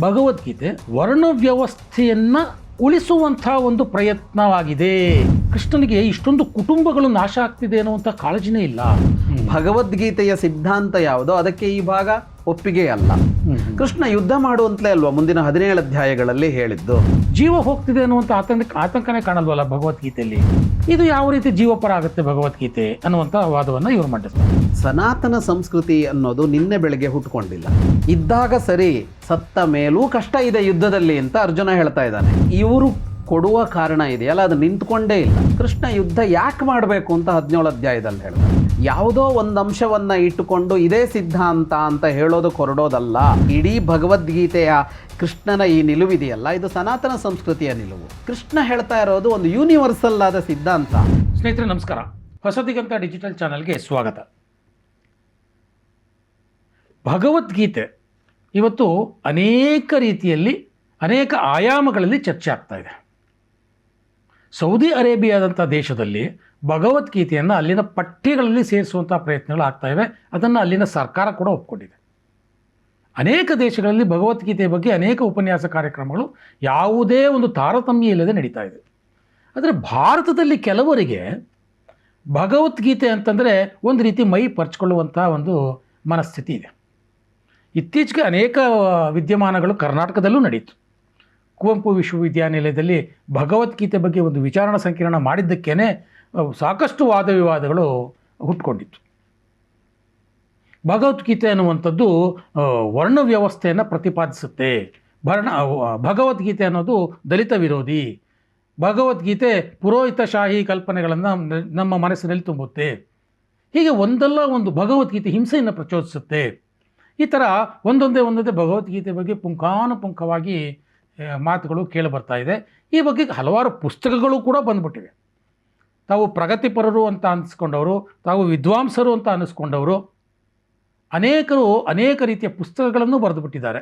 ಭಗವದ್ಗೀತೆ ವರ್ಣ ವ್ಯವಸ್ಥೆಯನ್ನು ಉಳಿಸುವಂಥ ಒಂದು ಪ್ರಯತ್ನವಾಗಿದೆ. ಕೃಷ್ಣನಿಗೆ ಇಷ್ಟೊಂದು ಕುಟುಂಬಗಳು ನಾಶ ಆಗ್ತಿದೆ ಅನ್ನುವಂಥ ಕಾಳಜಿನೇ ಇಲ್ಲ. ಭಗವದ್ಗೀತೆಯ ಸಿದ್ಧಾಂತ ಯಾವುದೋ ಅದಕ್ಕೆ ಈ ಭಾಗ ಒಪ್ಪಿಗೆ ಅಲ್ಲ. ಕೃಷ್ಣ ಯುದ್ಧ ಮಾಡುವಂತಲೇ ಅಲ್ವಾ ಮುಂದಿನ 17 ಅಧ್ಯಾಯಗಳಲ್ಲಿ ಹೇಳಿದ್ದು. ಜೀವ ಹೋಗ್ತಿದೆ ಅನ್ನುವಂಥ ಆತಂಕನೇ ಕಾಣಲ್ವಲ್ಲ ಭಗವದ್ಗೀತೆಯಲ್ಲಿ. ಇದು ಯಾವ ರೀತಿ ಜೀವಪರ ಆಗುತ್ತೆ ಭಗವದ್ಗೀತೆ ಅನ್ನುವಂಥ ವಾದವನ್ನು ಇವರು ಮಂಡಿಸ್ತಾರೆ. ಸನಾತನ ಸಂಸ್ಕೃತಿ ಅನ್ನೋದು ನಿನ್ನೆ ಬೆಳಗ್ಗೆ ಹುಟ್ಟುಕೊಂಡಿಲ್ಲ. ಇದ್ದಾಗ ಸರಿ, ಸತ್ತ ಮೇಲೂ ಕಷ್ಟ ಇದೆ ಯುದ್ಧದಲ್ಲಿ ಅಂತ ಅರ್ಜುನ ಹೇಳ್ತಾ ಇದ್ದಾನೆ. ಇವರು ಕೊಡುವ ಕಾರಣ ಇದೆಯಲ್ಲ, ಅದು ನಿಂತ್ಕೊಂಡೇ ಇಲ್ಲ. ಕೃಷ್ಣ ಯುದ್ಧ ಯಾಕೆ ಮಾಡಬೇಕು ಅಂತ 17 ಅಧ್ಯಾಯದಲ್ಲಿ ಹೇಳ್ತಾರೆ. ಯಾವುದೋ ಒಂದು ಅಂಶವನ್ನು ಇಟ್ಟುಕೊಂಡು ಇದೇ ಸಿದ್ಧಾಂತ ಅಂತ ಹೇಳೋದು ಹೊರಡೋದಲ್ಲ. ಇಡೀ ಭಗವದ್ಗೀತೆಯ ಕೃಷ್ಣನ ಈ ನಿಲುವಿದೆಯಲ್ಲ, ಇದು ಸನಾತನ ಸಂಸ್ಕೃತಿಯ ನಿಲುವು. ಕೃಷ್ಣ ಹೇಳ್ತಾ ಇರೋದು ಒಂದು ಯೂನಿವರ್ಸಲ್ ಆದ ಸಿದ್ಧಾಂತ. ಸ್ನೇಹಿತರೆ ನಮಸ್ಕಾರ, ಹೊಸದಿಗಂತ ಡಿಜಿಟಲ್ ಚಾನಲ್ಗೆ ಸ್ವಾಗತ. ಭಗವದ್ಗೀತೆ ಇವತ್ತು ಅನೇಕ ರೀತಿಯಲ್ಲಿ ಅನೇಕ ಆಯಾಮಗಳಲ್ಲಿ ಚರ್ಚೆ ಆಗ್ತಾ ಇದೆ. ಸೌದಿ ಅರೇಬಿಯಾದಂಥ ದೇಶದಲ್ಲಿ ಭಗವದ್ಗೀತೆಯನ್ನು ಅಲ್ಲಿನ ಪಠ್ಯಗಳಲ್ಲಿ ಸೇರಿಸುವಂಥ ಪ್ರಯತ್ನಗಳು ಆಗ್ತಾ ಇವೆ. ಅದನ್ನು ಅಲ್ಲಿನ ಸರ್ಕಾರ ಕೂಡ ಒಪ್ಕೊಂಡಿದೆ. ಅನೇಕ ದೇಶಗಳಲ್ಲಿ ಭಗವದ್ಗೀತೆಯ ಬಗ್ಗೆ ಅನೇಕ ಉಪನ್ಯಾಸ ಕಾರ್ಯಕ್ರಮಗಳು ಯಾವುದೇ ಒಂದು ತಾರತಮ್ಯ ಇಲ್ಲದೆ ನಡೀತಾ ಇದೆ. ಆದರೆ ಭಾರತದಲ್ಲಿ ಕೆಲವರಿಗೆ ಭಗವದ್ಗೀತೆ ಅಂತಂದರೆ ಒಂದು ರೀತಿ ಮೈ ಪರ್ಚ್ಕೊಳ್ಳುವಂಥ ಒಂದು ಮನಸ್ಥಿತಿ ಇದೆ. ಇತ್ತೀಚೆಗೆ ಅನೇಕ ವಿದ್ಯಮಾನಗಳು ಕರ್ನಾಟಕದಲ್ಲೂ ನಡೀತು. ಕುವೆಂಪು ವಿಶ್ವವಿದ್ಯಾನಿಲಯದಲ್ಲಿ ಭಗವದ್ಗೀತೆ ಬಗ್ಗೆ ಒಂದು ವಿಚಾರಣಾ ಸಂಕಿರಣ ಮಾಡಿದ್ದಕ್ಕೇ ಸಾಕಷ್ಟು ವಾದ ವಿವಾದಗಳು ಹುಟ್ಕೊಂಡಿತ್ತು. ಭಗವದ್ಗೀತೆ ಅನ್ನುವಂಥದ್ದು ವರ್ಣ ವ್ಯವಸ್ಥೆಯನ್ನು ಪ್ರತಿಪಾದಿಸುತ್ತೆ. ಭಗವದ್ಗೀತೆ ಅನ್ನೋದು ದಲಿತ ವಿರೋಧಿ. ಭಗವದ್ಗೀತೆ ಪುರೋಹಿತಶಾಹಿ ಕಲ್ಪನೆಗಳನ್ನು ನಮ್ಮ ಮನಸ್ಸಿನಲ್ಲಿ ತುಂಬುತ್ತೆ. ಹೀಗೆ ಒಂದಲ್ಲ ಒಂದು ಭಗವದ್ಗೀತೆ ಹಿಂಸೆಯನ್ನು ಪ್ರಚೋದಿಸುತ್ತೆ. ಈ ಥರ ಒಂದೊಂದೇ ಭಗವದ್ಗೀತೆ ಬಗ್ಗೆ ಪುಂಖಾನುಪುಂಖವಾಗಿ ಮಾತುಗಳು ಕೇಳಿಬರ್ತಾ ಇದೆ. ಈ ಬಗ್ಗೆ ಹಲವಾರು ಪುಸ್ತಕಗಳು ಕೂಡ ಬಂದ್ಬಿಟ್ಟಿವೆ. ತಾವು ಪ್ರಗತಿಪರರು ಅಂತ ಅನ್ನಿಸ್ಕೊಂಡವರು, ತಾವು ವಿದ್ವಾಂಸರು ಅಂತ ಅನ್ನಿಸ್ಕೊಂಡವರು ಅನೇಕರು ಅನೇಕ ರೀತಿಯ ಪುಸ್ತಕಗಳನ್ನು ಬರೆದು ಬಿಟ್ಟಿದ್ದಾರೆ.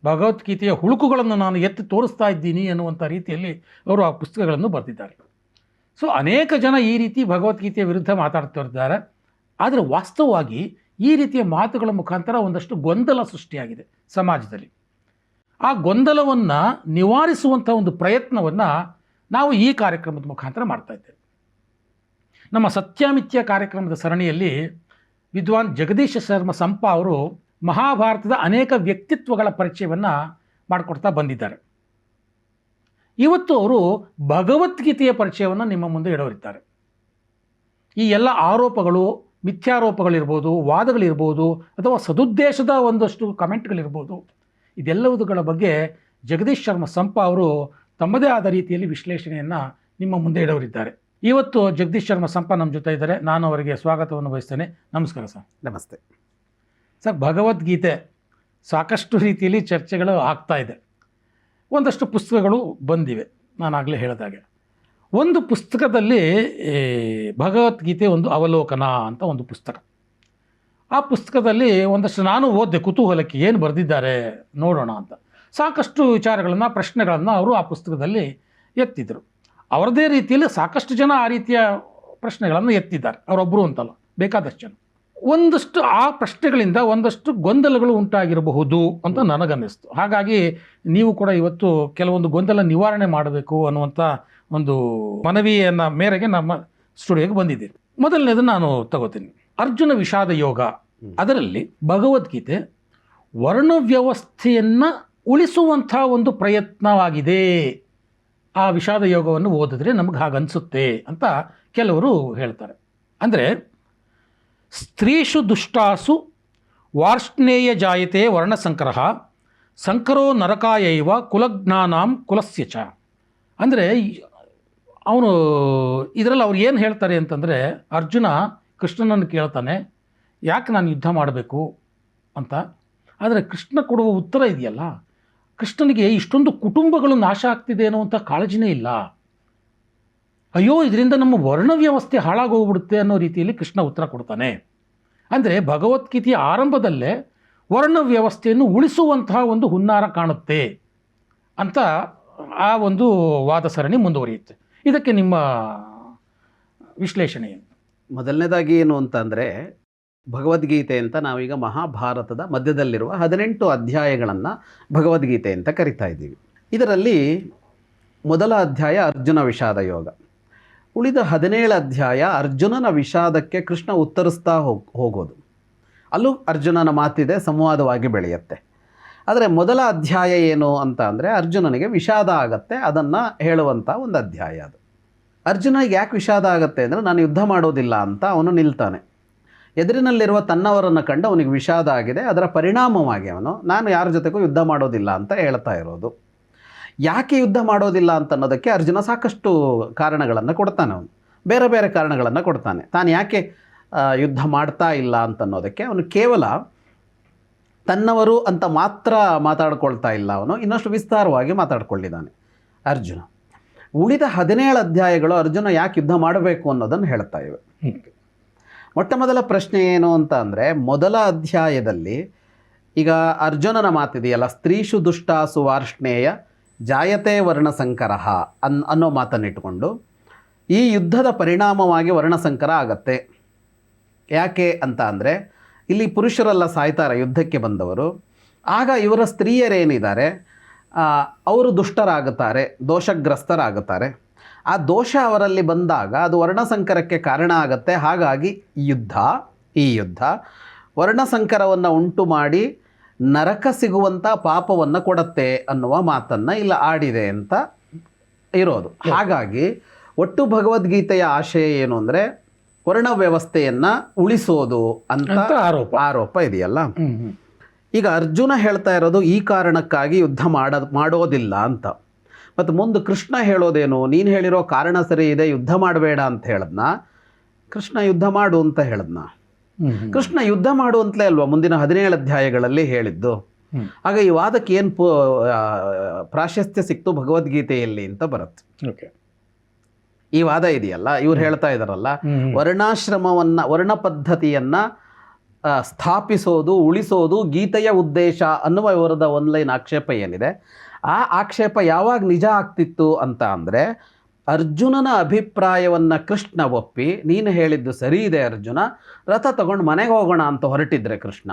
ಭಗವದ್ಗೀತೆಯ ಹುಳುಕುಗಳನ್ನು ನಾನು ಎತ್ತಿ ತೋರಿಸ್ತಾ ಇದ್ದೀನಿ ಅನ್ನುವಂಥ ರೀತಿಯಲ್ಲಿ ಅವರು ಆ ಪುಸ್ತಕಗಳನ್ನು ಬರೆದಿದ್ದಾರೆ. ಸೊ ಅನೇಕ ಜನ ಈ ರೀತಿ ಭಗವದ್ಗೀತೆಯ ವಿರುದ್ಧ ಮಾತಾಡ್ತಿದ್ದಾರೆ. ಆದರೆ ವಾಸ್ತವವಾಗಿ ಈ ರೀತಿಯ ಮಾತುಗಳ ಮುಖಾಂತರ ಒಂದಷ್ಟು ಗೊಂದಲ ಸೃಷ್ಟಿಯಾಗಿದೆ ಸಮಾಜದಲ್ಲಿ. ಆ ಗೊಂದಲವನ್ನು ನಿವಾರಿಸುವಂಥ ಒಂದು ಪ್ರಯತ್ನವನ್ನು ನಾವು ಈ ಕಾರ್ಯಕ್ರಮದ ಮುಖಾಂತರ ಮಾಡ್ತಾಯಿದ್ದೇವೆ. ನಮ್ಮ ಸತ್ಯಮಿಥ್ಯ ಕಾರ್ಯಕ್ರಮದ ಸರಣಿಯಲ್ಲಿ ವಿದ್ವಾನ್ ಜಗದೀಶ ಶರ್ಮ ಸಂಪ ಅವರು ಮಹಾಭಾರತದ ಅನೇಕ ವ್ಯಕ್ತಿತ್ವಗಳ ಪರಿಚಯವನ್ನು ಮಾಡಿಕೊಡ್ತಾ ಬಂದಿದ್ದಾರೆ. ಇವತ್ತು ಅವರು ಭಗವದ್ಗೀತೆಯ ಪರಿಚಯವನ್ನು ನಿಮ್ಮ ಮುಂದೆ ಇಡೋರಿದ್ದಾರೆ. ಈ ಎಲ್ಲ ಆರೋಪಗಳು, ಮಿಥ್ಯಾರೋಪಗಳಿರ್ಬೋದು, ವಾದಗಳಿರ್ಬೋದು, ಅಥವಾ ಸದುದ್ದೇಶದ ಒಂದಷ್ಟು ಕಮೆಂಟ್ಗಳಿರ್ಬೋದು, ಇದೆಲ್ಲವುಗಳ ಬಗ್ಗೆ ಜಗದೀಶ್ ಶರ್ಮ ಸಂಪ ಅವರು ತಮ್ಮದೇ ಆದ ರೀತಿಯಲ್ಲಿ ವಿಶ್ಲೇಷಣೆಯನ್ನು ನಿಮ್ಮ ಮುಂದೆ ಇಡೋರಿದ್ದಾರೆ. ಇವತ್ತು ಜಗದೀಶ್ ಶರ್ಮ ಸಂಪ ನಮ್ಮ ಜೊತೆ ಇದ್ದಾರೆ. ನಾನು ಅವರಿಗೆ ಸ್ವಾಗತವನ್ನು ಬಯಸ್ತೇನೆ. ನಮಸ್ಕಾರ ಸರ್. ನಮಸ್ತೆ ಸರ್, ಭಗವದ್ಗೀತೆ ಸಾಕಷ್ಟು ರೀತಿಯಲ್ಲಿ ಚರ್ಚೆಗಳು ಆಗ್ತಾ ಇದೆ. ಒಂದಷ್ಟು ಪುಸ್ತಕಗಳು ಬಂದಿವೆ. ನಾನಾಗಲೇ ಹೇಳಿದಾಗೆ ಒಂದು ಪುಸ್ತಕದಲ್ಲಿ ಭಗವದ್ಗೀತೆ ಒಂದು ಅವಲೋಕನ ಅಂತ ಒಂದು ಪುಸ್ತಕ. ಆ ಪುಸ್ತಕದಲ್ಲಿ ಒಂದಷ್ಟು ನಾನು ಓದಿದೆ ಕುತೂಹಲಕ್ಕೆ, ಏನು ಬರೆದಿದ್ದಾರೆ ನೋಡೋಣ ಅಂತ. ಸಾಕಷ್ಟು ವಿಚಾರಗಳನ್ನು, ಪ್ರಶ್ನೆಗಳನ್ನು ಅವರು ಆ ಪುಸ್ತಕದಲ್ಲಿ ಎತ್ತಿದರು. ಅವರದೇ ರೀತಿಯಲ್ಲಿ ಸಾಕಷ್ಟು ಜನ ಆ ರೀತಿಯ ಪ್ರಶ್ನೆಗಳನ್ನು ಎತ್ತಿದ್ದಾರೆ. ಅವರೊಬ್ಬರು ಅಂತಲ್ಲ, ಬೇಕಾದಷ್ಟು ಜನ. ಒಂದಷ್ಟು ಆ ಪ್ರಶ್ನೆಗಳಿಂದ ಒಂದಷ್ಟು ಗೊಂದಲಗಳು ಉಂಟಾಗಿರಬಹುದು ಅಂತ ನನಗನ್ನಿಸ್ತು. ಹಾಗಾಗಿ ನೀವು ಕೂಡ ಇವತ್ತು ಕೆಲವೊಂದು ಗೊಂದಲ ನಿವಾರಣೆ ಮಾಡಬೇಕು ಅನ್ನುವಂಥ ಒಂದು ಮನವಿಯನ್ನು ಮೇರೆಗೆ ನಮ್ಮ ಸ್ಟುಡಿಯೋಗೆ ಬಂದಿದ್ದೀರಿ. ಮೊದಲನೇದು ನಾನು ತಗೋತೀನಿ. ಅರ್ಜುನ ವಿಷಾದ ಯೋಗ, ಅದರಲ್ಲಿ ಭಗವದ್ಗೀತೆ ವರ್ಣ ವ್ಯವಸ್ಥೆಯನ್ನು ಉಳಿಸುವಂಥ ಒಂದು ಪ್ರಯತ್ನವಾಗಿದೆ. ಆ ವಿಷಾದ ಯೋಗವನ್ನು ಓದಿದ್ರೆ ನಮಗೆ ಹಾಗನ್ಸುತ್ತೆ ಅಂತ ಕೆಲವರು ಹೇಳ್ತಾರೆ. ಅಂದರೆ ಸ್ತ್ರೀಷು ದುಷ್ಟಾಸು ವಾರ್ಷ್ಣೇಯ ಜಾಯತೆ ವರ್ಣಸಂಕರಃ ಸಂಕರೋ ನರಕಾಯೈವ ಕುಲಜ್ಞಾನಾಂ ಕುಲಸ್ಯ ಚ. ಅಂದರೆ ಅವನು ಇದರಲ್ಲಿ ಅವ್ರು ಏನು ಹೇಳ್ತಾರೆ ಅಂತಂದರೆ, ಅರ್ಜುನ ಕೃಷ್ಣನನ್ನು ಕೇಳ್ತಾನೆ, ಯಾಕೆ ನಾನು ಯುದ್ಧ ಮಾಡಬೇಕು ಅಂತ. ಆದರೆ ಕೃಷ್ಣ ಕೊಡುವ ಉತ್ತರ ಇದೆಯಲ್ಲ, ಕೃಷ್ಣನಿಗೆ ಇಷ್ಟೊಂದು ಕುಟುಂಬಗಳು ನಾಶ ಆಗ್ತಿದೆ ಅನ್ನುವಂಥ ಕಾಳಜಿನೇ ಇಲ್ಲ. ಅಯ್ಯೋ, ಇದರಿಂದ ನಮ್ಮ ವರ್ಣ ವ್ಯವಸ್ಥೆ ಹಾಳಾಗೋಗ್ಬಿಡುತ್ತೆ ಅನ್ನೋ ರೀತಿಯಲ್ಲಿ ಕೃಷ್ಣ ಉತ್ತರ ಕೊಡ್ತಾನೆ. ಅಂದರೆ ಭಗವದ್ಗೀತೆಯ ಆರಂಭದಲ್ಲೇ ವರ್ಣ ವ್ಯವಸ್ಥೆಯನ್ನು ಉಳಿಸುವಂತಹ ಒಂದು ಹುನ್ನಾರ ಕಾಣುತ್ತೆ ಅಂತ ಆ ಒಂದು ವಾದ ಸರಣಿ ಮುಂದುವರಿಯುತ್ತೆ. ಇದಕ್ಕೆ ನಿಮ್ಮ ವಿಶ್ಲೇಷಣೆ ಏನು? ಮೊದಲನೇದಾಗಿ ಏನು ಅಂತಂದರೆ, ಭಗವದ್ಗೀತೆ ಅಂತ ನಾವೀಗ ಮಹಾಭಾರತದ ಮಧ್ಯದಲ್ಲಿರುವ 18 ಅಧ್ಯಾಯಗಳನ್ನು ಭಗವದ್ಗೀತೆ ಅಂತ ಕರಿತಾ ಇದ್ದೀವಿ. ಇದರಲ್ಲಿ ಮೊದಲ ಅಧ್ಯಾಯ ಅರ್ಜುನ ವಿಷಾದ ಯೋಗ. ಉಳಿದ 17 ಅಧ್ಯಾಯ ಅರ್ಜುನನ ವಿಷಾದಕ್ಕೆ ಕೃಷ್ಣ ಉತ್ತರಿಸ್ತಾ ಹೋಗೋದು. ಅಲ್ಲೂ ಅರ್ಜುನನ ಮಾತಿದೆ, ಸಂವಾದವಾಗಿ ಬೆಳೆಯುತ್ತೆ. ಆದರೆ ಮೊದಲ ಅಧ್ಯಾಯ ಏನು ಅಂತ ಅಂದರೆ ಅರ್ಜುನನಿಗೆ ವಿಷಾದ ಆಗತ್ತೆ, ಅದನ್ನು ಹೇಳುವಂಥ ಒಂದು ಅಧ್ಯಾಯ ಅದು. ಅರ್ಜುನನಿಗೆ ಯಾಕೆ ವಿಷಾದ ಆಗುತ್ತೆ ಅಂದರೆ ನಾನು ಯುದ್ಧ ಮಾಡೋದಿಲ್ಲ ಅಂತ ಅವನು ನಿಲ್ತಾನೆ. ಎದುರಿನಲ್ಲಿರುವ ತನ್ನವರನ್ನು ಕಂಡು ಅವನಿಗೆ ವಿಷಾದ ಆಗಿದೆ. ಅದರ ಪರಿಣಾಮವಾಗಿ ಅವನು ನಾನು ಯಾರ ಜೊತೆಗೂ ಯುದ್ಧ ಮಾಡೋದಿಲ್ಲ ಅಂತ ಹೇಳ್ತಾ ಇರೋದು. ಯಾಕೆ ಯುದ್ಧ ಮಾಡೋದಿಲ್ಲ ಅಂತ ಅನ್ನೋದಕ್ಕೆ ಅರ್ಜುನ ಸಾಕಷ್ಟು ಕಾರಣಗಳನ್ನು ಕೊಡ್ತಾನೆ. ಅವನು ಬೇರೆ ಬೇರೆ ಕಾರಣಗಳನ್ನು ಕೊಡ್ತಾನೆ. ತಾನು ಯಾಕೆ ಯುದ್ಧ ಮಾಡ್ತಾ ಇಲ್ಲ ಅಂತ ಅನ್ನೋದಕ್ಕೆ ಅವನು ಕೇವಲ ತನ್ನವರು ಅಂತ ಮಾತ್ರ ಮಾತಾಡ್ಕೊಳ್ತಾ ಇಲ್ಲ, ಅವನು ಇನ್ನಷ್ಟು ವಿಸ್ತಾರವಾಗಿ ಮಾತಾಡ್ಕೊಂಡಿದ್ದಾನೆ ಅರ್ಜುನ. ಉಳಿದ 17 ಅಧ್ಯಾಯಗಳು ಅರ್ಜುನ ಯಾಕೆ ಯುದ್ಧ ಮಾಡಬೇಕು ಅನ್ನೋದನ್ನು ಹೇಳ್ತಾ ಇವೆ. ಮೊಟ್ಟ ಮೊದಲ ಪ್ರಶ್ನೆ ಏನು ಅಂತ ಅಂದರೆ, ಮೊದಲ ಅಧ್ಯಾಯದಲ್ಲಿ ಈಗ ಅರ್ಜುನನ ಮಾತಿದೆಯಲ್ಲ, ಸ್ತ್ರೀಷು ದುಷ್ಟಾಸು ವಾರ್ಷ್ಣೇಯ ಜಾಯತೆ ವರ್ಣಸಂಕರ ಅನ್ನೋ ಮಾತನ್ನಿಟ್ಟುಕೊಂಡು ಈ ಯುದ್ಧದ ಪರಿಣಾಮವಾಗಿ ವರ್ಣಸಂಕರ ಆಗತ್ತೆ. ಯಾಕೆ ಅಂತ ಅಂದರೆ ಇಲ್ಲಿ ಪುರುಷರೆಲ್ಲ ಸಾಯ್ತಾರೆ ಯುದ್ಧಕ್ಕೆ ಬಂದವರು. ಆಗ ಇವರ ಸ್ತ್ರೀಯರೇನಿದ್ದಾರೆ ಅವರು ದುಷ್ಟರಾಗುತ್ತಾರೆ, ದೋಷಗ್ರಸ್ತರಾಗುತ್ತಾರೆ. ಆ ದೋಷ ಅವರಲ್ಲಿ ಬಂದಾಗ ಅದು ವರ್ಣಸಂಕರಕ್ಕೆ ಕಾರಣ ಆಗುತ್ತೆ. ಹಾಗಾಗಿ ಈ ಯುದ್ಧ ವರ್ಣಸಂಕರವನ್ನು ಉಂಟು ಮಾಡಿ ನರಕ ಸಿಗುವಂಥ ಪಾಪವನ್ನು ಕೊಡುತ್ತೆ ಅನ್ನುವ ಮಾತನ್ನು ಇಲ್ಲಿ ಆಡಿದೆ ಅಂತ ಇರೋದು. ಹಾಗಾಗಿ ಒಟ್ಟು ಭಗವದ್ಗೀತೆಯ ಆಶಯ ಏನು ಅಂದರೆ ವರ್ಣ ವ್ಯವಸ್ಥೆಯನ್ನು ಉಳಿಸೋದು ಅಂತ ಆರೋಪ ಇದೆಯಲ್ಲ. ಈಗ ಅರ್ಜುನ ಹೇಳ್ತಾ ಇರೋದು ಈ ಕಾರಣಕ್ಕಾಗಿ ಯುದ್ಧ ಮಾಡೋದಿಲ್ಲ ಅಂತ. ಮತ್ತು ಮುಂದೆ ಕೃಷ್ಣ ಹೇಳೋದೇನು, ನೀನು ಹೇಳಿರೋ ಕಾರಣ ಸರಿ ಇದೆ, ಯುದ್ಧ ಮಾಡಬೇಡ ಅಂತ ಹೇಳದ್ನ, ಕೃಷ್ಣ ಯುದ್ಧ ಮಾಡು ಅಂತ ಹೇಳದ್ನ. ಕೃಷ್ಣ ಯುದ್ಧ ಮಾಡು ಅಂತಲೇ ಅಲ್ವಾ ಮುಂದಿನ 17 ಅಧ್ಯಾಯಗಳಲ್ಲಿ ಹೇಳಿದ್ದು. ಆಗ ಈ ವಾದಕ್ಕೆ ಏನು ಪ್ರಾಶಸ್ತ್ಯ ಸಿಕ್ತು ಭಗವದ್ಗೀತೆಯಲ್ಲಿ ಅಂತ ಬರುತ್ತೆ. ಈ ವಾದ ಇದೆಯಲ್ಲ, ಇವ್ರು ಹೇಳ್ತಾ ಇದ್ದಾರಲ್ಲ, ವರ್ಣ ಪದ್ಧತಿಯನ್ನು ಸ್ಥಾಪಿಸೋದು ಉಳಿಸೋದು ಗೀತೆಯ ಉದ್ದೇಶ ಅನ್ನುವ ಇವರದ ಒನ್ಲೈನ್ ಆಕ್ಷೇಪ ಏನಿದೆ, ಆ ಆಕ್ಷೇಪ ಯಾವಾಗ ನಿಜ ಆಗ್ತಿತ್ತು ಅಂತ ಅಂದರೆ ಅರ್ಜುನನ ಅಭಿಪ್ರಾಯವನ್ನು ಕೃಷ್ಣ ಒಪ್ಪಿ ನೀನು ಹೇಳಿದ್ದು ಸರಿ ಇದೆ ಅರ್ಜುನ, ರಥ ತಗೊಂಡು ಮನೆಗೆ ಹೋಗೋಣ ಅಂತ ಹೊರಟಿದ್ರೆ ಕೃಷ್ಣ,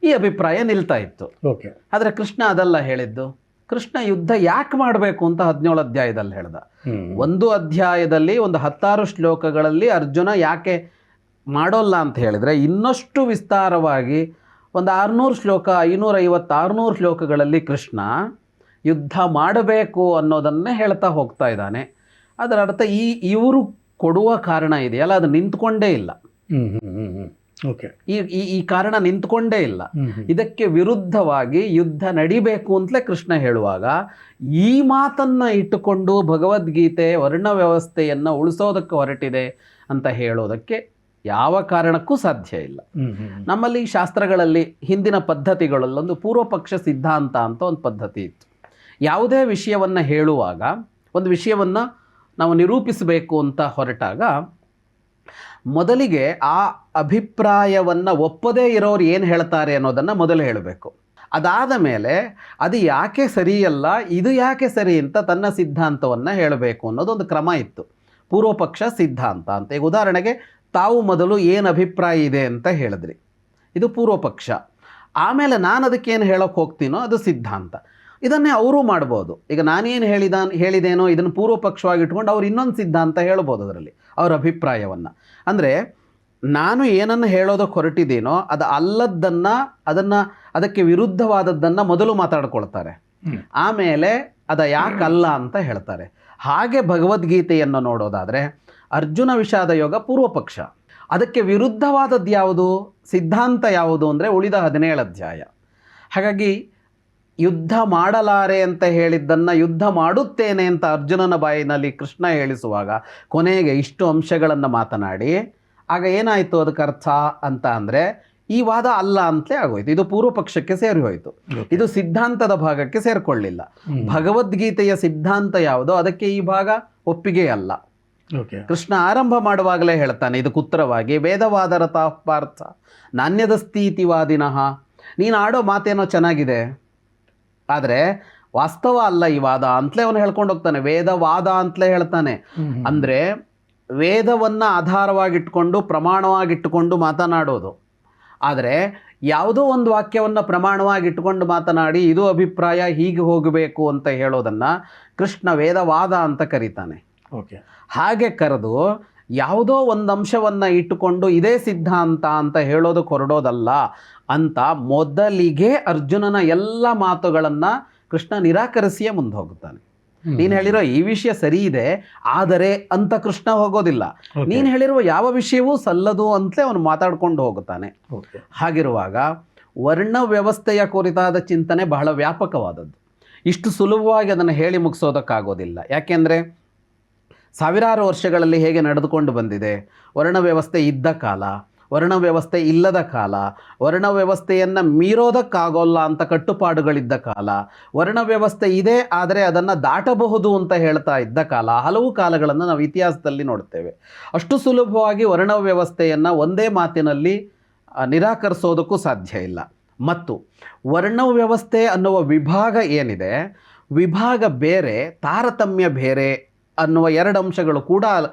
ಈ ಅಭಿಪ್ರಾಯ ನಿಲ್ತಾ ಇತ್ತು. ಆದರೆ ಕೃಷ್ಣ ಅದಲ್ಲ ಹೇಳಿದ್ದು. ಕೃಷ್ಣ ಯುದ್ಧ ಯಾಕೆ ಮಾಡಬೇಕು ಅಂತ 17 ಅಧ್ಯಾಯದಲ್ಲಿ ಹೇಳ್ದ. ಒಂದು ಅಧ್ಯಾಯದಲ್ಲಿ ಒಂದು 16 ಶ್ಲೋಕಗಳಲ್ಲಿ ಅರ್ಜುನ ಯಾಕೆ ಮಾಡೋಲ್ಲ ಅಂತ ಹೇಳಿದರೆ ಇನ್ನಷ್ಟು ವಿಸ್ತಾರವಾಗಿ ಒಂದು 600 ಶ್ಲೋಕ 550 600 ಶ್ಲೋಕಗಳಲ್ಲಿ ಕೃಷ್ಣ ಯುದ್ಧ ಮಾಡಬೇಕು ಅನ್ನೋದನ್ನೇ ಹೇಳ್ತಾ ಹೋಗ್ತಾ ಇದ್ದಾನೆ. ಅದರ ಅರ್ಥ ಇವರು ಕೊಡುವ ಕಾರಣ ಇದೆಯಲ್ಲ ಅದು ನಿಂತ್ಕೊಂಡೇ ಇಲ್ಲ. ಈ ಕಾರಣ ನಿಂತ್ಕೊಂಡೇ ಇಲ್ಲ. ಇದಕ್ಕೆ ವಿರುದ್ಧವಾಗಿ ಯುದ್ಧ ನಡಿಬೇಕು ಅಂತಲೇ ಕೃಷ್ಣ ಹೇಳುವಾಗ ಈ ಮಾತನ್ನು ಇಟ್ಟುಕೊಂಡು ಭಗವದ್ಗೀತೆ ವರ್ಣ ವ್ಯವಸ್ಥೆಯನ್ನು ಉಳಿಸೋದಕ್ಕೆ ಹೊರಟಿದೆ ಅಂತ ಹೇಳೋದಕ್ಕೆ ಯಾವ ಕಾರಣಕ್ಕೂ ಸಾಧ್ಯ ಇಲ್ಲ. ನಮ್ಮಲ್ಲಿ ಶಾಸ್ತ್ರಗಳಲ್ಲಿ ಹಿಂದಿನ ಪದ್ಧತಿಗಳಲ್ಲೊಂದು ಪೂರ್ವಪಕ್ಷ ಸಿದ್ಧಾಂತ ಅಂತ ಒಂದು ಪದ್ಧತಿ ಇತ್ತು. ಯಾವುದೇ ವಿಷಯವನ್ನು ಹೇಳುವಾಗ ಒಂದು ವಿಷಯವನ್ನು ನಾವು ನಿರೂಪಿಸಬೇಕು ಅಂತ ಹೊರಟಾಗ ಮೊದಲಿಗೆ ಆ ಅಭಿಪ್ರಾಯವನ್ನು ಒಪ್ಪದೇ ಇರೋರು ಏನು ಹೇಳ್ತಾರೆ ಅನ್ನೋದನ್ನು ಮೊದಲು ಹೇಳಬೇಕು. ಅದಾದ ಮೇಲೆ ಅದು ಯಾಕೆ ಸರಿಯಲ್ಲ, ಇದು ಯಾಕೆ ಸರಿ ಅಂತ ತನ್ನ ಸಿದ್ಧಾಂತವನ್ನು ಹೇಳಬೇಕು ಅನ್ನೋದೊಂದು ಕ್ರಮ ಇತ್ತು, ಪೂರ್ವಪಕ್ಷ ಸಿದ್ಧಾಂತ ಅಂತ. ಈಗ ಉದಾಹರಣೆಗೆ ತಾವು ಮೊದಲು ಏನು ಅಭಿಪ್ರಾಯ ಇದೆ ಅಂತ ಹೇಳಿದ್ರಿ, ಇದು ಪೂರ್ವಪಕ್ಷ. ಆಮೇಲೆ ನಾನು ಅದಕ್ಕೇನು ಹೇಳೋಕ್ಕೆ ಹೋಗ್ತೀನೋ ಅದು ಸಿದ್ಧಾಂತ. ಇದನ್ನೇ ಅವರು ಮಾಡ್ಬೋದು. ಈಗ ನಾನೇನು ಹೇಳಿದೇನೋ ಇದನ್ನು ಪೂರ್ವಪಕ್ಷವಾಗಿ ಇಟ್ಕೊಂಡು ಅವ್ರು ಇನ್ನೊಂದು ಸಿದ್ಧಾಂತ ಹೇಳ್ಬೋದು ಅದರಲ್ಲಿ ಅವ್ರ ಅಭಿಪ್ರಾಯವನ್ನು. ಅಂದರೆ ನಾನು ಏನನ್ನು ಹೇಳೋದಕ್ಕೆ ಹೊರಟಿದ್ದೀನೋ ಅದು ಅಲ್ಲದ್ದನ್ನು ಅದಕ್ಕೆ ವಿರುದ್ಧವಾದದ್ದನ್ನು ಮೊದಲು ಮಾತಾಡ್ಕೊಳ್ತಾರೆ, ಆಮೇಲೆ ಯಾಕಲ್ಲ ಅಂತ ಹೇಳ್ತಾರೆ. ಹಾಗೆ ಭಗವದ್ಗೀತೆಯನ್ನು ನೋಡೋದಾದರೆ ಅರ್ಜುನ ವಿಷಾದ ಯೋಗ ಪೂರ್ವಪಕ್ಷ, ಅದಕ್ಕೆ ವಿರುದ್ಧವಾದದ್ದು ಯಾವುದು, ಸಿದ್ಧಾಂತ ಯಾವುದು ಅಂದರೆ ಉಳಿದ 17 ಅಧ್ಯಾಯ. ಹಾಗಾಗಿ ಯುದ್ಧ ಮಾಡಲಾರೆ ಅಂತ ಹೇಳಿದ್ದನ್ನು ಯುದ್ಧ ಮಾಡುತ್ತೇನೆ ಅಂತ ಅರ್ಜುನನ ಬಾಯಿನಲ್ಲಿ ಕೃಷ್ಣ ಹೇಳಿಸುವಾಗ ಕೊನೆಗೆ ಇಷ್ಟು ಅಂಶಗಳನ್ನು ಮಾತನಾಡಿ ಆಗ ಏನಾಯಿತು ಅದಕ್ಕೆ ಅರ್ಥ ಅಂತ ಅಂದರೆ ಈ ವಾದ ಅಲ್ಲ ಅಂತಲೇ ಆಗೋಯ್ತು. ಇದು ಪೂರ್ವಪಕ್ಷಕ್ಕೆ ಸೇರಿ ಹೋಯಿತು, ಇದು ಸಿದ್ಧಾಂತದ ಭಾಗಕ್ಕೆ ಸೇರಿಕೊಳ್ಳಿಲ್ಲ. ಭಗವದ್ಗೀತೆಯ ಸಿದ್ಧಾಂತ ಯಾವುದೋ ಅದಕ್ಕೆ ಈ ಭಾಗ ಒಪ್ಪಿಗೆ ಅಲ್ಲ. ಕೃಷ್ಣ ಆರಂಭ ಮಾಡುವಾಗಲೇ ಹೇಳ್ತಾನೆ ಇದಕ್ಕೆ ಉತ್ತರವಾಗಿ, ವೇದವಾದ ರಥಾಃ ಪಾರ್ಥ ನಾಣ್ಯದಸ್ತೀತಿವಾದಿನಃ. ನೀನು ಆಡೋ ಮಾತೇನೋ ಚೆನ್ನಾಗಿದೆ, ಆದರೆ ವಾಸ್ತವ ಅಲ್ಲ ಈ ವಾದ ಅಂತಲೇ ಅವನು ಹೇಳ್ಕೊಂಡು ಹೋಗ್ತಾನೆ. ವೇದವಾದ ಅಂತಲೇ ಹೇಳ್ತಾನೆ. ಅಂದರೆ ವೇದವನ್ನು ಆಧಾರವಾಗಿಟ್ಕೊಂಡು ಪ್ರಮಾಣವಾಗಿಟ್ಟುಕೊಂಡು ಮಾತನಾಡೋದು. ಆದರೆ ಯಾವುದೋ ಒಂದು ವಾಕ್ಯವನ್ನು ಪ್ರಮಾಣವಾಗಿಟ್ಟುಕೊಂಡು ಮಾತನಾಡಿ ಇದು ಅಭಿಪ್ರಾಯ ಹೀಗೆ ಹೋಗಬೇಕು ಅಂತ ಹೇಳೋದನ್ನು ಕೃಷ್ಣ ವೇದವಾದ ಅಂತ ಕರೀತಾನೆ. ಓಕೆ. ಹಾಗೆ ಕರೆದು ಯಾವುದೋ ಒಂದು ಅಂಶವನ್ನು ಇಟ್ಟುಕೊಂಡು ಇದೇ ಸಿದ್ಧಾಂತ ಅಂತ ಹೇಳೋದಕ್ಕೆ ಹೊರಡೋದಲ್ಲ ಅಂತ ಮೊದಲಿಗೆ ಅರ್ಜುನನ ಎಲ್ಲ ಮಾತುಗಳನ್ನು ಕೃಷ್ಣ ನಿರಾಕರಿಸಿಯೇ ಮುಂದೆ ಹೋಗುತ್ತಾನೆ. ನೀನು ಹೇಳಿರೋ ಈ ವಿಷಯ ಸರಿ ಇದೆ ಆದರೆ ಅಂತ ಕೃಷ್ಣ ಹೋಗೋದಿಲ್ಲ. ನೀನು ಹೇಳಿರುವ ಯಾವ ವಿಷಯವೂ ಸಲ್ಲದು ಅಂತಲೇ ಅವನು ಮಾತಾಡ್ಕೊಂಡು ಹೋಗುತ್ತಾನೆ. ಹಾಗಿರುವಾಗ ವರ್ಣ ವ್ಯವಸ್ಥೆಯ ಕುರಿತಾದ ಚಿಂತನೆ ಬಹಳ ವ್ಯಾಪಕವಾದದ್ದು. ಇಷ್ಟು ಸುಲಭವಾಗಿ ಅದನ್ನು ಹೇಳಿ ಮುಗಿಸೋದಕ್ಕಾಗೋದಿಲ್ಲ. ಯಾಕೆಂದರೆ ಸಾವಿರಾರು ವರ್ಷಗಳಲ್ಲಿ ಹೇಗೆ ನಡೆದುಕೊಂಡು ಬಂದಿದೆ, ವರ್ಣ ವ್ಯವಸ್ಥೆ ಇದ್ದ ಕಾಲ, ವರ್ಣ ವ್ಯವಸ್ಥೆ ಇಲ್ಲದ ಕಾಲ, ವರ್ಣ ವ್ಯವಸ್ಥೆಯನ್ನು ಮೀರೋದಕ್ಕಾಗೋಲ್ಲ ಅಂತ ಕಟ್ಟುಪಾಡುಗಳಿದ್ದ ಕಾಲ, ವರ್ಣ ವ್ಯವಸ್ಥೆ ಇದೆ ಆದರೆ ಅದನ್ನು ದಾಟಬಹುದು ಅಂತ ಹೇಳ್ತಾ ಇದ್ದ ಕಾಲ, ಹಲವು ಕಾಲಗಳನ್ನು ನಾವು ಇತಿಹಾಸದಲ್ಲಿ ನೋಡ್ತೇವೆ. ಅಷ್ಟು ಸುಲಭವಾಗಿ ವರ್ಣ ವ್ಯವಸ್ಥೆಯನ್ನು ಒಂದೇ ಮಾತಿನಲ್ಲಿ ನಿರಾಕರಿಸೋದಕ್ಕೂ ಸಾಧ್ಯ ಇಲ್ಲ. ಮತ್ತು ವರ್ಣ ವ್ಯವಸ್ಥೆ ಅನ್ನುವ ವಿಭಾಗ ಏನಿದೆ, ವಿಭಾಗ ಬೇರೆ, ತಾರತಮ್ಯ ಬೇರೆ ಅನ್ನುವ ಎರಡು ಅಂಶಗಳು ಕೂಡ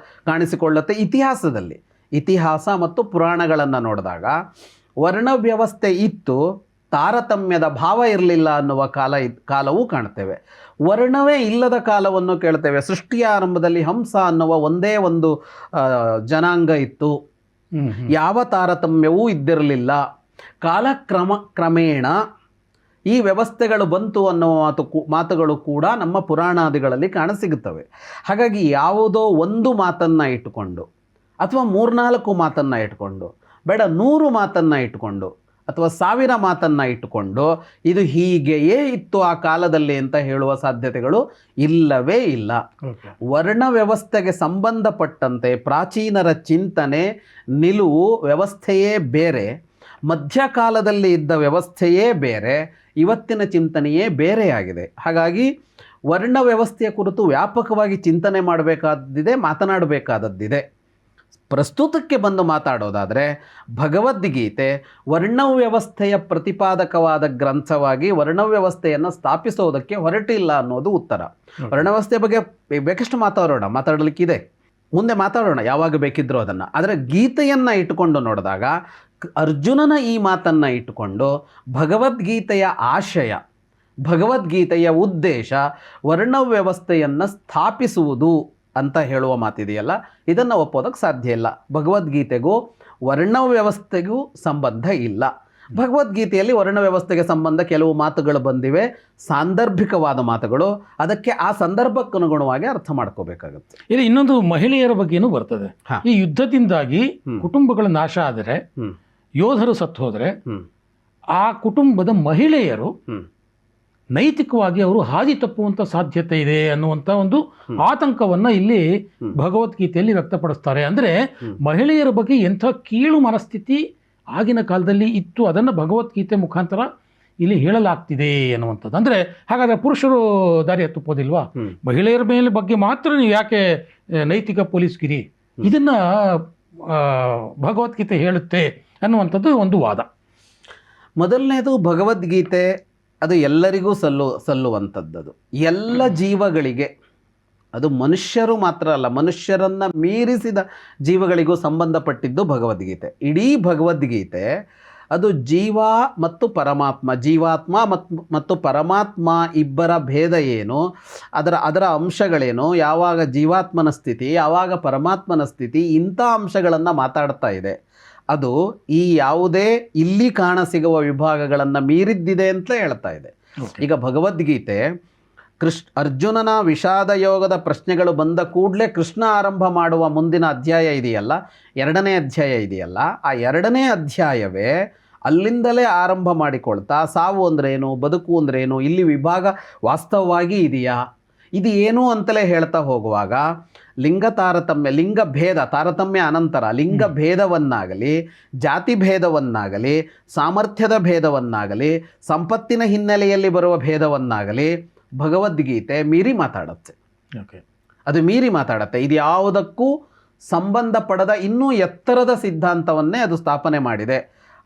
ಕಾಣಿಸಿಕೊಳ್ಳುತ್ತೆ ಇತಿಹಾಸದಲ್ಲಿ. ಇತಿಹಾಸ ಮತ್ತು ಪುರಾಣಗಳನ್ನು ನೋಡಿದಾಗ ವರ್ಣ ವ್ಯವಸ್ಥೆ ಇತ್ತು, ತಾರತಮ್ಯದ ಭಾವ ಇರಲಿಲ್ಲ ಅನ್ನುವ ಕಾಲವೂ ಕಾಣ್ತೇವೆ. ವರ್ಣವೇ ಇಲ್ಲದ ಕಾಲವನ್ನು ಕೇಳ್ತೇವೆ. ಸೃಷ್ಟಿಯ ಆರಂಭದಲ್ಲಿ ಹಂಸ ಅನ್ನುವ ಒಂದೇ ಒಂದು ಜನಾಂಗ ಇತ್ತು, ಯಾವ ತಾರತಮ್ಯವೂ ಇದ್ದಿರಲಿಲ್ಲ. ಕ್ರಮೇಣ ಈ ವ್ಯವಸ್ಥೆಗಳು ಬಂತು ಅನ್ನುವ ಮಾತುಗಳು ಕೂಡ ನಮ್ಮ ಪುರಾಣಾದಿಗಳಲ್ಲಿ ಕಾಣಸಿಗುತ್ತವೆ. ಹಾಗಾಗಿ ಯಾವುದೋ ಒಂದು ಮಾತನ್ನು ಇಟ್ಟುಕೊಂಡು ಅಥವಾ 3-4 ಮಾತನ್ನು ಇಟ್ಕೊಂಡು, ಬೇಡ 100 ಮಾತನ್ನು ಇಟ್ಕೊಂಡು ಅಥವಾ 1000 ಮಾತನ್ನು ಇಟ್ಟುಕೊಂಡು ಇದು ಹೀಗೆಯೇ ಇತ್ತು ಆ ಕಾಲದಲ್ಲಿ ಅಂತ ಹೇಳುವ ಸಾಧ್ಯತೆಗಳು ಇಲ್ಲವೇ ಇಲ್ಲ. ವರ್ಣ ವ್ಯವಸ್ಥೆಗೆ ಸಂಬಂಧಪಟ್ಟಂತೆ ಪ್ರಾಚೀನರ ಚಿಂತನೆ, ನಿಲುವು, ವ್ಯವಸ್ಥೆಯೇ ಬೇರೆ, ಮಧ್ಯಕಾಲದಲ್ಲಿ ಇದ್ದ ವ್ಯವಸ್ಥೆಯೇ ಬೇರೆ, ಇವತ್ತಿನ ಚಿಂತನೆಯೇ ಬೇರೆಯಾಗಿದೆ. ಹಾಗಾಗಿ ವರ್ಣ ವ್ಯವಸ್ಥೆಯ ಕುರಿತು ವ್ಯಾಪಕವಾಗಿ ಚಿಂತನೆ ಮಾಡಬೇಕಾದ್ದಿದೆ, ಮಾತನಾಡಬೇಕಾದದ್ದಿದೆ. ಪ್ರಸ್ತುತಕ್ಕೆ ಬಂದು ಮಾತಾಡೋದಾದರೆ ಭಗವದ್ಗೀತೆ ವರ್ಣವ್ಯವಸ್ಥೆಯ ಪ್ರತಿಪಾದಕವಾದ ಗ್ರಂಥವಾಗಿ ವರ್ಣವ್ಯವಸ್ಥೆಯನ್ನು ಸ್ಥಾಪಿಸೋದಕ್ಕೆ ಹೊರಟಿಲ್ಲ ಅನ್ನೋದು ಉತ್ತರ. ವರ್ಣವ್ಯವಸ್ಥೆ ಬಗ್ಗೆ ಬೇಕಷ್ಟು ಮಾತಾಡಲಿಕ್ಕಿದೆ, ಮುಂದೆ ಮಾತಾಡೋಣ ಯಾವಾಗ ಬೇಕಿದ್ರೂ ಅದನ್ನು. ಆದರೆ ಗೀತೆಯನ್ನು ಇಟ್ಟುಕೊಂಡು ನೋಡಿದಾಗ ಅರ್ಜುನನ ಈ ಮಾತನ್ನು ಇಟ್ಟುಕೊಂಡು ಭಗವದ್ಗೀತೆಯ ಆಶಯ, ಭಗವದ್ಗೀತೆಯ ಉದ್ದೇಶ ವರ್ಣವ್ಯವಸ್ಥೆಯನ್ನು ಸ್ಥಾಪಿಸುವುದು ಅಂತ ಹೇಳುವ ಮಾತಿದೆಯಲ್ಲ, ಇದನ್ನು ಒಪ್ಪೋದಕ್ಕೆ ಸಾಧ್ಯ ಇಲ್ಲ. ಭಗವದ್ಗೀತೆಗೂ ವರ್ಣವ್ಯವಸ್ಥೆಗೂ ಸಂಬಂಧ ಇಲ್ಲ. ಭಗವದ್ಗೀತೆಯಲ್ಲಿ ವರ್ಣವ್ಯವಸ್ಥೆಗೆ ಸಂಬಂಧ ಕೆಲವು ಮಾತುಗಳು ಬಂದಿವೆ, ಸಾಂದರ್ಭಿಕವಾದ ಮಾತುಗಳು, ಅದಕ್ಕೆ ಆ ಸಂದರ್ಭಕ್ಕನುಗುಣವಾಗಿ ಅರ್ಥ ಮಾಡ್ಕೋಬೇಕಾಗುತ್ತೆ. ಇಲ್ಲಿ ಇನ್ನೊಂದು ಮಹಿಳೆಯರ ಬಗ್ಗೆನೂ ಬರ್ತದೆ. ಈ ಯುದ್ಧದಿಂದಾಗಿ ಕುಟುಂಬಗಳ ನಾಶ ಆದರೆ, ಯೋಧರು ಸತ್ತು ಹೋದರೆ ಆ ಕುಟುಂಬದ ಮಹಿಳೆಯರು ನೈತಿಕವಾಗಿ ಅವರು ಹಾದಿ ತಪ್ಪುವಂಥ ಸಾಧ್ಯತೆ ಇದೆ ಅನ್ನುವಂಥ ಒಂದು ಆತಂಕವನ್ನು ಇಲ್ಲಿ ಭಗವದ್ಗೀತೆಯಲ್ಲಿ ವ್ಯಕ್ತಪಡಿಸ್ತಾರೆ. ಅಂದರೆ ಮಹಿಳೆಯರ ಬಗ್ಗೆ ಎಂಥ ಕೀಳು ಮನಸ್ಥಿತಿ ಆಗಿನ ಕಾಲದಲ್ಲಿ ಇತ್ತು, ಅದನ್ನು ಭಗವದ್ಗೀತೆ ಮುಖಾಂತರ ಇಲ್ಲಿ ಹೇಳಲಾಗ್ತಿದೆ ಅನ್ನುವಂಥದ್ದು. ಅಂದರೆ ಹಾಗಾದರೆ ಪುರುಷರು ದಾರಿ ತಪ್ಪೋದಿಲ್ವಾ? ಮಹಿಳೆಯರ ಮೇಲೆ ಬಗ್ಗೆ ಮಾತ್ರ ನೀವು ಯಾಕೆ ನೈತಿಕ ಪೊಲೀಸ್ಗಿರಿ, ಇದನ್ನು ಭಗವದ್ಗೀತೆ ಹೇಳುತ್ತೆ ಅನ್ನುವಂಥದ್ದು ಒಂದು ವಾದ. ಮೊದಲನೇದು, ಭಗವದ್ಗೀತೆ ಅದು ಎಲ್ಲರಿಗೂ ಸಲ್ಲುವಂಥದ್ದು. ಎಲ್ಲ ಜೀವಗಳಿಗೆ, ಅದು ಮನುಷ್ಯರು ಮಾತ್ರ ಅಲ್ಲ, ಮನುಷ್ಯರನ್ನು ಮೀರಿಸಿದ ಜೀವಗಳಿಗೂ ಸಂಬಂಧಪಟ್ಟಿದ್ದು ಭಗವದ್ಗೀತೆ. ಇಡೀ ಭಗವದ್ಗೀತೆ ಅದು ಜೀವ ಮತ್ತು ಪರಮಾತ್ಮ, ಜೀವಾತ್ಮ ಮತ್ತು ಪರಮಾತ್ಮ ಇಬ್ಬರ ಭೇದ ಏನು, ಅದರ ಅಂಶಗಳೇನು, ಯಾವಾಗ ಜೀವಾತ್ಮನ ಸ್ಥಿತಿ, ಯಾವಾಗ ಪರಮಾತ್ಮನ ಸ್ಥಿತಿ, ಇಂಥ ಅಂಶಗಳನ್ನು ಮಾತಾಡ್ತಾ ಇದೆ. ಅದು ಈ ಯಾವುದೇ ಇಲ್ಲಿ ಕಾಣಸಿಗುವ ವಿಭಾಗಗಳನ್ನು ಮೀರಿದ್ದಿದೆ ಅಂತಲೇ ಹೇಳ್ತಾ ಇದೆ. ಈಗ ಭಗವದ್ಗೀತೆ ಅರ್ಜುನನ ವಿಷಾದ ಯೋಗದ ಪ್ರಶ್ನೆಗಳು ಬಂದ ಕೂಡಲೇ ಕೃಷ್ಣ ಆರಂಭ ಮಾಡುವ ಮುಂದಿನ ಅಧ್ಯಾಯ ಇದೆಯಲ್ಲ, 2ನೇ ಅಧ್ಯಾಯ ಇದೆಯಲ್ಲ, ಆ 2ನೇ ಅಧ್ಯಾಯವೇ ಅಲ್ಲಿಂದಲೇ ಆರಂಭ ಮಾಡಿಕೊಳ್ತಾ ಸಾವು ಅಂದ್ರೇನು, ಬದುಕು ಅಂದ್ರೇನು, ಇಲ್ಲಿ ವಿಭಾಗ ವಾಸ್ತವವಾಗಿ ಇದೆಯಾ, ಇದು ಏನು ಅಂತಲೇ ಹೇಳ್ತಾ ಹೋಗುವಾಗ ಲಿಂಗ ತಾರತಮ್ಯ, ಲಿಂಗ ಭೇದ, ತಾರತಮ್ಯ ಅನಂತರ ಲಿಂಗ ಭೇದವನ್ನಾಗಲಿ, ಜಾತಿ ಭೇದವನ್ನಾಗಲಿ, ಸಾಮರ್ಥ್ಯದ ಭೇದವನ್ನಾಗಲಿ, ಸಂಪತ್ತಿನ ಹಿನ್ನೆಲೆಯಲ್ಲಿ ಬರುವ ಭೇದವನ್ನಾಗಲಿ ಭಗವದ್ಗೀತೆ ಮೀರಿ ಮಾತಾಡುತ್ತೆ. ಅದು ಮೀರಿ ಮಾತಾಡುತ್ತೆ. ಇದು ಯಾವುದಕ್ಕೂ ಸಂಬಂಧಪಡದ ಇನ್ನೂ ಎತ್ತರದ ಸಿದ್ಧಾಂತವನ್ನೇ ಅದು ಸ್ಥಾಪನೆ ಮಾಡಿದೆ.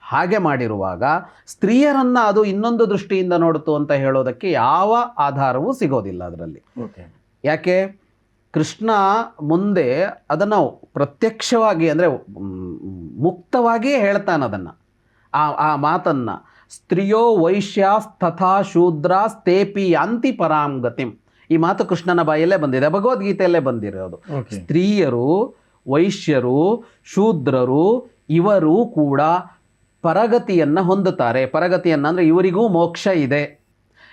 ಹಾಗೆ ಮಾಡಿರುವಾಗ ಸ್ತ್ರೀಯರನ್ನು ಅದು ಇನ್ನೊಂದು ದೃಷ್ಟಿಯಿಂದ ನೋಡ್ತು ಅಂತ ಹೇಳೋದಕ್ಕೆ ಯಾವ ಆಧಾರವೂ ಸಿಗೋದಿಲ್ಲ ಅದರಲ್ಲಿ. ಯಾಕೆ? ಕೃಷ್ಣ ಮುಂದೆ ಅದನ್ನು ಪ್ರತ್ಯಕ್ಷವಾಗಿ ಅಂದರೆ ಮುಕ್ತವಾಗಿಯೇ ಹೇಳ್ತಾನೆ ಅದನ್ನು, ಆ ಮಾತನ್ನು. ಸ್ತ್ರೀಯೋ ವೈಶ್ಯಾಸ್ತಥಾ ಶೂದ್ರಾಸ್ತೇಪಿ ಯಾಂತಿ ಪರಾಂ ಗತಿಂ. ಈ ಮಾತು ಕೃಷ್ಣನ ಬಾಯಲ್ಲೇ ಬಂದಿದೆ, ಭಗವದ್ಗೀತೆಯಲ್ಲೇ ಬಂದಿರೋದು. ಸ್ತ್ರೀಯರು, ವೈಶ್ಯರು, ಶೂದ್ರರು ಇವರು ಕೂಡ ಪರಗತಿಯನ್ನು ಹೊಂದುತ್ತಾರೆ. ಪರಗತಿಯನ್ನು ಅಂದರೆ ಇವರಿಗೂ ಮೋಕ್ಷ ಇದೆ,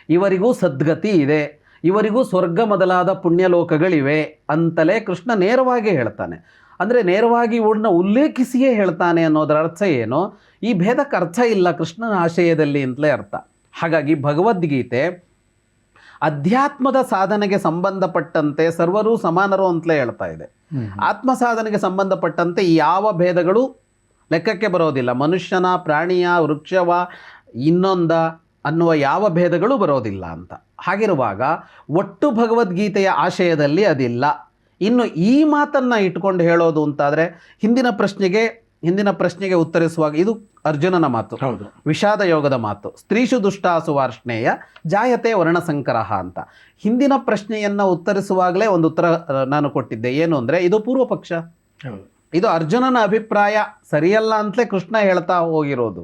ಇವರಿಗೂ ಸದ್ಗತಿ ಇದೆ, ಇವರಿಗೂ ಸ್ವರ್ಗ ಮೊದಲಾದ ಪುಣ್ಯಲೋಕಗಳಿವೆ ಅಂತಲೇ ಕೃಷ್ಣ ನೇರವಾಗಿ ಹೇಳ್ತಾನೆ. ಅಂದರೆ ನೇರವಾಗಿ ಇವ್ರನ್ನ ಉಲ್ಲೇಖಿಸಿಯೇ ಹೇಳ್ತಾನೆ ಅನ್ನೋದರ ಅರ್ಥ ಏನು? ಈ ಭೇದಕ್ಕೆ ಅರ್ಥ ಇಲ್ಲ ಕೃಷ್ಣನ ಆಶಯದಲ್ಲಿ ಅಂತಲೇ ಅರ್ಥ. ಹಾಗಾಗಿ ಭಗವದ್ಗೀತೆ ಅಧ್ಯಾತ್ಮದ ಸಾಧನೆಗೆ ಸಂಬಂಧಪಟ್ಟಂತೆ ಸರ್ವರೂ ಸಮಾನರು ಅಂತಲೇ ಹೇಳ್ತಾ ಇದೆ. ಆತ್ಮ ಸಾಧನೆಗೆ ಸಂಬಂಧಪಟ್ಟಂತೆ ಯಾವ ಭೇದಗಳು ಲೆಕ್ಕಕ್ಕೆ ಬರೋದಿಲ್ಲ. ಮನುಷ್ಯನ, ಪ್ರಾಣಿಯ, ವೃಕ್ಷವ, ಇನ್ನೊಂದ ಅನ್ನುವ ಯಾವ ಭೇದಗಳು ಬರೋದಿಲ್ಲ ಅಂತ. ಹಾಗಿರುವಾಗ ಒಟ್ಟು ಭಗವದ್ಗೀತೆಯ ಆಶಯದಲ್ಲಿ ಅದಿಲ್ಲ. ಇನ್ನು ಈ ಮಾತನ್ನು ಇಟ್ಕೊಂಡು ಹೇಳೋದು ಅಂತಾದರೆ ಹಿಂದಿನ ಪ್ರಶ್ನೆಗೆ ಉತ್ತರಿಸುವಾಗ ಇದು ಅರ್ಜುನನ ಮಾತು, ವಿಷಾದ ಯೋಗದ ಮಾತು. ಸ್ತ್ರೀಷು ದುಷ್ಟಾಸು ವಾರ್ಷ್ಣೇಯ ಜಾಯತೆ ವರ್ಣಸಂಕರಃ ಅಂತ. ಹಿಂದಿನ ಪ್ರಶ್ನೆಯನ್ನು ಉತ್ತರಿಸುವಾಗಲೇ ಒಂದು ಉತ್ತರ ನಾನು ಕೊಟ್ಟಿದ್ದೆ. ಏನು ಅಂದರೆ ಇದು ಪೂರ್ವ ಪಕ್ಷ, ಇದು ಅರ್ಜುನನ ಅಭಿಪ್ರಾಯ ಸರಿಯಲ್ಲ ಅಂತಲೇ ಕೃಷ್ಣ ಹೇಳ್ತಾ ಹೋಗಿರೋದು.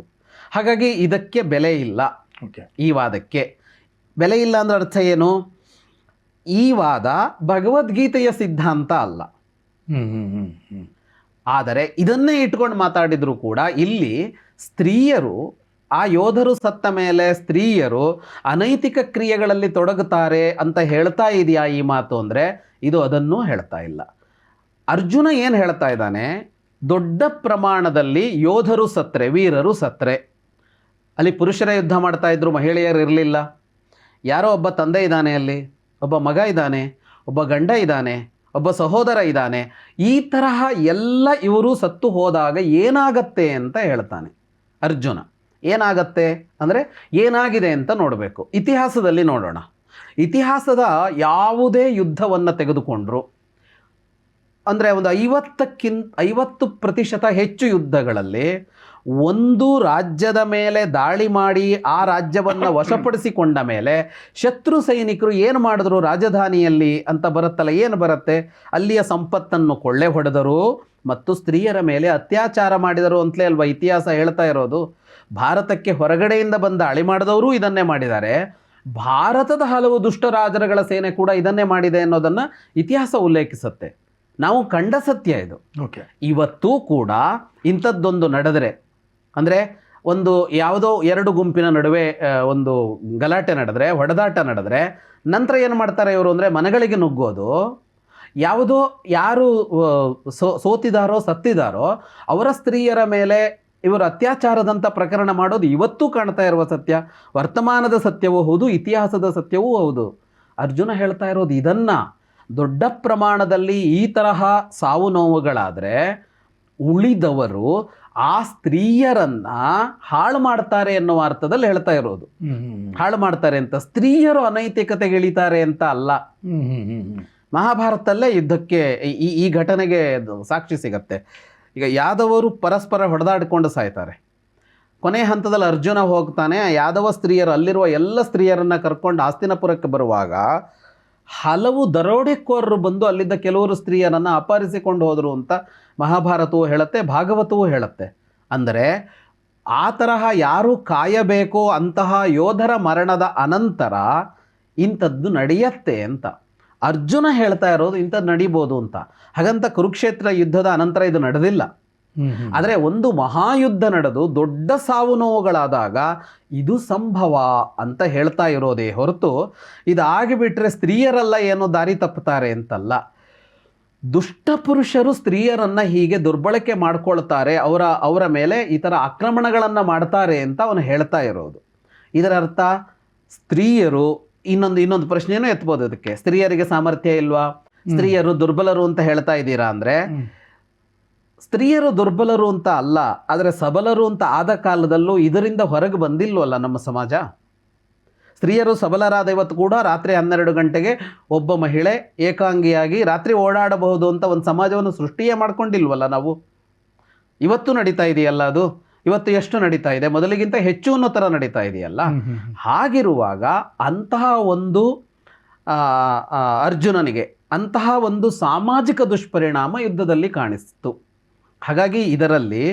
ಹಾಗಾಗಿ ಇದಕ್ಕೆ ಬೆಲೆ ಇಲ್ಲ. ಈ ವಾದಕ್ಕೆ ಬೆಲೆ ಇಲ್ಲ ಅಂದ್ರೆ ಅರ್ಥ ಏನು? ಈ ವಾದ ಭಗವದ್ಗೀತೆಯ ಸಿದ್ಧಾಂತ ಅಲ್ಲ. ಆದರೆ ಇದನ್ನೇ ಇಟ್ಕೊಂಡು ಮಾತಾಡಿದ್ರು ಕೂಡ ಇಲ್ಲಿ ಸ್ತ್ರೀಯರು, ಆ ಯೋಧರು ಸತ್ತ ಮೇಲೆ ಸ್ತ್ರೀಯರು ಅನೈತಿಕ ಕ್ರಿಯೆಗಳಲ್ಲಿ ತೊಡಗುತ್ತಾರೆ ಅಂತ ಹೇಳ್ತಾ ಇದೆಯಾ ಈ ಮಾತು ಅಂದರೆ ಇದು ಅದನ್ನೂ ಹೇಳ್ತಾ ಇಲ್ಲ. ಅರ್ಜುನ ಏನು ಹೇಳ್ತಾ ಇದ್ದಾನೆ? ದೊಡ್ಡ ಪ್ರಮಾಣದಲ್ಲಿ ಯೋಧರು ಸತ್ರೆ, ವೀರರು ಸತ್ರೆ, ಅಲ್ಲಿ ಪುರುಷರ ಯುದ್ಧ ಮಾಡ್ತಾ ಇದ್ರು, ಮಹಿಳೆಯರು ಇರಲಿಲ್ಲ. ಯಾರೋ ಒಬ್ಬ ತಂದೆ ಇದ್ದಾನೆ, ಅಲ್ಲಿ ಒಬ್ಬ ಮಗ ಇದ್ದಾನೆ, ಒಬ್ಬ ಗಂಡ ಇದ್ದಾನೆ, ಒಬ್ಬ ಸಹೋದರ ಇದ್ದಾನೆ. ಈ ತರಹ ಎಲ್ಲ ಇವರು ಸತ್ತು ಹೋದಾಗ ಏನಾಗತ್ತೆ ಅಂತ ಹೇಳ್ತಾನೆ ಅರ್ಜುನ. ಏನಾಗತ್ತೆ ಅಂದರೆ ಏನಾಗಿದೆ ಅಂತ ನೋಡಬೇಕು. ಇತಿಹಾಸದಲ್ಲಿ ನೋಡೋಣ. ಇತಿಹಾಸದ ಯಾವುದೇ ಯುದ್ಧವನ್ನು ತೆಗೆದುಕೊಂಡ್ರು ಅಂದರೆ ಒಂದು 50% ಹೆಚ್ಚು ಯುದ್ಧಗಳಲ್ಲಿ ಒಂದು ರಾಜ್ಯದ ಮೇಲೆ ದಾಳಿ ಮಾಡಿ ಆ ರಾಜ್ಯವನ್ನು ವಶಪಡಿಸಿಕೊಂಡ ಮೇಲೆ ಶತ್ರು ಸೈನಿಕರು ಏನು ಮಾಡಿದ್ರು ರಾಜಧಾನಿಯಲ್ಲಿ ಅಂತ ಬರುತ್ತಲ್ಲ, ಏನು ಬರುತ್ತೆ? ಅಲ್ಲಿಯ ಸಂಪತ್ತನ್ನು ಕೊಳ್ಳೆ ಹೊಡೆದರು ಮತ್ತು ಸ್ತ್ರೀಯರ ಮೇಲೆ ಅತ್ಯಾಚಾರ ಮಾಡಿದರು ಅಂತಲೇ ಅಲ್ವಾ ಇತಿಹಾಸ ಹೇಳ್ತಾ ಇರೋದು. ಭಾರತಕ್ಕೆ ಹೊರಗಡೆಯಿಂದ ಬಂದು ದಾಳಿ ಮಾಡಿದವರು ಇದನ್ನೇ ಮಾಡಿದ್ದಾರೆ. ಭಾರತದ ಹಲವು ದುಷ್ಟ ರಾಜರುಗಳ ಸೇನೆ ಕೂಡ ಇದನ್ನೇ ಮಾಡಿದೆ ಅನ್ನೋದನ್ನು ಇತಿಹಾಸ ಉಲ್ಲೇಖಿಸುತ್ತೆ. ನಾವು ಕಂಡ ಸತ್ಯ ಇದು. ಇವತ್ತೂ ಕೂಡ ಇಂಥದ್ದೊಂದು ನಡೆದರೆ ಅಂದರೆ ಒಂದು ಯಾವುದೋ ಎರಡು ಗುಂಪಿನ ನಡುವೆ ಒಂದು ಗಲಾಟೆ ನಡೆದರೆ, ಹೊಡೆದಾಟ ನಡೆದರೆ ನಂತರ ಏನು ಮಾಡ್ತಾರೆ ಇವರು ಅಂದರೆ ಮನೆಗಳಿಗೆ ನುಗ್ಗೋದು, ಯಾರು ಸೋತಿದಾರೋ ಸತ್ತಿದಾರೋ ಅವರ ಸ್ತ್ರೀಯರ ಮೇಲೆ ಇವರು ಅತ್ಯಾಚಾರದಂಥ ಪ್ರಕರಣ ಮಾಡೋದು ಇವತ್ತೂ ಕಾಣ್ತಾ ಇರುವ ಸತ್ಯ. ವರ್ತಮಾನದ ಸತ್ಯವೂ ಹೌದು, ಇತಿಹಾಸದ ಸತ್ಯವೂ ಹೌದು. ಅರ್ಜುನ ಹೇಳ್ತಾ ಇರೋದು ಇದನ್ನು. ದೊಡ್ಡ ಪ್ರಮಾಣದಲ್ಲಿ ಈ ತರಹ ಸಾವು ನೋವುಗಳಾದರೆ ಉಳಿದವರು ಆ ಸ್ತ್ರೀಯರನ್ನ ಹಾಳು ಮಾಡ್ತಾರೆ ಎನ್ನುವ ಅರ್ಥದಲ್ಲಿ ಹೇಳ್ತಾ ಇರೋದು. ಹಾಳು ಮಾಡ್ತಾರೆ ಅಂತ, ಸ್ತ್ರೀಯರು ಅನೈತಿಕತೆಗೆ ಇಳಿತಾರೆ ಅಂತ ಅಲ್ಲ. ಮಹಾಭಾರತದಲ್ಲೇ ಯುದ್ಧಕ್ಕೆ ಈ ಘಟನೆಗೆ ಸಾಕ್ಷಿ ಸಿಗತ್ತೆ. ಈಗ ಯಾದವರು ಪರಸ್ಪರ ಹೊಡೆದಾಡಿಕೊಂಡು ಸಾಯ್ತಾರೆ. ಕೊನೆ ಹಂತದಲ್ಲಿ ಅರ್ಜುನ ಹೋಗ್ತಾನೆ, ಯಾದವ ಸ್ತ್ರೀಯರು ಅಲ್ಲಿರುವ ಎಲ್ಲ ಸ್ತ್ರೀಯರನ್ನು ಕರ್ಕೊಂಡು ಆಸ್ತಿನಪುರಕ್ಕೆ ಬರುವಾಗ ಹಲವು ದರೋಡೆಕೋರರು ಬಂದು ಅಲ್ಲಿದ್ದ ಕೆಲವರು ಸ್ತ್ರೀಯರನ್ನು ಅಪಹರಿಸಿಕೊಂಡು ಹೋದರು ಅಂತ ಮಹಾಭಾರತವೂ ಹೇಳುತ್ತೆ, ಭಾಗವತವೂ ಹೇಳುತ್ತೆ. ಅಂದರೆ ಆ ತರಹ ಯಾರು ಕಾಯಬೇಕೋ ಅಂತಹ ಯೋಧರ ಮರಣದ ಅನಂತರ ಇಂಥದ್ದು ನಡೆಯತ್ತೆ ಅಂತ ಅರ್ಜುನ ಹೇಳ್ತಾ ಇರೋದು. ಇಂಥದ್ದು ನಡೀಬೋದು ಅಂತ. ಹಾಗಂತ ಕುರುಕ್ಷೇತ್ರ ಯುದ್ಧದ ಅನಂತರ ಇದು ನಡೆದಿಲ್ಲ. ಆದರೆ ಒಂದು ಮಹಾಯುದ್ಧ ನಡೆದು ದೊಡ್ಡ ಸಾವು ನೋವುಗಳಾದಾಗ ಇದು ಸಂಭವ ಅಂತ ಹೇಳ್ತಾ ಇರೋದೇ ಹೊರತು ಇದಾಗಿಬಿಟ್ರೆ ಸ್ತ್ರೀಯರೆಲ್ಲ ಏನೋ ದಾರಿ ತಪ್ಪುತ್ತಾರೆ ಅಂತಲ್ಲ. ದುಷ್ಟ ಪುರುಷರು ಸ್ತ್ರೀಯರನ್ನು ಹೀಗೆ ದುರ್ಬಳಕೆ ಮಾಡ್ಕೊಳ್ತಾರೆ, ಅವರ ಮೇಲೆ ಈ ಥರ ಆಕ್ರಮಣಗಳನ್ನು ಮಾಡ್ತಾರೆ ಅಂತ ಅವನು ಹೇಳ್ತಾ ಇರೋದು. ಇದರ ಅರ್ಥ ಸ್ತ್ರೀಯರು ಇನ್ನೊಂದು ಪ್ರಶ್ನೆಯೂ ಎತ್ಬೋದು ಅದಕ್ಕೆ. ಸ್ತ್ರೀಯರಿಗೆ ಸಾಮರ್ಥ್ಯ ಇಲ್ವಾ, ಸ್ತ್ರೀಯರು ದುರ್ಬಲರು ಅಂತ ಹೇಳ್ತಾ ಇದ್ದೀರಾ ಅಂದರೆ ಸ್ತ್ರೀಯರು ದುರ್ಬಲರು ಅಂತ ಅಲ್ಲ, ಆದರೆ ಸಬಲರು ಅಂತ ಆದ ಕಾಲದಲ್ಲೂ ಇದರಿಂದ ಹೊರಗೆ ಬಂದಿಲ್ವಲ್ಲ ನಮ್ಮ ಸಮಾಜ. ಸ್ತ್ರೀಯರು ಸಬಲರಾದ ಇವತ್ತು ಕೂಡ ರಾತ್ರಿ 12 ಗಂಟೆಗೆ ಒಬ್ಬ ಮಹಿಳೆ ಏಕಾಂಗಿಯಾಗಿ ರಾತ್ರಿ ಓಡಾಡಬಹುದು ಅಂತ ಒಂದು ಸಮಾಜವನ್ನು ಸೃಷ್ಟಿಯೇ ಮಾಡ್ಕೊಂಡಿಲ್ವಲ್ಲ ನಾವು. ಇವತ್ತು ನಡೀತಾ ಇದೆಯಲ್ಲ ಅದು. ಇವತ್ತು ಎಷ್ಟು ನಡೀತಾ ಇದೆ, ಮೊದಲಿಗಿಂತ ಹೆಚ್ಚು ಅನ್ನೋ ಥರ ನಡೀತಾ ಇದೆಯಲ್ಲ. ಹಾಗಿರುವಾಗ ಅಂತಹ ಒಂದು ಅರ್ಜುನನಿಗೆ ಅಂತಹ ಒಂದು ಸಾಮಾಜಿಕ ದುಷ್ಪರಿಣಾಮ ಯುದ್ಧದಲ್ಲಿ ಕಾಣಿಸ್ತು. ಹಾಗಾಗಿ ಇದರಲ್ಲಿ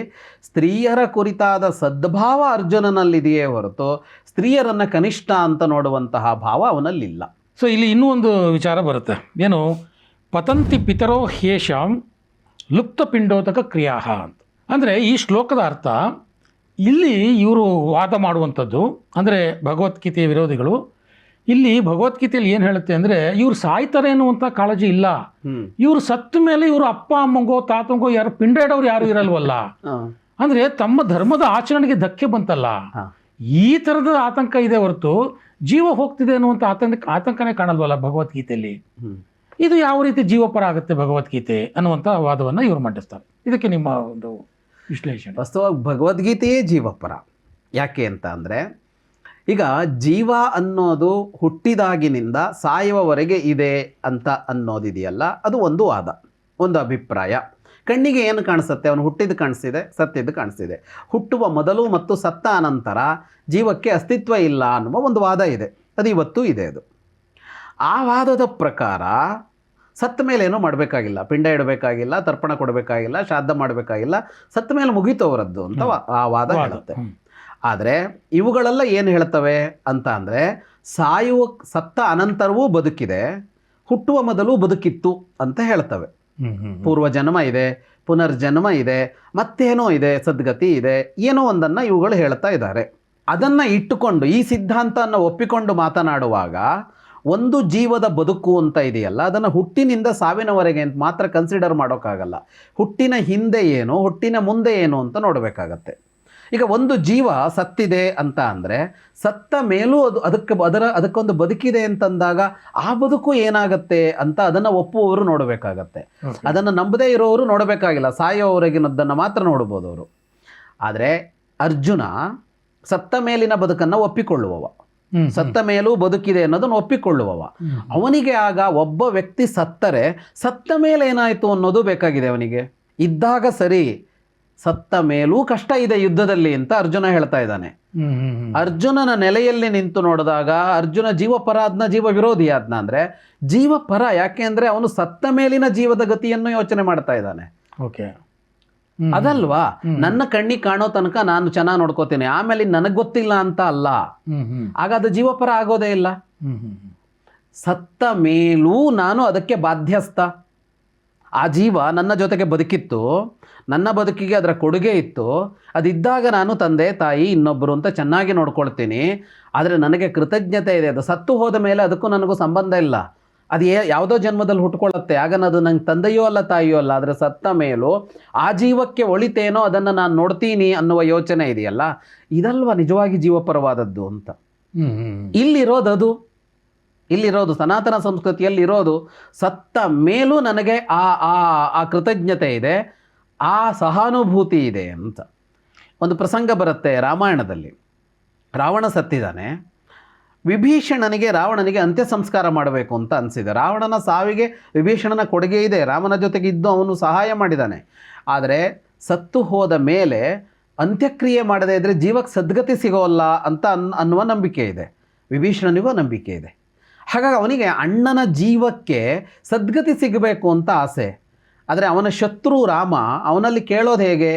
ಸ್ತ್ರೀಯರ ಕುರಿತಾದ ಸದ್ಭಾವ ಅರ್ಜುನನಲ್ಲಿದೆಯೇ ಹೊರತು ಸ್ತ್ರೀಯರನ್ನು ಕನಿಷ್ಠ ಅಂತ ನೋಡುವಂತಹ ಭಾವ ಅವನಲ್ಲಿಲ್ಲ. ಸೊ ಇಲ್ಲಿ ಇನ್ನೂ ಒಂದು ವಿಚಾರ ಬರುತ್ತೆ, ಏನು ಪತಂತಿ ಪಿತರೋ ಹ್ಯೇಷಾಂ ಲುಪ್ತ ಪಿಂಡೋದಕ ಕ್ರಿಯಾ ಅಂತ. ಅಂದರೆ ಈ ಶ್ಲೋಕದ ಅರ್ಥ ಇಲ್ಲಿ ಇವರು ವಾದ ಮಾಡುವಂಥದ್ದು, ಅಂದರೆ ಭಗವದ್ಗೀತೆಯ ವಿರೋಧಿಗಳು ಇಲ್ಲಿ ಭಗವದ್ಗೀತೆಯಲ್ಲಿ ಏನು ಹೇಳುತ್ತೆ ಅಂದರೆ ಇವ್ರು ಸಾಯ್ತಾರೆ ಅನ್ನುವಂಥ ಕಾಳಜಿ ಇಲ್ಲ. ಇವರು ಸತ್ತ ಮೇಲೆ ಇವರು ಅಪ್ಪ ಅಮ್ಮಂಗೋ ತಾತಂಗೋ ಯಾರು ಪಿಂಡ ಇಡೋರು ಯಾರು ಇರಲ್ವಲ್ಲ. ಅಂದರೆ ತಮ್ಮ ಧರ್ಮದ ಆಚರಣೆಗೆ ಧಕ್ಕೆ ಬಂತಲ್ಲ, ಈ ಥರದ ಆತಂಕ ಇದೆ ಹೊರತು ಜೀವ ಹೋಗ್ತಿದೆ ಅನ್ನುವಂಥ ಆತಂಕನೇ ಕಾಣಲ್ವಲ್ಲ ಭಗವದ್ಗೀತೆಯಲ್ಲಿ. ಇದು ಯಾವ ರೀತಿ ಜೀವಪರ ಆಗುತ್ತೆ ಭಗವದ್ಗೀತೆ ಅನ್ನುವಂಥ ವಾದವನ್ನು ಇವರು ಮಂಡಿಸ್ತಾರೆ. ಇದಕ್ಕೆ ನಿಮ್ಮ ಒಂದು ವಿಶ್ಲೇಷಣೆ? ವಾಸ್ತವವಾಗಿ ಭಗವದ್ಗೀತೆಯೇ ಜೀವಪರ. ಯಾಕೆ ಅಂತ ಅಂದರೆ, ಈಗ ಜೀವ ಅನ್ನೋದು ಹುಟ್ಟಿದಾಗಿನಿಂದ ಸಾಯುವವರೆಗೆ ಇದೆ ಅಂತ ಅನ್ನೋದಿದೆಯಲ್ಲ, ಅದು ಒಂದು ವಾದ, ಒಂದು ಅಭಿಪ್ರಾಯ. ಕಣ್ಣಿಗೆ ಏನು ಕಾಣಿಸುತ್ತೆ? ಅವನು ಹುಟ್ಟಿದ್ದು ಕಾಣಿಸ್ತಿದೆ, ಸತ್ತಿದ್ದು ಕಾಣಿಸ್ತಿದೆ. ಹುಟ್ಟುವ ಮೊದಲು ಮತ್ತು ಸತ್ತ ಅನಂತರ ಜೀವಕ್ಕೆ ಅಸ್ತಿತ್ವ ಇಲ್ಲ ಅನ್ನುವ ಒಂದು ವಾದ ಇದೆ, ಅದು ಇವತ್ತೂ ಇದೆ. ಅದು ಆ ವಾದದ ಪ್ರಕಾರ ಸತ್ತ ಮೇಲೆ ಏನೂ ಮಾಡಬೇಕಾಗಿಲ್ಲ, ಪಿಂಡ ಇಡಬೇಕಾಗಿಲ್ಲ, ತರ್ಪಣ ಕೊಡಬೇಕಾಗಿಲ್ಲ, ಶ್ರಾದ್ದ ಮಾಡಬೇಕಾಗಿಲ್ಲ, ಸತ್ತ ಮೇಲೆ ಮುಗೀತು ಅವರದ್ದು ಅಂತ ಆ ವಾದ ಹೇಳುತ್ತೆ. ಆದರೆ ಇವುಗಳೆಲ್ಲ ಏನು ಹೇಳ್ತವೆ ಅಂತ ಅಂದರೆ, ಸತ್ತ ಅನಂತರವೂ ಬದುಕಿದೆ, ಹುಟ್ಟುವ ಮೊದಲು ಬದುಕಿತ್ತು ಅಂತ ಹೇಳ್ತವೆ. ಪೂರ್ವಜನ್ಮ ಇದೆ, ಪುನರ್ಜನ್ಮ ಇದೆ, ಮತ್ತೇನೋ ಇದೆ, ಸದ್ಗತಿ ಇದೆ, ಏನೋ ಒಂದನ್ನು ಇವುಗಳು ಹೇಳ್ತಾ ಇದ್ದಾರೆ. ಅದನ್ನು ಇಟ್ಟುಕೊಂಡು ಈ ಸಿದ್ಧಾಂತವನ್ನು ಒಪ್ಪಿಕೊಂಡು ಮಾತನಾಡುವಾಗ ಒಂದು ಜೀವದ ಬದುಕು ಅಂತ ಇದೆಯಲ್ಲ, ಅದನ್ನು ಹುಟ್ಟಿನಿಂದ ಸಾವಿನವರೆಗೆ ಅಂತ ಮಾತ್ರ ಕನ್ಸಿಡರ್ ಮಾಡೋಕ್ಕಾಗಲ್ಲ. ಹುಟ್ಟಿನ ಹಿಂದೆ ಏನು, ಹುಟ್ಟಿನ ಮುಂದೆ ಏನು ಅಂತ ನೋಡಬೇಕಾಗತ್ತೆ. ಈಗ ಒಂದು ಜೀವ ಸತ್ತಿದೆ ಅಂತ ಅಂದರೆ, ಸತ್ತ ಮೇಲೂ ಅದಕ್ಕೊಂದು ಬದುಕಿದೆ ಅಂತಂದಾಗ ಆ ಬದುಕು ಏನಾಗತ್ತೆ ಅಂತ ಅದನ್ನು ಒಪ್ಪುವವರು ನೋಡಬೇಕಾಗತ್ತೆ. ಅದನ್ನು ನಂಬದೇ ಇರೋರು ನೋಡಬೇಕಾಗಿಲ್ಲ, ಸಾಯೋವರೆಗಿನದ್ದನ್ನು ಮಾತ್ರ ನೋಡ್ಬೋದು ಅವರು. ಆದರೆ ಅರ್ಜುನ ಸತ್ತ ಮೇಲಿನ ಬದುಕನ್ನು ಒಪ್ಪಿಕೊಳ್ಳುವವ, ಸತ್ತ ಮೇಲೂ ಬದುಕಿದೆ ಅನ್ನೋದನ್ನು ಒಪ್ಪಿಕೊಳ್ಳುವವ. ಅವನಿಗೆ ಆಗ ಒಬ್ಬ ವ್ಯಕ್ತಿ ಸತ್ತರೆ ಸತ್ತ ಮೇಲೆ ಏನಾಯಿತು ಅನ್ನೋದು ಬೇಕಾಗಿದೆ ಅವನಿಗೆ. ಇದ್ದಾಗ ಸರಿ, ಸತ್ತ ಮೇಲೂ ಕಷ್ಟ ಇದೆ ಯುದ್ಧದಲ್ಲಿ ಅಂತ ಅರ್ಜುನ ಹೇಳ್ತಾ ಇದ್ದಾನೆ. ಅರ್ಜುನನ ನೆಲೆಯಲ್ಲಿ ನಿಂತು ನೋಡಿದಾಗ ಅರ್ಜುನ ಜೀವಪರ ಆದ್ನ, ಜೀವ ವಿರೋಧಿ ಆದ್ನ ಅಂದರೆ ಜೀವಪರ. ಯಾಕೆ ಅಂದರೆ ಅವನು ಸತ್ತ ಮೇಲಿನ ಜೀವದ ಗತಿಯನ್ನು ಯೋಚನೆ ಮಾಡ್ತಾ ಇದ್ದಾನೆ. ಅದಲ್ವಾ, ನನ್ನ ಕಣ್ಣಿಗೆ ಕಾಣೋ ತನಕ ನಾನು ಚೆನ್ನಾಗಿ ನೋಡ್ಕೋತೀನಿ, ಆಮೇಲೆ ನನಗೆ ಗೊತ್ತಿಲ್ಲ ಅಂತ ಅಲ್ಲ. ಆಗ ಅದು ಜೀವಪರ ಆಗೋದೇ ಇಲ್ಲ. ಸತ್ತ ಮೇಲೂ ನಾನು ಅದಕ್ಕೆ ಬಾಧ್ಯಸ್ಥ. ಆ ಜೀವ ನನ್ನ ಜೊತೆಗೆ ಬದುಕಿತ್ತು, ನನ್ನ ಬದುಕಿಗೆ ಅದರ ಕೊಡುಗೆ ಇತ್ತು, ಅದಿದ್ದಾಗ ನಾನು ತಂದೆ ತಾಯಿ ಇನ್ನೊಬ್ಬರು ಅಂತ ಚೆನ್ನಾಗಿ ನೋಡ್ಕೊಳ್ತೀನಿ. ಆದರೆ ನನಗೆ ಕೃತಜ್ಞತೆ ಇದೆ. ಅದು ಸತ್ತು ಹೋದ ಮೇಲೆ ಅದಕ್ಕೂ ನನಗೂ ಸಂಬಂಧ ಇಲ್ಲ, ಅದು ಯಾವುದೋ ಜನ್ಮದಲ್ಲಿ ಹುಟ್ಕೊಳ್ಳುತ್ತೆ, ಆಗ ಅದು ನಂಗೆ ತಂದೆಯೋ ಅಲ್ಲ ತಾಯಿಯೋ ಅಲ್ಲ. ಆದರೆ ಸತ್ತ ಮೇಲೂ ಆ ಜೀವಕ್ಕೆ ಒಳಿತೇನೋ ಅದನ್ನು ನಾನು ನೋಡ್ತೀನಿ ಅನ್ನುವ ಯೋಚನೆ ಇದೆಯಲ್ಲ, ಇದಲ್ವ ನಿಜವಾಗಿ ಜೀವಪರವಾದದ್ದು ಅಂತ. ಇಲ್ಲಿರೋದು ಸನಾತನ ಸಂಸ್ಕೃತಿಯಲ್ಲಿರೋದು, ಸತ್ತ ಮೇಲೂ ನನಗೆ ಆ ಕೃತಜ್ಞತೆ ಇದೆ, ಆ ಸಹಾನುಭೂತಿ ಇದೆ ಅಂತ. ಒಂದು ಪ್ರಸಂಗ ಬರುತ್ತೆ ರಾಮಾಯಣದಲ್ಲಿ. ರಾವಣ ಸತ್ತಿದ್ದಾನೆ. ವಿಭೀಷಣನಿಗೆ ರಾವಣನಿಗೆ ಅಂತ್ಯ ಸಂಸ್ಕಾರ ಮಾಡಬೇಕು ಅಂತ ಅನಿಸಿದೆ. ರಾವಣನ ಸಾವಿಗೆ ವಿಭೀಷಣನ ಕೊಡುಗೆ ಇದೆ, ರಾಮನ ಜೊತೆಗೆ ಇದ್ದು ಅವನು ಸಹಾಯ ಮಾಡಿದ್ದಾನೆ. ಆದರೆ ಸತ್ತು ಹೋದ ಮೇಲೆ ಅಂತ್ಯಕ್ರಿಯೆ ಮಾಡದೇ ಇದ್ದರೆ ಜೀವಕ್ಕೆ ಸದ್ಗತಿ ಸಿಗೋಲ್ಲ ಅಂತ ಅನ್ನುವ ನಂಬಿಕೆ ಇದೆ. ವಿಭೀಷಣನಿಗೂ ನಂಬಿಕೆ ಇದೆ. ಹಾಗಾಗಿ ಅವನಿಗೆ ಅಣ್ಣನ ಜೀವಕ್ಕೆ ಸದ್ಗತಿ ಸಿಗಬೇಕು ಅಂತ ಆಸೆ. ಆದರೆ ಅವನ ಶತ್ರು ರಾಮ, ಅವನಲ್ಲಿ ಕೇಳೋದು ಹೇಗೆ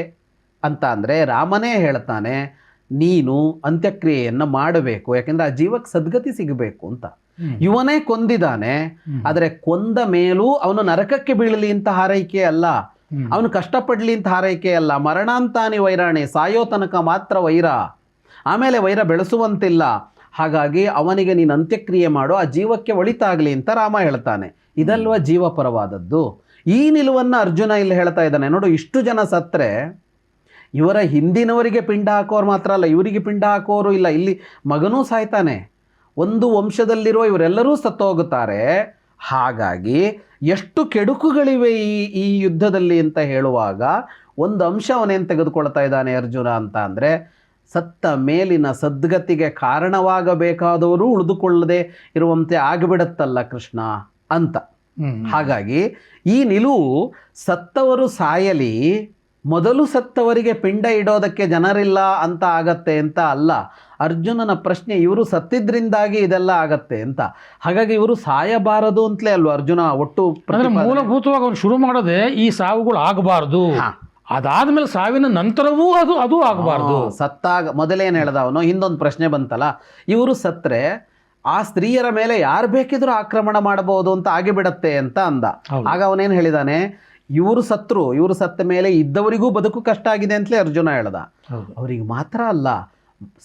ಅಂತ ಅಂದರೆ, ರಾಮನೇ ಹೇಳ್ತಾನೆ, ನೀನು ಅಂತ್ಯಕ್ರಿಯೆಯನ್ನು ಮಾಡಬೇಕು, ಯಾಕೆಂದರೆ ಆ ಜೀವಕ್ಕೆ ಸದ್ಗತಿ ಸಿಗಬೇಕು ಅಂತ. ಇವನೇ ಕೊಂದಿದ್ದಾನೆ. ಆದರೆ ಕೊಂದ ಮೇಲೂ ಅವನು ನರಕಕ್ಕೆ ಬೀಳಲಿ ಅಂತ ಹಾರೈಕೆ ಅಲ್ಲ, ಅವನು ಕಷ್ಟಪಡಲಿ ಅಂತ ಹಾರೈಕೆ ಅಲ್ಲ. ಮರಣಾಂತಾನಿ ವೈರಾಣಿ, ಸಾಯೋ ತನಕ ಮಾತ್ರ ವೈರ, ಆಮೇಲೆ ವೈರ ಬೆಳೆಸುವಂತಿಲ್ಲ. ಹಾಗಾಗಿ ಅವನಿಗೆ ನೀನು ಅಂತ್ಯಕ್ರಿಯೆ ಮಾಡು, ಆ ಜೀವಕ್ಕೆ ಒಳಿತಾಗಲಿ ಅಂತ ರಾಮ ಹೇಳ್ತಾನೆ. ಇದಲ್ವ ಜೀವಪರವಾದದ್ದು. ಈ ನಿಲುವನ್ನು ಅರ್ಜುನ ಇಲ್ಲಿ ಹೇಳ್ತಾ ಇದ್ದಾನೆ. ನೋಡು, ಇಷ್ಟು ಜನ ಸತ್ತರೆ ಇವರ ಹಿಂದಿನವರಿಗೆ ಪಿಂಡ ಹಾಕೋರು ಮಾತ್ರ ಅಲ್ಲ, ಇವರಿಗೆ ಪಿಂಡ ಹಾಕೋರು ಇಲ್ಲ. ಇಲ್ಲಿ ಮಗನೂ ಸಾಯ್ತಾನೆ, ಒಂದು ವಂಶದಲ್ಲಿರುವ ಇವರೆಲ್ಲರೂ ಸತ್ತೋಗುತ್ತಾರೆ. ಹಾಗಾಗಿ ಎಷ್ಟು ಕೆಡುಕುಗಳಿವೆ ಈ ಯುದ್ಧದಲ್ಲಿ ಅಂತ ಹೇಳುವಾಗ ಒಂದು ಅಂಶ ಅವನೇನು ತೆಗೆದುಕೊಳ್ತಾ ಇದ್ದಾನೆ ಅರ್ಜುನ ಅಂತ ಅಂದರೆ, ಸತ್ತ ಮೇಲಿನ ಸದ್ಗತಿಗೆ ಕಾರಣವಾಗಬೇಕಾದವರು ಉಳಿದುಕೊಳ್ಳದೆ ಇರುವಂತೆ ಆಗಿಬಿಡುತ್ತಲ್ಲ ಕೃಷ್ಣ ಅಂತ. ಹಾಗಾಗಿ ಈ ನಿಲುವು ಸತ್ತವರು ಸಾಯಲಿ, ಮೊದಲು ಸತ್ತವರಿಗೆ ಪಿಂಡ ಇಡೋದಕ್ಕೆ ಜನರಿಲ್ಲ ಅಂತ ಆಗತ್ತೆ ಅಂತ ಅಲ್ಲ. ಅರ್ಜುನನ ಪ್ರಶ್ನೆ ಇವರು ಸತ್ತಿದ್ರಿಂದಾಗಿ ಇದೆಲ್ಲ ಆಗತ್ತೆ ಅಂತ. ಹಾಗಾಗಿ ಇವರು ಸಾಯಬಾರದು ಅಂತಲೇ ಅಲ್ವ ಅರ್ಜುನ ಒಟ್ಟು ಅಂದ್ರೆ ಮೂಲಭೂತವಾಗಿ ಅವ್ನು ಶುರು ಮಾಡೋದೇ ಈ ಸಾವುಗಳು ಆಗಬಾರ್ದು, ಅದಾದ್ಮೇಲೆ ಸಾವಿನ ನಂತರವೂ ಅದು ಆಗಬಾರ್ದು. ಸತ್ತಾಗ ಮೊದಲೇನು ಹೇಳ್ದ ಅವನು, ಹಿಂದೊಂದು ಪ್ರಶ್ನೆ ಬಂತಲ್ಲ, ಇವರು ಸತ್ರೆ ಆ ಸ್ತ್ರೀಯರ ಮೇಲೆ ಯಾರು ಬೇಕಿದ್ರೂ ಆಕ್ರಮಣ ಮಾಡಬಹುದು ಅಂತ ಆಗಿಬಿಡತ್ತೆ ಅಂತ ಅಂದ. ಆಗ ಅವನೇನು ಹೇಳಿದಾನೆ, ಇವರು ಸತ್ತ ಮೇಲೆ ಇದ್ದವರಿಗೂ ಬದುಕು ಕಷ್ಟ ಆಗಿದೆ ಅಂತಲೇ ಅರ್ಜುನ ಹೇಳ್ದ. ಅವರಿಗೆ ಮಾತ್ರ ಅಲ್ಲ,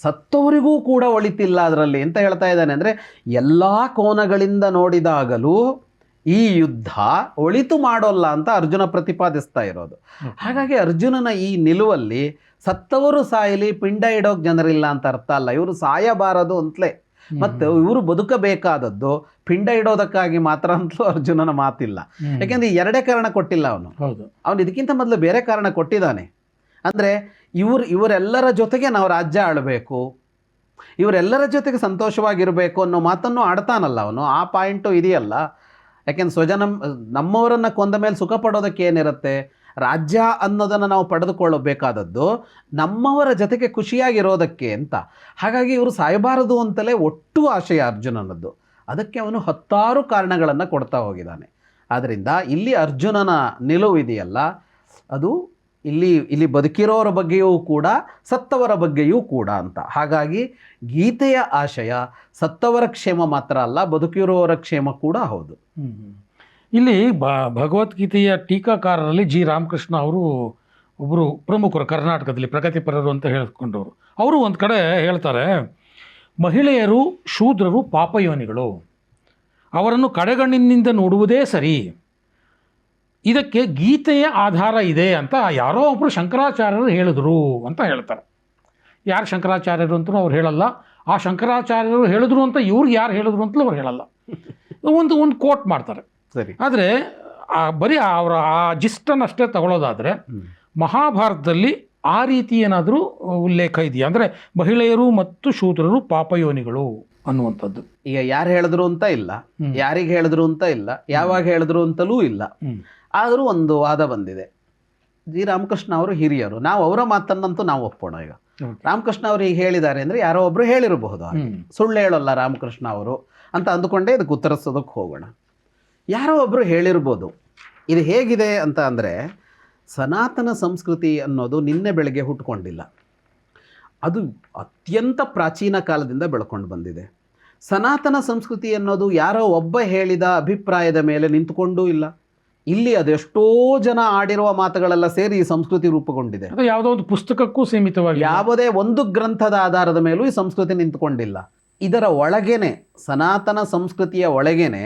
ಸತ್ತವರಿಗೂ ಕೂಡ ಒಳಿತಿಲ್ಲ ಅದರಲ್ಲಿ ಅಂತ ಹೇಳ್ತಾ ಇದ್ದಾನೆ. ಅಂದರೆ ಎಲ್ಲ ಕೋನಗಳಿಂದ ನೋಡಿದಾಗಲೂ ಈ ಯುದ್ಧ ಒಳಿತು ಮಾಡೋಲ್ಲ ಅಂತ ಅರ್ಜುನ ಪ್ರತಿಪಾದಿಸ್ತಾ ಇರೋದು. ಹಾಗಾಗಿ ಅರ್ಜುನನ ಈ ನಿಲುವಲ್ಲಿ ಸತ್ತವರು ಸಾಯಲಿ, ಪಿಂಡ ಇಡೋಕೆ ಜನರಿಲ್ಲ ಅಂತ ಅರ್ಥ ಅಲ್ಲ. ಇವರು ಸಾಯಬಾರದು ಅಂತಲೇ, ಮತ್ತು ಇವರು ಬದುಕಬೇಕಾದದ್ದು ಪಿಂಡ ಇಡೋದಕ್ಕಾಗಿ ಮಾತ್ರ ಅಂತಲೂ ಅರ್ಜುನನ ಮಾತಿಲ್ಲ. ಯಾಕೆಂದ್ರೆ ಎರಡೇ ಕಾರಣ ಕೊಟ್ಟಿಲ್ಲ ಅವನು ಇದಕ್ಕಿಂತ ಮೊದಲು ಬೇರೆ ಕಾರಣ ಕೊಟ್ಟಿದ್ದಾನೆ. ಅಂದರೆ ಇವರೆಲ್ಲರ ಜೊತೆಗೆ ನಾವು ರಾಜ್ಯ ಆಳಬೇಕು, ಇವರೆಲ್ಲರ ಜೊತೆಗೆ ಸಂತೋಷವಾಗಿರಬೇಕು ಅನ್ನೋ ಮಾತನ್ನು ಆಡ್ತಾನಲ್ಲ ಅವನು. ಆ ಪಾಯಿಂಟು ಇದೆಯಲ್ಲ. ಯಾಕೆಂದ್ರೆ ನಮ್ಮವರನ್ನು ಕೊಂದ ಮೇಲೆ ಸುಖ ಪಡೋದಕ್ಕೆ ಏನಿರುತ್ತೆ, ರಾಜ್ಯ ಅನ್ನೋದನ್ನು ನಾವು ಪಡೆದುಕೊಳ್ಳಬೇಕಾದದ್ದು ನಮ್ಮವರ ಜೊತೆಗೆ ಖುಷಿಯಾಗಿರೋದಕ್ಕೆ ಅಂತ. ಹಾಗಾಗಿ ಇವರು ಸಾಯಬಾರದು ಅಂತಲೇ ಒಟ್ಟು ಆಶಯ ಅರ್ಜುನನದ್ದು. ಅದಕ್ಕೆ ಅವನು 10 ಕಾರಣಗಳನ್ನು ಕೊಡ್ತಾ ಹೋಗಿದ್ದಾನೆ. ಆದ್ದರಿಂದ ಇಲ್ಲಿ ಅರ್ಜುನನ ನಿಲುವು ಇದೆಯಲ್ಲ, ಅದು ಇಲ್ಲಿ ಬದುಕಿರೋರ ಬಗ್ಗೆಯೂ ಕೂಡ ಸತ್ತವರ ಬಗ್ಗೆಯೂ ಕೂಡ ಅಂತ. ಹಾಗಾಗಿ ಗೀತೆಯ ಆಶಯ ಸತ್ತವರ ಕ್ಷೇಮ ಮಾತ್ರ ಅಲ್ಲ, ಬದುಕಿರೋರ ಕ್ಷೇಮ ಕೂಡ ಹೌದು. ಇಲ್ಲಿ ಭಗವದ್ಗೀತೆಯ ಟೀಕಾಕಾರರಲ್ಲಿ ಜಿ ರಾಮಕೃಷ್ಣ ಅವರು ಒಬ್ಬರು ಪ್ರಮುಖರು, ಕರ್ನಾಟಕದಲ್ಲಿ ಪ್ರಗತಿಪರರು ಅಂತ ಹೇಳಿಕೊಂಡವರು. ಅವರು ಒಂದು ಕಡೆ ಹೇಳ್ತಾರೆ, ಮಹಿಳೆಯರು ಶೂದ್ರರು ಪಾಪಯೋನಿಗಳು, ಅವರನ್ನು ಕಡೆಗಣ್ಣಿನಿಂದ ನೋಡುವುದೇ ಸರಿ, ಇದಕ್ಕೆ ಗೀತೆಯ ಆಧಾರ ಇದೆ ಅಂತ ಯಾರೋ ಒಬ್ಬರು ಶಂಕರಾಚಾರ್ಯರು ಹೇಳಿದ್ರು ಅಂತ ಹೇಳ್ತಾರೆ. ಯಾರು ಶಂಕರಾಚಾರ್ಯರು ಅಂತಲೂ ಅವ್ರು ಹೇಳಲ್ಲ, ಆ ಶಂಕರಾಚಾರ್ಯರು ಹೇಳಿದ್ರು ಅಂತ ಇವ್ರಿಗೆ ಯಾರು ಹೇಳಿದ್ರು ಅಂತಲೂ ಅವ್ರು ಹೇಳಲ್ಲ. ಒಂದು ಕೋಟ್ ಮಾಡ್ತಾರೆ. ಸರಿ, ಆದರೆ ಬರೀ ಅವರ ಆ ಜಿಸ್ಟನ್ನಷ್ಟೇ ತಗೊಳ್ಳೋದಾದರೆ ಮಹಾಭಾರತದಲ್ಲಿ ಆ ರೀತಿ ಏನಾದರೂ ಉಲ್ಲೇಖ ಇದೆಯಾ ಅಂದರೆ ಮಹಿಳೆಯರು ಮತ್ತು ಶೂದ್ರರು ಪಾಪಯೋನಿಗಳು ಅನ್ನುವಂಥದ್ದು. ಈಗ ಯಾರು ಹೇಳಿದ್ರು ಅಂತ ಇಲ್ಲ, ಯಾರಿಗೆ ಹೇಳಿದ್ರು ಅಂತ ಇಲ್ಲ, ಯಾವಾಗ ಹೇಳಿದ್ರು ಅಂತಲೂ ಇಲ್ಲ. ಆದರೂ ಒಂದು ವಾದ ಬಂದಿದೆ. ಜಿ ರಾಮಕೃಷ್ಣ ಅವರು ಹಿರಿಯರು, ನಾವು ಅವರ ಮಾತನ್ನಂತೂ ನಾವು ಒಪ್ಪೋಣ. ಈಗ ರಾಮಕೃಷ್ಣ ಅವರು ಈಗ ಹೇಳಿದ್ದಾರೆ ಅಂದರೆ ಯಾರೋ ಒಬ್ಬರು ಹೇಳಿರಬಹುದು, ಸುಳ್ಳು ಹೇಳೋಲ್ಲ ರಾಮಕೃಷ್ಣ ಅವರು ಅಂತ ಅಂದುಕೊಂಡೇ ಇದಕ್ಕೆ ಉತ್ತರಿಸೋದಕ್ಕೆ ಹೋಗೋಣ. ಯಾರೋ ಒಬ್ಬರು ಹೇಳಿರ್ಬೋದು. ಇದು ಹೇಗಿದೆ ಅಂತ ಅಂದರೆ, ಸನಾತನ ಸಂಸ್ಕೃತಿ ಅನ್ನೋದು ನಿನ್ನೆ ಬೆಳಗ್ಗೆ ಹುಟ್ಕೊಂಡಿಲ್ಲ, ಅದು ಅತ್ಯಂತ ಪ್ರಾಚೀನ ಕಾಲದಿಂದ ಬೆಳ್ಕೊಂಡು ಬಂದಿದೆ. ಸನಾತನ ಸಂಸ್ಕೃತಿ ಅನ್ನೋದು ಯಾರೋ ಒಬ್ಬ ಹೇಳಿದ ಅಭಿಪ್ರಾಯದ ಮೇಲೆ ನಿಂತುಕೊಂಡೂ ಇಲ್ಲ. ಇಲ್ಲಿ ಅದೆಷ್ಟೋ ಜನ ಆಡಿರುವ ಮಾತುಗಳೆಲ್ಲ ಸೇರಿ ಈ ಸಂಸ್ಕೃತಿ ರೂಪುಗೊಂಡಿದೆ. ಯಾವುದೋ ಒಂದು ಪುಸ್ತಕಕ್ಕೂ ಸೀಮಿತವಾಗಿ ಯಾವುದೇ ಒಂದು ಗ್ರಂಥದ ಆಧಾರದ ಮೇಲೂ ಈ ಸಂಸ್ಕೃತಿ ನಿಂತುಕೊಂಡಿಲ್ಲ. ಇದರ ಒಳಗೇನೆ, ಸನಾತನ ಸಂಸ್ಕೃತಿಯ ಒಳಗೇನೆ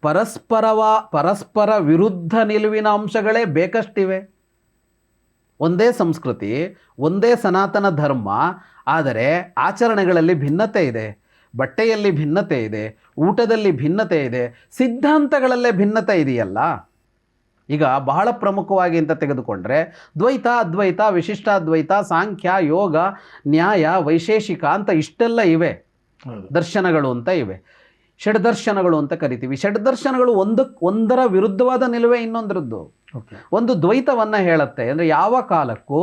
ಪರಸ್ಪರ ವಿರುದ್ಧ ನಿಲುವಿನ ಅಂಶಗಳೇ ಬೇಕಷ್ಟಿವೆ. ಒಂದೇ ಸಂಸ್ಕೃತಿ, ಒಂದೇ ಸನಾತನ ಧರ್ಮ, ಆದರೆ ಆಚರಣೆಗಳಲ್ಲಿ ಭಿನ್ನತೆ ಇದೆ, ಬಟ್ಟೆಯಲ್ಲಿ ಭಿನ್ನತೆ ಇದೆ, ಊಟದಲ್ಲಿ ಭಿನ್ನತೆ ಇದೆ, ಸಿದ್ಧಾಂತಗಳಲ್ಲೇ ಭಿನ್ನತೆ ಇದೆಯಲ್ಲ. ಈಗ ಬಹಳ ಪ್ರಮುಖವಾಗಿ ಅಂತ ತೆಗೆದುಕೊಂಡ್ರೆ ದ್ವೈತ, ಅದ್ವೈತ, ವಿಶಿಷ್ಟಾದ್ವೈತ, ಸಾಂಖ್ಯ, ಯೋಗ, ನ್ಯಾಯ, ವೈಶೇಷಿಕ ಅಂತ ಇಷ್ಟೆಲ್ಲ ಇವೆ. ದರ್ಶನಗಳು ಅಂತ ಇವೆ, ಷಡ್ದರ್ಶನಗಳು ಅಂತ ಕರಿತೀವಿ. ಷಡ್ದರ್ಶನಗಳು ಒಂದರ ವಿರುದ್ಧವಾದ ನಿಲುವೆ ಇನ್ನೊಂದರದ್ದು. ಒಂದು ದ್ವೈತವನ್ನು ಹೇಳುತ್ತೆ, ಅಂದರೆ ಯಾವ ಕಾಲಕ್ಕೂ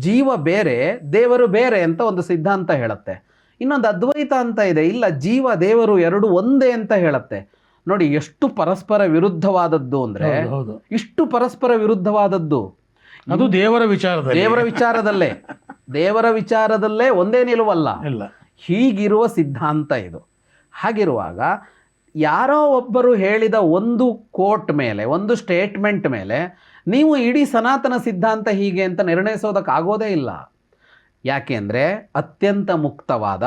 ಜೀವ ಬೇರೆ ದೇವರು ಬೇರೆ ಅಂತ ಒಂದು ಸಿದ್ಧಾಂತ ಹೇಳುತ್ತೆ. ಇನ್ನೊಂದು ಅದ್ವೈತ ಅಂತ ಇದೆ, ಇಲ್ಲ ಜೀವ ದೇವರು ಎರಡು ಒಂದೇ ಅಂತ ಹೇಳುತ್ತೆ. ನೋಡಿ ಎಷ್ಟು ಪರಸ್ಪರ ವಿರುದ್ಧವಾದದ್ದು ಅಂದರೆ, ಇಷ್ಟು ಪರಸ್ಪರ ವಿರುದ್ಧವಾದದ್ದು. ಅದು ದೇವರ ವಿಚಾರದಲ್ಲೇ ಒಂದೇ ನಿಲುವಲ್ಲ, ಹೀಗಿರುವ ಸಿದ್ಧಾಂತ ಇದು. ಹಾಗಿರುವಾಗ ಯಾರೋ ಒಬ್ಬರು ಹೇಳಿದ ಒಂದು ಕೋಟ್ ಮೇಲೆ, ಒಂದು ಸ್ಟೇಟ್ಮೆಂಟ್ ಮೇಲೆ ನೀವು ಇಡೀ ಸನಾತನ ಸಿದ್ಧಾಂತ ಹೀಗೆ ಅಂತ ನಿರ್ಣಯಿಸೋದಕ್ಕಾಗೋದೇ ಇಲ್ಲ. ಯಾಕೆ ಅಂದರೆ ಅತ್ಯಂತ ಮುಕ್ತವಾದ,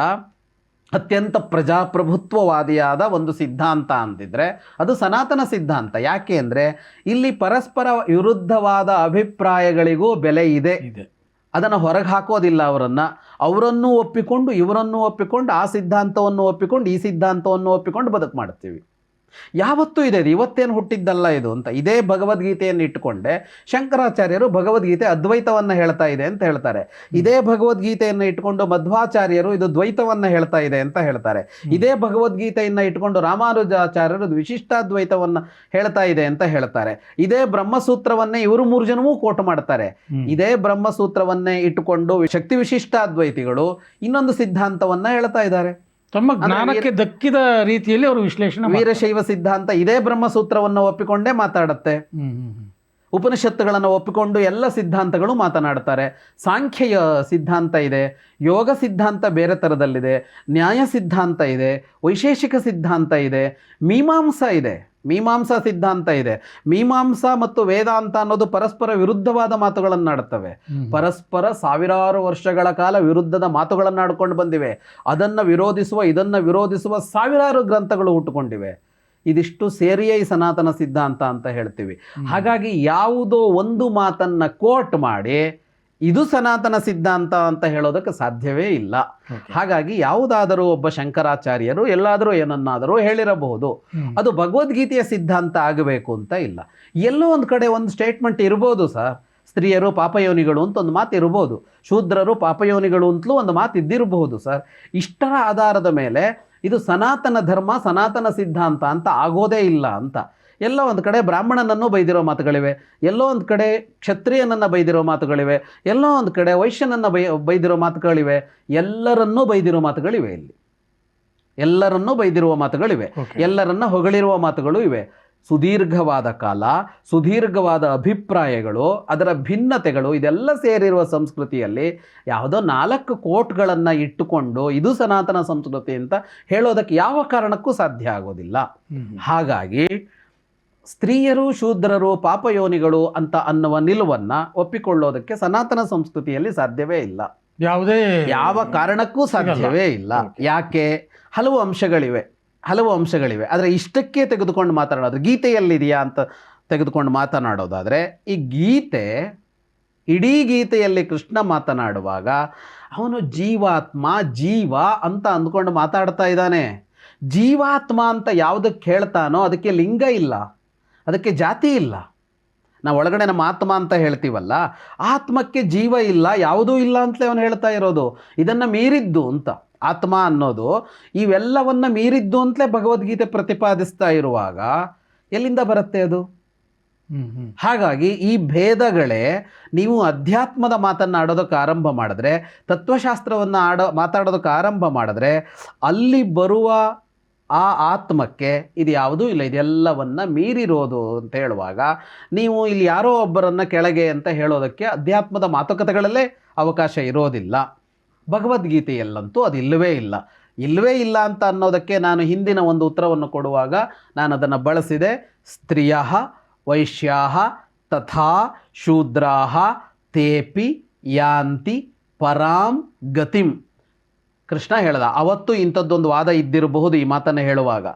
ಅತ್ಯಂತ ಪ್ರಜಾಪ್ರಭುತ್ವವಾದಿಯಾದ ಒಂದು ಸಿದ್ಧಾಂತ ಅಂತಿದ್ರೆ ಅದು ಸನಾತನ ಸಿದ್ಧಾಂತ. ಯಾಕೆ ಅಂದರೆ ಇಲ್ಲಿ ಪರಸ್ಪರ ವಿರುದ್ಧವಾದ ಅಭಿಪ್ರಾಯಗಳಿಗೂ ಬೆಲೆ ಇದೆ. ಅದನ್ನು ಹೊರಗೆ ಹಾಕೋದಿಲ್ಲ. ಅವರನ್ನು ಒಪ್ಪಿಕೊಂಡು ಇವರನ್ನು ಒಪ್ಪಿಕೊಂಡು, ಆ ಸಿದ್ಧಾಂತವನ್ನು ಒಪ್ಪಿಕೊಂಡು ಈ ಸಿದ್ಧಾಂತವನ್ನು ಒಪ್ಪಿಕೊಂಡು ಬದುಕು ಮಾಡ್ತೀವಿ. ಯಾವತ್ತೂ ಇದೆ, ಇದು ಇವತ್ತೇನು ಹುಟ್ಟಿದ್ದಲ್ಲ ಇದು ಅಂತ. ಇದೇ ಭಗವದ್ಗೀತೆಯನ್ನು ಇಟ್ಟುಕೊಂಡೆ ಶಂಕರಾಚಾರ್ಯರು ಭಗವದ್ಗೀತೆ ಅದ್ವೈತವನ್ನು ಹೇಳ್ತಾ ಇದೆ ಅಂತ ಹೇಳ್ತಾರೆ. ಇದೇ ಭಗವದ್ಗೀತೆಯನ್ನು ಇಟ್ಕೊಂಡು ಮಧ್ವಾಚಾರ್ಯರು ಇದು ದ್ವೈತವನ್ನು ಹೇಳ್ತಾ ಇದೆ ಅಂತ ಹೇಳ್ತಾರೆ. ಇದೇ ಭಗವದ್ಗೀತೆಯನ್ನು ಇಟ್ಕೊಂಡು ರಾಮಾನುಜಾಚಾರ್ಯರು ವಿಶಿಷ್ಟಾದ್ವೈತವನ್ನು ಹೇಳ್ತಾ ಇದೆ ಅಂತ ಹೇಳ್ತಾರೆ. ಇದೇ ಬ್ರಹ್ಮಸೂತ್ರವನ್ನೇ ಇವರು 3 ಜನವೂ ಕೋಟ್ ಮಾಡ್ತಾರೆ. ಇದೇ ಬ್ರಹ್ಮಸೂತ್ರವನ್ನೇ ಇಟ್ಟುಕೊಂಡು ಶಕ್ತಿ ವಿಶಿಷ್ಟಾದ್ವೈತಿಗಳು ಇನ್ನೊಂದು ಸಿದ್ಧಾಂತವನ್ನ ಹೇಳ್ತಾ ಇದ್ದಾರೆ. ತಮ್ಮ ಜ್ಞಾನಕ್ಕೆ ದಕ್ಕಿದ ರೀತಿಯಲ್ಲಿ ಅವರು ವಿಶ್ಲೇಷಣೆ ವೀರಶೈವ ಸಿದ್ಧಾಂತ ಇದೇ ಬ್ರಹ್ಮಸೂತ್ರವನ್ನು ಒಪ್ಪಿಕೊಂಡೇ ಮಾತಾಡುತ್ತೆ. ಉಪನಿಷತ್ತುಗಳನ್ನು ಒಪ್ಪಿಕೊಂಡು ಎಲ್ಲ ಸಿದ್ಧಾಂತಗಳು ಮಾತನಾಡ್ತಾರೆ. ಸಾಂಖ್ಯ ಸಿದ್ಧಾಂತ ಇದೆ, ಯೋಗ ಸಿದ್ಧಾಂತ ಬೇರೆ ಥರದಲ್ಲಿದೆ, ನ್ಯಾಯ ಸಿದ್ಧಾಂತ ಇದೆ, ವೈಶೇಷಿಕ ಸಿದ್ಧಾಂತ ಇದೆ, ಮೀಮಾಂಸಾ ಇದೆ, ಮೀಮಾಂಸಾ ಸಿದ್ಧಾಂತ ಇದೆ. ಮೀಮಾಂಸಾ ಮತ್ತು ವೇದಾಂತ ಅನ್ನೋದು ಪರಸ್ಪರ ವಿರುದ್ಧವಾದ ಮಾತುಗಳನ್ನಾಡುತ್ತವೆ. ಪರಸ್ಪರ ಸಾವಿರಾರು ವರ್ಷಗಳ ಕಾಲ ವಿರುದ್ಧದ ಮಾತುಗಳನ್ನಾಡ್ಕೊಂಡು ಬಂದಿವೆ. ಅದನ್ನು ವಿರೋಧಿಸುವ, ಇದನ್ನು ವಿರೋಧಿಸುವ ಸಾವಿರಾರು ಗ್ರಂಥಗಳು ಹುಟ್ಟುಕೊಂಡಿವೆ. ಇದಿಷ್ಟು ಸೇರಿಯೇ ಈ ಸನಾತನ ಸಿದ್ಧಾಂತ ಅಂತ ಹೇಳ್ತೀವಿ. ಹಾಗಾಗಿ ಯಾವುದೋ ಒಂದು ಮಾತನ್ನ ಕೋಟ್ ಮಾಡಿ ಇದು ಸನಾತನ ಸಿದ್ಧಾಂತ ಅಂತ ಹೇಳೋದಕ್ಕೆ ಸಾಧ್ಯವೇ ಇಲ್ಲ. ಹಾಗಾಗಿ ಯಾವುದಾದರೂ ಒಬ್ಬ ಶಂಕರಾಚಾರ್ಯರು ಎಲ್ಲಾದರೂ ಏನನ್ನಾದರೂ ಹೇಳಿರಬಹುದು, ಅದು ಭಗವದ್ಗೀತೆಯ ಸಿದ್ಧಾಂತ ಆಗಬೇಕು ಅಂತ ಇಲ್ಲ. ಎಲ್ಲೋ ಒಂದು ಕಡೆ ಒಂದು ಸ್ಟೇಟ್ಮೆಂಟ್ ಇರ್ಬೋದು ಸರ್, ಸ್ತ್ರೀಯರು ಪಾಪಯೋನಿಗಳು ಅಂತ ಒಂದು ಮಾತು ಇರ್ಬೋದು, ಶೂದ್ರರು ಪಾಪಯೋನಿಗಳು ಅಂತಲೂ ಒಂದು ಮಾತು ಇದ್ದಿರಬಹುದು ಸರ್. ಇಷ್ಟರ ಆಧಾರದ ಮೇಲೆ ಇದು ಸನಾತನ ಧರ್ಮ, ಸನಾತನ ಸಿದ್ಧಾಂತ ಅಂತ ಆಗೋದೇ ಇಲ್ಲ ಅಂತ. ಎಲ್ಲೋ ಒಂದು ಕಡೆ ಬ್ರಾಹ್ಮಣನನ್ನು ಬೈದಿರೋ ಮಾತುಗಳಿವೆ, ಎಲ್ಲೋ ಒಂದು ಕಡೆ ಕ್ಷತ್ರಿಯನನ್ನು ಬೈದಿರೋ ಮಾತುಗಳಿವೆ, ಎಲ್ಲೋ ಒಂದು ಕಡೆ ವೈಶ್ಯನನ್ನು ಬೈದಿರೋ ಮಾತುಗಳಿವೆ, ಎಲ್ಲರನ್ನೂ ಬೈದಿರೋ ಮಾತುಗಳಿವೆ. ಇಲ್ಲಿ ಎಲ್ಲರನ್ನೂ ಬೈದಿರುವ ಮಾತುಗಳಿವೆ, ಎಲ್ಲರನ್ನ ಹೊಗಳಿರುವ ಮಾತುಗಳು ಇವೆ. ಸುದೀರ್ಘವಾದ ಕಾಲ, ಸುದೀರ್ಘವಾದ ಅಭಿಪ್ರಾಯಗಳು, ಅದರ ಭಿನ್ನತೆಗಳು ಇದೆಲ್ಲ ಸೇರಿರುವ ಸಂಸ್ಕೃತಿಯಲ್ಲಿ ಯಾವುದೋ 4 ಕೋಟ್ಗಳನ್ನು ಇಟ್ಟುಕೊಂಡು ಇದು ಸನಾತನ ಸಂಸ್ಕೃತಿ ಅಂತ ಹೇಳೋದಕ್ಕೆ ಯಾವ ಕಾರಣಕ್ಕೂ ಸಾಧ್ಯ ಆಗೋದಿಲ್ಲ. ಹಾಗಾಗಿ ಸ್ತ್ರೀಯರು ಶೂದ್ರರು ಪಾಪಯೋನಿಗಳು ಅಂತ ಅನ್ನುವ ನಿಲುವನ್ನು ಒಪ್ಪಿಕೊಳ್ಳೋದಕ್ಕೆ ಸನಾತನ ಸಂಸ್ಕೃತಿಯಲ್ಲಿ ಸಾಧ್ಯವೇ ಇಲ್ಲ, ಯಾವ ಕಾರಣಕ್ಕೂ ಸಾಧ್ಯವೇ ಇಲ್ಲ. ಯಾಕೆ? ಹಲವು ಅಂಶಗಳಿವೆ. ಆದರೆ ಇಷ್ಟಕ್ಕೆ ತೆಗೆದುಕೊಂಡು ಮಾತನಾಡೋದು, ಗೀತೆಯಲ್ಲಿದೆಯಾ ಅಂತ ತೆಗೆದುಕೊಂಡು ಮಾತನಾಡೋದಾದರೆ, ಈ ಗೀತೆ, ಇಡೀ ಗೀತೆಯಲ್ಲಿ ಕೃಷ್ಣ ಮಾತನಾಡುವಾಗ ಅವನು ಜೀವಾತ್ಮ, ಜೀವ ಅಂತ ಅಂದ್ಕೊಂಡು ಮಾತಾಡ್ತಾ ಇದ್ದಾನೆ. ಜೀವಾತ್ಮ ಅಂತ ಯಾವುದಕ್ಕೆ ಹೇಳ್ತಾನೋ ಅದಕ್ಕೆ ಲಿಂಗ ಇಲ್ಲ, ಅದಕ್ಕೆ ಜಾತಿ ಇಲ್ಲ. ನಾವು ಒಳಗಡೆ ನಮ್ಮ ಆತ್ಮ ಅಂತ ಹೇಳ್ತೀವಲ್ಲ, ಆತ್ಮಕ್ಕೆ ಜೀವ ಇಲ್ಲ, ಯಾವುದೂ ಇಲ್ಲ ಅಂತಲೇ ಅವನು ಹೇಳ್ತಾ ಇರೋದು. ಇದನ್ನು ಮೀರಿದ್ದು ಅಂತ, ಆತ್ಮ ಅನ್ನೋದು ಇವೆಲ್ಲವನ್ನ ಮೀರಿದ್ದು ಅಂತಲೇ ಭಗವದ್ಗೀತೆ ಪ್ರತಿಪಾದಿಸ್ತಾ ಇರುವಾಗ ಎಲ್ಲಿಂದ ಬರುತ್ತೆ ಅದು? ಹಾಗಾಗಿ ಈ ಭೇದಗಳೇ, ನೀವು ಅಧ್ಯಾತ್ಮದ ಮಾತನ್ನಾಡೋದಕ್ಕೆ ಆರಂಭ ಮಾಡಿದ್ರೆ, ತತ್ವಶಾಸ್ತ್ರವನ್ನು ಮಾತಾಡೋದಕ್ಕೆ ಆರಂಭ ಮಾಡಿದ್ರೆ, ಅಲ್ಲಿ ಬರುವ ಆ ಆತ್ಮಕ್ಕೆ ಇದು ಯಾವುದೂ ಇಲ್ಲ, ಇದೆಲ್ಲವನ್ನ ಮೀರಿರೋದು ಅಂತ ಹೇಳುವಾಗ ನೀವು ಇಲ್ಲಿ ಯಾರೋ ಒಬ್ಬರನ್ನು ಕೆಳಗೆ ಅಂತ ಹೇಳೋದಕ್ಕೆ ಅಧ್ಯಾತ್ಮದ ಮಾತುಕತೆಗಳಲ್ಲೇ ಅವಕಾಶ ಇರೋದಿಲ್ಲ. ಭಗವದ್ಗೀತೆಯಲ್ಲಂತೂ ಅದು ಇಲ್ಲವೇ ಇಲ್ಲ ಅಂತ ಅನ್ನೋದಕ್ಕೆ ನಾನು ಹಿಂದಿನ ಒಂದು ಉತ್ತರವನ್ನು ಕೊಡುವಾಗ ನಾನು ಅದನ್ನು ಬಳಸಿದೆ. ಸ್ತ್ರೀಯಃ ವೈಶ್ಯಾಃ ತಥಾ ಶೂದ್ರಾಃ ತೇಪಿ ಯಾಂತಿ ಪರಾಂ ಗತಿಂ. ಕೃಷ್ಣ ಹೇಳ್ದ. ಅವತ್ತು ಇಂಥದ್ದೊಂದು ವಾದ ಇದ್ದಿರಬಹುದು ಈ ಮಾತನ್ನು ಹೇಳುವಾಗ.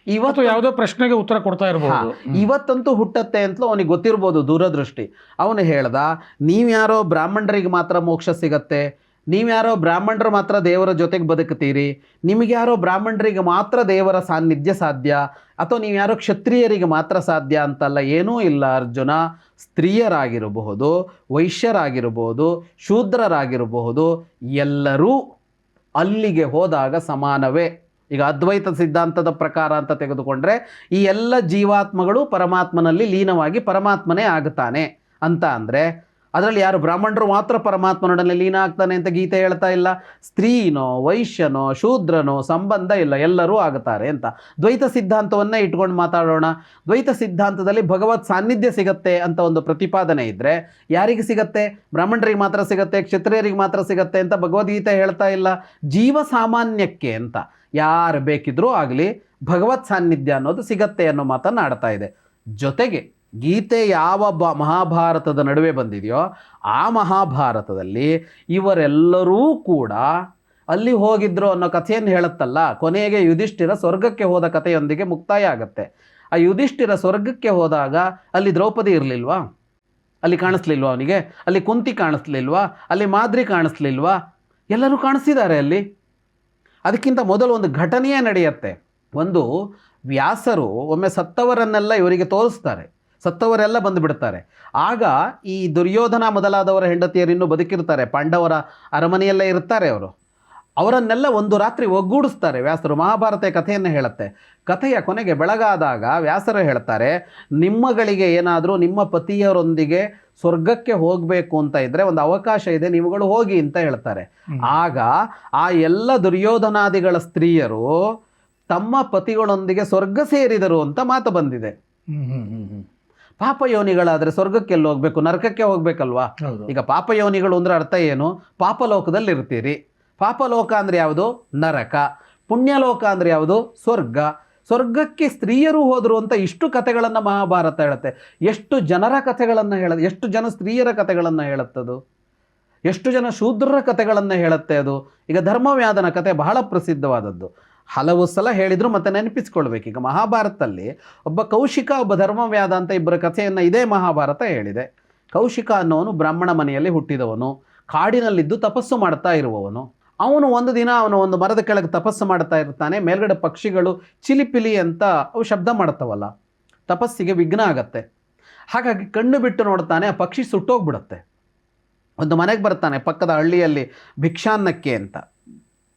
ಇವತ್ತು ಯಾವುದೋ ಪ್ರಶ್ನೆಗೆ ಉತ್ತರ ಕೊಡ್ತಾ ಇರಬಹುದು. ಇವತ್ತಂತೂ ಹುಟ್ಟತ್ತೆ ಅಂತಲೂ ಅವನಿಗೆ ಗೊತ್ತಿರ್ಬೋದು, ದೂರದೃಷ್ಟಿ. ಅವನು ಹೇಳ್ದ, ನೀವ್ಯಾರೋ ಬ್ರಾಹ್ಮಣರಿಗೆ ಮಾತ್ರ ಮೋಕ್ಷ ಸಿಗತ್ತೆ, ನೀವ್ಯಾರೋ ಬ್ರಾಹ್ಮಣರು ಮಾತ್ರ ದೇವರ ಜೊತೆಗೆ ಬದುಕ್ತೀರಿ, ನಿಮಗೆ ಯಾರೋ ಬ್ರಾಹ್ಮಣರಿಗೆ ಮಾತ್ರ ದೇವರ ಸಾನ್ನಿಧ್ಯ ಸಾಧ್ಯ, ಅಥವಾ ನೀವ್ಯಾರೋ ಕ್ಷತ್ರಿಯರಿಗೆ ಮಾತ್ರ ಸಾಧ್ಯ ಅಂತಲ್ಲ. ಏನೂ ಇಲ್ಲ ಅರ್ಜುನ. ಸ್ತ್ರೀಯರಾಗಿರಬಹುದು, ವೈಶ್ಯರಾಗಿರಬಹುದು, ಶೂದ್ರರಾಗಿರಬಹುದು, ಎಲ್ಲರೂ ಅಲ್ಲಿಗೆ ಹೋದಾಗ ಸಮಾನವೇ. ಈಗ ಅದ್ವೈತ ಸಿದ್ಧಾಂತದ ಪ್ರಕಾರ ಅಂತ ತೆಗೆದುಕೊಂಡ್ರೆ ಈ ಎಲ್ಲ ಜೀವಾತ್ಮಗಳು ಪರಮಾತ್ಮನಲ್ಲಿ ಲೀನವಾಗಿ ಪರಮಾತ್ಮನೇ ಆಗುತ್ತಾನೆ ಅಂತ ಅಂದರೆ, ಅದರಲ್ಲಿ ಯಾರು ಬ್ರಾಹ್ಮಣರು ಮಾತ್ರ ಪರಮಾತ್ಮನೊಡನೆ ಲೀನ ಆಗ್ತಾನೆ ಅಂತ ಗೀತೆ ಹೇಳ್ತಾ ಇಲ್ಲ. ಸ್ತ್ರೀನೋ ವೈಶ್ಯನೋ ಶೂದ್ರನೋ ಸಂಬಂಧ ಇಲ್ಲ, ಎಲ್ಲರೂ ಆಗುತ್ತಾರೆ ಅಂತ. ದ್ವೈತ ಸಿದ್ಧಾಂತವನ್ನೇ ಇಟ್ಕೊಂಡು ಮಾತಾಡೋಣ. ದ್ವೈತ ಸಿದ್ಧಾಂತದಲ್ಲಿ ಭಗವತ್ ಸಾನ್ನಿಧ್ಯ ಸಿಗತ್ತೆ ಅಂತ ಒಂದು ಪ್ರತಿಪಾದನೆ ಇದ್ದರೆ, ಯಾರಿಗೆ ಸಿಗತ್ತೆ? ಬ್ರಾಹ್ಮಣರಿಗೆ ಮಾತ್ರ ಸಿಗತ್ತೆ, ಕ್ಷತ್ರಿಯರಿಗೆ ಮಾತ್ರ ಸಿಗತ್ತೆ ಅಂತ ಭಗವದ್ಗೀತೆ ಹೇಳ್ತಾ ಇಲ್ಲ. ಜೀವ ಸಾಮಾನ್ಯಕ್ಕೆ ಅಂತ ಯಾರು ಬೇಕಿದ್ರೂ ಆಗಲಿ ಭಗವತ್ ಸಾನ್ನಿಧ್ಯ ಅನ್ನೋದು ಸಿಗತ್ತೆ ಅನ್ನೋ ಮಾತನ್ನು ಆಡ್ತಾ ಇದೆ. ಜೊತೆಗೆ ಗೀತೆ ಯಾವ ಮಹಾಭಾರತದ ನಡುವೆ ಬಂದಿದೆಯೋ ಆ ಮಹಾಭಾರತದಲ್ಲಿ ಇವರೆಲ್ಲರೂ ಕೂಡ ಅಲ್ಲಿ ಹೋಗಿದ್ರು ಅನ್ನೋ ಕಥೆಯನ್ನು ಹೇಳುತ್ತಲ್ಲ. ಕೊನೆಗೆ ಯುಧಿಷ್ಠಿರ ಸ್ವರ್ಗಕ್ಕೆ ಹೋದ ಕಥೆಯೊಂದಿಗೆ ಮುಕ್ತಾಯ ಆಗುತ್ತೆ. ಆ ಯುಧಿಷ್ಠಿರ ಸ್ವರ್ಗಕ್ಕೆ ಹೋದಾಗ ಅಲ್ಲಿ ದ್ರೌಪದಿ ಇರಲಿಲ್ವಾ? ಅಲ್ಲಿ ಕಾಣಿಸ್ಲಿಲ್ವಾ ಅವನಿಗೆ? ಅಲ್ಲಿ ಕುಂತಿ ಕಾಣಿಸ್ಲಿಲ್ವಾ? ಅಲ್ಲಿ ಮಾದ್ರಿ ಕಾಣಿಸ್ಲಿಲ್ವಾ? ಎಲ್ಲರೂ ಕಾಣಿಸ್ತಿದ್ದಾರೆ ಅಲ್ಲಿ. ಅದಕ್ಕಿಂತ ಮೊದಲು ಒಂದು ಘಟನೆಯೇ ನಡೆಯುತ್ತೆ. ಒಂದು ವ್ಯಾಸರು ಒಮ್ಮೆ ಸತ್ತವರನ್ನೆಲ್ಲ ಇವರಿಗೆ ತೋರಿಸ್ತಾರೆ, ಸತ್ತವರೆಲ್ಲ ಬಂದುಬಿಡ್ತಾರೆ. ಆಗ ಈ ದುರ್ಯೋಧನ ಮೊದಲಾದವರ ಹೆಂಡತಿಯರು ಇನ್ನೂ ಬದುಕಿರ್ತಾರೆ, ಪಾಂಡವರ ಅರಮನೆಯಲ್ಲೇ ಇರ್ತಾರೆ ಅವರು. ಅವರನ್ನೆಲ್ಲ ಒಂದು ರಾತ್ರಿ ಒಗ್ಗೂಡಿಸ್ತಾರೆ ವ್ಯಾಸರು. ಮಹಾಭಾರತ ಕಥೆಯನ್ನು ಹೇಳುತ್ತೆ. ಕಥೆಯ ಕೊನೆಗೆ ಬೆಳಗಾದಾಗ ವ್ಯಾಸರು ಹೇಳ್ತಾರೆ, ನಿಮ್ಮಗಳಿಗೆ ಏನಾದರೂ ನಿಮ್ಮ ಪತಿಯರೊಂದಿಗೆ ಸ್ವರ್ಗಕ್ಕೆ ಹೋಗಬೇಕು ಅಂತ ಇದ್ದರೆ ಒಂದು ಅವಕಾಶ ಇದೆ, ನೀವುಗಳು ಹೋಗಿ ಅಂತ ಹೇಳ್ತಾರೆ. ಆಗ ಆ ಎಲ್ಲ ದುರ್ಯೋಧನಾದಿಗಳ ಸ್ತ್ರೀಯರು ತಮ್ಮ ಪತಿಗಳೊಂದಿಗೆ ಸ್ವರ್ಗ ಸೇರಿದರು ಅಂತ ಮಾತು ಬಂದಿದೆ. ಪಾಪಯೋನಿಗಳಾದರೆ ಸ್ವರ್ಗಕ್ಕೆ ಎಲ್ಲಿ ಹೋಗ್ಬೇಕು? ನರಕಕ್ಕೆ ಹೋಗ್ಬೇಕಲ್ವಾ? ಈಗ ಪಾಪಯೋನಿಗಳು ಅಂದ್ರೆ ಅರ್ಥ ಏನು? ಪಾಪಲೋಕದಲ್ಲಿ ಇರ್ತೀರಿ. ಪಾಪಲೋಕ ಅಂದರೆ ಯಾವುದು? ನರಕ. ಪುಣ್ಯಲೋಕ ಅಂದರೆ ಯಾವುದು? ಸ್ವರ್ಗ. ಸ್ವರ್ಗಕ್ಕೆ ಸ್ತ್ರೀಯರು ಹೋದರು ಅಂತ ಇಷ್ಟು ಕಥೆಗಳನ್ನು ಮಹಾಭಾರತ ಹೇಳುತ್ತೆ. ಎಷ್ಟು ಜನರ ಕಥೆಗಳನ್ನು ಹೇಳುತ್ತೆ, ಎಷ್ಟು ಜನ ಸ್ತ್ರೀಯರ ಕಥೆಗಳನ್ನು ಹೇಳುತ್ತದು, ಎಷ್ಟು ಜನ ಶೂದ್ರರ ಕಥೆಗಳನ್ನು ಹೇಳುತ್ತೆ ಅದು. ಈಗ ಧರ್ಮವ್ಯಾಧನ ಕಥೆ ಬಹಳ ಪ್ರಸಿದ್ಧವಾದದ್ದು, ಹಲವು ಸಲ ಹೇಳಿದ್ರು ಮತ್ತೆ ನೆನಪಿಸ್ಕೊಳ್ಬೇಕು. ಈಗ ಮಹಾಭಾರತದಲ್ಲಿ ಒಬ್ಬ ಕೌಶಿಕ, ಒಬ್ಬ ಧರ್ಮವ್ಯಾಧ ಅಂತ ಇಬ್ಬರ ಕಥೆಯನ್ನು ಇದೇ ಮಹಾಭಾರತ ಹೇಳಿದೆ. ಕೌಶಿಕ ಅನ್ನೋನು ಬ್ರಾಹ್ಮಣ ಮನೆಯಲ್ಲಿ ಹುಟ್ಟಿದವನು, ಕಾಡಿನಲ್ಲಿದ್ದು ತಪಸ್ಸು ಮಾಡ್ತಾ ಇರುವವನು. ಅವನು ಒಂದು ದಿನ ಒಂದು ಮರದ ಕೆಳಗೆ ತಪಸ್ಸು ಮಾಡ್ತಾ ಇರ್ತಾನೆ. ಮೇಲ್ಗಡೆ ಪಕ್ಷಿಗಳು ಚಿಲಿಪಿಲಿ ಅಂತ ಅವು ಶಬ್ದ ಮಾಡ್ತವಲ್ಲ, ತಪಸ್ಸಿಗೆ ವಿಘ್ನ ಆಗತ್ತೆ. ಹಾಗಾಗಿ ಕಣ್ಣು ಬಿಟ್ಟು ನೋಡ್ತಾನೆ, ಆ ಪಕ್ಷಿ ಸುಟ್ಟೋಗ್ಬಿಡುತ್ತೆ. ಒಂದು ಮನೆಗೆ ಬರ್ತಾನೆ, ಪಕ್ಕದ ಹಳ್ಳಿಯಲ್ಲಿ ಭಿಕ್ಷಾನ್ನಕ್ಕೆ ಅಂತ.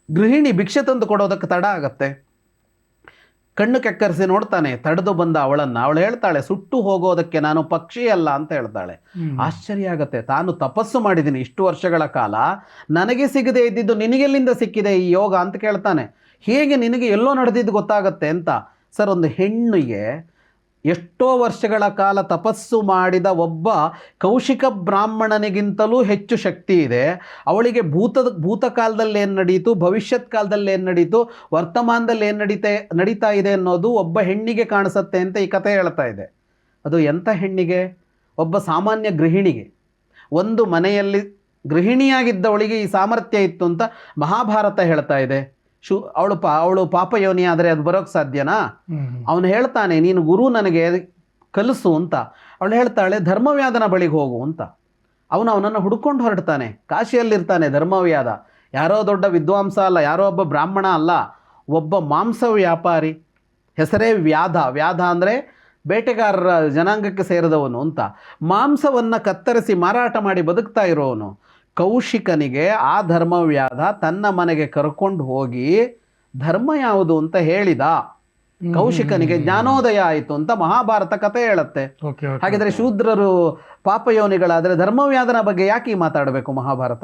ಗೃಹಿಣಿ ಭಿಕ್ಷೆ ತಂದು ಕೊಡೋದಕ್ಕೆ ತಡ ಆಗತ್ತೆ. ಕಣ್ಣು ಕೆಕ್ಕರಿಸಿ ನೋಡ್ತಾನೆ, ತಡೆದು ಬಂದ ಅವಳನ್ನು. ಅವಳು ಹೇಳ್ತಾಳೆ, ಸುಟ್ಟು ಹೋಗೋದಕ್ಕೆ ನಾನು ಪಕ್ಷಿ ಅಲ್ಲ ಅಂತ ಹೇಳ್ತಾಳೆ. ಆಶ್ಚರ್ಯ ಆಗತ್ತೆ. ತಾನು ತಪಸ್ಸು ಮಾಡಿದ್ದೀನಿ ಇಷ್ಟು ವರ್ಷಗಳ ಕಾಲ, ನನಗೆ ಸಿಗದೆ ಇದ್ದಿದ್ದು ನಿನಗೆಲ್ಲಿಂದ ಸಿಕ್ಕಿದೆ ಈ ಯೋಗ ಅಂತ ಕೇಳ್ತಾನೆ. ಹೇಗೆ ನಿನಗೆ ಎಲ್ಲೋ ನಡೆದಿದ್ದು ಗೊತ್ತಾಗತ್ತೆ ಅಂತ. ಸರ್, ಒಂದು ಹೆಣ್ಣಿಗೆ ಎಷ್ಟೋ ವರ್ಷಗಳ ಕಾಲ ತಪಸ್ಸು ಮಾಡಿದ ಒಬ್ಬ ಕೌಶಿಕ ಬ್ರಾಹ್ಮಣನಿಗಿಂತಲೂ ಹೆಚ್ಚು ಶಕ್ತಿ ಇದೆ. ಅವಳಿಗೆ ಭೂತಕಾಲದಲ್ಲಿ ಏನು ನಡೀತು, ಭವಿಷ್ಯತ್ ಕಾಲದಲ್ಲಿ ಏನು ನಡೀತು, ವರ್ತಮಾನದಲ್ಲಿ ಏನು ನಡೀತಾ ಇದೆ ಅನ್ನೋದು ಒಬ್ಬ ಹೆಣ್ಣಿಗೆ ಕಾಣಿಸುತ್ತೆ ಅಂತ ಈ ಕಥೆ ಹೇಳ್ತಾ ಇದೆ. ಅದು ಎಂಥ ಹೆಣ್ಣಿಗೆ? ಒಬ್ಬ ಸಾಮಾನ್ಯ ಗೃಹಿಣಿಗೆ, ಒಂದು ಮನೆಯಲ್ಲಿ ಗೃಹಿಣಿಯಾಗಿದ್ದವಳಿಗೆ ಈ ಸಾಮರ್ಥ್ಯ ಇತ್ತು ಅಂತ ಮಹಾಭಾರತ ಹೇಳ್ತಾ ಇದೆ. ಅವಳು ಪಾಪಯೋನಿ ಆದರೆ ಅದು ಬರೋಕ್ಕೆ ಸಾಧ್ಯನಾ? ಅವನು ಹೇಳ್ತಾನೆ, ನೀನು ಗುರು ನನಗೆ ಕಲಿಸು ಅಂತ. ಅವಳು ಹೇಳ್ತಾಳೆ, ಧರ್ಮವ್ಯಾಧನ ಬಳಿಗೆ ಹೋಗು ಅಂತ. ಅವನನ್ನು ಹುಡ್ಕೊಂಡು ಹೊರಡ್ತಾನೆ. ಕಾಶಿಯಲ್ಲಿರ್ತಾನೆ ಧರ್ಮವ್ಯಾಧ. ಯಾರೋ ದೊಡ್ಡ ವಿದ್ವಾಂಸ ಅಲ್ಲ, ಯಾರೋ ಒಬ್ಬ ಬ್ರಾಹ್ಮಣ ಅಲ್ಲ, ಒಬ್ಬ ಮಾಂಸ ವ್ಯಾಪಾರಿ. ಹೆಸರೇ ವ್ಯಾಧ. ವ್ಯಾಧ ಅಂದರೆ ಬೇಟೆಗಾರರ ಜನಾಂಗಕ್ಕೆ ಸೇರಿದವನು ಅಂತ. ಮಾಂಸವನ್ನು ಕತ್ತರಿಸಿ ಮಾರಾಟ ಮಾಡಿ ಬದುಕ್ತಾ ಇರೋವನು. ಕೌಶಿಕನಿಗೆ ಆ ಧರ್ಮವ್ಯಾಧ ತನ್ನ ಮನೆಗೆ ಕರ್ಕೊಂಡು ಹೋಗಿ ಧರ್ಮ ಯಾವುದು ಅಂತ ಹೇಳಿದ. ಕೌಶಿಕನಿಗೆ ಜ್ಞಾನೋದಯ ಆಯಿತು ಅಂತ ಮಹಾಭಾರತ ಕಥೆ ಹೇಳುತ್ತೆ. ಹಾಗಿದ್ರೆ ಶೂದ್ರರು ಪಾಪಯೋನಿಗಳಾದರೆ ಧರ್ಮವ್ಯಾಧನ ಬಗ್ಗೆ ಯಾಕೆ ಮಾತಾಡಬೇಕು ಮಹಾಭಾರತ?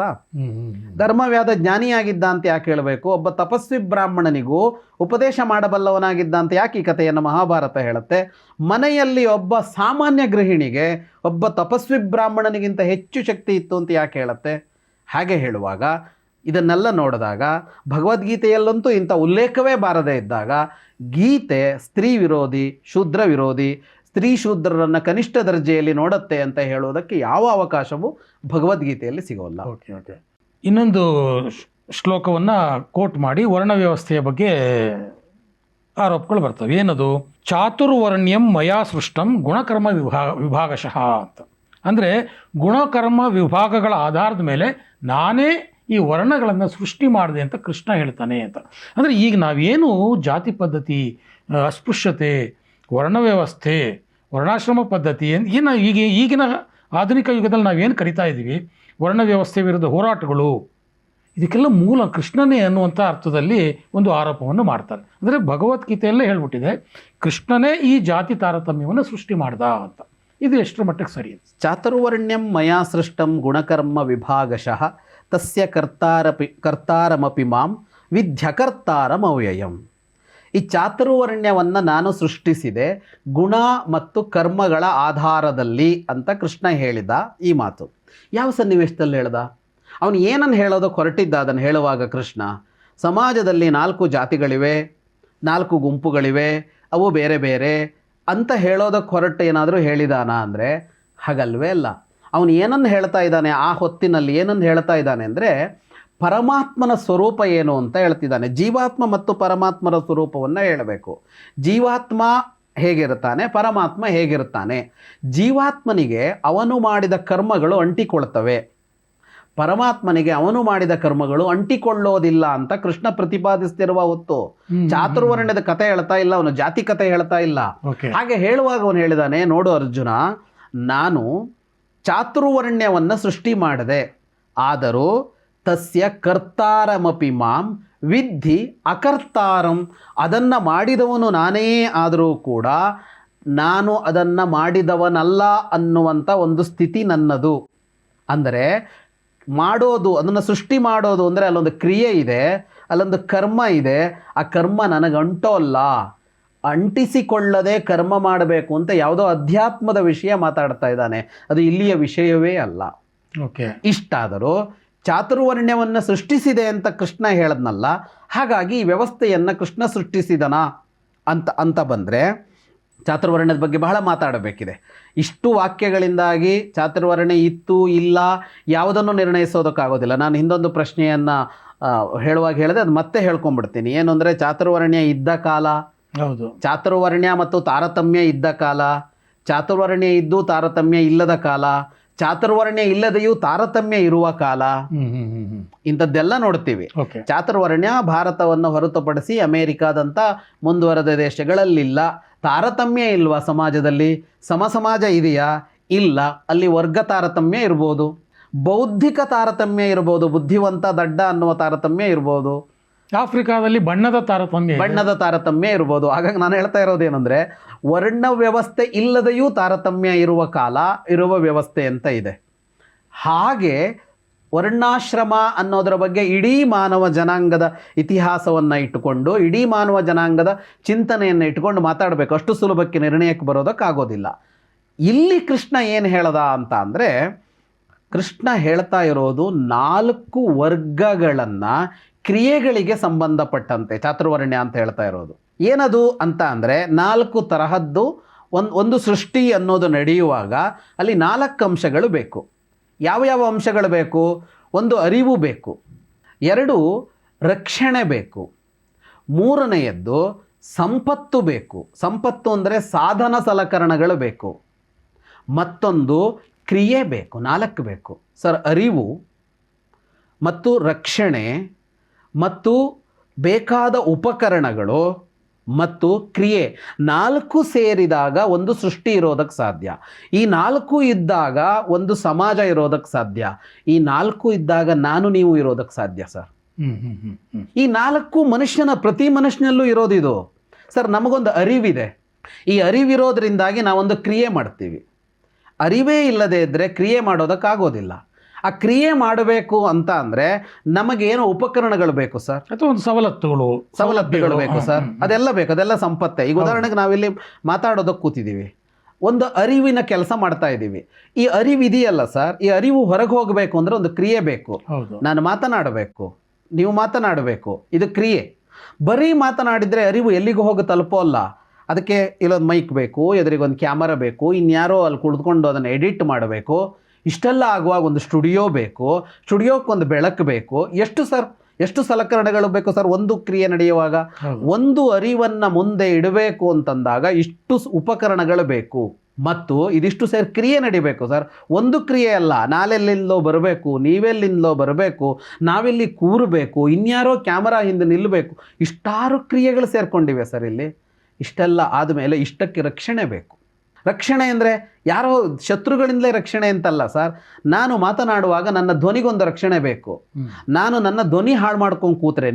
ಧರ್ಮವ್ಯಾಧ ಜ್ಞಾನಿಯಾಗಿದ್ದ ಅಂತ ಯಾಕೆ ಹೇಳಬೇಕು? ಒಬ್ಬ ತಪಸ್ವಿ ಬ್ರಾಹ್ಮಣನಿಗೂ ಉಪದೇಶ ಮಾಡಬಲ್ಲವನಾಗಿದ್ದ ಅಂತ ಯಾಕೆ ಈ ಕಥೆಯನ್ನು ಮಹಾಭಾರತ ಹೇಳುತ್ತೆ? ಮನೆಯಲ್ಲಿ ಒಬ್ಬ ಸಾಮಾನ್ಯ ಗೃಹಿಣಿಗೆ ಒಬ್ಬ ತಪಸ್ವಿ ಬ್ರಾಹ್ಮಣನಿಗಿಂತ ಹೆಚ್ಚು ಶಕ್ತಿ ಇತ್ತು ಅಂತ ಯಾಕೆ ಹೇಳುತ್ತೆ? ಹಾಗೆ ಹೇಳುವಾಗ ಇದನ್ನೆಲ್ಲ ನೋಡಿದಾಗ ಭಗವದ್ಗೀತೆಯಲ್ಲಂತೂ ಇಂಥ ಉಲ್ಲೇಖವೇ ಬಾರದೇ ಇದ್ದಾಗ, ಗೀತೆ ಸ್ತ್ರೀ ವಿರೋಧಿ, ಶೂದ್ರ ವಿರೋಧಿ, ಸ್ತ್ರೀ ಶೂದ್ರರನ್ನು ಕನಿಷ್ಠ ದರ್ಜೆಯಲ್ಲಿ ನೋಡುತ್ತೆ ಅಂತ ಹೇಳೋದಕ್ಕೆ ಯಾವ ಅವಕಾಶವೂ ಭಗವದ್ಗೀತೆಯಲ್ಲಿ ಸಿಗೋಲ್ಲ. ಓಕೆ. ಇನ್ನೊಂದು ಶ್ಲೋಕವನ್ನು ಕೋಟ್ ಮಾಡಿ ವರ್ಣ ವ್ಯವಸ್ಥೆಯ ಬಗ್ಗೆ ಆರೋಪಗಳು ಬರ್ತವೆ. ಏನದು? ಚಾತುರ್ವರ್ಣ್ಯಂ ಮಯಾ ಸೃಷ್ಟಂ ಗುಣಕರ್ಮ ವಿಭಾಗಶಃ ಅಂತ. ಅಂದರೆ ಗುಣಕರ್ಮ ವಿಭಾಗಗಳ ಆಧಾರದ ಮೇಲೆ ನಾನೇ ಈ ವರ್ಣಗಳನ್ನು ಸೃಷ್ಟಿ ಮಾಡಿದೆ ಅಂತ ಕೃಷ್ಣ ಹೇಳ್ತಾನೆ ಅಂತ. ಅಂದರೆ ಈಗ ನಾವೇನು ಜಾತಿ ಪದ್ಧತಿ, ಅಸ್ಪೃಶ್ಯತೆ, ವರ್ಣ ವ್ಯವಸ್ಥೆ, ವರ್ಣಾಶ್ರಮ ಪದ್ಧತಿ ಏನು ಈಗಿನ ಆಧುನಿಕ ಯುಗದಲ್ಲಿ ನಾವೇನು ಕರಿತಾ ಇದ್ದೀವಿ, ವರ್ಣ ವ್ಯವಸ್ಥೆ ವಿರುದ್ಧ ಹೋರಾಟಗಳು, ಇದಕ್ಕೆಲ್ಲ ಮೂಲ ಕೃಷ್ಣನೇ ಅನ್ನುವಂಥ ಅರ್ಥದಲ್ಲಿ ಒಂದು ಆರೋಪವನ್ನು ಮಾಡ್ತಾರೆ. ಅಂದರೆ ಭಗವದ್ಗೀತೆಯಲ್ಲೇ ಹೇಳ್ಬಿಟ್ಟಿದೆ, ಕೃಷ್ಣನೇ ಈ ಜಾತಿ ತಾರತಮ್ಯವನ್ನು ಸೃಷ್ಟಿ ಮಾಡ್ದ ಅಂತ. ಇದು ಎಷ್ಟರ ಮಟ್ಟಿಗೆ ಸರಿ? ಚಾತುರ್ವರ್ಣ್ಯಂ ಮಯಾ ಸೃಷ್ಟಂ ಗುಣಕರ್ಮ ವಿಭಾಗಶಃ ತಸ್ಯ ಕರ್ತಾರಮಪಿ ಮಾಂ ವಿದ್ಯಕರ್ತಾರಮವ್ಯಯಂ. ಈ ಚಾತುರ್ವರ್ಣ್ಯವನ್ನು ನಾನು ಸೃಷ್ಟಿಸಿದೆ ಗುಣ ಮತ್ತು ಕರ್ಮಗಳ ಆಧಾರದಲ್ಲಿ ಅಂತ ಕೃಷ್ಣ ಹೇಳಿದ ಈ ಮಾತು. ಯಾವ ಸನ್ನಿವೇಶದಲ್ಲಿ ಹೇಳ್ದ? ಅವನು ಏನನ್ನು ಹೇಳೋದಕ್ಕೆ ಹೊರಟಿದ್ದ ಅದನ್ನು ಹೇಳುವಾಗ ಕೃಷ್ಣ, ಸಮಾಜದಲ್ಲಿ 4 ಜಾತಿಗಳಿವೆ, 4 ಗುಂಪುಗಳಿವೆ, ಅವು ಬೇರೆ ಬೇರೆ ಅಂತ ಹೇಳೋದಕ್ಕೆ ಹೊರಟು ಏನಾದರೂ ಹೇಳಿದಾನ ಅಂದರೆ ಹಾಗಲ್ವೇ ಅಲ್ಲ. ಅವನು ಏನನ್ನು ಹೇಳ್ತಾ ಇದ್ದಾನೆ, ಆ ಹೊತ್ತಿನಲ್ಲಿ ಏನನ್ನು ಹೇಳ್ತಾ ಇದ್ದಾನೆ ಅಂದರೆ ಪರಮಾತ್ಮನ ಸ್ವರೂಪ ಏನು ಅಂತ ಹೇಳ್ತಿದ್ದಾನೆ. ಜೀವಾತ್ಮ ಮತ್ತು ಪರಮಾತ್ಮನ ಸ್ವರೂಪವನ್ನು ಹೇಳಬೇಕು. ಜೀವಾತ್ಮ ಹೇಗಿರ್ತಾನೆ, ಪರಮಾತ್ಮ ಹೇಗಿರ್ತಾನೆ. ಜೀವಾತ್ಮನಿಗೆ ಅವನು ಮಾಡಿದ ಕರ್ಮಗಳು ಅಂಟಿಕೊಳ್ತವೆ. ಪರಮಾತ್ಮನಿಗೆ ಅವನು ಮಾಡಿದ ಕರ್ಮಗಳು ಅಂಟಿಕೊಳ್ಳೋದಿಲ್ಲ ಅಂತ ಕೃಷ್ಣ ಪ್ರತಿಪಾದಿಸ್ತಿರುವ ಹೊತ್ತು ಚಾತುರ್ವರ್ಣ್ಯದ ಕಥೆ ಹೇಳ್ತಾ ಇಲ್ಲ, ಅವನು ಜಾತಿ ಕಥೆ ಹೇಳ್ತಾ ಇಲ್ಲ. ಹಾಗೆ ಹೇಳುವಾಗ ಅವನು ಹೇಳಿದಾನೆ, ನೋಡು ಅರ್ಜುನ, ನಾನು ಚಾತುರ್ವರ್ಣ್ಯವನ್ನು ಸೃಷ್ಟಿ ಮಾಡಿದೆ, ಆದರೂ ತಸ್ಯ ಕರ್ತಾರಮಪಿ ಮಾಂ ವಿದ್ಧಿ ಅಕರ್ತಾರಂ, ಅದನ್ನು ಮಾಡಿದವನು ನಾನೇ ಆದರೂ ಕೂಡ ನಾನು ಅದನ್ನು ಮಾಡಿದವನಲ್ಲ ಅನ್ನುವಂಥ ಒಂದು ಸ್ಥಿತಿ ನನ್ನದು. ಅಂದರೆ ಮಾಡೋದು, ಅದನ್ನು ಸೃಷ್ಟಿ ಮಾಡೋದು ಅಂದರೆ ಅಲ್ಲೊಂದು ಕ್ರಿಯೆ ಇದೆ, ಅಲ್ಲೊಂದು ಕರ್ಮ ಇದೆ. ಆ ಕರ್ಮ ನನಗೆ ಅಂಟೋಲ್ಲ, ಅಂಟಿಸಿಕೊಳ್ಳದೆ ಕರ್ಮ ಮಾಡಬೇಕು ಅಂತ ಯಾವುದೋ ಅಧ್ಯಾತ್ಮದ ವಿಷಯ ಮಾತಾಡ್ತಾ ಇದ್ದಾನೆ. ಅದು ಇಲ್ಲಿಯ ವಿಷಯವೇ ಅಲ್ಲ. ಇಷ್ಟಾದರೂ ಚಾತುರ್ವರ್ಣ್ಯವನ್ನು ಸೃಷ್ಟಿಸಿದೆ ಅಂತ ಕೃಷ್ಣ ಹೇಳದ್ನಲ್ಲ, ಹಾಗಾಗಿ ಈ ವ್ಯವಸ್ಥೆಯನ್ನು ಕೃಷ್ಣ ಸೃಷ್ಟಿಸಿದನ ಅಂತ ಬಂದರೆ ಚಾತುರ್ವರ್ಣ್ಯದ ಬಗ್ಗೆ ಬಹಳ ಮಾತಾಡಬೇಕಿದೆ. ಇಷ್ಟು ವಾಕ್ಯಗಳಿಂದಾಗಿ ಚಾತುರ್ವರ್ಣ್ಯ ಇತ್ತು ಇಲ್ಲ ಯಾವುದನ್ನು ನಿರ್ಣಯಿಸೋದಕ್ಕಾಗೋದಿಲ್ಲ. ನಾನು ಹಿಂದೊಂದು ಪ್ರಶ್ನೆಯನ್ನು ಹೇಳುವಾಗ ಹೇಳಿದೆ, ಅದು ಮತ್ತೆ ಹೇಳ್ಕೊಂಡ್ಬಿಡ್ತೀನಿ. ಏನು ಅಂದರೆ ಚಾತುರ್ವರ್ಣ್ಯ ಇದ್ದ ಕಾಲ, ಹೌದು, ಚಾತುರ್ವರ್ಣ್ಯ ಮತ್ತು ತಾರತಮ್ಯ ಇದ್ದ ಕಾಲ, ಚಾತುರ್ವರ್ಣ್ಯ ಇದ್ದು ತಾರತಮ್ಯ ಇಲ್ಲದ ಕಾಲ, ಚಾತುರ್ವರ್ಣ್ಯ ಇಲ್ಲದೆಯೂ ತಾರತಮ್ಯ ಇರುವ ಕಾಲ, ಇಂಥದ್ದೆಲ್ಲ ನೋಡ್ತೀವಿ. ಚಾತುರ್ವರ್ಣ್ಯ ಭಾರತವನ್ನು ಹೊರತುಪಡಿಸಿ ಅಮೇರಿಕಾದಂಥ ಮುಂದುವರೆದ ದೇಶಗಳಲ್ಲಿಲ್ಲ. ತಾರತಮ್ಯ ಇಲ್ವಾ ಸಮಾಜದಲ್ಲಿ? ಸಮಾಜ ಇದೆಯಾ? ಇಲ್ಲ. ಅಲ್ಲಿ ವರ್ಗ ತಾರತಮ್ಯ ಇರ್ಬೋದು, ಬೌದ್ಧಿಕ ತಾರತಮ್ಯ ಇರ್ಬೋದು, ಬುದ್ಧಿವಂತ ದಡ್ಡ ಅನ್ನುವ ತಾರತಮ್ಯ ಇರ್ಬೋದು. ಆಫ್ರಿಕಾದಲ್ಲಿ ಬಣ್ಣದ ತಾರತಮ್ಯ ಇರ್ಬೋದು. ಹಾಗಾಗಿ ನಾನು ಹೇಳ್ತಾ ಇರೋದೇನೆಂದರೆ, ವರ್ಣ ವ್ಯವಸ್ಥೆ ಇಲ್ಲದೆಯೂ ತಾರತಮ್ಯ ಇರುವ ಕಾಲ, ಇರುವ ವ್ಯವಸ್ಥೆ ಅಂತ ಇದೆ. ಹಾಗೆ ವರ್ಣಾಶ್ರಮ ಅನ್ನೋದರ ಬಗ್ಗೆ ಇಡೀ ಮಾನವ ಜನಾಂಗದ ಇತಿಹಾಸವನ್ನು ಇಟ್ಟುಕೊಂಡು, ಇಡೀ ಮಾನವ ಜನಾಂಗದ ಚಿಂತನೆಯನ್ನು ಇಟ್ಟುಕೊಂಡು ಮಾತಾಡಬೇಕು. ಅಷ್ಟು ಸುಲಭಕ್ಕೆ ನಿರ್ಣಯಕ್ಕೆ ಬರೋದಕ್ಕಾಗೋದಿಲ್ಲ. ಇಲ್ಲಿ ಕೃಷ್ಣ ಏನು ಹೇಳ್ದ ಅಂತ ಅಂದರೆ, ಕೃಷ್ಣ ಹೇಳ್ತಾ ಇರೋದು 4 ವರ್ಗಗಳನ್ನು ಕ್ರಿಯೆಗಳಿಗೆ ಸಂಬಂಧಪಟ್ಟಂತೆ ಚಾತುರ್ವರ್ಣ್ಯ ಅಂತ ಹೇಳ್ತಾ ಇರೋದು. ಏನದು ಅಂತ ಅಂದರೆ, 4 ತರಹದ್ದು ಒಂದು ಸೃಷ್ಟಿ ಅನ್ನೋದು ನಡೆಯುವಾಗ ಅಲ್ಲಿ 4 ಅಂಶಗಳು ಬೇಕು. ಯಾವ ಅಂಶಗಳು ಬೇಕು? 1 ಅರಿವು ಬೇಕು, 2 ರಕ್ಷಣೆ ಬೇಕು, 3ನೆಯದ್ದು ಸಂಪತ್ತು ಬೇಕು. ಸಂಪತ್ತು ಅಂದರೆ ಸಾಧನ ಸಲಕರಣೆಗಳು ಬೇಕು. ಮತ್ತೊಂದು ಕ್ರಿಯೆ ಬೇಕು. 4 ಬೇಕು ಸರ್. ಅರಿವು ಮತ್ತು ರಕ್ಷಣೆ ಮತ್ತು ಬೇಕಾದ ಉಪಕರಣಗಳು ಮತ್ತು ಕ್ರಿಯೆ 4 ಸೇರಿದಾಗ ಒಂದು ಸೃಷ್ಟಿ ಇರೋದಕ್ಕೆ ಸಾಧ್ಯ. ಈ 4 ಇದ್ದಾಗ ಒಂದು ಸಮಾಜ ಇರೋದಕ್ಕೆ ಸಾಧ್ಯ. ಈ 4 ಇದ್ದಾಗ ನಾನು ನೀವು ಇರೋದಕ್ಕೆ ಸಾಧ್ಯ ಸರ್. ಈ 4 ಪ್ರತಿ ಮನುಷ್ಯನಲ್ಲೂ ಇರೋದಿದು ಸರ್. ನಮಗೊಂದು ಅರಿವಿದೆ. ಈ ಅರಿವಿರೋದ್ರಿಂದಾಗಿ ನಾವೊಂದು ಕ್ರಿಯೆ ಮಾಡ್ತೀವಿ. ಅರಿವೇ ಇಲ್ಲದೆ ಇದ್ದರೆ ಕ್ರಿಯೆ ಮಾಡೋದಕ್ಕಾಗೋದಿಲ್ಲ. ಆ ಕ್ರಿಯೆ ಮಾಡಬೇಕು ಅಂತ ಅಂದರೆ ನಮಗೇನು ಉಪಕರಣಗಳು ಬೇಕು ಸರ್? ಅಥವಾ ಒಂದು ಸವಲತ್ತುಗಳು ಬೇಕು ಸರ್. ಅದೆಲ್ಲ ಬೇಕು, ಅದೆಲ್ಲ ಸಂಪತ್ತೆ. ಈಗ ಉದಾಹರಣೆಗೆ ನಾವಿಲ್ಲಿ ಮಾತಾಡೋದಕ್ಕೆ ಕೂತಿದ್ದೀವಿ, ಒಂದು ಅರಿವಿನ ಕೆಲಸ ಮಾಡ್ತಾ ಇದ್ದೀವಿ. ಈ ಅರಿವಿದೆಯಲ್ಲ ಸರ್, ಈ ಅರಿವು ಹೊರಗೆ ಹೋಗಬೇಕು ಅಂದರೆ ಒಂದು ಕ್ರಿಯೆ ಬೇಕು. ನಾನು ಮಾತನಾಡಬೇಕು, ನೀವು ಮಾತನಾಡಬೇಕು, ಇದು ಕ್ರಿಯೆ. ಬರೀ ಮಾತನಾಡಿದರೆ ಅರಿವು ಎಲ್ಲಿಗೂ ಹೋಗಿ ತಲುಪೋಲ್ಲ. ಅದಕ್ಕೆ ಇಲ್ಲೊಂದು ಮೈಕ್ ಬೇಕು, ಎದುರಿಗೊಂದು ಕ್ಯಾಮರಾ ಬೇಕು, ಇನ್ಯಾರೋ ಅಲ್ಲಿ ಕುಳಿತುಕೊಂಡು ಅದನ್ನು ಎಡಿಟ್ ಮಾಡಬೇಕು. ಇಷ್ಟೆಲ್ಲ ಆಗುವಾಗ ಒಂದು ಸ್ಟುಡಿಯೋ ಬೇಕು, ಸ್ಟುಡಿಯೋಕ್ಕೊಂದು ಬೆಳಕು ಬೇಕು. ಎಷ್ಟು ಸಲಕರಣೆಗಳು ಬೇಕು ಸರ್ ಒಂದು ಕ್ರಿಯೆ ನಡೆಯುವಾಗ? ಒಂದು ಅರಿವನ್ನು ಮುಂದೆ ಇಡಬೇಕು ಅಂತಂದಾಗ ಇಷ್ಟು ಉಪಕರಣಗಳು ಬೇಕು. ಮತ್ತು ಇದಿಷ್ಟು ಸೇರಿ ಕ್ರಿಯೆ ನಡಿಬೇಕು ಸರ್. ಒಂದು ಕ್ರಿಯೆ ಅಲ್ಲ, ನಾಲೆಲ್ಲಿಂದಲೋ ಬರಬೇಕು, ನೀವೆಲ್ಲಿಂದಲೋ ಬರಬೇಕು, ನಾವೆಲ್ಲಿ ಕೂರಬೇಕು, ಇನ್ಯಾರೋ ಕ್ಯಾಮರಾ ಹಿಂದೆ ನಿಲ್ಲಬೇಕು. ಇಷ್ಟಾರು ಕ್ರಿಯೆಗಳು ಸೇರ್ಕೊಂಡಿವೆ ಸರ್ ಇಲ್ಲಿ. ಇಷ್ಟೆಲ್ಲ ಆದಮೇಲೆ ಇಷ್ಟಕ್ಕೆ ರಕ್ಷಣೆ ಬೇಕು. ರಕ್ಷಣೆ ಅಂದರೆ ಯಾರೋ ಶತ್ರುಗಳಿಂದಲೇ ರಕ್ಷಣೆ ಅಂತಲ್ಲ ಸರ್. ನಾನು ಮಾತನಾಡುವಾಗ ನನ್ನ ಧ್ವನಿಗೊಂದು ರಕ್ಷಣೆ ಬೇಕು. ನಾನು ನನ್ನ ಧ್ವನಿ ಹಾಳು ಮಾಡ್ಕೊಂಡು ಕೂತ್ರೆ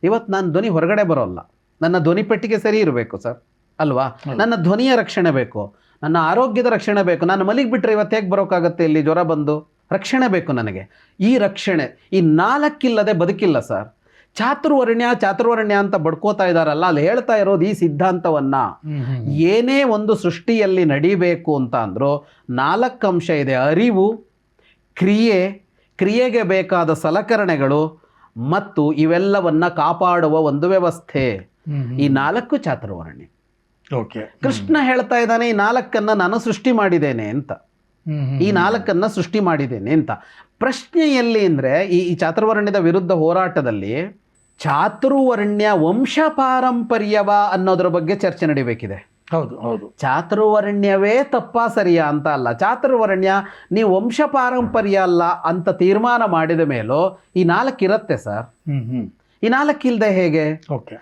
ಇವತ್ತು ನಾನು ಧ್ವನಿ ಹೊರಗಡೆ ಬರೋಲ್ಲ. ನನ್ನ ಧ್ವನಿ ಪೆಟ್ಟಿಗೆ ಸರಿ ಇರಬೇಕು ಸರ್, ಅಲ್ವಾ? ನನ್ನ ಧ್ವನಿಯ ರಕ್ಷಣೆ ಬೇಕು, ನನ್ನ ಆರೋಗ್ಯದ ರಕ್ಷಣೆ ಬೇಕು. ನಾನು ಮಲಗಿಬಿಟ್ರೆ ಇವತ್ತು ಹೇಗೆ ಬರೋಕ್ಕಾಗತ್ತೆ? ಇಲ್ಲಿ ಜ್ವರ ಬಂದು ರಕ್ಷಣೆ ಬೇಕು ನನಗೆ. ಈ ರಕ್ಷಣೆ, ಈ 4 ಇಲ್ಲದೆ ಬದುಕಿಲ್ಲ ಸರ್. ಚಾತುರ್ವರ್ಣ್ಯ ಅಂತ ಬಡ್ಕೋತಾ ಇದ್ದಾರಲ್ಲ, ಅಲ್ಲಿ ಹೇಳ್ತಾ ಇರೋದು ಈ ಸಿದ್ಧಾಂತವನ್ನ. ಏನೇ ಒಂದು ಸೃಷ್ಟಿಯಲ್ಲಿ ನಡಿಬೇಕು ಅಂತ ಅಂದ್ರೂ 4 ಅಂಶ ಇದೆ. ಅರಿವು, ಕ್ರಿಯೆಗೆ ಬೇಕಾದ ಸಲಕರಣೆಗಳು ಮತ್ತು ಇವೆಲ್ಲವನ್ನ ಕಾಪಾಡುವ ಒಂದು ವ್ಯವಸ್ಥೆ. ಈ 4 ಚಾತುರ್ವರ್ಣ್ಯ. ಕೃಷ್ಣ ಹೇಳ್ತಾ ಇದ್ದಾನೆ, ಈ 4 ನಾನು ಸೃಷ್ಟಿ ಮಾಡಿದ್ದೇನೆ ಅಂತ. ಈ 4 ಸೃಷ್ಟಿ ಮಾಡಿದ್ದೇನೆ ಅಂತ. ಪ್ರಶ್ನೆಯಲ್ಲಿ ಅಂದರೆ ಈ ಚಾತುರ್ವರ್ಣ್ಯದ ವಿರುದ್ಧ ಹೋರಾಟದಲ್ಲಿ ಚಾತುರ್ವರ್ಣ್ಯ ವಂಶ ಪಾರಂಪರ್ಯವ ಅನ್ನೋದ್ರ ಬಗ್ಗೆ ಚರ್ಚೆ ನಡಿಬೇಕಿದೆ. ಹೌದು ಹೌದು. ಚಾತುರ್ವರ್ಣ್ಯವೇ ತಪ್ಪಾ ಸರಿಯಾ ಅಂತ ಅಲ್ಲ. ಚಾತುರ್ವರ್ಣ್ಯ ನೀವು ವಂಶ ಪಾರಂಪರ್ಯ ಅಲ್ಲ ಅಂತ ತೀರ್ಮಾನ ಮಾಡಿದ ಮೇಲೂ ಈ 4 ಇರುತ್ತೆ ಸರ್. ಈ 4 ಇಲ್ಲದೆ ಹೇಗೆ? ಓಕೆ.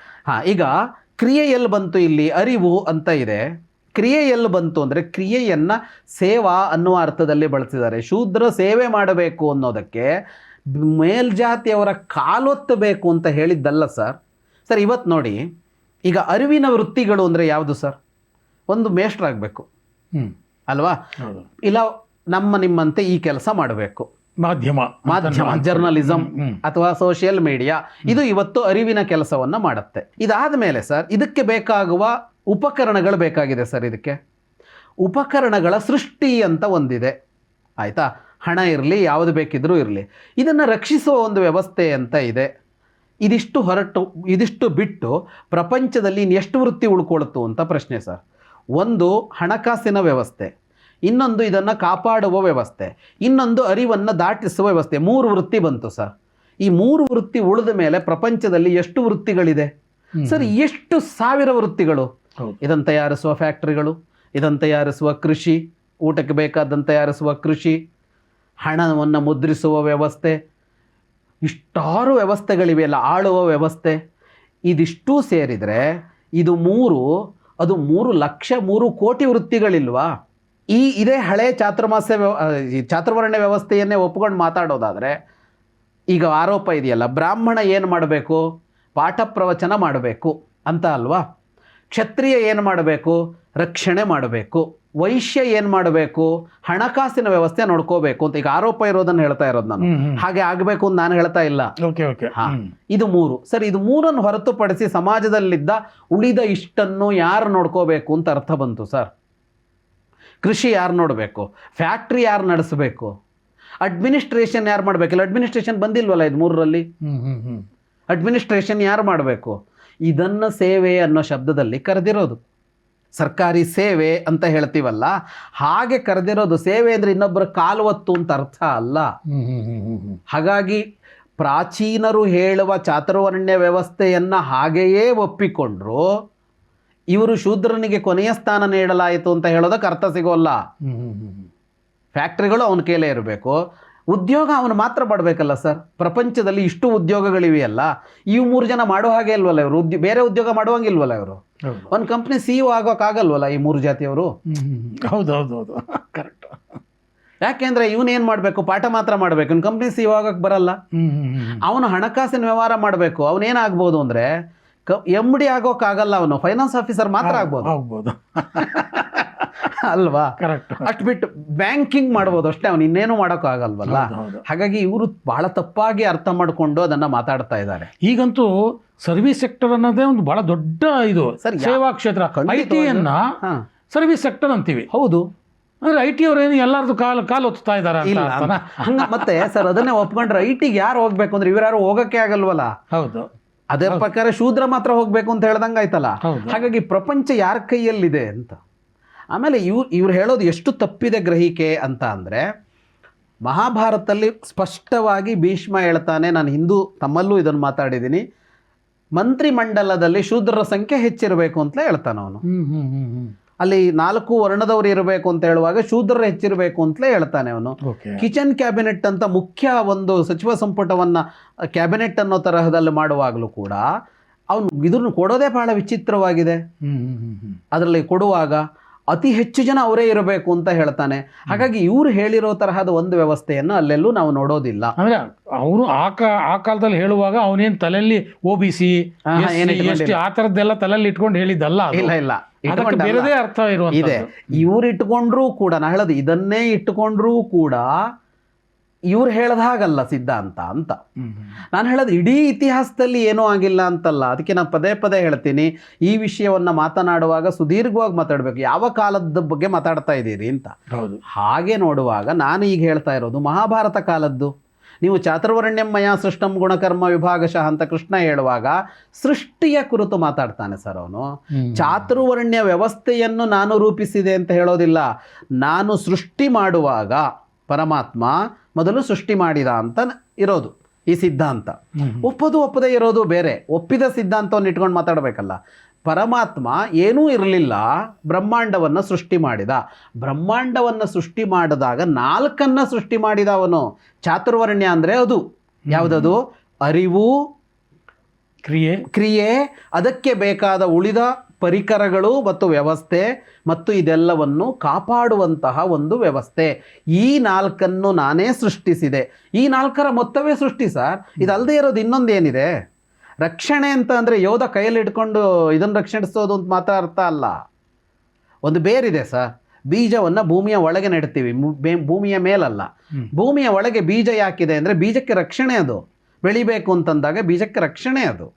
ಈಗ ಕ್ರಿಯೆ ಎಲ್ಲಿ ಬಂತು? ಇಲ್ಲಿ ಅರಿವು ಅಂತ ಇದೆ. ಕ್ರಿಯೆ ಎಲ್ಲಿ ಬಂತು ಅಂದರೆ ಕ್ರಿಯೆಯನ್ನು ಸೇವಾ ಅನ್ನುವ ಅರ್ಥದಲ್ಲಿ ಬಳಸಿದ್ದಾರೆ. ಶೂದ್ರ ಸೇವೆ ಮಾಡಬೇಕು ಅನ್ನೋದಕ್ಕೆ ಮೇಲ್ಜಾತಿಯವರ ಕಾಲೊತ್ತಬೇಕು ಅಂತ ಹೇಳಿದ್ದಲ್ಲ ಸರ್. ಸರ್ ಇವತ್ತು ನೋಡಿ, ಈಗ ಅರಿವಿನ ವೃತ್ತಿಗಳು ಅಂದರೆ ಯಾವುದು ಸರ್? ಒಂದು ಮೇಷ್ಟ್ರಾಗಬೇಕು ಅಲ್ವಾ, ಇಲ್ಲ ನಿಮ್ಮಂತೆ ಈ ಕೆಲಸ ಮಾಡಬೇಕು, ಮಾಧ್ಯಮ ಜರ್ನಲಿಸಮ್ ಅಥವಾ ಸೋಷಿಯಲ್ ಮೀಡಿಯಾ, ಇದು ಇವತ್ತು ಅರಿವಿನ ಕೆಲಸವನ್ನು ಮಾಡುತ್ತೆ. ಇದಾದ ಮೇಲೆ ಸರ್ ಇದಕ್ಕೆ ಬೇಕಾಗುವ ಉಪಕರಣಗಳು ಬೇಕಾಗಿದೆ ಸರ್. ಇದಕ್ಕೆ ಉಪಕರಣಗಳ ಸೃಷ್ಟಿ ಅಂತ ಒಂದಿದೆ, ಆಯಿತಾ? ಹಣ ಇರಲಿ, ಯಾವುದು ಬೇಕಿದ್ರೂ ಇರಲಿ, ಇದನ್ನು ರಕ್ಷಿಸುವ ಒಂದು ವ್ಯವಸ್ಥೆ ಅಂತ ಇದೆ. ಇದಿಷ್ಟು ಬಿಟ್ಟು ಪ್ರಪಂಚದಲ್ಲಿ ಎಷ್ಟು ವೃತ್ತಿ ಉಳ್ಕೊಳ್ತು ಅಂತ ಪ್ರಶ್ನೆ ಸರ್. ಒಂದು ಹಣಕಾಸಿನ ವ್ಯವಸ್ಥೆ, ಇನ್ನೊಂದು ಇದನ್ನು ಕಾಪಾಡುವ ವ್ಯವಸ್ಥೆ, ಇನ್ನೊಂದು ಅರಿವನ್ನು ದಾಟಿಸುವ ವ್ಯವಸ್ಥೆ. 3 ವೃತ್ತಿ ಬಂತು ಸರ್. ಈ 3 ವೃತ್ತಿ ಉಳಿದ ಮೇಲೆ ಪ್ರಪಂಚದಲ್ಲಿ ಎಷ್ಟು ವೃತ್ತಿಗಳಿದೆ ಸರ್? ಎಷ್ಟು ಸಾವಿರ ವೃತ್ತಿಗಳು. ಇದನ್ನು ತಯಾರಿಸುವ ಫ್ಯಾಕ್ಟ್ರಿಗಳು, ಇದನ್ನು ತಯಾರಿಸುವ ಕೃಷಿ, ಊಟಕ್ಕೆ ಬೇಕಾದಂತೆ ತಯಾರಿಸುವ ಕೃಷಿ, ಹಣವನ್ನು ಮುದ್ರಿಸುವ ವ್ಯವಸ್ಥೆ, ಇಷ್ಟಾರು ವ್ಯವಸ್ಥೆಗಳಿವೆಯಲ್ಲ, ಆಳುವ ವ್ಯವಸ್ಥೆ. ಇದಿಷ್ಟೂ ಸೇರಿದರೆ ಇದು 3, ಅದು 3 ಲಕ್ಷ 3 ಕೋಟಿ ವೃತ್ತಿಗಳಿಲ್ವಾ? ಇದೇ ಹಳೆ ಚಾತುರ್ವರ್ಣ್ಯ ವ್ಯವಸ್ಥೆಯನ್ನೇ ಒಪ್ಕೊಂಡು ಮಾತಾಡೋದಾದರೆ, ಈಗ ಆರೋಪ ಇದೆಯಲ್ಲ, ಬ್ರಾಹ್ಮಣ ಏನು ಮಾಡಬೇಕು? ಪಾಠ ಪ್ರವಚನ ಮಾಡಬೇಕು ಅಂತ ಅಲ್ವಾ? ಕ್ಷತ್ರಿಯ ಏನು ಮಾಡಬೇಕು? ರಕ್ಷಣೆ ಮಾಡಬೇಕು. ವೈಶ್ಯ ಏನು ಮಾಡಬೇಕು? ಹಣಕಾಸಿನ ವ್ಯವಸ್ಥೆ ನೋಡ್ಕೋಬೇಕು ಅಂತ ಈಗ ಆರೋಪ ಇರೋದನ್ನು ಹೇಳ್ತಾ ಇರೋದು ನಾನು. ಹಾಗೆ ಆಗಬೇಕು ಅಂತ ನಾನು ಹೇಳ್ತಾ ಇಲ್ಲ. ಇದು 3 ಸರ್. ಇದು 3 ಹೊರತುಪಡಿಸಿ ಸಮಾಜದಲ್ಲಿದ್ದ ಉಳಿದ ಇಷ್ಟನ್ನು ಯಾರು ನೋಡ್ಕೋಬೇಕು ಅಂತ ಅರ್ಥ ಬಂತು ಸರ್. ಕೃಷಿ ಯಾರು ನೋಡಬೇಕು? ಫ್ಯಾಕ್ಟ್ರಿ ಯಾರು ನಡೆಸಬೇಕು? ಅಡ್ಮಿನಿಸ್ಟ್ರೇಷನ್ ಯಾರು ಮಾಡಬೇಕಿಲ್ಲ? ಅಡ್ಮಿನಿಸ್ಟ್ರೇಷನ್ ಬಂದಿಲ್ವಲ್ಲ ಇದು 3ರಲ್ಲಿ. ಅಡ್ಮಿನಿಸ್ಟ್ರೇಷನ್ ಯಾರು ಮಾಡಬೇಕು? ಇದನ್ನು ಸೇವೆ ಅನ್ನೋ ಶಬ್ದದಲ್ಲಿ ಕರೆದಿರೋದು. ಸರ್ಕಾರಿ ಸೇವೆ ಅಂತ ಹೇಳ್ತೀವಲ್ಲ, ಹಾಗೆ ಕರೆದಿರೋದು. ಸೇವೆ ಅಂದರೆ ಇನ್ನೊಬ್ಬರ ಕಾಲುವತ್ತು ಅಂತ ಅರ್ಥ ಅಲ್ಲ. ಹಾಗಾಗಿ ಪ್ರಾಚೀನರು ಹೇಳುವ ಚಾತುರ್ವರ್ಣ್ಯ ವ್ಯವಸ್ಥೆಯನ್ನು ಹಾಗೆಯೇ ಒಪ್ಪಿಕೊಂಡ್ರು. ಇವರು ಶೂದ್ರನಿಗೆ ಕೊನೆಯ ಸ್ಥಾನ ನೀಡಲಾಯಿತು ಅಂತ ಹೇಳೋದಕ್ಕೆ ಅರ್ಥ ಸಿಗೋಲ್ಲ. ಫ್ಯಾಕ್ಟ್ರಿಗಳು ಅವನ ಕೈಲೇ ಇರಬೇಕು, ಉದ್ಯೋಗ ಅವನು ಮಾತ್ರ ಮಾಡಬೇಕಲ್ಲ ಸರ್. ಪ್ರಪಂಚದಲ್ಲಿ ಇಷ್ಟು ಉದ್ಯೋಗಗಳಿವೆಯಲ್ಲ, ಇವು 3 ಜನ ಮಾಡೋ ಹಾಗೆ ಇಲ್ವಲ್ಲ ಇವರು? ಬೇರೆ ಉದ್ಯೋಗ ಮಾಡುವಂಗಿಲ್ವಲ್ಲ ಇವರು? ಒಂದು ಕಂಪ್ನಿ CEO ಆಗೋಕ್ಕಾಗಲ್ವಲ್ಲ ಈ 3 ಜಾತಿಯವರು? ಹೌದೌದೌದು, ಕರೆಕ್ಟ್. ಯಾಕೆಂದ್ರೆ ಇವನೇನು ಮಾಡಬೇಕು? ಪಾಠ ಮಾತ್ರ ಮಾಡಬೇಕು. ಇವ್ನು ಕಂಪ್ನಿ CEO ಆಗೋಕ್ಕೆ ಬರಲ್ಲ. ಅವನು ಹಣಕಾಸಿನ ವ್ಯವಹಾರ ಮಾಡಬೇಕು. ಅವನೇನಾಗ್ಬೋದು ಅಂದರೆ MD ಆಗೋಕ್ಕಾಗಲ್ಲ, ಅವನು ಫೈನಾನ್ಸ್ ಆಫೀಸರ್ ಮಾತ್ರ ಆಗ್ಬೋದು ಅಲ್ವಾ? ಕರೆಕ್ಟ್. ಅಷ್ಟು ಬಿಟ್ಟು ಬ್ಯಾಂಕಿಂಗ್ ಮಾಡ್ಬೋದು ಅಷ್ಟೇ, ಅವನು ಇನ್ನೇನು ಮಾಡೋಕ್ಕಾಗಲ್ವಲ್ಲ. ಹಾಗಾಗಿ ಇವರು ಬಹಳ ತಪ್ಪಾಗಿ ಅರ್ಥ ಮಾಡಿಕೊಂಡು ಅದನ್ನು ಮಾತಾಡ್ತಾ ಇದ್ದಾರೆ. ಈಗಂತೂ ಸರ್ವಿಸ್ ಸೆಕ್ಟರ್ ಅನ್ನೋದೇ ಒಂದು ಬಹಳ ದೊಡ್ಡ ಇದು ಸೇವಾ ಕ್ಷೇತ್ರ. IT ಅನ್ನ ಸರ್ವಿಸ್ ಸೆಕ್ಟರ್ ಅಂತೀವಿ. ಹೌದು. ಅಂದ್ರೆ IT ಅವ್ರೇನು ಎಲ್ಲರದು ಕಾಲು ಒತ್ತಾ ಇದಾರೆ ಮತ್ತೆ ಸರ್ ಅದನ್ನೇ ಒಪ್ಕೊಂಡ್ರೆ ITಗೆ ಯಾರು ಹೋಗ್ಬೇಕು ಅಂದ್ರೆ ಇವ್ರು ಹೋಗಕ್ಕೆ ಆಗಲ್ವಲ್ಲ. ಹೌದು. ಅದೇ ಪ್ರಕಾರ ಶೂದ್ರ ಮಾತ್ರ ಹೋಗ್ಬೇಕು ಅಂತ ಹೇಳ್ದಂಗೆ ಆಯ್ತಲ್ಲ. ಹಾಗಾಗಿ ಪ್ರಪಂಚ ಯಾರ ಕೈಯಲ್ಲಿದೆ ಅಂತ. ಆಮೇಲೆ ಇವ್ರು ಹೇಳೋದು ಎಷ್ಟು ತಪ್ಪಿದೆ ಗ್ರಹಿಕೆ ಅಂತ ಅಂದರೆ, ಮಹಾಭಾರತದಲ್ಲಿ ಸ್ಪಷ್ಟವಾಗಿ ಭೀಷ್ಮ ಹೇಳ್ತಾನೆ, ನಾನು ಹಿಂದೂ ತಮ್ಮಲ್ಲೂ ಇದನ್ನು ಮಾತಾಡಿದ್ದೀನಿ, ಮಂತ್ರಿಮಂಡಲದಲ್ಲಿ ಶೂದ್ರರ ಸಂಖ್ಯೆ ಹೆಚ್ಚಿರಬೇಕು ಅಂತಲೇ ಹೇಳ್ತಾನೆ ಅವನು. ಅಲ್ಲಿ 4 ವರ್ಣದವರು ಇರಬೇಕು ಅಂತ ಹೇಳುವಾಗ ಶೂದ್ರರು ಹೆಚ್ಚಿರಬೇಕು ಅಂತಲೇ ಹೇಳ್ತಾನೆ ಅವನು. ಕಿಚನ್ ಕ್ಯಾಬಿನೆಟ್ ಅಂತ ಮುಖ್ಯ ಒಂದು ಸಚಿವ ಸಂಪುಟವನ್ನು ಕ್ಯಾಬಿನೆಟ್ ಅನ್ನೋ ತರಹದಲ್ಲಿ ಮಾಡುವಾಗಲೂ ಕೂಡ ಅವನು ಇದನ್ನು ಕೊಡೋದೇ ಬಹಳ ವಿಚಿತ್ರವಾಗಿದೆ. ಅದರಲ್ಲಿ ಕೊಡುವಾಗ ಅತಿ ಹೆಚ್ಚು ಜನ ಅವರೇ ಇರಬೇಕು ಅಂತ ಹೇಳ್ತಾನೆ. ಹಾಗಾಗಿ ಇವರು ಹೇಳಿರೋ ತರಹದ ಒಂದು ವ್ಯವಸ್ಥೆಯನ್ನು ಅಲ್ಲೆಲ್ಲೂ ನಾವು ನೋಡೋದಿಲ್ಲ. ಅಂದ್ರೆ ಅವರು ಆ ಕಾಲದಲ್ಲಿ ಹೇಳುವಾಗ ಅವನೇನು ತಲೆಯಲ್ಲಿ OBC ಆ ಥರದ್ದೆಲ್ಲ ತಲೆಯಲ್ಲಿ ಇಟ್ಕೊಂಡು ಹೇಳಿದ್ದಲ್ಲ. ಇಲ್ಲ, ಬೇರೆದೇ ಅರ್ಥ ಇದೆ. ಇವ್ರು ಇಟ್ಕೊಂಡ್ರೂ ಕೂಡ, ನಾ ಹೇಳೋದು ಇದನ್ನೇ ಇಟ್ಟುಕೊಂಡ್ರೂ ಕೂಡ ಇವ್ರು ಹೇಳ್ದ ಹಾಗಲ್ಲ ಸಿದ್ಧಾಂತ ಅಂತ. ನಾನು ಹೇಳೋದು ಇಡೀ ಇತಿಹಾಸದಲ್ಲಿ ಏನೂ ಆಗಿಲ್ಲ ಅಂತಲ್ಲ. ಅದಕ್ಕೆ ನಾನು ಪದೇ ಪದೇ ಹೇಳ್ತೀನಿ, ಈ ವಿಷಯವನ್ನು ಮಾತನಾಡುವಾಗ ಸುದೀರ್ಘವಾಗಿ ಮಾತಾಡಬೇಕು. ಯಾವ ಕಾಲದ ಬಗ್ಗೆ ಮಾತಾಡ್ತಾ ಇದ್ದೀರಿ ಅಂತ. ಹಾಗೆ ನೋಡುವಾಗ ನಾನು ಈಗ ಹೇಳ್ತಾ ಇರೋದು ಮಹಾಭಾರತ ಕಾಲದ್ದು. ನೀವು ಚಾತುರ್ವರ್ಣ್ಯಂ ಮಯಾ ಸೃಷ್ಟಂ ಗುಣಕರ್ಮ ವಿಭಾಗಶಃ ಅಂತ ಕೃಷ್ಣ ಹೇಳುವಾಗ ಸೃಷ್ಟಿಯ ಕುರಿತು ಮಾತಾಡ್ತಾನೆ ಸರ್ ಅವನು. ಚಾತುರ್ವರ್ಣ್ಯ ವ್ಯವಸ್ಥೆಯನ್ನು ನಾನು ರೂಪಿಸಿದೆ ಅಂತ ಹೇಳೋದಿಲ್ಲ. ನಾನು ಸೃಷ್ಟಿ ಮಾಡುವಾಗ ಪರಮಾತ್ಮ ಮೊದಲು ಸೃಷ್ಟಿ ಮಾಡಿದ ಅಂತ ಇರೋದು ಈ ಸಿದ್ಧಾಂತ. ಒಪ್ಪದೇ ಇರೋದು ಬೇರೆ. ಒಪ್ಪಿದ ಸಿದ್ಧಾಂತವನ್ನು ಇಟ್ಕೊಂಡು ಮಾತಾಡಬೇಕಲ್ಲ. ಪರಮಾತ್ಮ ಏನೂ ಇರಲಿಲ್ಲ, ಬ್ರಹ್ಮಾಂಡವನ್ನು ಸೃಷ್ಟಿ ಮಾಡಿದ. ಬ್ರಹ್ಮಾಂಡವನ್ನು ಸೃಷ್ಟಿ ಮಾಡಿದಾಗ 4 ಸೃಷ್ಟಿ ಮಾಡಿದ ಅವನು. ಚಾತುರ್ವರ್ಣ್ಯ ಅಂದರೆ ಅದು ಯಾವುದದು? ಅರಿವು, ಕ್ರಿಯೆ, ಅದಕ್ಕೆ ಬೇಕಾದ ಉಳಿದ ಪರಿಕರಗಳು ಮತ್ತು ವ್ಯವಸ್ಥೆ, ಮತ್ತು ಇದೆಲ್ಲವನ್ನು ಕಾಪಾಡುವಂತಹ ಒಂದು ವ್ಯವಸ್ಥೆ. ಈ 4 ನಾನೇ ಸೃಷ್ಟಿಸಿದೆ. ಈ 4ರ ಮೊತ್ತವೇ ಸೃಷ್ಟಿ ಸರ್. ಇದಲ್ಲದೆ ಇರೋದು ಇನ್ನೊಂದು ಏನಿದೆ? ರಕ್ಷಣೆ ಅಂತ ಅಂದರೆ ಯೋಧ ಕೈಯಲ್ಲಿ ಇಟ್ಕೊಂಡು ಇದನ್ನು ರಕ್ಷಿಸೋದು ಅಂತ ಮಾತ್ರ ಅರ್ಥ ಅಲ್ಲ. ಒಂದು ಬೇರಿದೆ ಸರ್. ಬೀಜವನ್ನು ಭೂಮಿಯ ಒಳಗೆ ನೆಡ್ತೀವಿ, ಭೂಮಿಯ ಮೇಲಲ್ಲ. ಭೂಮಿಯ ಒಳಗೆ ಬೀಜ ಯಾಕಿದೆ ಅಂದರೆ ಬೀಜಕ್ಕೆ ರಕ್ಷಣೆ. ಅದು ಬೆಳಿಬೇಕು ಅಂತಂದಾಗ ಬೀಜಕ್ಕೆ ರಕ್ಷಣೆ. ಅದು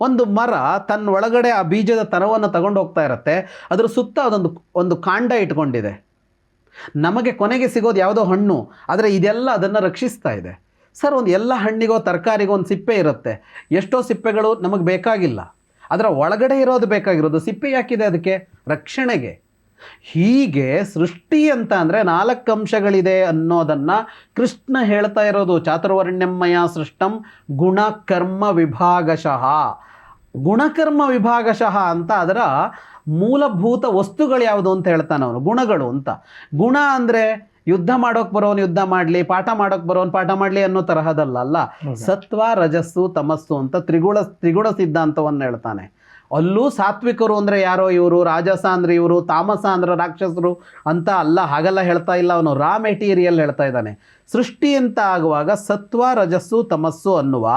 ಒಂದು ಮರ ತನ್ನ ಒಳಗಡೆ ಆ ಬೀಜದ ತರವನ್ನು ತಗೊಂಡು ಹೋಗ್ತಾ ಇರುತ್ತೆ. ಅದರ ಸುತ್ತ ಒಂದು ಕಾಂಡ ಇಟ್ಕೊಂಡಿದೆ. ನಮಗೆ ಕೊನೆಗೆ ಸಿಗೋದು ಯಾವುದೋ ಹಣ್ಣು, ಆದರೆ ಇದೆಲ್ಲ ಅದನ್ನು ರಕ್ಷಿಸ್ತಾ ಇದೆ ಸರ್. ಒಂದು ಎಲ್ಲ ಹಣ್ಣಿಗೋ ತರಕಾರಿಗೋ ಒಂದು ಸಿಪ್ಪೆ ಇರುತ್ತೆ. ಎಷ್ಟೋ ಸಿಪ್ಪೆಗಳು ನಮಗೆ ಬೇಕಾಗಿಲ್ಲ, ಅದರ ಒಳಗಡೆ ಇರೋದು ಬೇಕಾಗಿರೋದು. ಸಿಪ್ಪೆ ಯಾಕಿದೆ? ಅದಕ್ಕೆ ರಕ್ಷಣೆಗೆ. ಹೀಗೆ ಸೃಷ್ಟಿ ಅಂತ ಅಂದರೆ 4 ಅಂಶಗಳಿದೆ ಅನ್ನೋದನ್ನು ಕೃಷ್ಣ ಹೇಳ್ತಾ ಇರೋದು. ಚಾತುರ್ವರ್ಣ್ಯಮಯ ಸೃಷ್ಟಂ ಗುಣಕರ್ಮ ವಿಭಾಗಶಃ. ಗುಣಕರ್ಮ ವಿಭಾಗಶಃ ಅಂತ ಅದರ ಮೂಲಭೂತ ವಸ್ತುಗಳು ಯಾವುದು ಅಂತ ಹೇಳ್ತಾನೆ ಅವನು. ಗುಣಗಳು ಅಂತ. ಗುಣ ಅಂದರೆ ಯುದ್ಧ ಮಾಡೋಕೆ ಬರೋನು ಯುದ್ಧ ಮಾಡಲಿ, ಪಾಠ ಮಾಡೋಕೆ ಬರೋನು ಪಾಠ ಮಾಡಲಿ ಅನ್ನೋ ತರಹದಲ್ಲ. ಸತ್ವ, ರಜಸ್ಸು, ತಮಸ್ಸು ಅಂತ ತ್ರಿಗುಣ ಸಿದ್ಧಾಂತವನ್ನು ಹೇಳ್ತಾನೆ. ಅಲ್ಲೂ ಸಾತ್ವಿಕರು ಅಂದರೆ ಯಾರೋ ಇವರು, ರಾಜಸ ಅಂದರೆ ಇವರು, ತಾಮಸ ಅಂದರೆ ರಾಕ್ಷಸರು ಅಂತ ಅಲ್ಲ. ಹಾಗೆಲ್ಲ ಹೇಳ್ತಾ ಇಲ್ಲ ಅವನು. ರಾ ಮೆಟೀರಿಯಲ್ ಹೇಳ್ತಾ ಇದ್ದಾನೆ. ಸೃಷ್ಟಿ ಅಂತ ಆಗುವಾಗ ಸತ್ವ, ರಜಸ್ಸು, ತಮಸ್ಸು ಅನ್ನುವ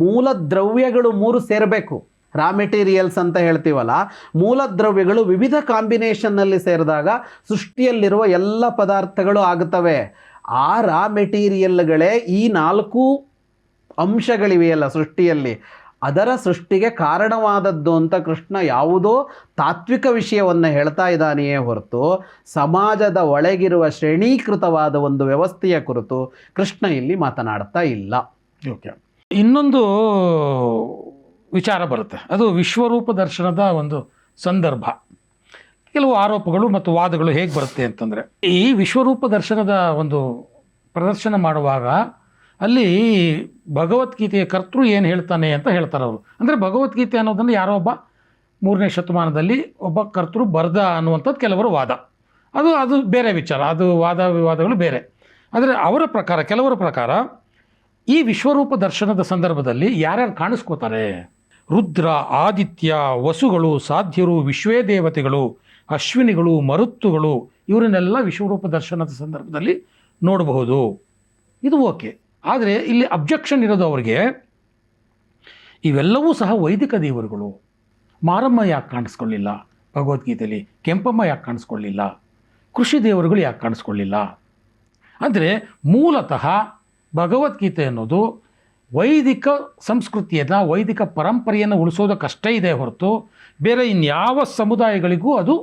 ಮೂಲ ದ್ರವ್ಯಗಳು 3 ಸೇರಬೇಕು. ರಾ ಮೆಟೀರಿಯಲ್ಸ್ ಅಂತ ಹೇಳ್ತೀವಲ್ಲ, ಮೂಲ ದ್ರವ್ಯಗಳು ವಿವಿಧ ಕಾಂಬಿನೇಷನ್ನಲ್ಲಿ ಸೇರಿದಾಗ ಸೃಷ್ಟಿಯಲ್ಲಿರುವ ಎಲ್ಲ ಪದಾರ್ಥಗಳು ಆಗುತ್ತವೆ. ಆ ರಾ ಮೆಟೀರಿಯಲ್ಗಳೇ ಈ 4 ಅಂಶಗಳಿವೆಯಲ್ಲ ಸೃಷ್ಟಿಯಲ್ಲಿ, ಅದರ ಸೃಷ್ಟಿಗೆ ಕಾರಣವಾದದ್ದು ಅಂತ ಕೃಷ್ಣ ಯಾವುದೋ ತಾತ್ವಿಕ ವಿಷಯವನ್ನು ಹೇಳ್ತಾ ಇದ್ದಾನೆಯೇ ಹೊರತು ಸಮಾಜದ ಒಳಗಿರುವ ಶ್ರೇಣೀಕೃತವಾದ ಒಂದು ವ್ಯವಸ್ಥೆಯ ಕುರಿತು ಕೃಷ್ಣ ಇಲ್ಲಿ ಮಾತನಾಡ್ತಾ ಇಲ್ಲ. ಓಕೆ, ಇನ್ನೊಂದು ವಿಚಾರ ಬರುತ್ತೆ. ಅದು ವಿಶ್ವರೂಪ ದರ್ಶನದ ಒಂದು ಸಂದರ್ಭ. ಕೆಲವು ಆರೋಪಗಳು ಮತ್ತು ವಾದಗಳು ಹೇಗೆ ಬರುತ್ತೆ ಅಂತಂದರೆ, ಈ ವಿಶ್ವರೂಪ ದರ್ಶನದ ಒಂದು ಪ್ರದರ್ಶನ ಮಾಡುವಾಗ ಅಲ್ಲಿ ಭಗವದ್ಗೀತೆಯ ಕರ್ತೃ ಏನು ಹೇಳ್ತಾನೆ ಅಂತ ಹೇಳ್ತಾರೆ ಅವರು. ಅಂದರೆ ಭಗವದ್ಗೀತೆ ಅನ್ನೋದನ್ನು ಯಾರೋ ಒಬ್ಬ 3ನೇ ಶತಮಾನದಲ್ಲಿ ಒಬ್ಬ ಕರ್ತೃ ಬರ್ದ ಅನ್ನುವಂಥದ್ದು ಕೆಲವರ ವಾದ. ಅದು ಬೇರೆ ವಿಚಾರ. ಅದು ವಾದ ವಿವಾದಗಳು ಬೇರೆ. ಆದರೆ ಅವರ ಪ್ರಕಾರ, ಕೆಲವರ ಪ್ರಕಾರ ಈ ವಿಶ್ವರೂಪ ದರ್ಶನದ ಸಂದರ್ಭದಲ್ಲಿ ಯಾರ್ಯಾರು ಕಾಣಿಸ್ಕೋತಾರೆ? ರುದ್ರ, ಆದಿತ್ಯ, ವಸುಗಳು, ಸಾಧ್ಯರು, ವಿಶ್ವೇ ದೇವತೆಗಳು, ಅಶ್ವಿನಿಗಳು, ಮರುತ್ತುಗಳು, ಇವರನ್ನೆಲ್ಲ ವಿಶ್ವರೂಪ ದರ್ಶನದ ಸಂದರ್ಭದಲ್ಲಿ ನೋಡಬಹುದು. ಇದು ಓಕೆ. ಆದರೆ ಇಲ್ಲಿ ಅಬ್ಜೆಕ್ಷನ್ ಇರೋದು ಅವರಿಗೆ, ಇವೆಲ್ಲವೂ ಸಹ ವೈದಿಕ ದೇವರುಗಳು. ಮಾರಮ್ಮ ಯಾಕೆ ಕಾಣಿಸ್ಕೊಳ್ಳಿಲ್ಲ ಭಗವದ್ಗೀತೆಯಲ್ಲಿ? ಕೆಂಪಮ್ಮ ಯಾಕೆ ಕಾಣಿಸ್ಕೊಳ್ಳಿಲ್ಲ? ಕೃಷಿ ದೇವರುಗಳು ಯಾಕೆ ಕಾಣಿಸ್ಕೊಳ್ಳಿಲ್ಲ? ಅಂದರೆ ಮೂಲತಃ ಭಗವದ್ಗೀತೆ ಅನ್ನೋದು ವೈದಿಕ ಸಂಸ್ಕೃತಿಯನ್ನು, ವೈದಿಕ ಪರಂಪರೆಯನ್ನು ಉಳಿಸೋದಕ್ಕಷ್ಟೇ ಇದೆ ಹೊರತು ಬೇರೆ ಇನ್ಯಾವ ಸಮುದಾಯಗಳಿಗೂ ಅದು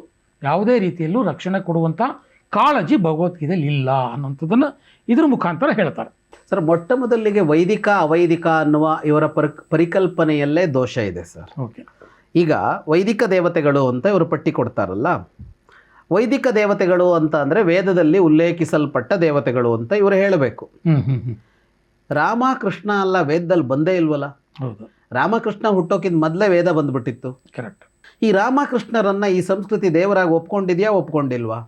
ಯಾವುದೇ ರೀತಿಯಲ್ಲೂ ರಕ್ಷಣೆ ಕೊಡುವಂಥ ಕಾಳಜಿ ಭಗವದ್ಗೀತೆಯಲ್ಲಿ ಇಲ್ಲ ಅನ್ನೋಂಥದ್ದನ್ನು ಇದ್ರ ಮುಖಾಂತರ ಹೇಳ್ತಾರೆ. ಸರ್, ಮೊಟ್ಟ ಮೊದಲಿಗೆ ವೈದಿಕ ಅವೈದಿಕ ಅನ್ನುವ ಇವರ ಪರಿಕಲ್ಪನೆಯಲ್ಲೇ ದೋಷ ಇದೆ ಸರ್. ಓಕೆ, ಈಗ ವೈದಿಕ ದೇವತೆಗಳು ಅಂತ ಇವರು ಪಟ್ಟಿ ಕೊಡ್ತಾರಲ್ಲ, ವೈದಿಕ ದೇವತೆಗಳು ಅಂತ ಅಂದರೆ ವೇದದಲ್ಲಿ ಉಲ್ಲೇಖಿಸಲ್ಪಟ್ಟ ದೇವತೆಗಳು ಅಂತ ಇವರು ಹೇಳಬೇಕು. ರಾಮ ಕೃಷ್ಣ ಅಲ್ಲ ವೇದದಲ್ಲಿ ಬಂದೇ ಇಲ್ವಲ್ಲ. ಹೌದು, ರಾಮಕೃಷ್ಣ ಹುಟ್ಟೋಕ್ಕಿಂತ ಮೊದಲೇ ವೇದ ಬಂದ್ಬಿಟ್ಟಿತ್ತು. ಕರೆಕ್ಟ್. ಈ ರಾಮಕೃಷ್ಣರನ್ನು ಈ ಸಂಸ್ಕೃತಿ ದೇವರಾಗಿ ಒಪ್ಕೊಂಡಿದೆಯಾ, ಒಪ್ಕೊಂಡಿಲ್ವಾ?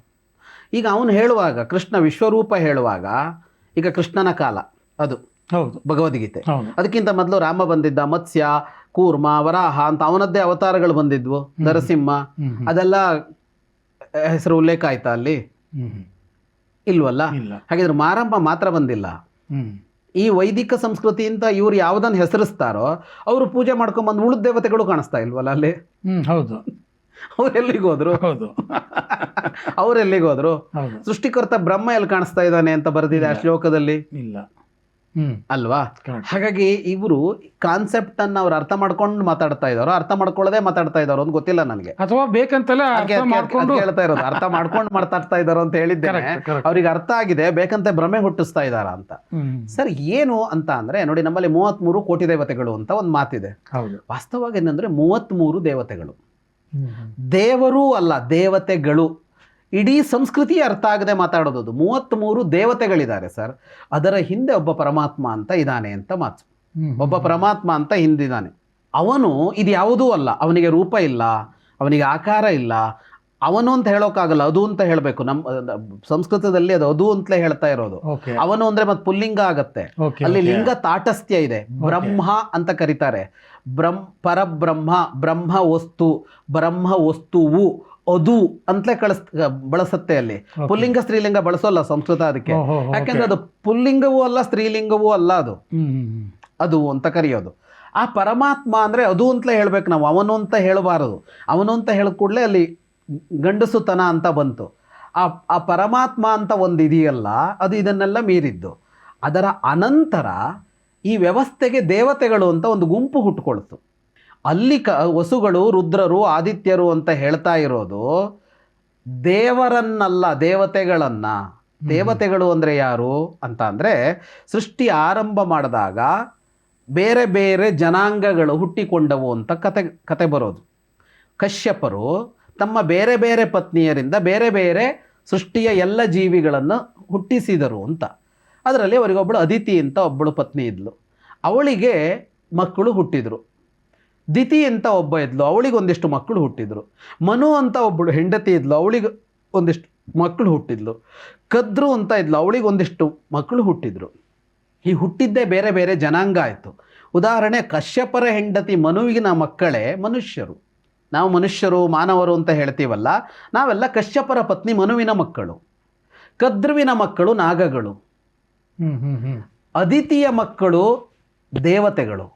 ಈಗ ಅವನು ಹೇಳುವಾಗ, ಕೃಷ್ಣ ವಿಶ್ವರೂಪ ಹೇಳುವಾಗ, ಈಗ ಕೃಷ್ಣನ ಕಾಲ ಅದು. ಹೌದು, ಭಗವದ್ಗೀತೆ. ಹೌದು. ಅದಕ್ಕಿಂತ ಮೊದಲು ರಾಮ ಬಂದಿದ್ದ. ಮತ್ಸ್ಯ, ಕೂರ್ಮ, ವರಾಹ ಅಂತ ಅವನದ್ದೇ ಅವತಾರಗಳು ಬಂದಿದ್ವು. ನರಸಿಂಹ, ಅದೆಲ್ಲ ಹೆಸರು ಉಲ್ಲೇಖ ಆಯ್ತಾ ಅಲ್ಲಿ? ಇಲ್ವಲ್ಲ. ಹಾಗಿದ್ರೆ ಮಾರಮ್ಮ ಮಾತ್ರ ಬಂದಿಲ್ಲ. ಈ ವೈದಿಕ ಸಂಸ್ಕೃತಿ ಅಂತ ಇವ್ರು ಯಾವುದನ್ನು ಹೆಸರಿಸ್ತಾರೋ ಅವರು ಪೂಜೆ ಮಾಡ್ಕೊಂಬಂದು ಉಳಿದ ದೇವತೆಗಳು ಕಾಣಿಸ್ತಾ ಇಲ್ವಲ್ಲ ಅಲ್ಲಿ? ಹೌದು. ಅವರೆಲ್ಲಿಗೋದ್ರು? ಹೌದು, ಅವರೆಲ್ಲಿಗೋದ್ರು? ಸೃಷ್ಟಿಕರ್ತ ಬ್ರಹ್ಮ ಎಲ್ಲಿ ಕಾಣಿಸ್ತಾ ಇದ್ದಾನೆ ಅಂತ ಬರೆದಿದೆ ಆ ಶ್ಲೋಕದಲ್ಲಿ? ಇಲ್ಲ ಅಲ್ವಾ? ಹಾಗಾಗಿ ಇವರು ಕಾನ್ಸೆಪ್ಟ್ ಅನ್ನ ಅವ್ರು ಅರ್ಥ ಮಾಡ್ಕೊಂಡು ಮಾತಾಡ್ತಾ ಇದಾರೋ, ಅರ್ಥ ಮಾಡ್ಕೊಳ್ಳದೆ ಮಾತಾಡ್ತಾ ಇದಾರೋ ಅಂತ ಗೊತ್ತಿಲ್ಲ ನನಗೆ. ಅಥವಾ ಬೇಕಂತಲೇ ಹೇಳ್ತಾ ಇರೋದು ಅರ್ಥ ಮಾಡ್ಕೊಂಡು ಮಾತಾಡ್ತಾ ಇದಾರೋ ಅಂತ ಹೇಳಿದ್ದೇನೆ. ಅವ್ರಿಗೆ ಅರ್ಥ ಆಗಿದೆ, ಬೇಕಂತ ಭ್ರಮೆ ಹುಟ್ಟಿಸ್ತಾ ಇದಾರ ಅಂತ. ಸರ್, ಏನು ಅಂತ ಅಂದ್ರೆ ನೋಡಿ, ನಮ್ಮಲ್ಲಿ 33 ಕೋಟಿ ದೇವತೆಗಳು ಅಂತ ಒಂದು ಮಾತಿದೆ. ವಾಸ್ತವವಾಗಿ ಏನಂದ್ರೆ 33 ದೇವತೆಗಳು. ದೇವರು ಅಲ್ಲ, ದೇವತೆಗಳು. ಇಡೀ ಸಂಸ್ಕೃತಿ ಅರ್ಥ ಆಗದೆ ಮಾತಾಡೋದು. 33 ದೇವತೆಗಳಿದ್ದಾರೆ ಸರ್. ಅದರ ಹಿಂದೆ ಒಬ್ಬ ಪರಮಾತ್ಮ ಅಂತ ಇದ್ದಾನೆ ಅಂತ ಮಾತು. ಒಬ್ಬ ಪರಮಾತ್ಮ ಅಂತ ಹಿಂದಿದ್ದಾನೆ. ಅವನು ಇದು ಯಾವುದೂ ಅಲ್ಲ, ಅವನಿಗೆ ರೂಪ ಇಲ್ಲ, ಅವನಿಗೆ ಆಕಾರ ಇಲ್ಲ, ಅವನು ಅಂತ ಹೇಳೋಕ್ಕಾಗಲ್ಲ, ಅದು ಅಂತ ಹೇಳಬೇಕು. ನಮ್ಮ ಸಂಸ್ಕೃತದಲ್ಲಿ ಅದು ಅದು ಅಂತಲೇ ಹೇಳ್ತಾ ಇರೋದು. ಓಕೆ ಅವನು ಅಂದ್ರೆ ಮತ್ತೆ ಪುಲ್ಲಿಂಗ ಆಗತ್ತೆ. ಓಕೆ ಅಲ್ಲಿ ಲಿಂಗ ತಾಟಸ್ಥ್ಯ ಇದೆ. ಬ್ರಹ್ಮ ಅಂತ ಕರೀತಾರೆ. ಪರಬ್ರಹ್ಮ, ಬ್ರಹ್ಮ ವಸ್ತು, ಬ್ರಹ್ಮ ವಸ್ತುವು, ಅದು ಅಂತಲೇ ಬಳಸತ್ತೆ. ಅಲ್ಲಿ ಪುಲ್ಲಿಂಗ ಸ್ತ್ರೀಲಿಂಗ ಬಳಸೋಲ್ಲ ಸಂಸ್ಕೃತ ಅದಕ್ಕೆ. ಯಾಕೆಂದ್ರೆ ಅದು ಪುಲ್ಲಿಂಗವೂ ಅಲ್ಲ ಸ್ತ್ರೀಲಿಂಗವೂ ಅಲ್ಲ, ಅದು ಅದು ಅಂತ ಕರೆಯೋದು. ಆ ಪರಮಾತ್ಮ ಅಂದರೆ ಅದು ಅಂತಲೇ ಹೇಳ್ಬೇಕು ನಾವು, ಅವನು ಅಂತ ಹೇಳಬಾರದು. ಅವನು ಅಂತ ಹೇಳಿದ ಕೂಡಲೇ ಅಲ್ಲಿ ಗಂಡಸುತನ ಅಂತ ಬಂತು. ಆ ಪರಮಾತ್ಮ ಅಂತ ಒಂದು ಇದೆಯಲ್ಲ, ಅದು ಇದನ್ನೆಲ್ಲ ಮೀರಿದ್ದು. ಅದರ ಅನಂತರ ಈ ವ್ಯವಸ್ಥೆಗೆ ದೇವತೆಗಳು ಅಂತ ಒಂದು ಗುಂಪು ಹುಟ್ಟುಕೊಳ್ತು. ಅಲ್ಲಿ ವಸುಗಳು, ರುದ್ರರು, ಆದಿತ್ಯರು ಅಂತ ಹೇಳ್ತಾ ಇರೋದು ದೇವರನ್ನಲ್ಲ, ದೇವತೆಗಳನ್ನು. ದೇವತೆಗಳು ಅಂದರೆ ಯಾರು ಅಂತ ಅಂದರೆ, ಸೃಷ್ಟಿ ಆರಂಭ ಮಾಡಿದಾಗ ಬೇರೆ ಬೇರೆ ಜನಾಂಗಗಳು ಹುಟ್ಟಿಕೊಂಡವು ಅಂತ ಕತೆ ಬರೋದು. ಕಶ್ಯಪರು ತಮ್ಮ ಬೇರೆ ಬೇರೆ ಪತ್ನಿಯರಿಂದ ಬೇರೆ ಬೇರೆ ಸೃಷ್ಟಿಯ ಎಲ್ಲ ಜೀವಿಗಳನ್ನು ಹುಟ್ಟಿಸಿದರು ಅಂತ. ಅದರಲ್ಲಿ ಅವರಿಗೊಬ್ಬಳು ಅದಿತಿ ಅಂತ ಒಬ್ಬಳು ಪತ್ನಿ ಇದ್ಲು, ಅವಳಿಗೆ ಮಕ್ಕಳು ಹುಟ್ಟಿದರು. ದಿತಿ ಅಂತ ಒಬ್ಬ ಇದ್ಲು, ಅವಳಿಗೆ ಒಂದಿಷ್ಟು ಮಕ್ಕಳು ಹುಟ್ಟಿದರು. ಮನು ಅಂತ ಒಬ್ಬಳು ಹೆಂಡತಿ ಇದ್ಲು, ಅವಳಿಗೆ ಒಂದಿಷ್ಟು ಮಕ್ಕಳು ಹುಟ್ಟಿದ್ಲು. ಕದ್ರು ಅಂತ ಇದ್ಲು, ಅವಳಿಗೆ ಒಂದಿಷ್ಟು ಮಕ್ಕಳು ಹುಟ್ಟಿದರು. ಈ ಹುಟ್ಟಿದ್ದೇ ಬೇರೆ ಬೇರೆ ಜನಾಂಗ ಆಯಿತು. ಉದಾಹರಣೆ, ಕಶ್ಯಪರ ಹೆಂಡತಿ ಮನುವಿನ ಮಕ್ಕಳೇ ಮನುಷ್ಯರು. ನಾವು ಮನುಷ್ಯರು, ಮಾನವರು ಅಂತ ಹೇಳ್ತೀವಲ್ಲ, ನಾವೆಲ್ಲ ಕಶ್ಯಪರ ಪತ್ನಿ ಮನುವಿನ ಮಕ್ಕಳು. ಕದ್ರುವಿನ ಮಕ್ಕಳು ನಾಗಗಳು. ಅದಿತಿಯ ಮಕ್ಕಳು ದೇವತೆಗಳು,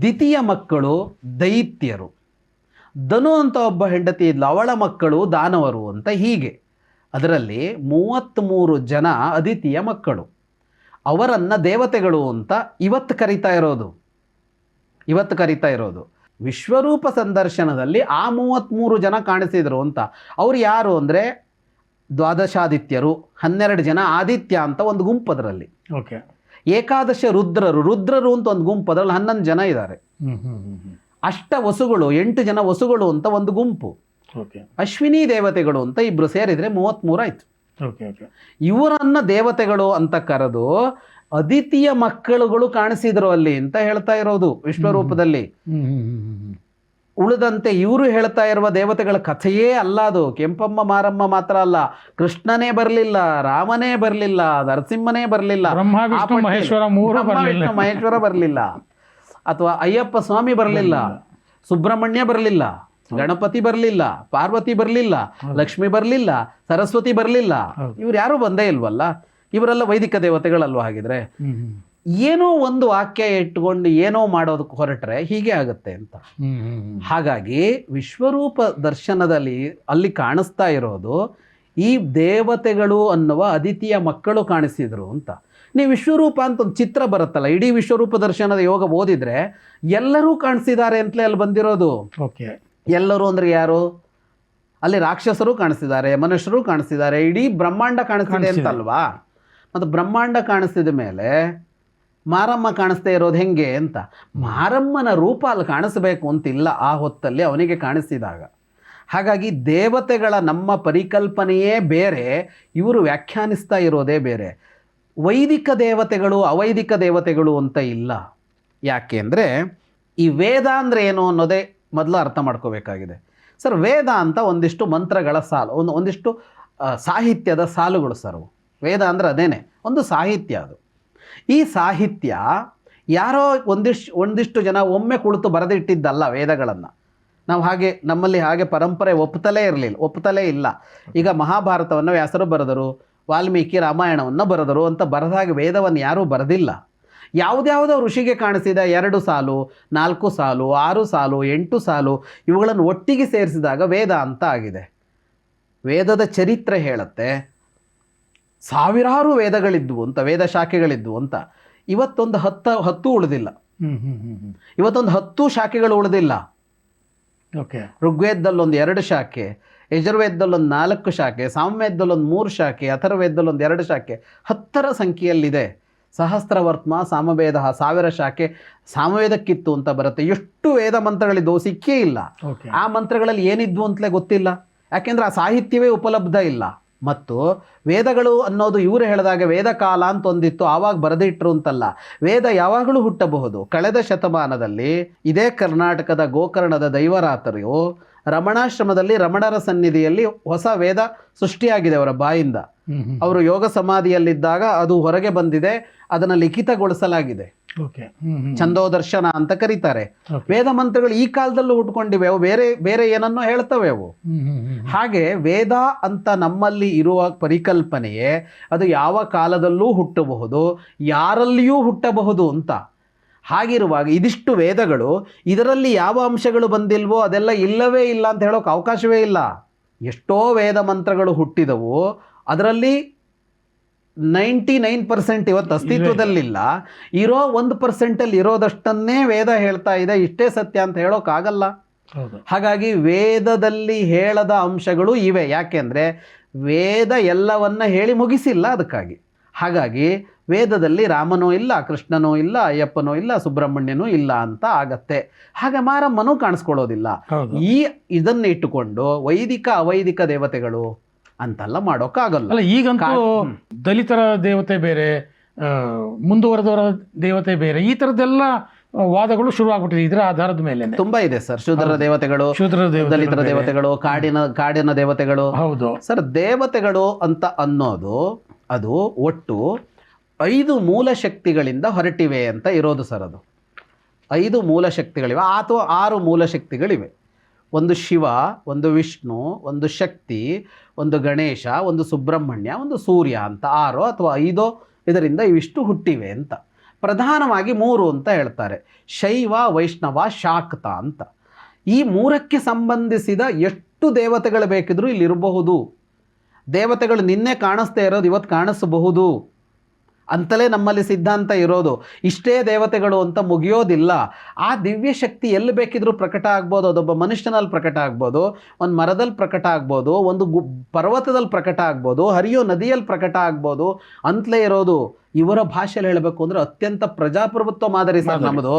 ದಿತಿಯ ಮಕ್ಕಳು ದೈತ್ಯರು. ಧನು ಅಂತ ಒಬ್ಬ ಹೆಂಡತಿ ಇದ್ಲು, ಅವಳ ಮಕ್ಕಳು ದಾನವರು ಅಂತ. ಹೀಗೆ ಅದರಲ್ಲಿ 33 ಜನ ಅದಿತಿಯ ಮಕ್ಕಳು. ಅವರನ್ನು ದೇವತೆಗಳು ಅಂತ ಇವತ್ತು ಕರೀತಾ ಇರೋದು. ವಿಶ್ವರೂಪ ಸಂದರ್ಶನದಲ್ಲಿ ಆ 33 ಜನ ಕಾಣಿಸಿದರು ಅಂತ. ಅವ್ರು ಯಾರು ಅಂದರೆ ದ್ವಾದಶಾದಿತ್ಯರು, 12 ಜನ ಆದಿತ್ಯ ಅಂತ ಒಂದು ಗುಂಪು. ಅದರಲ್ಲಿ ಓಕೆ ಏಕಾದಶ ರುದ್ರರು ಅಂತ ಒಂದು ಗುಂಪು, ಅದರಲ್ಲಿ 11 ಜನ ಇದ್ದಾರೆ. ಅಷ್ಟ ವಸುಗಳು, 8 ಜನ ವಸುಗಳು ಅಂತ ಒಂದು ಗುಂಪು. ಅಶ್ವಿನಿ ದೇವತೆಗಳು ಅಂತ ಇಬ್ರು ಸೇರಿದರೆ 33 ಆಯ್ತು. ಇವರನ್ನ ದೇವತೆಗಳು ಅಂತ ಕರೆದು ಅದಿತಿಯ ಮಕ್ಕಳುಗಳು ಕಾಣಿಸಿದ್ರು ಅಲ್ಲಿ ಅಂತ ಹೇಳ್ತಾ ಇರೋದು ವಿಶ್ವರೂಪದಲ್ಲಿ. ಉಳಿದಂತೆ ಇವರು ಹೇಳ್ತಾ ಇರುವ ದೇವತೆಗಳ ಕಥೆಯೇ ಅಲ್ಲ ಅದು. ಕೆಂಪಮ್ಮ ಮಾರಮ್ಮ ಮಾತ್ರ ಅಲ್ಲ, ಕೃಷ್ಣನೇ ಬರಲಿಲ್ಲ, ರಾಮನೇ ಬರಲಿಲ್ಲ, ನರಸಿಂಹನೇ ಬರಲಿಲ್ಲ, ಮಹೇಶ್ವರ ಬರಲಿಲ್ಲ, ಅಥವಾ ಅಯ್ಯಪ್ಪ ಸ್ವಾಮಿ ಬರಲಿಲ್ಲ, ಸುಬ್ರಹ್ಮಣ್ಯ ಬರಲಿಲ್ಲ, ಗಣಪತಿ ಬರಲಿಲ್ಲ, ಪಾರ್ವತಿ ಬರಲಿಲ್ಲ, ಲಕ್ಷ್ಮಿ ಬರಲಿಲ್ಲ, ಸರಸ್ವತಿ ಬರಲಿಲ್ಲ. ಇವ್ರು ಯಾರೂ ಬಂದೇ ಇಲ್ವಲ್ಲ. ಇವರೆಲ್ಲ ವೈದಿಕ ದೇವತೆಗಳಲ್ವ? ಹಾಗಿದ್ರೆ ಏನೋ ಒಂದು ವಾಕ್ಯ ಇಟ್ಕೊಂಡು ಏನೋ ಮಾಡೋದಕ್ಕೆ ಹೊರಟ್ರೆ ಹೀಗೆ ಆಗುತ್ತೆ ಅಂತ. ಹಾಗಾಗಿ ವಿಶ್ವರೂಪ ದರ್ಶನದಲ್ಲಿ ಅಲ್ಲಿ ಕಾಣಿಸ್ತಾ ಇರೋದು ಈ ದೇವತೆಗಳು ಅನ್ನುವ ಅದಿತಿಯ ಮಕ್ಕಳು ಕಾಣಿಸಿದ್ರು ಅಂತ. ನೀವು ವಿಶ್ವರೂಪ ಅಂತ ಒಂದು ಚಿತ್ರ ಬರುತ್ತಲ್ಲ, ಇಡೀ ವಿಶ್ವರೂಪ ದರ್ಶನದ ಯೋಗ ಓದಿದ್ರೆ ಎಲ್ಲರೂ ಕಾಣಿಸಿದ್ದಾರೆ ಅಂತಲೇ ಅಲ್ಲಿ ಬಂದಿರೋದು. ಎಲ್ಲರೂ ಅಂದ್ರೆ ಯಾರು? ಅಲ್ಲಿ ರಾಕ್ಷಸರು ಕಾಣಿಸಿದ್ದಾರೆ, ಮನುಷ್ಯರು ಕಾಣಿಸಿದ್ದಾರೆ, ಇಡೀ ಬ್ರಹ್ಮಾಂಡ ಕಾಣಿಸ್ತಿದೆ ಅಂತಲ್ವಾ? ಮತ್ತು ಬ್ರಹ್ಮಾಂಡ ಕಾಣಿಸ್ತಿದ ಮೇಲೆ ಮಾರಮ್ಮ ಕಾಣಿಸ್ತಾ ಇರೋದು ಹೆಂಗೆ ಅಂತ. ಮಾರಮ್ಮನ ರೂಪ ಅಲ್ಲಿ ಕಾಣಿಸ್ಬೇಕು ಅಂತಿಲ್ಲ ಆ ಹೊತ್ತಲ್ಲಿ ಅವನಿಗೆ ಕಾಣಿಸಿದಾಗ. ಹಾಗಾಗಿ ದೇವತೆಗಳ ನಮ್ಮ ಪರಿಕಲ್ಪನೆಯೇ ಬೇರೆ, ಇವರು ವ್ಯಾಖ್ಯಾನಿಸ್ತಾ ಇರೋದೇ ಬೇರೆ. ವೈದಿಕ ದೇವತೆಗಳು ಅವೈದಿಕ ದೇವತೆಗಳು ಅಂತ ಇಲ್ಲ. ಯಾಕೆ ಅಂದರೆ ಈ ವೇದ ಅಂದರೆ ಏನು ಅನ್ನೋದೇ ಮೊದಲು ಅರ್ಥ ಮಾಡ್ಕೋಬೇಕಾಗಿದೆ. ಸರ್, ವೇದ ಅಂತ ಒಂದಿಷ್ಟು ಮಂತ್ರಗಳ ಸಾಲು, ಒಂದಿಷ್ಟು ಸಾಹಿತ್ಯದ ಸಾಲುಗಳು ಸರ್. ವೇದ ಅಂದರೆ ಅದೇನೆ, ಒಂದು ಸಾಹಿತ್ಯ. ಅದು ಈ ಸಾಹಿತ್ಯ ಯಾರೋ ಒಂದಿಷ್ಟು ಜನ ಒಮ್ಮೆ ಕುಳಿತು ಬರೆದಿಟ್ಟಿದ್ದಲ್ಲ ವೇದಗಳನ್ನು. ನಾವು ಹಾಗೆ ನಮ್ಮಲ್ಲಿ ಹಾಗೆ ಪರಂಪರೆ ಒಪ್ಪುತ್ತಲೇ ಇಲ್ಲ. ಈಗ ಮಹಾಭಾರತವನ್ನು ವ್ಯಾಸರು ಬರೆದರು, ವಾಲ್ಮೀಕಿ ರಾಮಾಯಣವನ್ನು ಬರೆದರು ಅಂತ ಬರೆದಾಗ ವೇದವನ್ನು ಯಾರೂ ಬರೆದಿಲ್ಲ. ಯಾವುದ್ಯಾವುದೋ ಋಷಿಗೆ ಕಾಣಿಸಿದ 2 ಸಾಲು, 4 ಸಾಲು, 6 ಸಾಲು, 8 ಸಾಲು ಇವುಗಳನ್ನು ಒಟ್ಟಿಗೆ ಸೇರಿಸಿದಾಗ ವೇದ ಅಂತ ಆಗಿದೆ. ವೇದದ ಚರಿತ್ರೆ ಹೇಳುತ್ತೆ ಸಾವಿರಾರು ವೇದಗಳಿದ್ವು ಅಂತ, ವೇದ ಶಾಖೆಗಳಿದ್ವು ಅಂತ. ಇವತ್ತೊಂದು 10 ಉಳಿದಿಲ್ಲ. ಇವತ್ತೊಂದು 10 ಶಾಖೆಗಳು ಉಳಿದಿಲ್ಲ. ಋಗ್ವೇದದಲ್ಲೊಂದು 2 ಶಾಖೆ, ಯಜುರ್ವೇದದಲ್ಲೊಂದು 4 ಶಾಖೆ, ಸಾಮವೇದದಲ್ಲೊಂದು 3 ಶಾಖೆ, ಅಥರ್ವೇದದಲ್ಲೊಂದು 2 ಶಾಖೆ, 10ರ ಸಂಖ್ಯೆಯಲ್ಲಿದೆ. ಸಹಸ್ರವರ್ತ್ಮ ಸಾಮವೇದ 1000 ಶಾಖೆ ಸಾಮವೇದಕ್ಕಿತ್ತು ಅಂತ ಬರುತ್ತೆ. ಎಷ್ಟು ವೇದ ಮಂತ್ರಗಳಿದ್ದವು ಸಿಕ್ಕೇ ಇಲ್ಲ. ಆ ಮಂತ್ರಗಳಲ್ಲಿ ಏನಿದ್ವು ಅಂತಲೇ ಗೊತ್ತಿಲ್ಲ. ಯಾಕೆಂದ್ರೆ ಆ ಸಾಹಿತ್ಯವೇ ಉಪಲಬ್ಧ ಇಲ್ಲ. ಮತ್ತು ವೇದಗಳು ಅನ್ನೋದು ಇವರು ಹೇಳಿದಾಗ ವೇದ ಕಾಲ ಅಂತ ಒಂದಿತ್ತು, ಆವಾಗ ಬರೆದಿಟ್ರು ಅಂತಲ್ಲ. ವೇದ ಯಾವಾಗಲೂ ಹುಟ್ಟಬಹುದು. ಕಳೆದ ಶತಮಾನದಲ್ಲಿ ಇದೇ ಕರ್ನಾಟಕದ ಗೋಕರ್ಣದ ದೈವರಾತರು ರಮಣಾಶ್ರಮದಲ್ಲಿ ರಮಣರ ಸನ್ನಿಧಿಯಲ್ಲಿ ಹೊಸ ವೇದ ಸೃಷ್ಟಿಯಾಗಿದೆ ಅವರ ಬಾಯಿಂದ. ಅವರು ಯೋಗ ಸಮಾಧಿಯಲ್ಲಿದ್ದಾಗ ಅದು ಹೊರಗೆ ಬಂದಿದೆ, ಅದನ್ನು ಲಿಖಿತಗೊಳಿಸಲಾಗಿದೆ. ಛಂದೋದರ್ಶನ ಅಂತ ಕರೀತಾರೆ. ವೇದ ಮಂತ್ರಗಳು ಈ ಕಾಲದಲ್ಲೂ ಹುಟ್ಕೊಂಡಿವೆ, ಅವು ಬೇರೆ ಬೇರೆ ಏನನ್ನೋ ಹೇಳ್ತವೆ ಅವು. ಹಾಗೆ ವೇದ ಅಂತ ನಮ್ಮಲ್ಲಿ ಇರುವ ಪರಿಕಲ್ಪನೆಯೇ ಅದು ಯಾವ ಕಾಲದಲ್ಲೂ ಹುಟ್ಟಬಹುದು, ಯಾರಲ್ಲಿಯೂ ಹುಟ್ಟಬಹುದು ಅಂತ. ಹಾಗಿರುವಾಗ ಇದಿಷ್ಟು ವೇದಗಳು, ಇದರಲ್ಲಿ ಯಾವ ಅಂಶಗಳು ಬಂದಿಲ್ವೋ ಅದೆಲ್ಲ ಇಲ್ಲವೇ ಇಲ್ಲ ಅಂತ ಹೇಳೋಕೆ ಅವಕಾಶವೇ ಇಲ್ಲ. ಎಷ್ಟೋ ವೇದ ಮಂತ್ರಗಳು ಹುಟ್ಟಿದವು, ಅದರಲ್ಲಿ 99% ಇವತ್ತು ಅಸ್ತಿತ್ವದಲ್ಲಿಲ್ಲ. ಇರೋ 1% ಇರೋದಷ್ಟನ್ನೇ ವೇದ ಹೇಳ್ತಾ ಇದೆ, ಇಷ್ಟೇ ಸತ್ಯ ಅಂತ ಹೇಳೋಕ್ಕಾಗಲ್ಲ. ಹಾಗಾಗಿ ವೇದದಲ್ಲಿ ಹೇಳದ ಅಂಶಗಳು ಇವೆ. ಯಾಕೆಂದರೆ ವೇದ ಎಲ್ಲವನ್ನ ಹೇಳಿ ಮುಗಿಸಿಲ್ಲ ಅದಕ್ಕಾಗಿ. ಹಾಗಾಗಿ ವೇದದಲ್ಲಿ ರಾಮನೂ ಇಲ್ಲ, ಕೃಷ್ಣನೂ ಇಲ್ಲ, ಅಯ್ಯಪ್ಪನೂ ಇಲ್ಲ, ಸುಬ್ರಹ್ಮಣ್ಯನೂ ಇಲ್ಲ ಅಂತ ಆಗತ್ತೆ. ಹಾಗೆ ಮಾರಮ್ಮನೂ ಕಾಣಿಸ್ಕೊಳ್ಳೋದಿಲ್ಲ. ಇದನ್ನ ಇಟ್ಟುಕೊಂಡು ವೈದಿಕ ಅವೈದಿಕ ದೇವತೆಗಳು ಅಂತೆಲ್ಲ ಮಾಡೋಕ್ಕಾಗಲ್ಲ. ಅಲ್ಲ, ಈಗಂತೂ ದಲಿತರ ದೇವತೆ ಬೇರೆ, ಮುಂದುವರೆದವರ ದೇವತೆ ಬೇರೆ, ಈ ಥರದ್ದೆಲ್ಲ ವಾದಗಳು ಶುರು ಆಗ್ಬಿಟ್ಟಿದೆ ಇದರ ಆಧಾರದ ಮೇಲೆ. ತುಂಬಾ ಇದೆ ಸರ್. ಶೂದ್ರರ ದೇವತೆಗಳು, ದಲಿತರ ದೇವತೆಗಳು, ಕಾಡಿನ ದೇವತೆಗಳು. ಹೌದು ಸರ್, ದೇವತೆಗಳು ಅಂತ ಅನ್ನೋದು ಅದು ಒಟ್ಟು 5 ಮೂಲ ಶಕ್ತಿಗಳಿಂದ ಹೊರಟಿವೆ ಅಂತ ಇರೋದು ಸರ್. ಅದು 5 ಮೂಲ ಶಕ್ತಿಗಳಿವೆ ಅಥವಾ 6 ಮೂಲ ಶಕ್ತಿಗಳಿವೆ. ಒಂದು ಶಿವ, ಒಂದು ವಿಷ್ಣು, ಒಂದು ಶಕ್ತಿ, ಒಂದು ಗಣೇಶ, ಒಂದು ಸುಬ್ರಹ್ಮಣ್ಯ, ಒಂದು ಸೂರ್ಯ ಅಂತ 6 ಅಥವಾ 5 ಇದರಿಂದ ಇವಿಷ್ಟು ಹುಟ್ಟಿವೆ ಅಂತ. ಪ್ರಧಾನವಾಗಿ 3 ಅಂತ ಹೇಳ್ತಾರೆ: ಶೈವ, ವೈಷ್ಣವ, ಶಾಕ್ತ ಅಂತ. ಈ 3ಕ್ಕೆ ಸಂಬಂಧಿಸಿದ ಎಷ್ಟು ದೇವತೆಗಳು ಬೇಕಿದ್ರೂ ಇಲ್ಲಿರಬಹುದು. ದೇವತೆಗಳು ನಿನ್ನೆ ಕಾಣಿಸ್ತಾ ಇರೋದು ಇವತ್ತು ಕಾಣಿಸಬಹುದು ಅಂತಲೇ ನಮ್ಮಲ್ಲಿ ಸಿದ್ಧಾಂತ ಇರೋದು. ಇಷ್ಟೇ ದೇವತೆಗಳು ಅಂತ ಮುಗಿಯೋದಿಲ್ಲ. ಆ ದಿವ್ಯ ಶಕ್ತಿ ಎಲ್ಲಿ ಬೇಕಿದ್ರೂ ಪ್ರಕಟ ಆಗ್ಬೋದು. ಅದೊಬ್ಬ ಮನುಷ್ಯನಲ್ಲಿ ಪ್ರಕಟ ಆಗ್ಬೋದು, ಒಂದು ಮರದಲ್ಲಿ ಪ್ರಕಟ ಆಗ್ಬೋದು, ಒಂದು ಪರ್ವತದಲ್ಲಿ ಪ್ರಕಟ ಆಗ್ಬೋದು, ಹರಿಯೋ ನದಿಯಲ್ಲಿ ಪ್ರಕಟ ಆಗ್ಬೋದು ಅಂತಲೇ ಇರೋದು. ಇವರ ಭಾಷೆಯಲ್ಲಿ ಹೇಳಬೇಕು ಅಂದ್ರೆ ಅತ್ಯಂತ ಪ್ರಜಾಪ್ರಭುತ್ವ ಮಾದರಿ ಸರ್ ನಮ್ಮದು.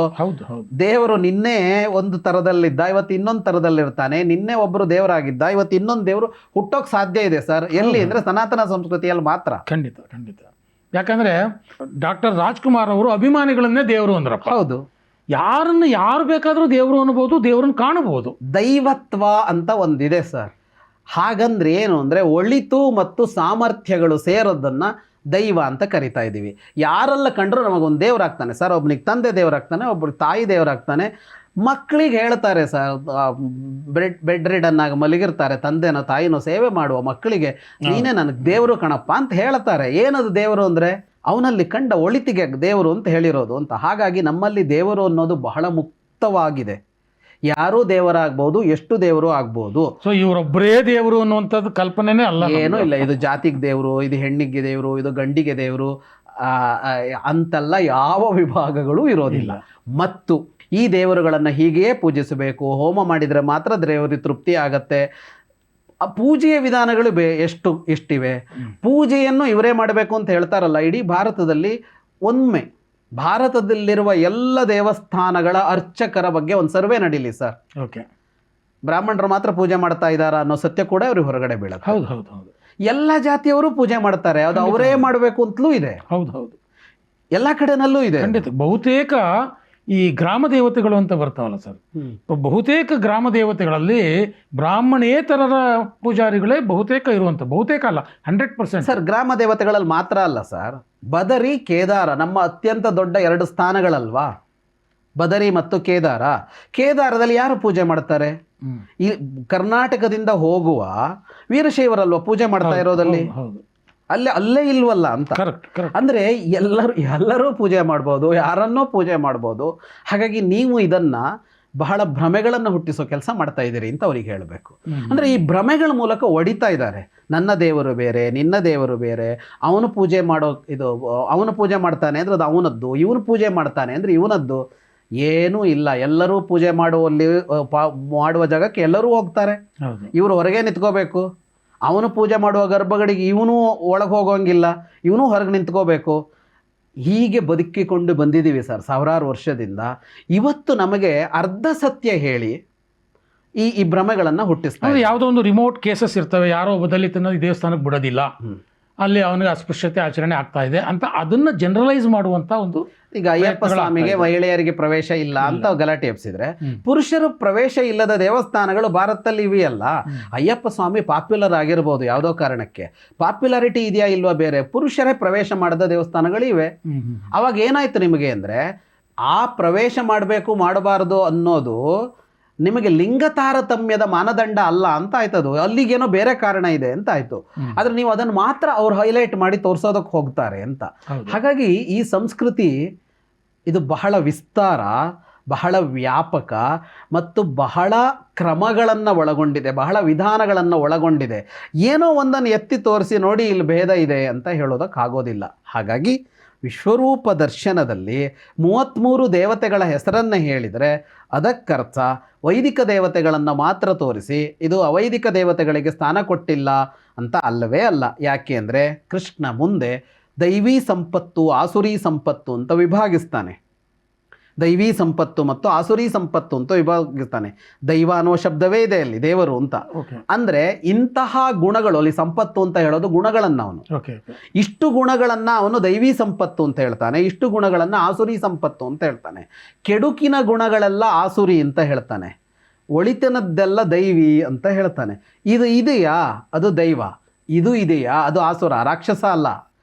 ದೇವರು ನಿನ್ನೆ ಒಂದು ಥರದಲ್ಲಿದ್ದ, ಇವತ್ತು ಇನ್ನೊಂದು ಥರದಲ್ಲಿರ್ತಾನೆ. ನಿನ್ನೆ ಒಬ್ಬರು ದೇವರಾಗಿದ್ದ, ಇವತ್ತು ಇನ್ನೊಂದು ದೇವರು ಹುಟ್ಟೋಕೆ ಸಾಧ್ಯ ಇದೆ ಸರ್. ಎಲ್ಲಿ ಅಂದರೆ ಸನಾತನ ಸಂಸ್ಕೃತಿಯಲ್ಲಿ ಮಾತ್ರ. ಖಂಡಿತ ಖಂಡಿತ. ಯಾಕಂದ್ರೆ ಡಾಕ್ಟರ್ ರಾಜ್ಕುಮಾರ್ ಅವರು ಅಭಿಮಾನಿಗಳನ್ನೇ ದೇವರು ಅಂದ್ರಪ್ಪ. ಹೌದು. ಯಾರು ಬೇಕಾದರೂ ದೇವರು ಅನ್ಬೋದು, ದೇವರನ್ನು ಕಾಣಬಹುದು. ದೈವತ್ವ ಅಂತ ಒಂದಿದೆ ಸರ್. ಹಾಗಂದ್ರೆ ಏನು ಅಂದರೆ ಒಳಿತು ಮತ್ತು ಸಾಮರ್ಥ್ಯಗಳು ಸೇರೋದನ್ನು ದೈವ ಅಂತ ಕರಿತಾ ಇದ್ದೀವಿ. ಯಾರೆಲ್ಲ ಕಂಡ್ರೂ ನಮಗೊಂದು ದೇವರಾಗ್ತಾನೆ ಸರ್. ಒಬ್ಬನಿಗೆ ತಂದೆ ದೇವರಾಗ್ತಾನೆ, ಒಬ್ಬರಿಗೆ ತಾಯಿ ದೇವರಾಗ್ತಾನೆ. ಮಕ್ಕಳಿಗೆ ಹೇಳ್ತಾರೆ ಸರ್, ಬೆಡ್ ರಿಡನ್ ಆಗಿ ಮಲಗಿರ್ತಾರೆ, ತಂದೆನೋ ತಾಯಿನೋ ಸೇವೆ ಮಾಡುವ ಮಕ್ಕಳಿಗೆ ನೀನೇ ನನಗೆ ದೇವರು ಕಣಪ್ಪ ಅಂತ ಹೇಳ್ತಾರೆ. ಏನದು ದೇವರು ಅಂದರೆ ಅವನಲ್ಲಿ ಕಂಡ ಒಳಿತಿಗೆ ದೇವರು ಅಂತ ಹೇಳಿರೋದು ಅಂತ. ಹಾಗಾಗಿ ನಮ್ಮಲ್ಲಿ ದೇವರು ಅನ್ನೋದು ಬಹಳ ಮುಕ್ತವಾಗಿದೆ. ಯಾರೂ ದೇವರಾಗ್ಬೋದು, ಎಷ್ಟು ದೇವರು ಆಗ್ಬೋದು. ಸೊ ಇವರೊಬ್ಬರೇ ದೇವರು ಅನ್ನುವಂಥದ್ದು ಕಲ್ಪನೆನೇ ಅಲ್ಲ. ಏನೂ ಇಲ್ಲ. ಇದು ಜಾತಿಗೆ ದೇವರು, ಇದು ಹೆಣ್ಣಿಗೆ ದೇವರು, ಇದು ಗಂಡಿಗೆ ದೇವರು ಅಂತೆಲ್ಲ ಯಾವ ವಿಭಾಗಗಳು ಇರೋದಿಲ್ಲ. ಮತ್ತು ಈ ದೇವರುಗಳನ್ನು ಹೀಗೆಯೇ ಪೂಜಿಸಬೇಕು, ಹೋಮ ಮಾಡಿದರೆ ಮಾತ್ರ ದೇವರಿಗೆ ತೃಪ್ತಿ ಆಗತ್ತೆ. ಆ ಪೂಜೆಯ ವಿಧಾನಗಳು ಎಷ್ಟಿವೆ. ಪೂಜೆಯನ್ನು ಇವರೇ ಮಾಡಬೇಕು ಅಂತ ಹೇಳ್ತಾರಲ್ಲ. ಇಡೀ ಭಾರತದಲ್ಲಿ ಒಮ್ಮೆ ಭಾರತದಲ್ಲಿರುವ ಎಲ್ಲ ದೇವಸ್ಥಾನಗಳ ಅರ್ಚಕರ ಬಗ್ಗೆ ಒಂದು ಸರ್ವೆ ನಡೀಲಿ ಸರ್. ಓಕೆ. ಬ್ರಾಹ್ಮಣರು ಮಾತ್ರ ಪೂಜೆ ಮಾಡ್ತಾ ಇದ್ದಾರಾ ಅನ್ನೋ ಸತ್ಯ ಕೂಡ ಅವ್ರಿಗೆ ಹೊರಗಡೆ ಬೀಳುತ್ತೆ. ಹೌದು ಹೌದು ಹೌದು. ಎಲ್ಲ ಜಾತಿಯವರು ಪೂಜೆ ಮಾಡ್ತಾರೆ, ಅದು ಅವರೇ ಮಾಡಬೇಕು ಅಂತಲೂ ಇದೆ. ಹೌದು ಹೌದು. ಎಲ್ಲ ಕಡೆನಲ್ಲೂ ಇದೆ. ಖಂಡಿತ. ಬಹುತೇಕ ಈ ಗ್ರಾಮ ದೇವತೆಗಳು ಅಂತ ಬರ್ತಾವಲ್ಲ ಸರ್, ಬಹುತೇಕ ಗ್ರಾಮ ದೇವತೆಗಳಲ್ಲಿ ಬ್ರಾಹ್ಮಣೇತರರ ಪೂಜಾರಿಗಳೇ ಬಹುತೇಕ ಇರುವಂಥ, ಬಹುತೇಕ ಅಲ್ಲ 100%. ಸರ್, ಗ್ರಾಮ ದೇವತೆಗಳಲ್ಲಿ ಮಾತ್ರ ಅಲ್ಲ ಸರ್. ಬದರಿ, ಕೇದಾರ ನಮ್ಮ ಅತ್ಯಂತ ದೊಡ್ಡ 2 ಸ್ಥಾನಗಳಲ್ವಾ, ಬದರಿ ಮತ್ತು ಕೇದಾರ. ಕೇದಾರದಲ್ಲಿ ಯಾರು ಪೂಜೆ ಮಾಡ್ತಾರೆ? ಈ ಕರ್ನಾಟಕದಿಂದ ಹೋಗುವ ವೀರಶೈವರಲ್ವ ಪೂಜೆ ಮಾಡ್ತಾ ಇರೋದಲ್ಲಿ. ಅಲ್ಲೇ ಇಲ್ವಲ್ಲ ಅಂತ. ಅಂದರೆ ಎಲ್ಲರೂ ಪೂಜೆ ಮಾಡ್ಬೋದು, ಯಾರನ್ನೋ ಪೂಜೆ ಮಾಡ್ಬೋದು. ಹಾಗಾಗಿ ನೀವು ಇದನ್ನ ಬಹಳ ಭ್ರಮೆಗಳನ್ನು ಹುಟ್ಟಿಸೋ ಕೆಲಸ ಮಾಡ್ತಾ ಇದ್ದೀರಿ ಅಂತ ಅವ್ರಿಗೆ ಹೇಳಬೇಕು. ಅಂದರೆ ಈ ಭ್ರಮೆಗಳ ಮೂಲಕ ಹೊಡಿತಾ ಇದ್ದಾರೆ. ನನ್ನ ದೇವರು ಬೇರೆ, ನಿನ್ನ ದೇವರು ಬೇರೆ, ಅವನು ಪೂಜೆ ಅವನು ಪೂಜೆ ಮಾಡ್ತಾನೆ ಅಂದರೆ ಅದು ಅವನದ್ದು, ಇವನು ಪೂಜೆ ಮಾಡ್ತಾನೆ ಅಂದರೆ ಇವನದ್ದು. ಏನೂ ಇಲ್ಲ. ಎಲ್ಲರೂ ಪೂಜೆ ಮಾಡುವ ಜಾಗಕ್ಕೆ ಎಲ್ಲರೂ ಹೋಗ್ತಾರೆ. ಇವರು ಹೊರಗೆ ನಿಂತ್ಕೋಬೇಕು. ಅವನು ಪೂಜೆ ಮಾಡುವ ಗರ್ಭಗಳಿಗೆ ಇವನು ಒಳಗೆ ಹೋಗೋಂಗಿಲ್ಲ, ಇವನು ಹೊರಗೆ ನಿಂತ್ಕೋಬೇಕು. ಹೀಗೆ ಬದುಕಿಕೊಂಡು ಬಂದಿದ್ದೀವಿ ಸರ್ ಸಾವಿರಾರು ವರ್ಷದಿಂದ. ಇವತ್ತು ನಮಗೆ ಅರ್ಧ ಸತ್ಯ ಹೇಳಿ ಈ ಭ್ರಮೆಗಳನ್ನು ಹುಟ್ಟಿಸ್ತಾರೆ. ಅಂದರೆ ಯಾವುದೋ ಒಂದು ರಿಮೋಟ್ ಕೇಸಸ್ ಇರ್ತವೆ, ಯಾರೋ ಒಬ್ಬ ದಲಿತನ ಈ ದೇವಸ್ಥಾನಕ್ಕೆ ಬಿಡೋದಿಲ್ಲ, ಅಲ್ಲಿ ಅವನಿಗೆ ಅಸ್ಪೃಶ್ಯತೆ ಆಚರಣೆ ಆಗ್ತಾ ಇದೆ ಅಂತ ಅದನ್ನು ಜನರಲೈಸ್ ಮಾಡುವಂಥ ಒಂದು. ಈಗ ಅಯ್ಯಪ್ಪ ಸ್ವಾಮಿಗೆ ಮಹಿಳೆಯರಿಗೆ ಪ್ರವೇಶ ಇಲ್ಲ ಅಂತ ಗಲಾಟೆ ಎಬ್ಸಿದ್ರೆ, ಪುರುಷರು ಪ್ರವೇಶ ಇಲ್ಲದ ದೇವಸ್ಥಾನಗಳು ಭಾರತದಲ್ಲಿ ಇವೆಯಲ್ಲ. ಅಯ್ಯಪ್ಪ ಸ್ವಾಮಿ ಪಾಪ್ಯುಲರ್ ಆಗಿರ್ಬೋದು, ಯಾವುದೋ ಕಾರಣಕ್ಕೆ ಪಾಪ್ಯುಲಾರಿಟಿ ಇದೆಯಾ ಇಲ್ವಾ ಬೇರೆ, ಪುರುಷರೇ ಪ್ರವೇಶ ಮಾಡದ ದೇವಸ್ಥಾನಗಳು ಇವೆ. ಅವಾಗ ಏನಾಯ್ತು ನಿಮಗೆ ಅಂದರೆ, ಆ ಪ್ರವೇಶ ಮಾಡಬೇಕು ಮಾಡಬಾರ್ದು ಅನ್ನೋದು ನಿಮಗೆ ಲಿಂಗ ತಾರತಮ್ಯದ ಮಾನದಂಡ ಅಲ್ಲ ಅಂತ ಆಯ್ತದು, ಅಲ್ಲಿಗೇನೋ ಬೇರೆ ಕಾರಣ ಇದೆ ಅಂತ ಆಯ್ತು. ಆದ್ರೆ ನೀವು ಅದನ್ನು ಮಾತ್ರ ಅವ್ರು ಹೈಲೈಟ್ ಮಾಡಿ ತೋರ್ಸೋದಕ್ಕೆ ಹೋಗ್ತಾರೆ ಅಂತ. ಹಾಗಾಗಿ ಈ ಸಂಸ್ಕೃತಿ ಇದು ಬಹಳ ವಿಸ್ತಾರ, ಬಹಳ ವ್ಯಾಪಕ ಮತ್ತು ಬಹಳ ಕ್ರಮಗಳನ್ನು ಒಳಗೊಂಡಿದೆ, ಬಹಳ ವಿಧಾನಗಳನ್ನು ಒಳಗೊಂಡಿದೆ. ಏನೋ ಒಂದನ್ನು ಎತ್ತಿ ತೋರಿಸಿ ನೋಡಿ ಇಲ್ಲಿ ಭೇದ ಇದೆ ಅಂತ ಹೇಳೋದಕ್ಕಾಗೋದಿಲ್ಲ. ಹಾಗಾಗಿ ವಿಶ್ವರೂಪ ದರ್ಶನದಲ್ಲಿ 33 ದೇವತೆಗಳ ಹೆಸರನ್ನು ಹೇಳಿದರೆ ಅದಕ್ಕರ್ಥ ವೈದಿಕ ದೇವತೆಗಳನ್ನು ಮಾತ್ರ ತೋರಿಸಿ ಇದು ಅವೈದಿಕ ದೇವತೆಗಳಿಗೆ ಸ್ಥಾನ ಕೊಟ್ಟಿಲ್ಲ ಅಂತ ಅಲ್ಲವೇ ಅಲ್ಲ. ಯಾಕೆ ಅಂದರೆ ಕೃಷ್ಣ ಮುಂದೆ ದೈವೀ ಸಂಪತ್ತು ಆಸುರಿ ಸಂಪತ್ತು ಅಂತ ವಿಭಾಗಿಸ್ತಾನೆ. ದೈವೀ ಸಂಪತ್ತು ಮತ್ತು ಆಸುರಿ ಸಂಪತ್ತು ಅಂತ ವಿಭಾಗಿಸ್ತಾನೆ. ದೈವ ಅನ್ನೋ ಶಬ್ದವೇ ಇದೆ ಅಲ್ಲಿ, ದೇವರು ಅಂತ. ಅಂದರೆ ಇಂತಹ ಗುಣಗಳು, ಅಲ್ಲಿ ಸಂಪತ್ತು ಅಂತ ಹೇಳೋದು ಗುಣಗಳನ್ನು, ಅವನು ಇಷ್ಟು ಗುಣಗಳನ್ನು ಅವನು ದೈವೀ ಸಂಪತ್ತು ಅಂತ ಹೇಳ್ತಾನೆ, ಇಷ್ಟು ಗುಣಗಳನ್ನು ಆಸುರಿ ಸಂಪತ್ತು ಅಂತ ಹೇಳ್ತಾನೆ. ಕೆಡುಕಿನ ಗುಣಗಳೆಲ್ಲ ಆಸುರಿ ಅಂತ ಹೇಳ್ತಾನೆ, ಒಳಿತನದ್ದೆಲ್ಲ ದೈವಿ ಅಂತ ಹೇಳ್ತಾನೆ. ಇದು ಇದೆಯಾ ಅದು ದೈವ, ಇದು ಇದೆಯಾ ಅದು ಆಸುರ. ರಾಕ್ಷಸ ಅಲ್ಲ,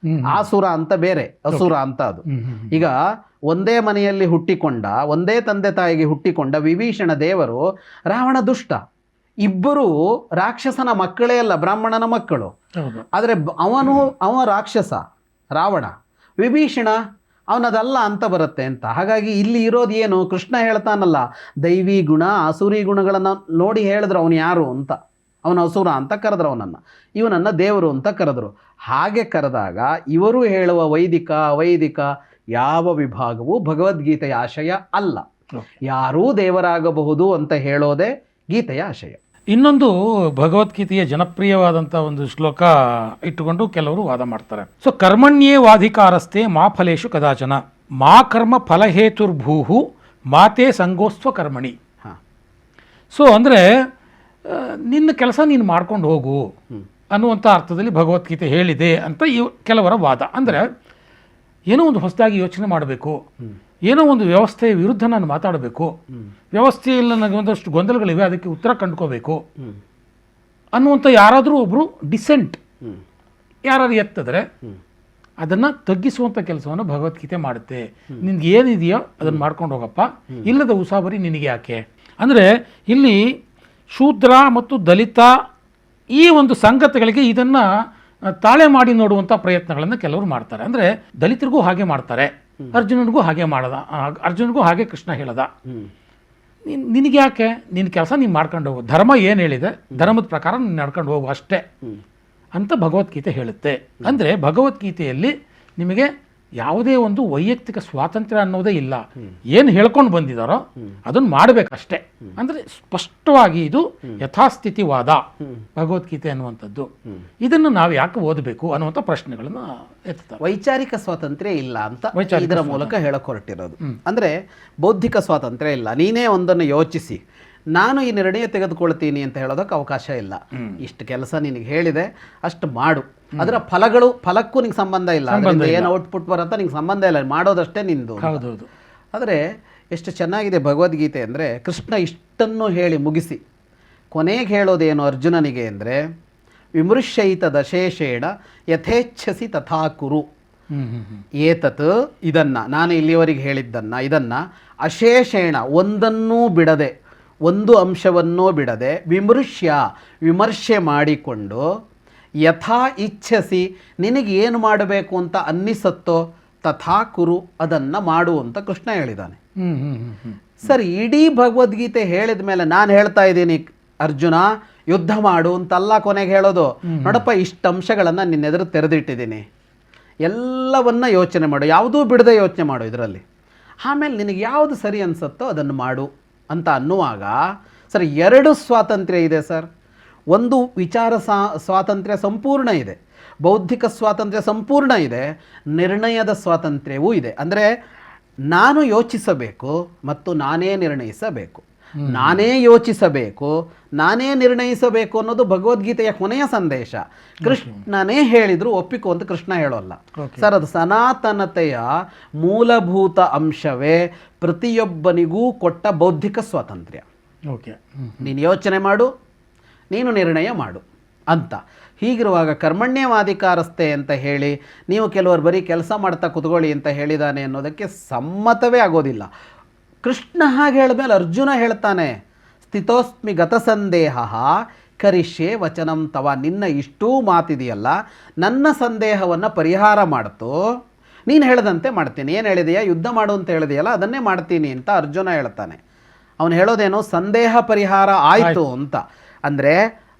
ಆಸುರ ಅಂತ ಬೇರೆ, ಅಸುರ ಅಂತ ಅದು. ಈಗ ಒಂದೇ ಮನೆಯಲ್ಲಿ ಹುಟ್ಟಿಕೊಂಡ, ಒಂದೇ ತಂದೆ ತಾಯಿಗೆ ಹುಟ್ಟಿಕೊಂಡ ವಿಭೀಷಣ ದೇವರು ರಾವಣ ದುಷ್ಟ, ಇಬ್ಬರು ರಾಕ್ಷಸನ ಮಕ್ಕಳೇ ಅಲ್ಲ, ಬ್ರಾಹ್ಮಣನ ಮಕ್ಕಳು. ಆದರೆ ಅವ ರಾಕ್ಷಸ ರಾವಣ, ವಿಭೀಷಣ ಅವನದಲ್ಲ ಅಂತ ಬರುತ್ತೆ ಅಂತ. ಹಾಗಾಗಿ ಇಲ್ಲಿ ಇರೋದು ಏನು, ಕೃಷ್ಣ ಹೇಳ್ತಾನಲ್ಲ ದೈವಿ ಗುಣ ಆಸುರಿ ಗುಣಗಳನ್ನು ನೋಡಿ ಹೇಳಿದ್ರು ಅವನು ಯಾರು ಅಂತ. ಅವನ ಅಸುರ ಅಂತ ಕರೆದ್ರು ಅವನನ್ನು, ಇವನನ್ನು ದೇವರು ಅಂತ ಕರೆದ್ರು. ಹಾಗೆ ಕರೆದಾಗ ಇವರು ಹೇಳುವ ವೈದಿಕ ಅವೈದಿಕ ಯಾವ ವಿಭಾಗವೂ ಭಗವದ್ಗೀತೆಯ ಆಶಯ ಅಲ್ಲ. ಯಾರೂ ದೇವರಾಗಬಹುದು ಅಂತ ಹೇಳೋದೇ ಗೀತೆಯ ಆಶಯ. ಇನ್ನೊಂದು ಭಗವದ್ಗೀತೆಯ ಜನಪ್ರಿಯವಾದಂಥ ಒಂದು ಶ್ಲೋಕ ಇಟ್ಟುಕೊಂಡು ಕೆಲವರು ವಾದ ಮಾಡ್ತಾರೆ. ಸೊ ಕರ್ಮಣ್ಯೇ ವಾಧಿಕಾರಸ್ಥೆ ಮಾ ಫಲೇಶು ಕದಾಚನ ಮಾ ಕರ್ಮ ಫಲಹೇತುರ್ಭೂಹು ಮಾತೆ ಸಂಗೋಸ್ತ್ವ ಕರ್ಮಣಿ. ಸೊ ಅಂದರೆ ನಿನ್ನ ಕೆಲಸ ನೀನು ಮಾಡ್ಕೊಂಡು ಹೋಗು ಅನ್ನುವಂಥ ಅರ್ಥದಲ್ಲಿ ಭಗವದ್ಗೀತೆ ಹೇಳಿದೆ ಅಂತ ಕೆಲವರ ವಾದ. ಅಂದರೆ ಏನೋ ಒಂದು ಹೊಸದಾಗಿ ಯೋಚನೆ ಮಾಡಬೇಕು, ಏನೋ ಒಂದು ವ್ಯವಸ್ಥೆಯ ವಿರುದ್ಧ ನಾನು ಮಾತಾಡಬೇಕು, ವ್ಯವಸ್ಥೆಯಲ್ಲಿ ನನಗೆ ಒಂದಷ್ಟು ಗೊಂದಲಗಳಿವೆ, ಅದಕ್ಕೆ ಉತ್ತರ ಕಂಡುಕೋಬೇಕು ಅನ್ನುವಂಥ ಯಾರಾದರೂ ಒಬ್ಬರು ಡಿಸೆಂಟ್ ಯಾರು ಎತ್ತಿದ್ರೆ ಅದನ್ನು ತಗ್ಗಿಸುವಂಥ ಕೆಲಸವನ್ನು ಭಗವದ್ಗೀತೆ ಮಾಡುತ್ತೆ. ನಿನ್ಗೆ ಏನಿದೆಯೋ ಅದನ್ನು ಮಾಡ್ಕೊಂಡು ಹೋಗಪ್ಪ, ಇಲ್ಲದ ಉಸಾಬರಿ ನಿನಗೆ ಯಾಕೆ. ಅಂದರೆ ಇಲ್ಲಿ ಶೂದ್ರ ಮತ್ತು ದಲಿತ ಈ ಒಂದು ಸಂಗತಿಗಳಿಗೆ ಇದನ್ನು ತಾಳೆ ಮಾಡಿ ನೋಡುವಂಥ ಪ್ರಯತ್ನಗಳನ್ನು ಕೆಲವರು ಮಾಡ್ತಾರೆ. ಅಂದರೆ ದಲಿತರಿಗೂ ಹಾಗೆ ಮಾಡ್ತಾರೆ, ಅರ್ಜುನನಿಗೂ ಹಾಗೆ ಮಾಡದ, ಅರ್ಜುನನಿಗೂ ಹಾಗೆ ಕೃಷ್ಣ ಹೇಳದ. ನಿನಗೆ ಯಾಕೆ, ನಿನ್ನ ಕೆಲಸ ನೀನು ಮಾಡ್ಕೊಂಡು ಹೋಗು, ಧರ್ಮ ಏನು ಹೇಳಿದೆ ಧರ್ಮದ ಪ್ರಕಾರ ನೀನು ನಡ್ಕೊಂಡು ಹೋಗು ಅಷ್ಟೇ ಅಂತ ಭಗವದ್ಗೀತೆ ಹೇಳುತ್ತೆ. ಅಂದರೆ ಭಗವದ್ಗೀತೆಯಲ್ಲಿ ನಿಮಗೆ ಯಾವುದೇ ಒಂದು ವೈಯಕ್ತಿಕ ಸ್ವಾತಂತ್ರ್ಯ ಅನ್ನೋದೇ ಇಲ್ಲ. ಏನು ಹೇಳ್ಕೊಂಡು ಬಂದಿದ್ದಾರೋ ಅದನ್ನು ಮಾಡಬೇಕಷ್ಟೇ. ಅಂದರೆ ಸ್ಪಷ್ಟವಾಗಿ ಇದು ಯಥಾಸ್ಥಿತಿವಾದ ಭಗವದ್ಗೀತೆ ಅನ್ನುವಂಥದ್ದು. ಇದನ್ನು ನಾವು ಯಾಕೆ ಓದಬೇಕು ಅನ್ನುವಂಥ ಪ್ರಶ್ನೆಗಳನ್ನು ಎತ್ತಾರೆ. ವೈಚಾರಿಕ ಸ್ವಾತಂತ್ರ್ಯ ಇಲ್ಲ ಅಂತ ಇದರ ಮೂಲಕ ಹೇಳಕ್ ಹೊರಟಿರೋದು. ಅಂದರೆ ಬೌದ್ಧಿಕ ಸ್ವಾತಂತ್ರ್ಯ ಇಲ್ಲ. ನೀನೇ ಒಂದನ್ನು ಯೋಚಿಸಿ ನಾನು ಈ ನಿರ್ಣಯ ತೆಗೆದುಕೊಳ್ತೀನಿ ಅಂತ ಹೇಳೋದಕ್ಕೆ ಅವಕಾಶ ಇಲ್ಲ. ಇಷ್ಟು ಕೆಲಸ ನಿನಗೆ ಹೇಳಿದೆ ಅಷ್ಟು ಮಾಡು, ಅದರ ಫಲಕ್ಕೂ ನಿಂಗೆ ಸಂಬಂಧ ಇಲ್ಲ, ಏನು ಔಟ್ಪುಟ್ ಬರುತ್ತೆ ನಿಂಗೆ ಸಂಬಂಧ ಇಲ್ಲ, ಮಾಡೋದಷ್ಟೇ ನಿಂದು. ಹೌದೌದು. ಆದರೆ ಎಷ್ಟು ಚೆನ್ನಾಗಿದೆ ಭಗವದ್ಗೀತೆ ಅಂದರೆ, ಕೃಷ್ಣ ಇಷ್ಟನ್ನು ಹೇಳಿ ಮುಗಿಸಿ ಕೊನೆಗೆ ಹೇಳೋದೇನು ಅರ್ಜುನನಿಗೆ ಅಂದರೆ, ವಿಮೃಶ್ಯೈತ ದಶೇಷೇಣ ಯಥೇಚ್ಛಸಿ ತಥಾ ಕುರು. ಏತತ್ ಇದನ್ನು ನಾನು ಇಲ್ಲಿಯವರೆಗೆ ಹೇಳಿದ್ದನ್ನು ಇದನ್ನು ಅಶೇಷೇಣ ಒಂದನ್ನೂ ಬಿಡದೆ, ಒಂದು ಅಂಶವನ್ನೂ ಬಿಡದೆ, ವಿಮರ್ಶೆ ಮಾಡಿಕೊಂಡು ಯಥಾ ಇಚ್ಛಸಿ ನಿನಗೆ ಏನು ಮಾಡಬೇಕು ಅಂತ ಅನ್ನಿಸತ್ತೋ ತಥಾ ಕುರು ಅದನ್ನು ಮಾಡು ಅಂತ ಕೃಷ್ಣ ಹೇಳಿದ್ದಾನೆ. ಸರಿ, ಇಡೀ ಭಗವದ್ಗೀತೆ ಹೇಳಿದ ಮೇಲೆ ನಾನು ಹೇಳ್ತಾ ಇದ್ದೀನಿ ಅರ್ಜುನ ಯುದ್ಧ ಮಾಡು ಅಂತಲ್ಲ ಕೊನೆಗೆ ಹೇಳೋದು. ನೋಡಪ್ಪ, ಇಷ್ಟು ಅಂಶಗಳನ್ನು ನಿನ್ನೆದುರು ತೆರೆದಿಟ್ಟಿದ್ದೀನಿ, ಎಲ್ಲವನ್ನ ಯೋಚನೆ ಮಾಡು, ಯಾವುದೂ ಬಿಡದೆ ಯೋಚನೆ ಮಾಡು ಇದರಲ್ಲಿ. ಆಮೇಲೆ ನಿನಗೆ ಯಾವುದು ಸರಿ ಅನಿಸುತ್ತೋ ಅದನ್ನು ಮಾಡು ಅಂತ ಅನ್ನುವಾಗ, ಸರ್ ಎರಡು ಸ್ವಾತಂತ್ರ್ಯ ಇದೆ ಸರ್. ಒಂದು ವಿಚಾರ ಸ್ವಾತಂತ್ರ್ಯ ಸಂಪೂರ್ಣ ಇದೆ, ಬೌದ್ಧಿಕ ಸ್ವಾತಂತ್ರ್ಯ ಸಂಪೂರ್ಣ ಇದೆ, ನಿರ್ಣಯದ ಸ್ವಾತಂತ್ರ್ಯವೂ ಇದೆ. ಅಂದರೆ ನಾನು ಯೋಚಿಸಬೇಕು ಮತ್ತು ನಾನೇ ನಿರ್ಣಯಿಸಬೇಕು. ನಾನೇ ಯೋಚಿಸಬೇಕು, ನಾನೇ ನಿರ್ಣಯಿಸಬೇಕು ಅನ್ನೋದು ಭಗವದ್ಗೀತೆಯ ಕೊನೆಯ ಸಂದೇಶ. ಕೃಷ್ಣನೇ ಹೇಳಿದ್ರು ಒಪ್ಪಿಕೋ ಅಂತ ಕೃಷ್ಣ ಹೇಳೋಲ್ಲ ಸರ್. ಅದು ಸನಾತನತೆಯ ಮೂಲಭೂತ ಅಂಶವೇ ಪ್ರತಿಯೊಬ್ಬನಿಗೂ ಕೊಟ್ಟ ಬೌದ್ಧಿಕ ಸ್ವಾತಂತ್ರ್ಯ. ಓಕೆ, ನೀನು ಯೋಚನೆ ಮಾಡು, ನೀನು ನಿರ್ಣಯ ಮಾಡು ಅಂತ. ಹೀಗಿರುವಾಗ ಕರ್ಮಣ್ಯವಾಧಿಕಾರಸ್ಥೆ ಅಂತ ಹೇಳಿ ನೀವು ಕೆಲವರು ಬರೀ ಕೆಲಸ ಮಾಡ್ತಾ ಕುತ್ಕೊಳ್ಳಿ ಅಂತ ಹೇಳಿದಾನೆ ಅನ್ನೋದಕ್ಕೆ ಸಮ್ಮತವೇ ಆಗೋದಿಲ್ಲ. ಕೃಷ್ಣ ಹಾಗೆ ಹೇಳಿದ್ಮೇಲೆ ಅರ್ಜುನ ಹೇಳ್ತಾನೆ, ಸ್ಥಿತೋಸ್ಮಿ ಗತಸಂದೇಹ ಕರಿಷ್ಯೆ ವಚನಂ ತವ. ನಿನ್ನ ಇಷ್ಟೂ ಮಾತಿದೆಯಲ್ಲ, ನನ್ನ ಸಂದೇಹವನ್ನು ಪರಿಹಾರ ಮಾಡ್ತು, ನೀನು ಹೇಳ್ದಂತೆ ಮಾಡ್ತೀನಿ. ಏನು ಹೇಳಿದೆಯಾ, ಯುದ್ಧ ಮಾಡು ಅಂತ ಹೇಳಿದೆಯಲ್ಲ, ಅದನ್ನೇ ಮಾಡ್ತೀನಿ ಅಂತ ಅರ್ಜುನ ಹೇಳ್ತಾನೆ. ಅವನು ಹೇಳೋದೇನು, ಸಂದೇಹ ಪರಿಹಾರ ಆಯಿತು ಅಂತ. ಅಂದರೆ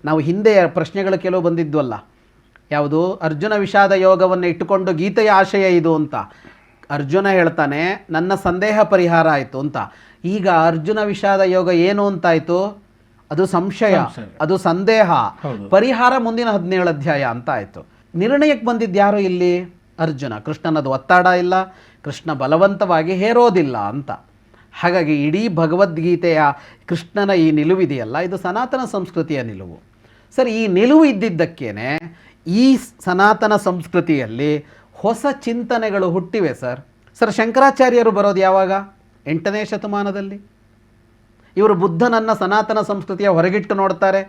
ನಾವು ಹಿಂದೆ ಪ್ರಶ್ನೆಗಳು ಕೆಲವು ಬಂದಿದ್ವಲ್ಲ, ಯಾವುದು ಅರ್ಜುನ ವಿಷಾದ ಯೋಗವನ್ನು ಇಟ್ಟುಕೊಂಡು ಗೀತೆಯ ಆಶಯ ಇದು ಅಂತ. ಅರ್ಜುನ ಹೇಳ್ತಾನೆ ನನ್ನ ಸಂದೇಹ ಪರಿಹಾರ ಆಯಿತು ಅಂತ. ಈಗ ಅರ್ಜುನ ವಿಷಾದ ಯೋಗ ಏನು ಅಂತಾಯಿತು, ಅದು ಸಂಶಯ, ಅದು ಸಂದೇಹ, ಪರಿಹಾರ ಮುಂದಿನ 17 ಅಧ್ಯಾಯ ಅಂತ ಆಯಿತು. ನಿರ್ಣಯಕ್ಕೆ ಬಂದಿದ್ದು ಇಲ್ಲಿ ಅರ್ಜುನ. ಕೃಷ್ಣನದು ಒತ್ತಡ ಇಲ್ಲ, ಕೃಷ್ಣ ಬಲವಂತವಾಗಿ ಹೇರೋದಿಲ್ಲ ಅಂತ. ಹಾಗಾಗಿ ಇಡೀ ಭಗವದ್ಗೀತೆಯ ಕೃಷ್ಣನ ಈ ನಿಲುವಿದೆಯಲ್ಲ, ಇದು ಸನಾತನ ಸಂಸ್ಕೃತಿಯ ನಿಲುವು. ಸರ್, ಈ ನಿಲುವು ಇದ್ದಿದ್ದಕ್ಕೇನೆ ಈ ಸನಾತನ ಸಂಸ್ಕೃತಿಯಲ್ಲಿ ಹೊಸ ಚಿಂತನೆಗಳು ಹುಟ್ಟಿವೆ ಸರ್. ಶಂಕರಾಚಾರ್ಯರು ಬರೋದು ಯಾವಾಗ, 8ನೇ ಶತಮಾನದಲ್ಲಿ. ಇವರು ಬುದ್ಧನನ್ನು ಸನಾತನ ಸಂಸ್ಕೃತಿಯ ಹೊರಗಿಟ್ಟು ನೋಡ್ತಾರೆ.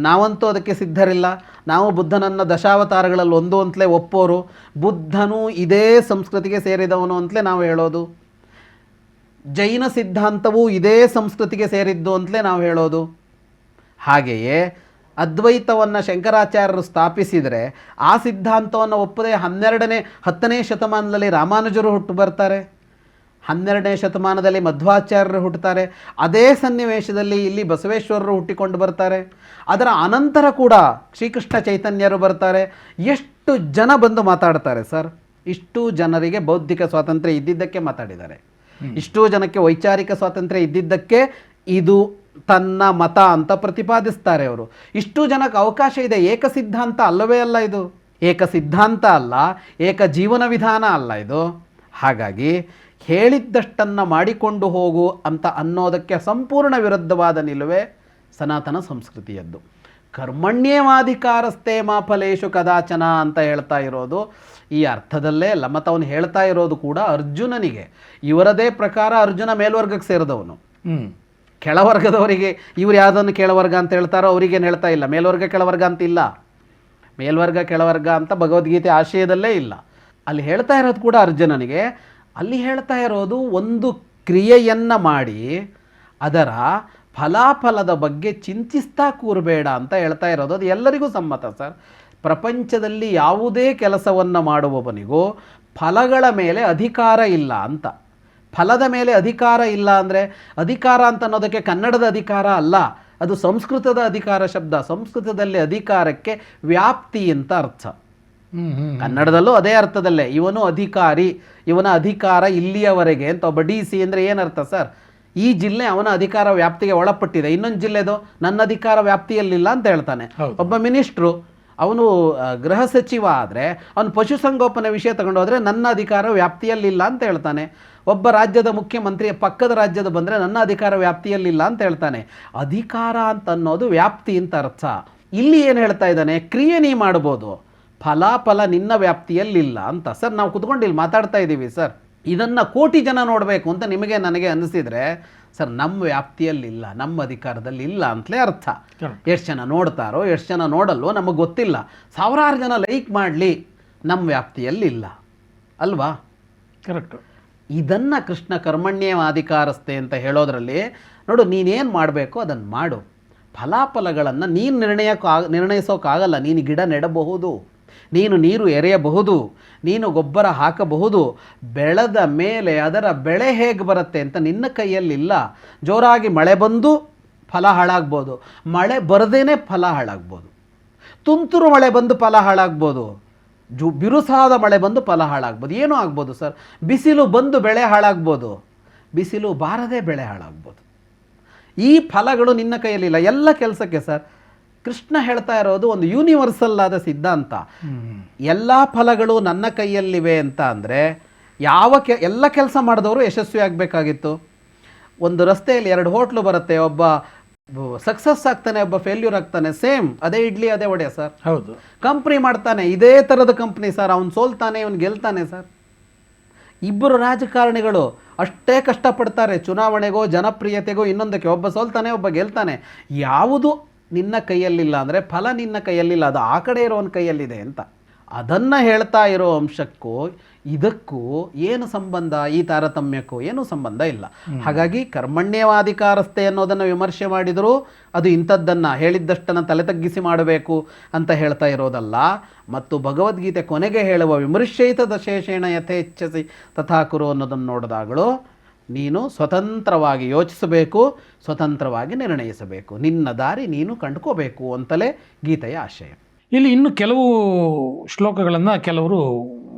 ನಾವಂತೂ ಅದಕ್ಕೆ ಸಿದ್ಧರಿಲ್ಲ. ನಾವು ಬುದ್ಧನನ್ನು ದಶಾವತಾರಗಳಲ್ಲಿ ಒಂದು ಅಂತಲೇ ಒಪ್ಪೋರು. ಬುದ್ಧನು ಇದೇ ಸಂಸ್ಕೃತಿಗೆ ಸೇರಿದವನು ಅಂತಲೇ ನಾವು ಹೇಳೋದು. ಜೈನ ಸಿದ್ಧಾಂತವೂ ಇದೇ ಸಂಸ್ಕೃತಿಗೆ ಸೇರಿದ್ದು ಅಂತಲೇ ನಾವು ಹೇಳೋದು. ಹಾಗೆಯೇ ಅದ್ವೈತವನ್ನು ಶಂಕರಾಚಾರ್ಯರು ಸ್ಥಾಪಿಸಿದರೆ ಆ ಸಿದ್ಧಾಂತವನ್ನು ಒಪ್ಪದೆ 10ನೇ ಶತಮಾನದಲ್ಲಿ ರಾಮಾನುಜರು ಹುಟ್ಟು ಬರ್ತಾರೆ, 12ನೇ ಶತಮಾನದಲ್ಲಿ ಮಧ್ವಾಚಾರ್ಯರು ಹುಟ್ಟುತ್ತಾರೆ. ಅದೇ ಸನ್ನಿವೇಶದಲ್ಲಿ ಇಲ್ಲಿ ಬಸವೇಶ್ವರರು ಹುಟ್ಟಿಕೊಂಡು ಬರ್ತಾರೆ. ಅದರ ಅನಂತರ ಕೂಡ ಶ್ರೀಕೃಷ್ಣ ಚೈತನ್ಯರು ಬರ್ತಾರೆ. ಎಷ್ಟು ಜನ ಬಂದು ಮಾತಾಡ್ತಾರೆ ಸರ್. ಇಷ್ಟು ಜನರಿಗೆ ಬೌದ್ಧಿಕ ಸ್ವಾತಂತ್ರ್ಯ ಇದ್ದಿದ್ದಕ್ಕೆ ಮಾತಾಡಿದ್ದಾರೆ. ಇಷ್ಟೂ ಜನಕ್ಕೆ ವೈಚಾರಿಕ ಸ್ವಾತಂತ್ರ್ಯ ಇದ್ದಿದ್ದಕ್ಕೆ ಇದು ತನ್ನ ಮತ ಅಂತ ಪ್ರತಿಪಾದಿಸ್ತಾರೆ ಅವರು. ಇಷ್ಟು ಜನಕ್ಕೆ ಅವಕಾಶ ಇದೆ. ಏಕ ಸಿದ್ಧಾಂತ ಅಲ್ಲವೇ ಅಲ್ಲ ಇದು. ಏಕ ಸಿದ್ಧಾಂತ ಅಲ್ಲ, ಏಕ ಜೀವನ ವಿಧಾನ ಅಲ್ಲ ಇದು. ಹಾಗಾಗಿ ಹೇಳಿದ್ದಷ್ಟನ್ನು ಮಾಡಿಕೊಂಡು ಹೋಗು ಅಂತ ಅನ್ನೋದಕ್ಕೆ ಸಂಪೂರ್ಣ ವಿರುದ್ಧವಾದ ನಿಲುವೇ ಸನಾತನ ಸಂಸ್ಕೃತಿಯದ್ದು. ಕರ್ಮಣ್ಯೇವಾಧಿಕಾರಸ್ಥೆ ಮಾ ಫಲೇಶು ಕದಾಚನ ಅಂತ ಹೇಳ್ತಾ ಇರೋದು ಈ ಅರ್ಥದಲ್ಲೇ ಅಲ್ಲ. ಮತ್ತು ಅವನು ಹೇಳ್ತಾ ಇರೋದು ಕೂಡ ಅರ್ಜುನನಿಗೆ. ಇವರದೇ ಪ್ರಕಾರ ಅರ್ಜುನ ಮೇಲ್ವರ್ಗಕ್ಕೆ ಸೇರಿದವನು. ಕೆಳವರ್ಗದವರಿಗೆ ಇವ್ರು ಯಾವುದನ್ನು ಕೆಳವರ್ಗ ಅಂತ ಹೇಳ್ತಾರೋ ಅವರಿಗೇನು ಹೇಳ್ತಾ ಇಲ್ಲ. ಮೇಲ್ವರ್ಗ ಕೆಳವರ್ಗ ಅಂತ ಇಲ್ಲ. ಮೇಲ್ವರ್ಗ ಕೆಳವರ್ಗ ಅಂತ ಭಗವದ್ಗೀತೆ ಆಶಯದಲ್ಲೇ ಇಲ್ಲ. ಅಲ್ಲಿ ಹೇಳ್ತಾ ಇರೋದು ಕೂಡ ಅರ್ಜುನನಿಗೆ. ಅಲ್ಲಿ ಹೇಳ್ತಾ ಇರೋದು ಒಂದು ಕ್ರಿಯೆಯನ್ನು ಮಾಡಿ ಅದರ ಫಲಾಫಲದ ಬಗ್ಗೆ ಚಿಂತಿಸ್ತಾ ಕೂರಬೇಡ ಅಂತ ಹೇಳ್ತಾ ಇರೋದು. ಅದು ಎಲ್ಲರಿಗೂ ಸಮ್ಮತ ಸರ್. ಪ್ರಪಂಚದಲ್ಲಿ ಯಾವುದೇ ಕೆಲಸವನ್ನು ಮಾಡುವವನಿಗೂ ಫಲಗಳ ಮೇಲೆ ಅಧಿಕಾರ ಇಲ್ಲ ಅಂತ. ಫಲದ ಮೇಲೆ ಅಧಿಕಾರ ಇಲ್ಲ ಅಂದರೆ, ಅಧಿಕಾರ ಅಂತ ಅನ್ನೋದಕ್ಕೆ ಕನ್ನಡದ ಅಧಿಕಾರ ಅಲ್ಲ, ಅದು ಸಂಸ್ಕೃತದ ಅಧಿಕಾರ ಶಬ್ದ. ಸಂಸ್ಕೃತದಲ್ಲಿ ಅಧಿಕಾರಕ್ಕೆ ವ್ಯಾಪ್ತಿ ಅಂತ ಅರ್ಥ. ಕನ್ನಡದಲ್ಲೂ ಅದೇ ಅರ್ಥದಲ್ಲೇ. ಇವನು ಅಧಿಕಾರಿ, ಇವನ ಅಧಿಕಾರ ಇಲ್ಲಿಯವರೆಗೆ ಅಂತ. ಒಬ್ಬ DC ಅಂದರೆ ಏನರ್ಥ ಸರ್, ಈ ಜಿಲ್ಲೆ ಅವನ ಅಧಿಕಾರ ವ್ಯಾಪ್ತಿಗೆ ಒಳಪಟ್ಟಿದೆ, ಇನ್ನೊಂದು ಜಿಲ್ಲೆದು ನನ್ನ ಅಧಿಕಾರ ವ್ಯಾಪ್ತಿಯಲ್ಲಿಲ್ಲ ಅಂತ ಹೇಳ್ತಾನೆ. ಒಬ್ಬ ಮಿನಿಸ್ಟ್ರು ಅವನು ಗೃಹ ಸಚಿವ ಆದರೆ ಅವನು ಪಶುಸಂಗೋಪನೆ ವಿಷಯ ತಗೊಂಡು ಹೋದರೆ ನನ್ನ ಅಧಿಕಾರ ವ್ಯಾಪ್ತಿಯಲ್ಲಿಲ್ಲ ಅಂತ ಹೇಳ್ತಾನೆ. ಒಬ್ಬ ರಾಜ್ಯದ ಮುಖ್ಯಮಂತ್ರಿ ಪಕ್ಕದ ರಾಜ್ಯದ ಬಂದರೆ ನನ್ನ ಅಧಿಕಾರ ವ್ಯಾಪ್ತಿಯಲ್ಲಿಲ್ಲ ಅಂತ ಹೇಳ್ತಾನೆ. ಅಧಿಕಾರ ಅಂತ ಅನ್ನೋದು ವ್ಯಾಪ್ತಿ ಅಂತ ಅರ್ಥ. ಇಲ್ಲಿ ಏನು ಹೇಳ್ತಾ ಇದ್ದಾನೆ, ಕ್ರಿಯೆ ನೀ ಮಾಡ್ಬೋದು, ಫಲಾಫಲ ನಿನ್ನ ವ್ಯಾಪ್ತಿಯಲ್ಲಿಲ್ಲ ಅಂತ. ಸರ್, ನಾವು ಕುತ್ಕೊಂಡು ಇಲ್ಲಿ ಮಾತಾಡ್ತಾ ಇದ್ದೀವಿ ಸರ್, ಇದನ್ನು ಕೋಟಿ ಜನ ನೋಡಬೇಕು ಅಂತ ನಿಮಗೆ ನನಗೆ ಅನ್ನಿಸಿದರೆ ಸರ್, ನಮ್ಮ ವ್ಯಾಪ್ತಿಯಲ್ಲಿಲ್ಲ, ನಮ್ಮ ಅಧಿಕಾರದಲ್ಲಿ ಇಲ್ಲ ಅಂತಲೇ ಅರ್ಥ. ಎಷ್ಟು ಜನ ನೋಡ್ತಾರೋ ಎಷ್ಟು ಜನ ನೋಡಲ್ವೋ ನಮಗೆ ಗೊತ್ತಿಲ್ಲ. 1000 ಜನ ಲೈಕ್ ಮಾಡಲಿ, ನಮ್ಮ ವ್ಯಾಪ್ತಿಯಲ್ಲಿಲ್ಲ ಅಲ್ವಾ? ಕರೆಕ್ಟ್. ಇದನ್ನು ಕೃಷ್ಣ ಕರ್ಮಣ್ಯೇವಾಧಿಕಾರಸ್ಥೆ ಅಂತ ಹೇಳೋದ್ರಲ್ಲಿ ನೋಡು, ನೀನೇನು ಮಾಡಬೇಕು ಅದನ್ನು ಮಾಡು. ಫಲಾಫಲಗಳನ್ನು ನೀನು ನಿರ್ಣಯಿಸೋಕ್ಕಾಗಲ್ಲ. ನೀನು ಗಿಡ ನೆಡಬಹುದು, ನೀನು ನೀರು ಎರೆಯಬಹುದು, ನೀನು ಗೊಬ್ಬರ ಹಾಕಬಹುದು. ಬೆಳೆದ ಮೇಲೆ ಅದರ ಬೆಳೆ ಹೇಗೆ ಬರುತ್ತೆ ಅಂತ ನಿನ್ನ ಕೈಯಲ್ಲಿಲ್ಲ. ಜೋರಾಗಿ ಮಳೆ ಬಂದು ಫಲ ಹಾಳಾಗ್ಬೋದು, ಮಳೆ ಬರದೇನೆ ಫಲ ಹಾಳಾಗ್ಬೋದು. ತುಂತುರು ಮಳೆ ಬಂದು ಫಲ ಹಾಳಾಗ್ಬೋದು, ಬಿರುಸಾದ ಮಳೆ ಬಂದು ಫಲ ಹಾಳಾಗ್ಬೋದು. ಏನೂ ಆಗ್ಬೋದು ಸರ್. ಬಿಸಿಲು ಬಂದು ಬೆಳೆ ಹಾಳಾಗ್ಬೋದು, ಬಿಸಿಲು ಬಾರದೆ ಬೆಳೆ ಹಾಳಾಗ್ಬೋದು. ಈ ಫಲಗಳು ನಿನ್ನ ಕೈಯಲ್ಲಿಲ್ಲ. ಎಲ್ಲ ಕೆಲಸಕ್ಕೆ ಸರ್ ಕೃಷ್ಣ ಹೇಳ್ತಾ ಇರೋದು ಒಂದು ಯೂನಿವರ್ಸಲ್ ಆದ ಸಿದ್ಧಾಂತ. ಎಲ್ಲ ಫಲಗಳು ನನ್ನ ಕೈಯಲ್ಲಿವೆ ಅಂತ ಅಂದರೆ ಎಲ್ಲ ಕೆಲಸ ಮಾಡಿದವರು ಯಶಸ್ವಿ ಆಗಬೇಕಾಗಿತ್ತು. ಒಂದು ರಸ್ತೆಯಲ್ಲಿ 2 ಹೋಟ್ಲು ಬರುತ್ತೆ, ಒಬ್ಬ ಸಕ್ಸಸ್ ಆಗ್ತಾನೆ, ಒಬ್ಬ ಫೇಲ್ಯೂರ್ ಆಗ್ತಾನೆ, ಸೇಮ್ ಅದೇ ಇಡ್ಲಿ ಅದೇ ವಡೆ ಸರ್. ಹೌದು. ಕಂಪ್ನಿ ಮಾಡ್ತಾನೆ, ಇದೇ ಥರದ ಕಂಪ್ನಿ ಸರ್, ಅವ್ನು ಸೋಲ್ತಾನೆ ಇವನು ಗೆಲ್ತಾನೆ ಸರ್. ಇಬ್ಬರು ರಾಜಕಾರಣಿಗಳು ಅಷ್ಟೇ ಕಷ್ಟಪಡ್ತಾರೆ, ಚುನಾವಣೆಗೋ ಜನಪ್ರಿಯತೆಗೋ ಇನ್ನೊಂದಕ್ಕೆ, ಒಬ್ಬ ಸೋಲ್ತಾನೆ ಒಬ್ಬ ಗೆಲ್ತಾನೆ. ಯಾವುದು ನಿನ್ನ ಕೈಯಲ್ಲಿಲ್ಲ ಅಂದರೆ ಫಲ ನಿನ್ನ ಕೈಯಲ್ಲಿಲ್ಲ, ಅದು ಆ ಕಡೆ ಇರೋನ ಕೈಯಲ್ಲಿದೆ ಅಂತ. ಅದನ್ನು ಹೇಳ್ತಾ ಇರೋ ಅಂಶಕ್ಕೂ ಇದಕ್ಕೂ ಏನು ಸಂಬಂಧ, ಈ ತಾರತಮ್ಯಕ್ಕೂ ಏನೂ ಸಂಬಂಧ ಇಲ್ಲ. ಹಾಗಾಗಿ ಕರ್ಮಣ್ಯವಾಧಿಕಾರಸ್ಥೆ ಅನ್ನೋದನ್ನು ವಿಮರ್ಶೆ ಮಾಡಿದರೂ ಅದು ಇಂಥದ್ದನ್ನು ಹೇಳಿದ್ದಷ್ಟನ್ನು ತಲೆ ತಗ್ಗಿಸಿ ಮಾಡಬೇಕು ಅಂತ ಹೇಳ್ತಾ ಇರೋದಲ್ಲ. ಮತ್ತು ಭಗವದ್ಗೀತೆ ಕೊನೆಗೆ ಹೇಳುವ ವಿಮರ್ಶಯಿತ ದಶೇಷೇಣ ಯಥೇಚ್ಛಸಿ ತಥಾಕುರು ಅನ್ನೋದನ್ನು ನೋಡಿದಾಗಲೂ ನೀನು ಸ್ವತಂತ್ರವಾಗಿ ಯೋಚಿಸಬೇಕು, ಸ್ವತಂತ್ರವಾಗಿ ನಿರ್ಣಯಿಸಬೇಕು, ನಿನ್ನ ದಾರಿ ನೀನು ಕಂಡುಕೋಬೇಕು ಅಂತಲೇ ಗೀತೆಯ ಆಶಯ. ಇಲ್ಲಿ ಇನ್ನು ಕೆಲವು ಶ್ಲೋಕಗಳನ್ನು ಕೆಲವರು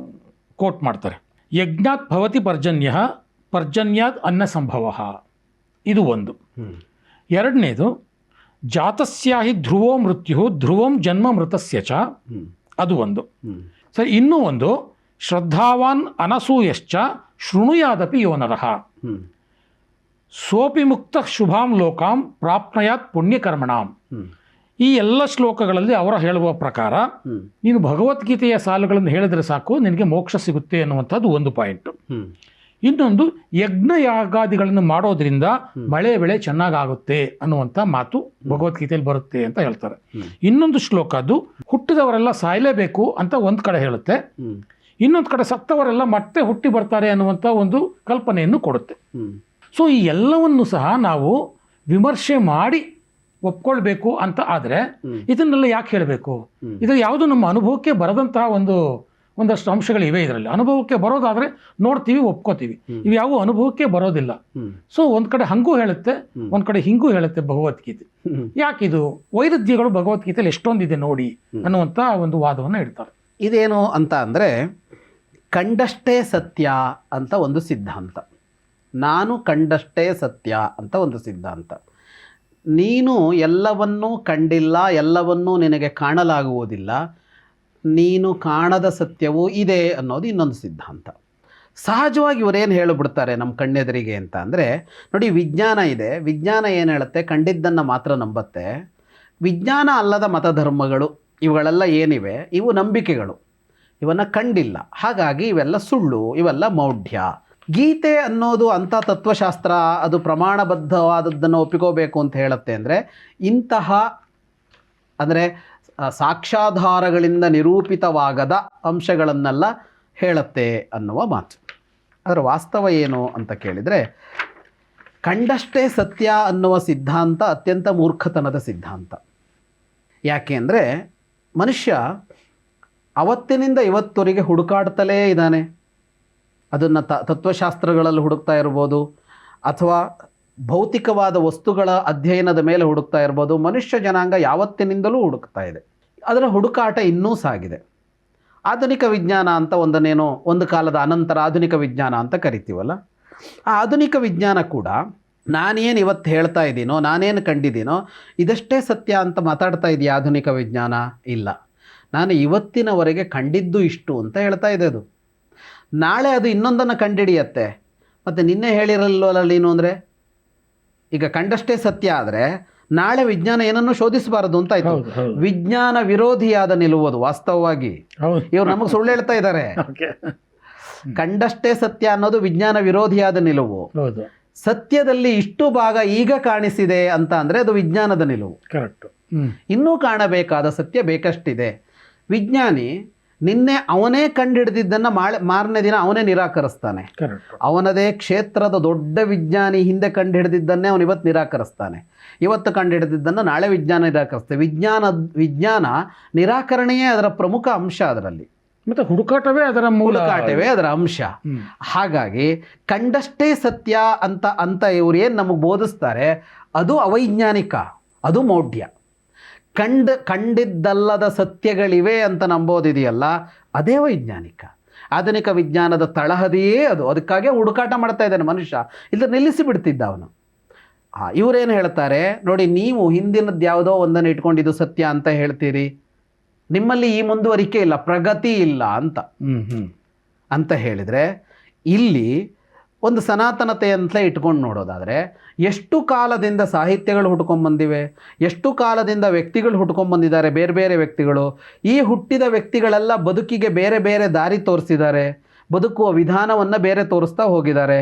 ಕೋಟ್ ಮಾಡ್ತಾರೆ. ಯಜ್ಞಾತ್ ಭವತಿ ಪರ್ಜನ್ಯ ಪರ್ಜನ್ಯಾತ್ ಅನ್ನ ಸಂಭವ, ಇದು ಒಂದು. ಎರಡನೇದು ಜಾತಸ್ಯಾಹಿ ಧ್ರುವೋ ಮೃತ್ಯು ಧ್ರುವಂ ಜನ್ಮ ಮೃತಸ್ಯ ಚ, ಅದು ಒಂದು. ಸರಿ, ಇನ್ನೂ ಒಂದು ಶ್ರದ್ಧಾವಾನ್ ಅನಸೂಯಶ್ಚ ಶೃಣುಯಾದಪಿ ಯೋನರಃ ಸೋಪಿ ಮುಕ್ತ ಶುಭಾಂ ಲೋಕಾಂ ಪ್ರಾಪ್ನಯಾತ್ ಪುಣ್ಯಕರ್ಮಣಾಂ. ಈ ಎಲ್ಲ ಶ್ಲೋಕಗಳಲ್ಲಿ ಅವರ ಹೇಳುವ ಪ್ರಕಾರ ನೀನು ಭಗವದ್ಗೀತೆಯ ಸಾಲುಗಳನ್ನು ಹೇಳಿದರೆ ಸಾಕು ನಿನಗೆ ಮೋಕ್ಷ ಸಿಗುತ್ತೆ ಅನ್ನುವಂಥದ್ದು ಒಂದು ಪಾಯಿಂಟು. ಇನ್ನೊಂದು, ಯಜ್ಞ ಯಾಗಾದಿಗಳನ್ನು ಮಾಡೋದ್ರಿಂದ ಮಳೆ ಬೆಳೆ ಚೆನ್ನಾಗಾಗುತ್ತೆ ಅನ್ನುವಂಥ ಮಾತು ಭಗವದ್ಗೀತೆಯಲ್ಲಿ ಬರುತ್ತೆ ಅಂತ ಹೇಳ್ತಾರೆ. ಇನ್ನೊಂದು ಶ್ಲೋಕ ಅದು ಹುಟ್ಟಿದವರೆಲ್ಲ ಸಾಯಲೇಬೇಕು ಅಂತ ಒಂದು ಕಡೆ ಹೇಳುತ್ತೆ, ಇನ್ನೊಂದು ಕಡೆ ಸತ್ತವರೆಲ್ಲ ಮತ್ತೆ ಹುಟ್ಟಿ ಬರ್ತಾರೆ ಅನ್ನುವಂಥ ಒಂದು ಕಲ್ಪನೆಯನ್ನು ಕೊಡುತ್ತೆ. ಸೊ ಈ ಎಲ್ಲವನ್ನು ಸಹ ನಾವು ವಿಮರ್ಶೆ ಮಾಡಿ ಒಪ್ಕೊಳ್ಬೇಕು ಅಂತ ಆದರೆ ಇದನ್ನೆಲ್ಲ ಯಾಕೆ ಹೇಳಬೇಕು? ಇದು ಯಾವುದು ನಮ್ಮ ಅನುಭವಕ್ಕೆ ಬರದಂತಹ ಒಂದಷ್ಟು ಅಂಶಗಳಿವೆ ಇದರಲ್ಲಿ. ಅನುಭವಕ್ಕೆ ಬರೋದಾದರೆ ನೋಡ್ತೀವಿ, ಒಪ್ಕೋತೀವಿ. ಇವು ಯಾವ ಅನುಭವಕ್ಕೆ ಬರೋದಿಲ್ಲ. ಸೊ ಒಂದು ಕಡೆ ಹಂಗೂ ಹೇಳುತ್ತೆ, ಒಂದು ಕಡೆ ಹಿಂಗೂ ಹೇಳುತ್ತೆ ಭಗವದ್ಗೀತೆ. ಯಾಕಿದು ವೈರುಧ್ಯಗಳು ಭಗವದ್ಗೀತೆಯಲ್ಲಿ ಎಷ್ಟೊಂದಿದೆ ನೋಡಿ ಅನ್ನುವಂಥ ಒಂದು ವಾದವನ್ನು ಇಡ್ತಾರೆ. ಇದೇನು ಅಂತ ಅಂದರೆ, ಕಂಡಷ್ಟೇ ಸತ್ಯ ಅಂತ ಒಂದು ಸಿದ್ಧಾಂತ, ನಾನು ಕಂಡಷ್ಟೇ ಸತ್ಯ ಅಂತ ಒಂದು ಸಿದ್ಧಾಂತ. ನೀನು ಎಲ್ಲವನ್ನೂ ಕಂಡಿಲ್ಲ, ಎಲ್ಲವನ್ನೂ ನಿನಗೆ ಕಾಣಲಾಗುವುದಿಲ್ಲ, ನೀನು ಕಾಣದ ಸತ್ಯವೂ ಇದೆ ಅನ್ನೋದು ಇನ್ನೊಂದು ಸಿದ್ಧಾಂತ. ಸಹಜವಾಗಿ ಇವರೇನು ಹೇಳಿಬಿಡ್ತಾರೆ ನಮ್ಮ ಕಣ್ಣೆದುರಿಗೆ ಅಂತ ಅಂದರೆ, ನೋಡಿ ವಿಜ್ಞಾನ ಇದೆ, ವಿಜ್ಞಾನ ಏನು ಹೇಳುತ್ತೆ, ಕಂಡಿದ್ದನ್ನು ಮಾತ್ರ ನಂಬತ್ತೆ. ವಿಜ್ಞಾನ ಅಲ್ಲದ ಮತಧರ್ಮಗಳು ಇವುಗಳೆಲ್ಲ ಏನಿವೆ ಇವು ನಂಬಿಕೆಗಳು, ಇವನ್ನು ಕಂಡಿಲ್ಲ, ಹಾಗಾಗಿ ಇವೆಲ್ಲ ಸುಳ್ಳು, ಇವೆಲ್ಲ ಮೌಢ್ಯ. ಗೀತೆ ಅನ್ನೋದು ಅಂಥ ತತ್ವಶಾಸ್ತ್ರ, ಅದು ಪ್ರಮಾಣಬದ್ಧವಾದದ್ದನ್ನು ಒಪ್ಪಿಕೋಬೇಕು ಅಂತ ಹೇಳುತ್ತೆ. ಅಂದರೆ ಇಂತಹ ಅಂದರೆ ಸಾಕ್ಷ್ಯಾಧಾರಗಳಿಂದ ನಿರೂಪಿತವಾಗದ ಅಂಶಗಳನ್ನೆಲ್ಲ ಹೇಳುತ್ತೆ ಅನ್ನುವ ಮಾತು. ಅದರ ವಾಸ್ತವ ಏನು ಅಂತ ಕೇಳಿದರೆ, ಕಂಡಷ್ಟೇ ಸತ್ಯ ಅನ್ನುವ ಸಿದ್ಧಾಂತ ಅತ್ಯಂತ ಮೂರ್ಖತನದ ಸಿದ್ಧಾಂತ. ಯಾಕೆ ಅಂದರೆ ಮನುಷ್ಯ ಅವತ್ತಿನಿಂದ ಇವತ್ತವರೆಗೆ ಹುಡುಕಾಡ್ತಲೇ ಇದ್ದಾನೆ. ಅದನ್ನು ತತ್ವಶಾಸ್ತ್ರಗಳಲ್ಲಿ ಹುಡುಕ್ತಾ ಇರ್ಬೋದು, ಅಥವಾ ಭೌತಿಕವಾದ ವಸ್ತುಗಳ ಅಧ್ಯಯನದ ಮೇಲೆ ಹುಡುಕ್ತಾ ಇರ್ಬೋದು. ಮನುಷ್ಯ ಜನಾಂಗ ಯಾವತ್ತಿನಿಂದಲೂ ಹುಡುಕ್ತಾ ಇದೆ. ಅದರ ಹುಡುಕಾಟ ಇನ್ನೂ ಸಾಗಿದೆ. ಆಧುನಿಕ ವಿಜ್ಞಾನ ಅಂತ ಒಂದನ್ನೇನೋ ಒಂದು ಕಾಲದ ಅನಂತರ ಆಧುನಿಕ ವಿಜ್ಞಾನ ಅಂತ ಕರಿತೀವಲ್ಲ, ಆ ಆಧುನಿಕ ವಿಜ್ಞಾನ ಕೂಡ ನಾನೇನು ಇವತ್ತು ಹೇಳ್ತಾ ಇದ್ದೀನೋ, ನಾನೇನು ಕಂಡಿದ್ದೀನೋ ಇದಷ್ಟೇ ಸತ್ಯ ಅಂತ ಮಾತಾಡ್ತಾ ಇದೆಯಾ ಆಧುನಿಕ ವಿಜ್ಞಾನ? ಇಲ್ಲ, ನಾನು ಇವತ್ತಿನವರೆಗೆ ಕಂಡಿದ್ದು ಇಷ್ಟು ಅಂತ ಹೇಳ್ತಾ ಇದೆ. ಅದು ನಾಳೆ ಅದು ಇನ್ನೊಂದನ್ನು ಕಂಡುಹಿಡಿಯತ್ತೆ. ಮತ್ತು ನಿನ್ನೆ ಹೇಳಿರಲ್ವಲ್ಲ ನೀನು ಅಂದರೆ, ಈಗ ಕಂಡಷ್ಟೇ ಸತ್ಯ ಆದರೆ ನಾಳೆ ವಿಜ್ಞಾನ ಏನನ್ನು ಶೋಧಿಸಬಾರದು ಅಂತ ಆಯ್ತು. ವಿಜ್ಞಾನ ವಿರೋಧಿಯಾದ ನಿಲುವುದು ವಾಸ್ತವವಾಗಿ. ಇವ್ರು ನಮಗೆ ಸುಳ್ಳು ಹೇಳ್ತಾ ಇದ್ದಾರೆ. ಕಂಡಷ್ಟೇ ಸತ್ಯ ಅನ್ನೋದು ವಿಜ್ಞಾನ ವಿರೋಧಿಯಾದ ನಿಲುವು. ಸತ್ಯದಲ್ಲಿ ಇಷ್ಟು ಭಾಗ ಈಗ ಕಾಣಿಸಿದೆ ಅಂತ ಅಂದರೆ ಅದು ವಿಜ್ಞಾನದ ನಿಲುವು. ಕರೆಕ್ಟ್. ಇನ್ನೂ ಕಾಣಬೇಕಾದ ಸತ್ಯ ಬೇಕಷ್ಟಿದೆ. ವಿಜ್ಞಾನಿ ನಿನ್ನೆ ಅವನೇ ಕಂಡುಹಿಡಿದಿದ್ದನ್ನು ಮಾರನೇ ದಿನ ಅವನೇ ನಿರಾಕರಿಸ್ತಾನೆ. ಅವನದೇ ಕ್ಷೇತ್ರದ ದೊಡ್ಡ ವಿಜ್ಞಾನಿ ಹಿಂದೆ ಕಂಡುಹಿಡಿದಿದ್ದನ್ನೇ ಅವನು ಇವತ್ತು ನಿರಾಕರಿಸ್ತಾನೆ. ಇವತ್ತು ಕಂಡುಹಿಡಿದಿದ್ದನ್ನು ನಾಳೆ ವಿಜ್ಞಾನ ನಿರಾಕರಿಸ್ತಾನೆ. ವಿಜ್ಞಾನ ನಿರಾಕರಣೆಯೇ ಅದರ ಪ್ರಮುಖ ಅಂಶ. ಅದರಲ್ಲಿ ಮತ್ತು ಹುಡುಕಾಟವೇ ಅದರ ಹುಡುಕಾಟವೇ ಅದರ ಅಂಶ. ಹಾಗಾಗಿ ಕಂಡಷ್ಟೇ ಸತ್ಯ ಅಂತ ಇವ್ರು ಏನು ನಮಗೆ ಬೋಧಿಸ್ತಾರೆ ಅದು ಅವೈಜ್ಞಾನಿಕ, ಅದು ಮೌಢ್ಯ. ಕಂಡಿದ್ದಲ್ಲದ ಸತ್ಯಗಳಿವೆ ಅಂತ ನಂಬೋದಿದೆಯಲ್ಲ ಅದೇ ವೈಜ್ಞಾನಿಕ. ಆಧುನಿಕ ವಿಜ್ಞಾನದ ತಳಹದಿಯೇ ಅದು. ಅದಕ್ಕಾಗಿ ಹುಡುಕಾಟ ಮಾಡ್ತಾ ಇದ್ದಾನೆ ಮನುಷ್ಯ, ಇಲ್ಲ ನಿಲ್ಲಿಸಿ ಬಿಡ್ತಿದ್ದ ಅವನು. ಇವರೇನು ಹೇಳ್ತಾರೆ ನೋಡಿ, ನೀವು ಹಿಂದಿನದ್ದು ಯಾವುದೋ ಒಂದನ್ನು ಇಟ್ಕೊಂಡಿದ್ದು ಸತ್ಯ ಅಂತ ಹೇಳ್ತೀರಿ, ನಿಮ್ಮಲ್ಲಿ ಈ ಮುಂದುವರಿಕೆ ಇಲ್ಲ, ಪ್ರಗತಿ ಇಲ್ಲ ಅಂತ ಹೇಳಿದರೆ, ಇಲ್ಲಿ ಒಂದು ಸನಾತನತೆ ಅಂತಲೇ ಇಟ್ಕೊಂಡು ನೋಡೋದಾದರೆ ಎಷ್ಟು ಕಾಲದಿಂದ ಸಾಹಿತ್ಯಗಳು ಹುಟ್ಕೊಂಡ್ಬಂದಿವೆ, ಎಷ್ಟು ಕಾಲದಿಂದ ವ್ಯಕ್ತಿಗಳು ಹುಟ್ಕೊಂಡ್ಬಂದಿದ್ದಾರೆ, ಬೇರೆ ಬೇರೆ ವ್ಯಕ್ತಿಗಳು. ಈ ಹುಟ್ಟಿದ ವ್ಯಕ್ತಿಗಳೆಲ್ಲ ಬದುಕಿಗೆ ಬೇರೆ ಬೇರೆ ದಾರಿ ತೋರಿಸಿದ್ದಾರೆ, ಬದುಕುವ ವಿಧಾನವನ್ನು ಬೇರೆ ತೋರಿಸ್ತಾ ಹೋಗಿದ್ದಾರೆ.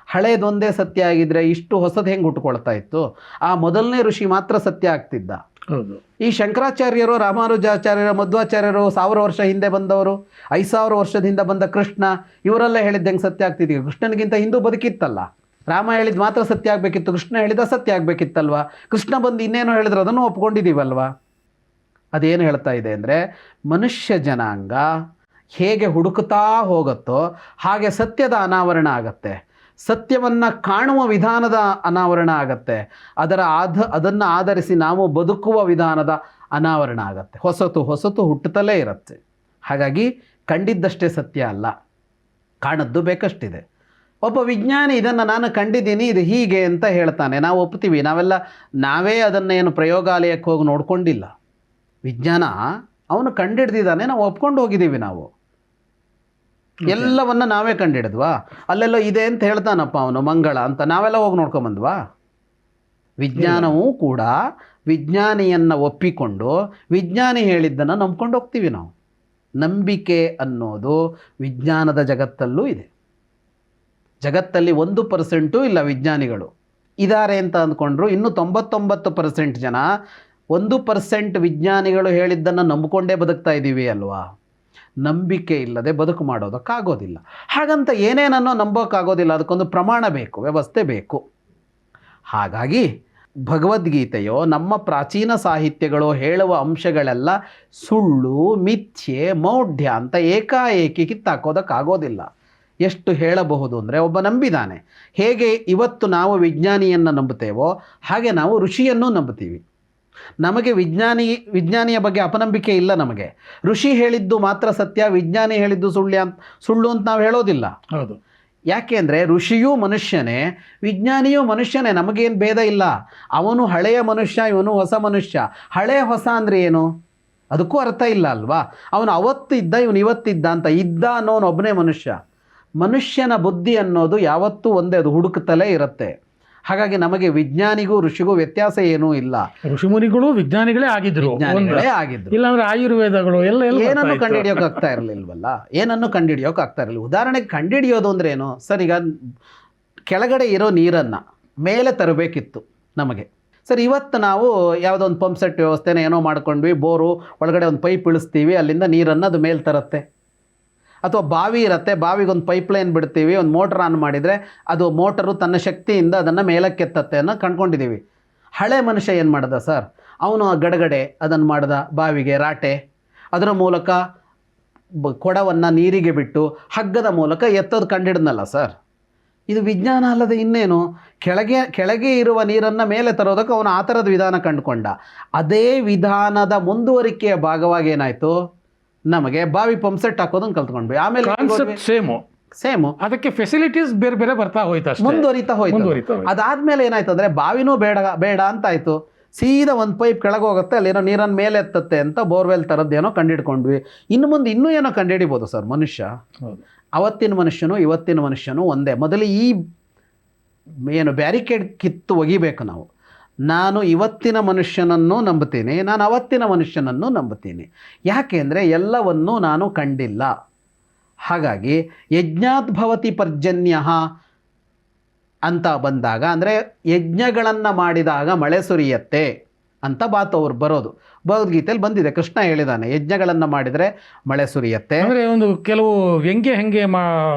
ಹಳೇದೊಂದೇ ಸತ್ಯ ಆಗಿದ್ದರೆ ಇಷ್ಟು ಹೊಸದು ಹೆಂಗೆ ಹುಟ್ಕೊಳ್ತಾ ಇತ್ತು? ಆ ಮೊದಲನೇ ಋಷಿ ಮಾತ್ರ ಸತ್ಯ ಆಗ್ತಿದ್ದ. ಹೌದು. ಈ ಶಂಕರಾಚಾರ್ಯರು, ರಾಮಾನುಜಾಚಾರ್ಯರು, ಮಧ್ವಾಚಾರ್ಯರು, 1000 ವರ್ಷ ಹಿಂದೆ ಬಂದವರು, 5000 ವರ್ಷದ ಹಿಂದೆ ಬಂದ ಕೃಷ್ಣ, ಇವರೆಲ್ಲ ಹೇಳಿದ್ದು ಹೆಂಗೆ ಸತ್ಯ ಆಗ್ತಿದ್ದೀವಿ? ಕೃಷ್ಣನಿಗಿಂತ ಹಿಂದೂ ಬದುಕಿತ್ತಲ್ಲ. ರಾಮ ಹೇಳಿದ ಮಾತ್ರ ಸತ್ಯ ಆಗಬೇಕಿತ್ತು, ಕೃಷ್ಣ ಹೇಳಿದ ಸತ್ಯ ಆಗಬೇಕಿತ್ತಲ್ವ? ಕೃಷ್ಣ ಬಂದು ಇನ್ನೇನೋ ಹೇಳಿದ್ರು ಅದನ್ನು ಒಪ್ಕೊಂಡಿದ್ದೀವಲ್ವ? ಅದೇನು ಹೇಳ್ತಾ ಇದೆ ಅಂದರೆ, ಮನುಷ್ಯ ಜನಾಂಗ ಹೇಗೆ ಹುಡುಕುತ್ತಾ ಹೋಗುತ್ತೋ ಹಾಗೆ ಸತ್ಯದ ಅನಾವರಣ ಆಗತ್ತೆ, ಸತ್ಯವನ್ನು ಕಾಣುವ ವಿಧಾನದ ಅನಾವರಣ ಆಗತ್ತೆ, ಅದನ್ನು ಆಧರಿಸಿ ನಾವು ಬದುಕುವ ವಿಧಾನದ ಅನಾವರಣ ಆಗತ್ತೆ. ಹೊಸತು ಹುಟ್ಟುತ್ತಲೇ ಇರುತ್ತೆ. ಹಾಗಾಗಿ ಕಂಡಿದ್ದಷ್ಟೇ ಸತ್ಯ ಅಲ್ಲ, ಕಾಣದ್ದು ಬೇಕಷ್ಟಿದೆ. ಒಬ್ಬ ವಿಜ್ಞಾನಿ ಇದನ್ನು ನಾನು ಕಂಡಿದ್ದೀನಿ, ಇದು ಹೀಗೆ ಅಂತ ಹೇಳ್ತಾನೆ, ನಾವು ಒಪ್ತೀವಿ. ನಾವೇ ಅದನ್ನೇನು ಪ್ರಯೋಗಾಲಯಕ್ಕೆ ಹೋಗಿ ನೋಡ್ಕೊಂಡಿಲ್ಲ. ವಿಜ್ಞಾನ ಅವನು ಕಂಡಿಡ್ದಿದ್ದಾನೆ, ನಾವು ಒಪ್ಕೊಂಡು ಹೋಗಿದ್ದೀವಿ. ನಾವು ಎಲ್ಲವನ್ನ ನಾವೇ ಕಂಡಿಡಿದ್ವಾ? ಅಲ್ಲೆಲ್ಲೋ ಇದೆ ಅಂತ ಹೇಳ್ತಾನಪ್ಪ ಅವನು, ಮಂಗಳ ಅಂತ, ನಾವೆಲ್ಲ ಹೋಗಿ ನೋಡ್ಕೊಂಬಂದ್ವಾ? ವಿಜ್ಞಾನವೂ ಕೂಡ ವಿಜ್ಞಾನಿಯನ್ನು ಒಪ್ಪಿಕೊಂಡು ವಿಜ್ಞಾನಿ ಹೇಳಿದ್ದನ್ನು ನಂಬ್ಕೊಂಡು ಹೋಗ್ತೀವಿ ನಾವು. ನಂಬಿಕೆ ಅನ್ನೋದು ವಿಜ್ಞಾನದ ಜಗತ್ತಲ್ಲೂ ಇದೆ. ಜಗತ್ತಲ್ಲಿ 1% ಇಲ್ಲ ವಿಜ್ಞಾನಿಗಳು ಇದ್ದಾರೆ ಅಂತ ಅಂದ್ಕೊಂಡ್ರು. ಇನ್ನು 99% ಜನ 1% ವಿಜ್ಞಾನಿಗಳು ಹೇಳಿದ್ದನ್ನು ನಂಬಿಕೊಂಡೇ ಬದುಕ್ತಾ ಇದ್ದೀವಿ ಅಲ್ವಾ? ನಂಬಿಕೆ ಇಲ್ಲದೆ ಬದುಕು ಮಾಡೋದಕ್ಕಾಗೋದಿಲ್ಲ. ಹಾಗಂತ ಏನೇನನ್ನೋ ನಂಬೋಕ್ಕಾಗೋದಿಲ್ಲ, ಅದಕ್ಕೊಂದು ಪ್ರಮಾಣ ಬೇಕು, ವ್ಯವಸ್ಥೆ ಬೇಕು. ಹಾಗಾಗಿ ಭಗವದ್ಗೀತೆಯೋ ನಮ್ಮ ಪ್ರಾಚೀನ ಸಾಹಿತ್ಯಗಳು ಹೇಳುವ ಅಂಶಗಳೆಲ್ಲ ಸುಳ್ಳು, ಮಿಥ್ಯೆ, ಮೌಢ್ಯ ಅಂತ ಏಕಾಏಕಿ ಕಿತ್ತಾಕೋದಕ್ಕಾಗೋದಿಲ್ಲ. ಎಷ್ಟು ಹೇಳಬಹುದು ಅಂದರೆ, ಒಬ್ಬ ನಂಬಿದಾನೆ. ಹೇಗೆ ಇವತ್ತು ನಾವು ವಿಜ್ಞಾನಿಯನ್ನು ನಂಬುತ್ತೇವೋ ಹಾಗೆ ನಾವು ಋಷಿಯನ್ನೂ ನಂಬುತ್ತೀವಿ. ನಮಗೆ ವಿಜ್ಞಾನಿಯ ಬಗ್ಗೆ ಅಪನಂಬಿಕೆ ಇಲ್ಲ. ನಮಗೆ ಋಷಿ ಹೇಳಿದ್ದು ಮಾತ್ರ ಸತ್ಯ, ವಿಜ್ಞಾನಿ ಹೇಳಿದ್ದು ಸುಳ್ಳು ಅಂತ ನಾವು ಹೇಳೋದಿಲ್ಲ. ಹೌದು. ಯಾಕೆ ಅಂದರೆ ಋಷಿಯೂ ಮನುಷ್ಯನೇ, ವಿಜ್ಞಾನಿಯೂ ಮನುಷ್ಯನೇ, ನಮಗೇನು ಭೇದ ಇಲ್ಲ. ಅವನು ಹಳೆಯ ಮನುಷ್ಯ, ಇವನು ಹೊಸ ಮನುಷ್ಯ. ಹಳೆಯ ಹೊಸ ಅಂದರೆ ಏನು? ಅದಕ್ಕೂ ಅರ್ಥ ಇಲ್ಲ ಅಲ್ವಾ? ಅವನು ಅವತ್ತು ಇದ್ದ, ಇವನು ಇವತ್ತಿದ್ದ ಅಂತ. ಇದ್ದ ಅನ್ನೋನು ಒಬ್ಬನೇ ಮನುಷ್ಯ. ಮನುಷ್ಯನ ಬುದ್ಧಿ ಅನ್ನೋದು ಯಾವತ್ತೂ ಒಂದೇ, ಅದು ಹುಡುಕುತ್ತಲೇ ಇರುತ್ತೆ. ಹಾಗಾಗಿ ನಮಗೆ ವಿಜ್ಞಾನಿಗೂ ಋಷಿಗೂ ವ್ಯತ್ಯಾಸ ಏನೂ ಇಲ್ಲ. ಋಷಿಮುನಿಗಳು ವಿಜ್ಞಾನಿಗಳೇ ಆಗಿದ್ರು, ಇಲ್ಲಾಂದ್ರೆ ಆಯುರ್ವೇದಗಳು ಏನನ್ನು ಕಂಡುಹಿಡಿಯೋಕೆ ಆಗ್ತಾ ಇರಲಿಲ್ಲ. ಉದಾಹರಣೆಗೆ ಕಂಡುಹಿಡಿಯೋದು ಅಂದ್ರೆ ಏನು ಸರ್? ಈಗ ಕೆಳಗಡೆ ಇರೋ ನೀರನ್ನು ಮೇಲೆ ತರಬೇಕಿತ್ತು ನಮಗೆ. ಸರ್, ಇವತ್ತು ನಾವು ಯಾವುದೋ ಒಂದು ಪಂಪ್ ಸೆಟ್ ವ್ಯವಸ್ಥೆನ ಏನೋ ಮಾಡ್ಕೊಂಡ್ವಿ, ಬೋರು ಒಳಗಡೆ ಒಂದು ಪೈಪ್ ಇಳಿಸ್ತೀವಿ, ಅಲ್ಲಿಂದ ನೀರನ್ನು ಅದು ಮೇಲೆ ತರುತ್ತೆ. ಅಥವಾ ಬಾವಿ ಇರುತ್ತೆ, ಬಾವಿಗೊಂದು ಪೈಪ್ಲೈನ್ ಬಿಡ್ತೀವಿ, ಒಂದು ಮೋಟ್ರ್ ಆನ್ ಮಾಡಿದರೆ ಅದು ಮೋಟರು ತನ್ನ ಶಕ್ತಿಯಿಂದ ಅದನ್ನು ಮೇಲಕ್ಕೆತ್ತತ್ತೆ ಅನ್ನೋ ಕಂಡ್ಕೊಂಡಿದ್ದೀವಿ. ಹಳೆ ಮನುಷ್ಯ ಏನು ಮಾಡ್ದ ಸರ್? ಅವನು ಗಡಗಡೆ ಅದನ್ನು ಮಾಡ್ದ, ಬಾವಿಗೆ ರಾಟೆ, ಅದರ ಮೂಲಕ ಕೊಡವನ್ನು ನೀರಿಗೆ ಬಿಟ್ಟು ಹಗ್ಗದ ಮೂಲಕ ಎತ್ತೋದು ಕಂಡಿಡ್ನಲ್ಲ ಸರ್. ಇದು ವಿಜ್ಞಾನ ಅಲ್ಲದೆ ಇನ್ನೇನು? ಕೆಳಗೆ ಇರುವ ನೀರನ್ನು ಮೇಲೆ ತರೋದಕ್ಕೆ ಅವನು ಆ ಥರದ ವಿಧಾನ ಕಂಡುಕೊಂಡ. ಅದೇ ವಿಧಾನದ ಮುಂದುವರಿಕೆಯ ಭಾಗವಾಗಿ ಏನಾಯಿತು, ನಮಗೆ ಬಾವಿ ಪಂಪ್ ಸೆಟ್ ಹಾಕೋದನ್ನು ಕಲ್ತ್ಕೊಂಡ್ವಿ. ಆಮೇಲೆ ಸೇಮು ಅದಕ್ಕೆ ಫೆಸಿಲಿಟೀಸ್ ಬೇರೆ ಬೇರೆ ಬರ್ತಾ ಹೋಯ್ತು, ಮುಂದುವರಿತಾ ಹೋಯ್ತು. ಅದಾದ್ಮೇಲೆ ಏನಾಯ್ತು ಅಂದರೆ ಬಾವಿನೂ ಬೇಡ ಅಂತ ಆಯಿತು. ಸೀದಾ ಒಂದು ಪೈಪ್ ಕೆಳಗೆ ಹೋಗುತ್ತೆ, ಅಲ್ಲೇನೋ ನೀರನ್ನು ಮೇಲೆ ಎತ್ತತ್ತೆ ಅಂತ ಬೋರ್ವೆಲ್ ಥರದ್ದೇನೋ ಕಂಡುಹಿಡ್ಕೊಂಡ್ವಿ. ಇನ್ನು ಮುಂದೆ ಇನ್ನೂ ಏನೋ ಕಂಡುಹಿಡಿಬೋದು ಸರ್. ಮನುಷ್ಯ ಅವತ್ತಿನ ಮನುಷ್ಯನು ಇವತ್ತಿನ ಮನುಷ್ಯನು ಒಂದೇ. ಮೊದಲು ಈ ಏನು ಬ್ಯಾರಿಕೇಡ್ ಕಿತ್ತು ಒಗಿಬೇಕು ನಾವು. ನಾನು ಇವತ್ತಿನ ಮನುಷ್ಯನನ್ನು ನಂಬುತ್ತೀನಿ, ನಾನು ಅವತ್ತಿನ ಮನುಷ್ಯನನ್ನು ನಂಬುತ್ತೀನಿ. ಯಾಕೆ ಅಂದರೆ ಎಲ್ಲವನ್ನೂ ನಾನು ಕಂಡಿಲ್ಲ. ಹಾಗಾಗಿ ಯಜ್ಞಾತ್ ಭವತಿ ಪರ್ಜನ್ಯ ಅಂತ ಬಂದಾಗ, ಅಂದರೆ ಯಜ್ಞಗಳನ್ನು ಮಾಡಿದಾಗ ಮಳೆ ಸುರಿಯತ್ತೆ ಅಂತ ಅವ್ರು ಬರೋದು. ಭಗವದ್ಗೀತೆಯಲ್ಲಿ ಬಂದಿದೆ, ಕೃಷ್ಣ ಹೇಳಿದ್ದಾನೆ ಯಜ್ಞಗಳನ್ನು ಮಾಡಿದರೆ ಮಳೆ ಸುರಿಯತ್ತೆ. ಅಂದರೆ ಒಂದು ಕೆಲವು ಹೆಂಗೆ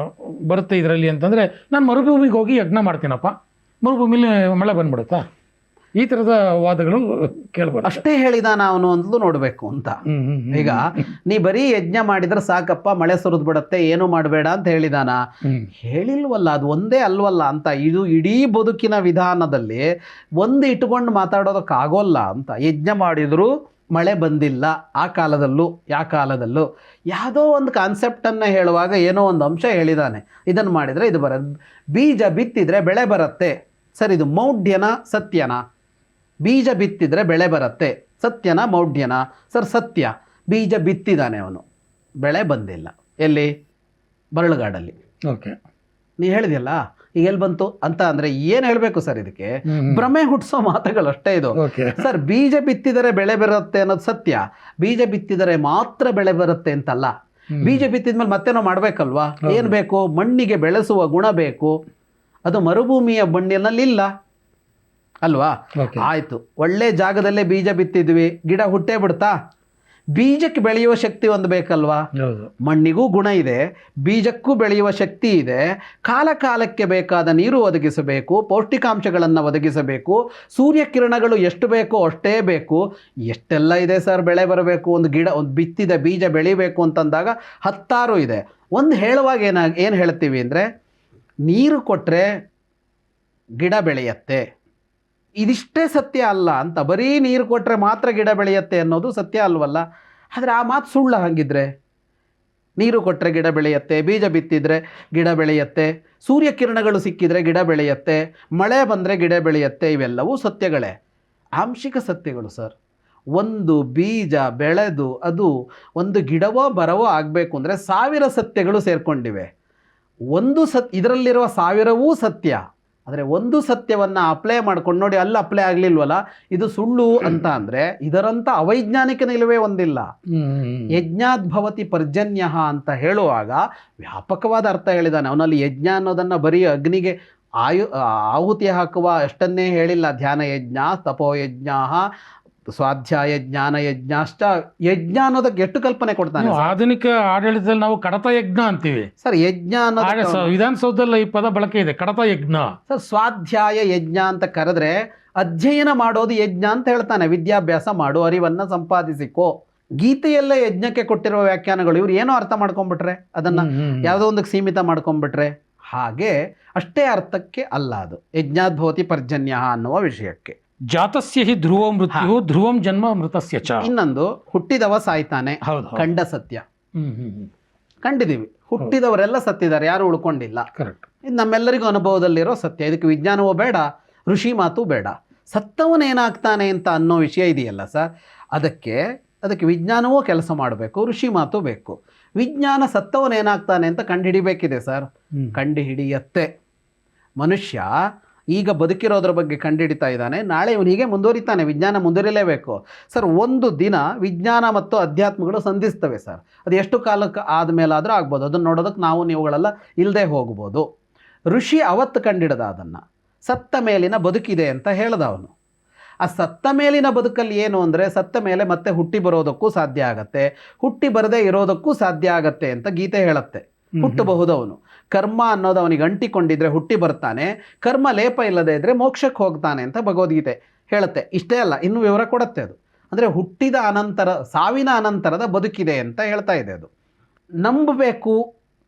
ಬರುತ್ತೆ ಇದರಲ್ಲಿ ಅಂತಂದರೆ, ನಾನು ಮರುಭೂಮಿಗೆ ಹೋಗಿ ಯಜ್ಞ ಮಾಡ್ತೀನಪ್ಪ, ಮರುಭೂಮಿಲಿ ಮಳೆ ಬಂದ್ಬಿಡುತ್ತಾ? ಈ ಥರದ ವಾದಗಳು ಕೇಳಬಾರ್ದು. ಅಷ್ಟೇ ಹೇಳಿದಾನ ಅವನು ಅಂತಲೂ ನೋಡಬೇಕು ಅಂತ. ಈಗ ನೀ ಬರೀ ಯಜ್ಞ ಮಾಡಿದ್ರೆ ಸಾಕಪ್ಪ, ಮಳೆ ಸುರಿದು ಬಿಡತ್ತೆ, ಏನು ಮಾಡಬೇಡ ಅಂತ ಹೇಳಿದಾನ? ಹೇಳಿಲ್ವಲ್ಲ. ಅದು ಒಂದೇ ಅಲ್ವಲ್ಲ ಅಂತ. ಇದು ಇಡೀ ಬದುಕಿನ ವಿಧಾನದಲ್ಲಿ ಒಂದು ಇಟ್ಕೊಂಡು ಮಾತಾಡೋದಕ್ಕಾಗೋಲ್ಲ ಅಂತ. ಯಜ್ಞ ಮಾಡಿದರೂ ಮಳೆ ಬಂದಿಲ್ಲ ಆ ಕಾಲದಲ್ಲೂ ಯಾ ಕಾಲದಲ್ಲೂ. ಯಾವುದೋ ಒಂದು ಕಾನ್ಸೆಪ್ಟನ್ನು ಹೇಳುವಾಗ ಏನೋ ಒಂದು ಅಂಶ ಹೇಳಿದಾನೆ, ಇದನ್ನು ಮಾಡಿದರೆ ಇದು ಬರೋದು. ಬೀಜ ಬಿತ್ತಿದರೆ ಬೆಳೆ ಬರುತ್ತೆ ಸರ್, ಇದು ಮೌಢ್ಯನ ಸತ್ಯನ? ಬೀಜ ಬಿತ್ತಿದರೆ ಬೆಳೆ ಬರುತ್ತೆ, ಸತ್ಯನ ಮೌಢ್ಯನ? ಸರ್ ಸತ್ಯ. ಬೀಜ ಬಿತ್ತಿದ್ದಾನೆ ಅವನು, ಬೆಳೆ ಬಂದಿಲ್ಲ. ಎಲ್ಲಿ? ಬರಳುಗಾಡಲ್ಲಿ. ಓಕೆ. ನೀ ಹೇಳಿದೆಯಲ್ಲ ಈಗ ಎಲ್ಲಿ ಬಂತು ಅಂತ ಅಂದರೆ ಏನು ಹೇಳಬೇಕು ಸರ್ ಇದಕ್ಕೆ? ಭ್ರಮೆ ಹುಟ್ಟಿಸೋ ಮಾತುಗಳು ಅಷ್ಟೇ ಇದು. ಸರ್ ಬೀಜ ಬಿತ್ತಿದರೆ ಬೆಳೆ ಬರುತ್ತೆ ಅನ್ನೋದು ಸತ್ಯ. ಬೀಜ ಬಿತ್ತಿದರೆ ಮಾತ್ರ ಬೆಳೆ ಬರುತ್ತೆ ಅಂತಲ್ಲ. ಬೀಜ ಬಿತ್ತಿದ್ಮೇಲೆ ಮತ್ತೆ ನಾವು ಮಾಡಬೇಕಲ್ವಾ? ಏನು ಬೇಕು? ಮಣ್ಣಿಗೆ ಬೆಳೆಸುವ ಗುಣ ಬೇಕು. ಅದು ಮರುಭೂಮಿಯ ಮಣ್ಣಿನಲ್ಲಿ ಇಲ್ಲ ಅಲ್ವಾ? ಆಯಿತು, ಒಳ್ಳೆ ಜಾಗದಲ್ಲೇ ಬೀಜ ಬಿತ್ತಿದ್ವಿ, ಗಿಡ ಹುಟ್ಟೇ ಬಿಡ್ತಾ? ಬೀಜಕ್ಕೆ ಬೆಳೆಯುವ ಶಕ್ತಿ ಒಂದು ಬೇಕಲ್ವಾ? ಮಣ್ಣಿಗೂ ಗುಣ ಇದೆ, ಬೀಜಕ್ಕೂ ಬೆಳೆಯುವ ಶಕ್ತಿ ಇದೆ. ಕಾಲ ಕಾಲಕ್ಕೆ ಬೇಕಾದ ನೀರು ಒದಗಿಸಬೇಕು, ಪೌಷ್ಟಿಕಾಂಶಗಳನ್ನು ಒದಗಿಸಬೇಕು, ಸೂರ್ಯಕಿರಣಗಳು ಎಷ್ಟು ಬೇಕೋ ಅಷ್ಟೇ ಬೇಕು. ಎಷ್ಟೆಲ್ಲ ಇದೆ ಸರ್ ಬೆಳೆ ಬರಬೇಕು. ಒಂದು ಗಿಡ, ಒಂದು ಬಿತ್ತಿದ ಬೀಜ ಬೆಳಿಬೇಕು ಅಂತಂದಾಗ 10 ಇದೆ. ಒಂದು ಹೇಳುವಾಗ ಏನು ಹೇಳ್ತೀವಿ ಅಂದರೆ, ನೀರು ಕೊಟ್ಟರೆ ಗಿಡ ಬೆಳೆಯತ್ತೆ, ಇದಿಷ್ಟೇ ಸತ್ಯ ಅಲ್ಲ ಅಂತ. ಬರೀ ನೀರು ಕೊಟ್ಟರೆ ಮಾತ್ರ ಗಿಡ ಬೆಳೆಯುತ್ತೆ ಅನ್ನೋದು ಸತ್ಯ ಅಲ್ವಲ್ಲ? ಆದರೆ ಆ ಮಾತು ಸುಳ್ಳ. ಹಾಗಿದ್ರೆ ನೀರು ಕೊಟ್ಟರೆ ಗಿಡ ಬೆಳೆಯುತ್ತೆ, ಬೀಜ ಬಿತ್ತಿದರೆ ಗಿಡ ಬೆಳೆಯುತ್ತೆ, ಸೂರ್ಯಕಿರಣಗಳು ಸಿಕ್ಕಿದರೆ ಗಿಡ ಬೆಳೆಯುತ್ತೆ, ಮಳೆ ಬಂದರೆ ಗಿಡ ಬೆಳೆಯುತ್ತೆ, ಇವೆಲ್ಲವೂ ಸತ್ಯಗಳೇ, ಆಂಶಿಕ ಸತ್ಯಗಳು ಸರ್. ಒಂದು ಬೀಜ ಬೆಳೆದು ಅದು ಒಂದು ಗಿಡವೋ ಬರವೋ ಆಗಬೇಕು ಅಂದರೆ 1000 ಸತ್ಯಗಳು ಸೇರಿಕೊಂಡಿವೆ. ಇದರಲ್ಲಿರುವ 1000ವೂ ಸತ್ಯ. ಆದರೆ ಒಂದು ಸತ್ಯವನ್ನು ಅಪ್ಲೈ ಮಾಡ್ಕೊಂಡು ನೋಡಿ, ಅಲ್ಲಿ ಅಪ್ಲೈ ಆಗಲಿಲ್ವಲ್ಲ, ಇದು ಸುಳ್ಳು ಅಂತ ಅಂದರೆ ಇದರಂಥ ಅವೈಜ್ಞಾನಿಕ ನಿಲುವೇ ಒಂದಿಲ್ಲ. ಯಜ್ಞಾದ್ಭವತಿ ಪರ್ಜನ್ಯ ಅಂತ ಹೇಳುವಾಗ ವ್ಯಾಪಕವಾದ ಅರ್ಥ ಹೇಳಿದ್ದಾನೆ. ಅವನಲ್ಲಿ ಯಜ್ಞ ಅನ್ನೋದನ್ನು ಬರೀ ಅಗ್ನಿಗೆ ಆಹುತಿ ಹಾಕುವ ಅಷ್ಟನ್ನೇ ಹೇಳಿಲ್ಲ. ಧ್ಯಾನ ಯಜ್ಞ, ತಪೋಯಜ್ಞ, ಸ್ವಾಧ್ಯಾಯ ಜ್ಞಾನ ಯಜ್ಞಾಷ್ಟ. ಯಜ್ಞ ಅನ್ನೋದಕ್ಕೆ ಎಷ್ಟು ಕಲ್ಪನೆ ಕೊಡ್ತಾನೆ. ಆಧುನಿಕ ಆಡಳಿತದಲ್ಲಿ ನಾವು ಕಡತ ಯಜ್ಞ ಅಂತೀವಿ ಸರ್. ಯಜ್ಞ ಅನ್ನೋದು ವಿಧಾನಸೌಧದಲ್ಲಿ ಈ ಪದ ಬಳಕೆ ಇದೆ, ಕಡತ ಯಜ್ಞ. ಸರ್ ಸ್ವಾಧ್ಯಾಯ ಯಜ್ಞ ಅಂತ ಕರೆದ್ರೆ ಅಧ್ಯಯನ ಮಾಡೋದು ಯಜ್ಞ ಅಂತ ಹೇಳ್ತಾನೆ. ವಿದ್ಯಾಭ್ಯಾಸ ಮಾಡು, ಅರಿವನ್ನು ಸಂಪಾದಿಸಿಕೋ. ಗೀತೆಯಲ್ಲೇ ಯಜ್ಞಕ್ಕೆ ಕೊಟ್ಟಿರುವ ವ್ಯಾಖ್ಯಾನಗಳು ಇವ್ರು ಏನೋ ಅರ್ಥ ಮಾಡ್ಕೊಂಡ್ಬಿಟ್ರೆ, ಅದನ್ನು ಯಾವುದೋ ಒಂದಕ್ಕೆ ಸೀಮಿತ ಮಾಡ್ಕೊಂಡ್ಬಿಟ್ರೆ, ಹಾಗೆ ಅಷ್ಟೇ ಅರ್ಥಕ್ಕೆ ಅಲ್ಲ ಅದು ಯಜ್ಞಾದ್ಭವತಿ ಪರ್ಜನ್ಯ ಅನ್ನುವ ವಿಷಯಕ್ಕೆ. ಜಾತಸ್ಯ ಹಿ ಧ್ರುವ ಮೃತ್ಯು ಧ್ರುವಂ ಜನ್ಮ ಮೃತಸ್ಯ ಚ. ಇನ್ನೊಂದು, ಹುಟ್ಟಿದವ ಸಾಯ್ತಾನೆ, ಕಂಡ ಸತ್ಯ. ಕಂಡಿದ್ದೀವಿ, ಹುಟ್ಟಿದವರೆಲ್ಲ ಸತ್ತಿದ್ದಾರೆ, ಯಾರು ಉಳ್ಕೊಂಡಿಲ್ಲ. ಇದು ನಮ್ಮೆಲ್ಲರಿಗೂ ಅನುಭವದಲ್ಲಿರೋ ಸತ್ಯ. ಇದಕ್ಕೆ ವಿಜ್ಞಾನವೂ ಬೇಡ, ಋಷಿ ಮಾತು ಬೇಡ. ಸತ್ತವನೇನಾಗ್ತಾನೆ ಅಂತ ಅನ್ನೋ ವಿಷಯ ಇದೆಯಲ್ಲ ಸರ್, ಅದಕ್ಕೆ ವಿಜ್ಞಾನವೂ ಕೆಲಸ ಮಾಡಬೇಕು, ಋಷಿ ಮಾತು ಬೇಕು. ವಿಜ್ಞಾನ ಸತ್ತವನೇನಾಗ್ತಾನೆ ಅಂತ ಕಂಡುಹಿಡಿಬೇಕಿದೆ ಸರ್, ಕಂಡುಹಿಡಿಯತ್ತೆ. ಮನುಷ್ಯ ಈಗ ಬದುಕಿರೋದ್ರ ಬಗ್ಗೆ ಕಂಡುಹಿಡಿತಾ ಇದ್ದಾನೆ, ನಾಳೆ ಇವನು ಹೀಗೆ ಮುಂದುವರಿತಾನೆ. ವಿಜ್ಞಾನ ಮುಂದುವರಿಲೇಬೇಕು ಸರ್. ಒಂದು ದಿನ ವಿಜ್ಞಾನ ಮತ್ತು ಅಧ್ಯಾತ್ಮಗಳು ಸಂಧಿಸ್ತವೆ ಸರ್. ಅದು ಎಷ್ಟು ಕಾಲಕ್ಕೆ ಆದಮೇಲಾದರೂ ಆಗ್ಬೋದು, ಅದನ್ನು ನೋಡೋದಕ್ಕೆ ನಾವು ನೀವುಗಳೆಲ್ಲ ಇಲ್ಲದೆ ಹೋಗ್ಬೋದು. ಋಷಿ ಅವತ್ತು ಕಂಡಿಡ್ದ ಅದನ್ನು. ಸತ್ತ ಮೇಲಿನ ಬದುಕಿದೆ ಅಂತ ಹೇಳ್ದ ಅವನು. ಆ ಸತ್ತ ಮೇಲಿನ ಬದುಕಲ್ಲಿ ಏನು ಅಂದರೆ, ಸತ್ತ ಮೇಲೆ ಮತ್ತೆ ಹುಟ್ಟಿ ಬರೋದಕ್ಕೂ ಸಾಧ್ಯ ಆಗತ್ತೆ, ಹುಟ್ಟಿ ಬರದೇ ಇರೋದಕ್ಕೂ ಸಾಧ್ಯ ಆಗತ್ತೆ ಅಂತ ಗೀತೆ ಹೇಳುತ್ತೆ. ಹುಟ್ಟಬಹುದು ಅವನು. ಕರ್ಮ ಅನ್ನೋದು ಅವನಿಗೆ ಅಂಟಿಕೊಂಡಿದ್ರೆ ಹುಟ್ಟಿ ಬರ್ತಾನೆ, ಕರ್ಮ ಲೇಪ ಇಲ್ಲದೆ ಇದ್ದರೆ ಮೋಕ್ಷಕ್ಕೆ ಹೋಗ್ತಾನೆ ಅಂತ ಭಗವದ್ಗೀತೆ ಹೇಳುತ್ತೆ. ಇಷ್ಟೇ ಅಲ್ಲ, ಇನ್ನೂ ವಿವರ ಕೊಡುತ್ತೆ ಅದು. ಅಂದರೆ ಹುಟ್ಟಿದ ಅನಂತರ, ಸಾವಿನ ಅನಂತರದ ಬದುಕಿದೆ ಅಂತ ಹೇಳ್ತಾ ಇದೆ ಅದು. ನಂಬಬೇಕು,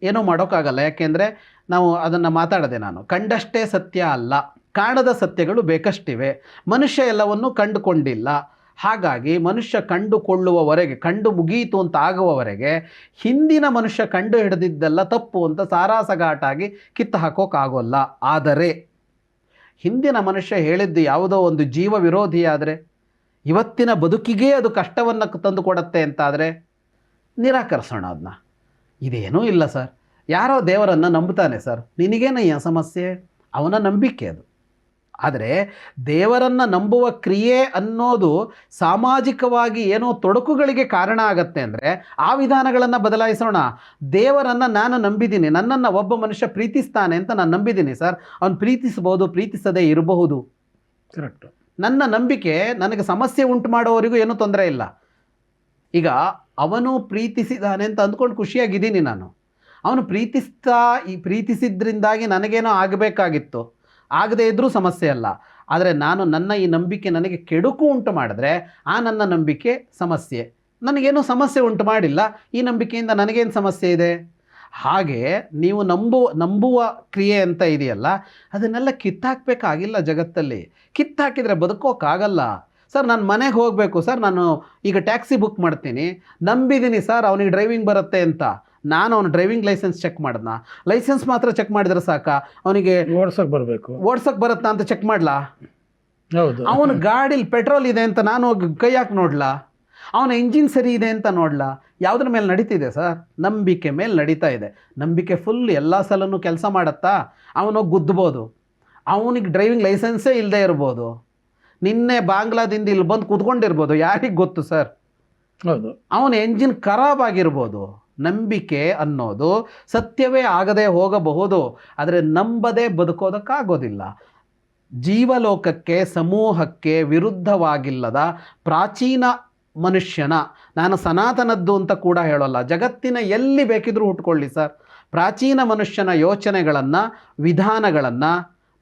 ಏನೂ ಮಾಡೋಕ್ಕಾಗಲ್ಲ. ಯಾಕೆಂದರೆ ನಾವು ಅದನ್ನು ಮಾತಾಡದೆ ನಾನು. ಕಂಡಷ್ಟೇ ಸತ್ಯ ಅಲ್ಲ, ಕಾಣದ ಸತ್ಯಗಳು ಬೇಕಷ್ಟಿವೆ. ಮನುಷ್ಯ ಎಲ್ಲವನ್ನು ಕಂಡುಕೊಂಡಿಲ್ಲ. ಹಾಗಾಗಿ ಮನುಷ್ಯ ಕಂಡುಕೊಳ್ಳುವವರೆಗೆ, ಕಂಡು ಮುಗೀತು ಅಂತ ಆಗುವವರೆಗೆ ಹಿಂದಿನ ಮನುಷ್ಯ ಕಂಡು ಹಿಡಿದಿದ್ದೆಲ್ಲ ತಪ್ಪು ಅಂತ ಸಾರಾಸಗಾಟಾಗಿ ಕಿತ್ತು ಹಾಕೋಕ್ಕಾಗೋಲ್ಲ. ಆದರೆ ಹಿಂದಿನ ಮನುಷ್ಯ ಹೇಳಿದ್ದು ಯಾವುದೋ ಒಂದು ಜೀವ ವಿರೋಧಿಯಾದರೆ, ಇವತ್ತಿನ ಬದುಕಿಗೇ ಅದು ಕಷ್ಟವನ್ನು ತಂದು ಕೊಡುತ್ತೆ ಅಂತಾದರೆ ನಿರಾಕರಿಸೋಣ ಅದನ್ನ. ಇದೇನೂ ಇಲ್ಲ ಸರ್. ಯಾರೋ ದೇವರನ್ನು ನಂಬುತ್ತಾನೆ ಸರ್, ನಿನಗೇನಯ್ಯ ಸಮಸ್ಯೆ? ಅವನ ನಂಬಿಕೆ ಅದು. ಆದರೆ ದೇವರನ್ನು ನಂಬುವ ಕ್ರಿಯೆ ಅನ್ನೋದು ಸಾಮಾಜಿಕವಾಗಿ ಏನೋ ತೊಡಕುಗಳಿಗೆ ಕಾರಣ ಆಗತ್ತೆ ಅಂದರೆ ಆ ವಿಧಾನಗಳನ್ನು ಬದಲಾಯಿಸೋಣ. ದೇವರನ್ನು ನಾನು ನಂಬಿದ್ದೀನಿ, ನನ್ನನ್ನು ಒಬ್ಬ ಮನುಷ್ಯ ಪ್ರೀತಿಸ್ತಾನೆ ಅಂತ ನಾನು ನಂಬಿದ್ದೀನಿ ಸರ್. ಅವನು ಪ್ರೀತಿಸಬಹುದು, ಪ್ರೀತಿಸದೇ ಇರಬಹುದು. ಕರೆಕ್ಟ್. ನನ್ನ ನಂಬಿಕೆ ನನಗೆ ಸಮಸ್ಯೆ ಉಂಟು ಮಾಡೋವರಿಗೂ ಏನೂ ತೊಂದರೆ ಇಲ್ಲ. ಈಗ ಅವನು ಪ್ರೀತಿಸಿದಾನೆ ಅಂತ ಅಂದ್ಕೊಂಡು ಖುಷಿಯಾಗಿದ್ದೀನಿ ನಾನು. ಅವನು ಪ್ರೀತಿಸಿದ್ರಿಂದಾಗಿ ನನಗೇನೋ ಆಗಬೇಕಾಗಿತ್ತು, ಆಗದೇ ಇದ್ದರೂ ಸಮಸ್ಯೆ ಅಲ್ಲ. ಆದರೆ ನಾನು ನನ್ನ ಈ ನಂಬಿಕೆ ನನಗೆ ಕೆಡುಕು ಉಂಟು ಮಾಡಿದ್ರೆ ಆ ನನ್ನ ನಂಬಿಕೆ ಸಮಸ್ಯೆ. ನನಗೇನೂ ಸಮಸ್ಯೆ ಉಂಟು ಮಾಡಿಲ್ಲ, ಈ ನಂಬಿಕೆಯಿಂದ ನನಗೇನು ಸಮಸ್ಯೆ ಇದೆ? ಹಾಗೆ ನೀವು ನಂಬುವ ಕ್ರಿಯೆ ಅಂತ ಇದೆಯಲ್ಲ, ಅದನ್ನೆಲ್ಲ ಕಿತ್ತಾಕಬೇಕಾಗಿಲ್ಲ ಜಗತ್ತಲ್ಲಿ. ಕಿತ್ತಾಕಿದರೆ ಬದುಕೋಕ್ಕಾಗಲ್ಲ ಸರ್. ನಾನು ಮನೆಗೆ ಹೋಗಬೇಕು ಸರ್, ನಾನು ಈಗ ಟ್ಯಾಕ್ಸಿ ಬುಕ್ ಮಾಡ್ತೀನಿ, ನಂಬಿದ್ದೀನಿ ಸರ್ ಅವನಿಗೆ ಡ್ರೈವಿಂಗ್ ಬರುತ್ತೆ ಅಂತ. ನಾನು ಅವನು ಡ್ರೈವಿಂಗ್ ಲೈಸೆನ್ಸ್ ಚೆಕ್ ಮಾಡ್ದ, ಲೈಸೆನ್ಸ್ ಮಾತ್ರ ಚೆಕ್ ಮಾಡಿದ್ರೆ ಸಾಕ, ಅವನಿಗೆ ಓಡ್ಸೋಕ್ಕೆ ಬರುತ್ತಾ ಅಂತ ಚೆಕ್ ಮಾಡಲಾ? ಹೌದು. ಅವನ ಗಾಡೀಲಿ ಪೆಟ್ರೋಲ್ ಇದೆ ಅಂತ ನಾನು ಹೋಗಿ ಕೈ ಹಾಕಿ ನೋಡ್ಲಾ? ಅವನ ಇಂಜಿನ್ ಸರಿ ಇದೆ ಅಂತ ನೋಡಲ್ಲ, ಯಾವುದ್ರ ಮೇಲೆ ನಡೀತಿದೆ ಸರ್? ನಂಬಿಕೆ ಮೇಲೆ ನಡೀತಾ ಇದೆ. ನಂಬಿಕೆ ಫುಲ್ ಎಲ್ಲ ಸಲನೂ ಕೆಲಸ ಮಾಡತ್ತಾ? ಅವನೋಗಿ ಗುದ್ದಬೋದು, ಅವನಿಗೆ ಡ್ರೈವಿಂಗ್ ಲೈಸೆನ್ಸೇ ಇಲ್ಲದೆ ಇರ್ಬೋದು, ನಿನ್ನೆ ಬಾಂಗ್ಲಾದಿಂದ ಇಲ್ಲಿ ಬಂದು ಕೂತ್ಕೊಂಡಿರ್ಬೋದು, ಯಾರಿಗೆ ಗೊತ್ತು ಸರ್? ಹೌದು. ಅವನ ಎಂಜಿನ್ ಖರಾಬ್ ಆಗಿರ್ಬೋದು. ನಂಬಿಕೆ ಅನ್ನೋದು ಸತ್ಯವೇ ಆಗದೆ ಹೋಗಬಹುದು, ಆದರೆ ನಂಬದೇ ಬದುಕೋದಕ್ಕಾಗೋದಿಲ್ಲ. ಜೀವಲೋಕಕ್ಕೆ, ಸಮೂಹಕ್ಕೆ ವಿರುದ್ಧವಾಗಿಲ್ಲದ ಪ್ರಾಚೀನ ಮನುಷ್ಯನ, ನಾನು ಸನಾತನದ್ದು ಅಂತ ಕೂಡ ಹೇಳೋಲ್ಲ, ಜಗತ್ತಿನ ಎಲ್ಲಿ ಬೇಕಿದ್ರೂ ಹುಟ್ಕೊಳ್ಳಿ ಸರ್, ಪ್ರಾಚೀನ ಮನುಷ್ಯನ ಯೋಚನೆಗಳನ್ನು, ವಿಧಾನಗಳನ್ನು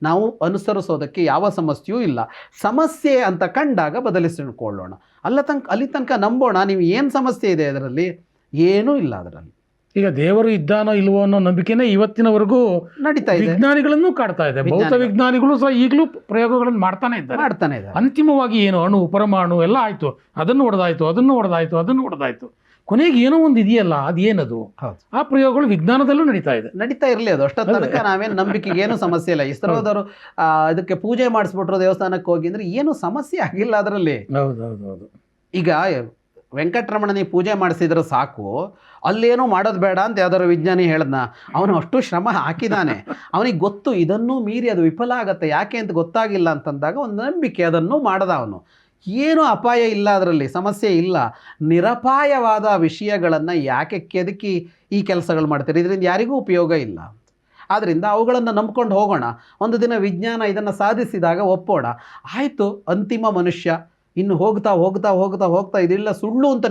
ನಾವು ಅನುಸರಿಸೋದಕ್ಕೆ ಯಾವ ಸಮಸ್ಯೆಯೂ ಇಲ್ಲ. ಸಮಸ್ಯೆ ಅಂತ ಕಂಡಾಗ ಬದಲಿಸಿಕೊಳ್ಳೋಣ. ಅಲ್ಲಿ ತನಕ ನಂಬೋಣ. ನೀವು ಏನು ಸಮಸ್ಯೆ ಇದೆ ಅದರಲ್ಲಿ? ಏನೂ ಇಲ್ಲ ಅದರಲ್ಲಿ. ಈಗ ದೇವರು ಇದ್ದಾನೋ ಇಲ್ವೋ ಅನ್ನೋ ನಂಬಿಕೆನೇ ಇವತ್ತಿನವರೆಗೂ ನಡೀತಾ ಇದೆ. ವಿಜ್ಞಾನಿಗಳನ್ನು ಕಾಡ್ತಾ ಇದೆ. ಭೌತ ವಿಜ್ಞಾನಿಗಳು ಸಹ ಈಗಲೂ ಪ್ರಯೋಗಗಳನ್ನು ಮಾಡ್ತಾನೆ ಇದ್ದಾರೆ. ಅಂತಿಮವಾಗಿ ಏನು, ಅಣು ಪರಮಾಣು ಎಲ್ಲ ಆಯ್ತು, ಅದನ್ನು ಹೊಡೆದಾಯ್ತು, ಕೊನೆಗೆ ಏನೋ ಒಂದು ಇದೆಯಲ್ಲ, ಅದೇನದು? ಆ ಪ್ರಯೋಗಗಳು ವಿಜ್ಞಾನದಲ್ಲೂ ನಡೀತಾ ಇರಲಿ. ಅದು ಅಷ್ಟ ತನಕ ನಾವೇನು ನಂಬಿಕೆಗೆ ಏನು ಸಮಸ್ಯೆ ಇಲ್ಲ. ಇಸ್ರೋದವರು ಅದಕ್ಕೆ ಪೂಜೆ ಮಾಡಿಸ್ಬಿಟ್ರು ದೇವಸ್ಥಾನಕ್ಕೆ ಹೋಗಿ ಅಂದ್ರೆ ಏನು ಸಮಸ್ಯೆ ಆಗಿಲ್ಲ ಅದರಲ್ಲಿ. ಹೌದು. ಈಗ ವೆಂಕಟರಮಣನಿಗೆ ಪೂಜೆ ಮಾಡಿಸಿದ್ರೆ ಸಾಕು, ಅಲ್ಲೇನೂ ಮಾಡೋದು ಬೇಡ ಅಂತ ಯಾವ್ದಾದ್ರು ವಿಜ್ಞಾನಿ ಹೇಳ್ದನ? ಅವನು ಅಷ್ಟು ಶ್ರಮ ಹಾಕಿದ್ದಾನೆ, ಅವನಿಗೆ ಗೊತ್ತು ಇದನ್ನು ಮೀರಿ ಅದು ವಿಫಲ ಆಗತ್ತೆ, ಯಾಕೆ ಅಂತ ಗೊತ್ತಾಗಿಲ್ಲ ಅಂತಂದಾಗ ಒಂದು ನಂಬಿಕೆ, ಅದನ್ನು ಮಾಡ್ದ ಅವನು. ಏನೂ ಅಪಾಯ ಇಲ್ಲ ಅದರಲ್ಲಿ, ಸಮಸ್ಯೆ ಇಲ್ಲ. ನಿರಪಾಯವಾದ ವಿಷಯಗಳನ್ನು ಯಾಕೆ ಕೆದಕಿ ಈ ಕೆಲಸಗಳು ಮಾಡ್ತಾರೆ? ಇದರಿಂದ ಯಾರಿಗೂ ಉಪಯೋಗ ಇಲ್ಲ. ಆದ್ದರಿಂದ ಅವುಗಳನ್ನು ನಂಬ್ಕೊಂಡು ಹೋಗೋಣ. ಒಂದು ದಿನ ವಿಜ್ಞಾನ ಇದನ್ನು ಸಾಧಿಸಿದಾಗ ಒಪ್ಪೋಣ. ಆಯಿತು, ಅಂತಿಮ ಮನುಷ್ಯ ಇನ್ನು ಹೋಗ್ತಾ ಇದೆಲ್ಲ ಸುಳ್ಳು ಅಂತ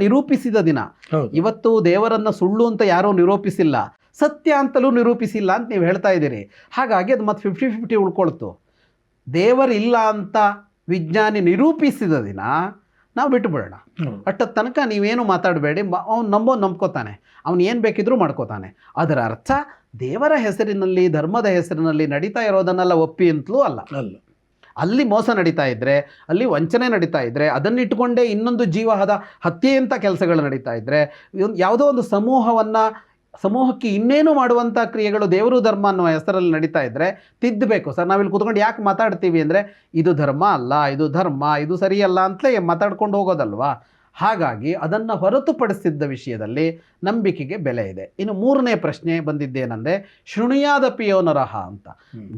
ನಿರೂಪಿಸಿದ ದಿನ. ಇವತ್ತು ದೇವರನ್ನು ಸುಳ್ಳು ಅಂತ ಯಾರೂ ನಿರೂಪಿಸಿಲ್ಲ, ಸತ್ಯ ಅಂತಲೂ ನಿರೂಪಿಸಿಲ್ಲ ಅಂತ ನೀವು ಹೇಳ್ತಾ ಇದ್ದೀರಿ. ಹಾಗಾಗಿ ಅದು ಮತ್ತೆ 50-50 ಉಳ್ಕೊಳ್ತು. ದೇವರಿಲ್ಲ ಅಂತ ವಿಜ್ಞಾನಿ ನಿರೂಪಿಸಿದ ದಿನ ನಾವು ಬಿಟ್ಟು ಬಿಡೋಣ. ಅಷ್ಟೊತ್ತು ತನಕ ನೀವೇನು ಮಾತಾಡಬೇಡಿ. ಅವ್ನು ನಂಬ್ಕೋತಾನೆ, ಅವನು ಏನು ಬೇಕಿದ್ರೂ ಮಾಡ್ಕೋತಾನೆ. ಅದರ ಅರ್ಥ ದೇವರ ಹೆಸರಿನಲ್ಲಿ, ಧರ್ಮದ ಹೆಸರಿನಲ್ಲಿ ನಡೀತಾ ಇರೋದನ್ನೆಲ್ಲ ಒಪ್ಪಿ ಅಂತಲೂ ಅಲ್ಲ. ಅಲ್ಲಿ ಮೋಸ ನಡೀತಾ ಇದ್ದರೆ, ಅಲ್ಲಿ ವಂಚನೆ ನಡೀತಾ ಇದ್ದರೆ, ಅದನ್ನಿಟ್ಟುಕೊಂಡೇ ಇನ್ನೊಂದು ಜೀವಹದ ಹತ್ಯೆಯಂಥ ಕೆಲಸಗಳು ನಡೀತಾ ಇದ್ದರೆ, ಯಾವುದೋ ಒಂದು ಸಮೂಹಕ್ಕೆ ಇನ್ನೇನು ಮಾಡುವಂಥ ಕ್ರಿಯೆಗಳು ದೇವರು ಧರ್ಮ ಅನ್ನುವ ಹೆಸರಲ್ಲಿ ನಡೀತಾ ಇದ್ದರೆ ತಿದ್ದಬೇಕು ಸರ್. ನಾವಿಲ್ಲಿ ಕೂತ್ಕೊಂಡು ಯಾಕೆ ಮಾತಾಡ್ತೀವಿ ಅಂದರೆ ಇದು ಧರ್ಮ ಅಲ್ಲ, ಇದು ಧರ್ಮ, ಇದು ಸರಿಯಲ್ಲ ಅಂತಲೇ ಮಾತಾಡ್ಕೊಂಡು ಹೋಗೋದಲ್ವಾ. ಹಾಗಾಗಿ ಅದನ್ನು ಹೊರತುಪಡಿಸಿದ್ದ ವಿಷಯದಲ್ಲಿ ನಂಬಿಕೆಗೆ ಬೆಲೆ ಇದೆ. ಇನ್ನು ಮೂರನೇ ಪ್ರಶ್ನೆ ಬಂದಿದ್ದೇನೆಂದರೆ, ಶೃಣುಯಾದಪಿ ನರಹ ಅಂತ.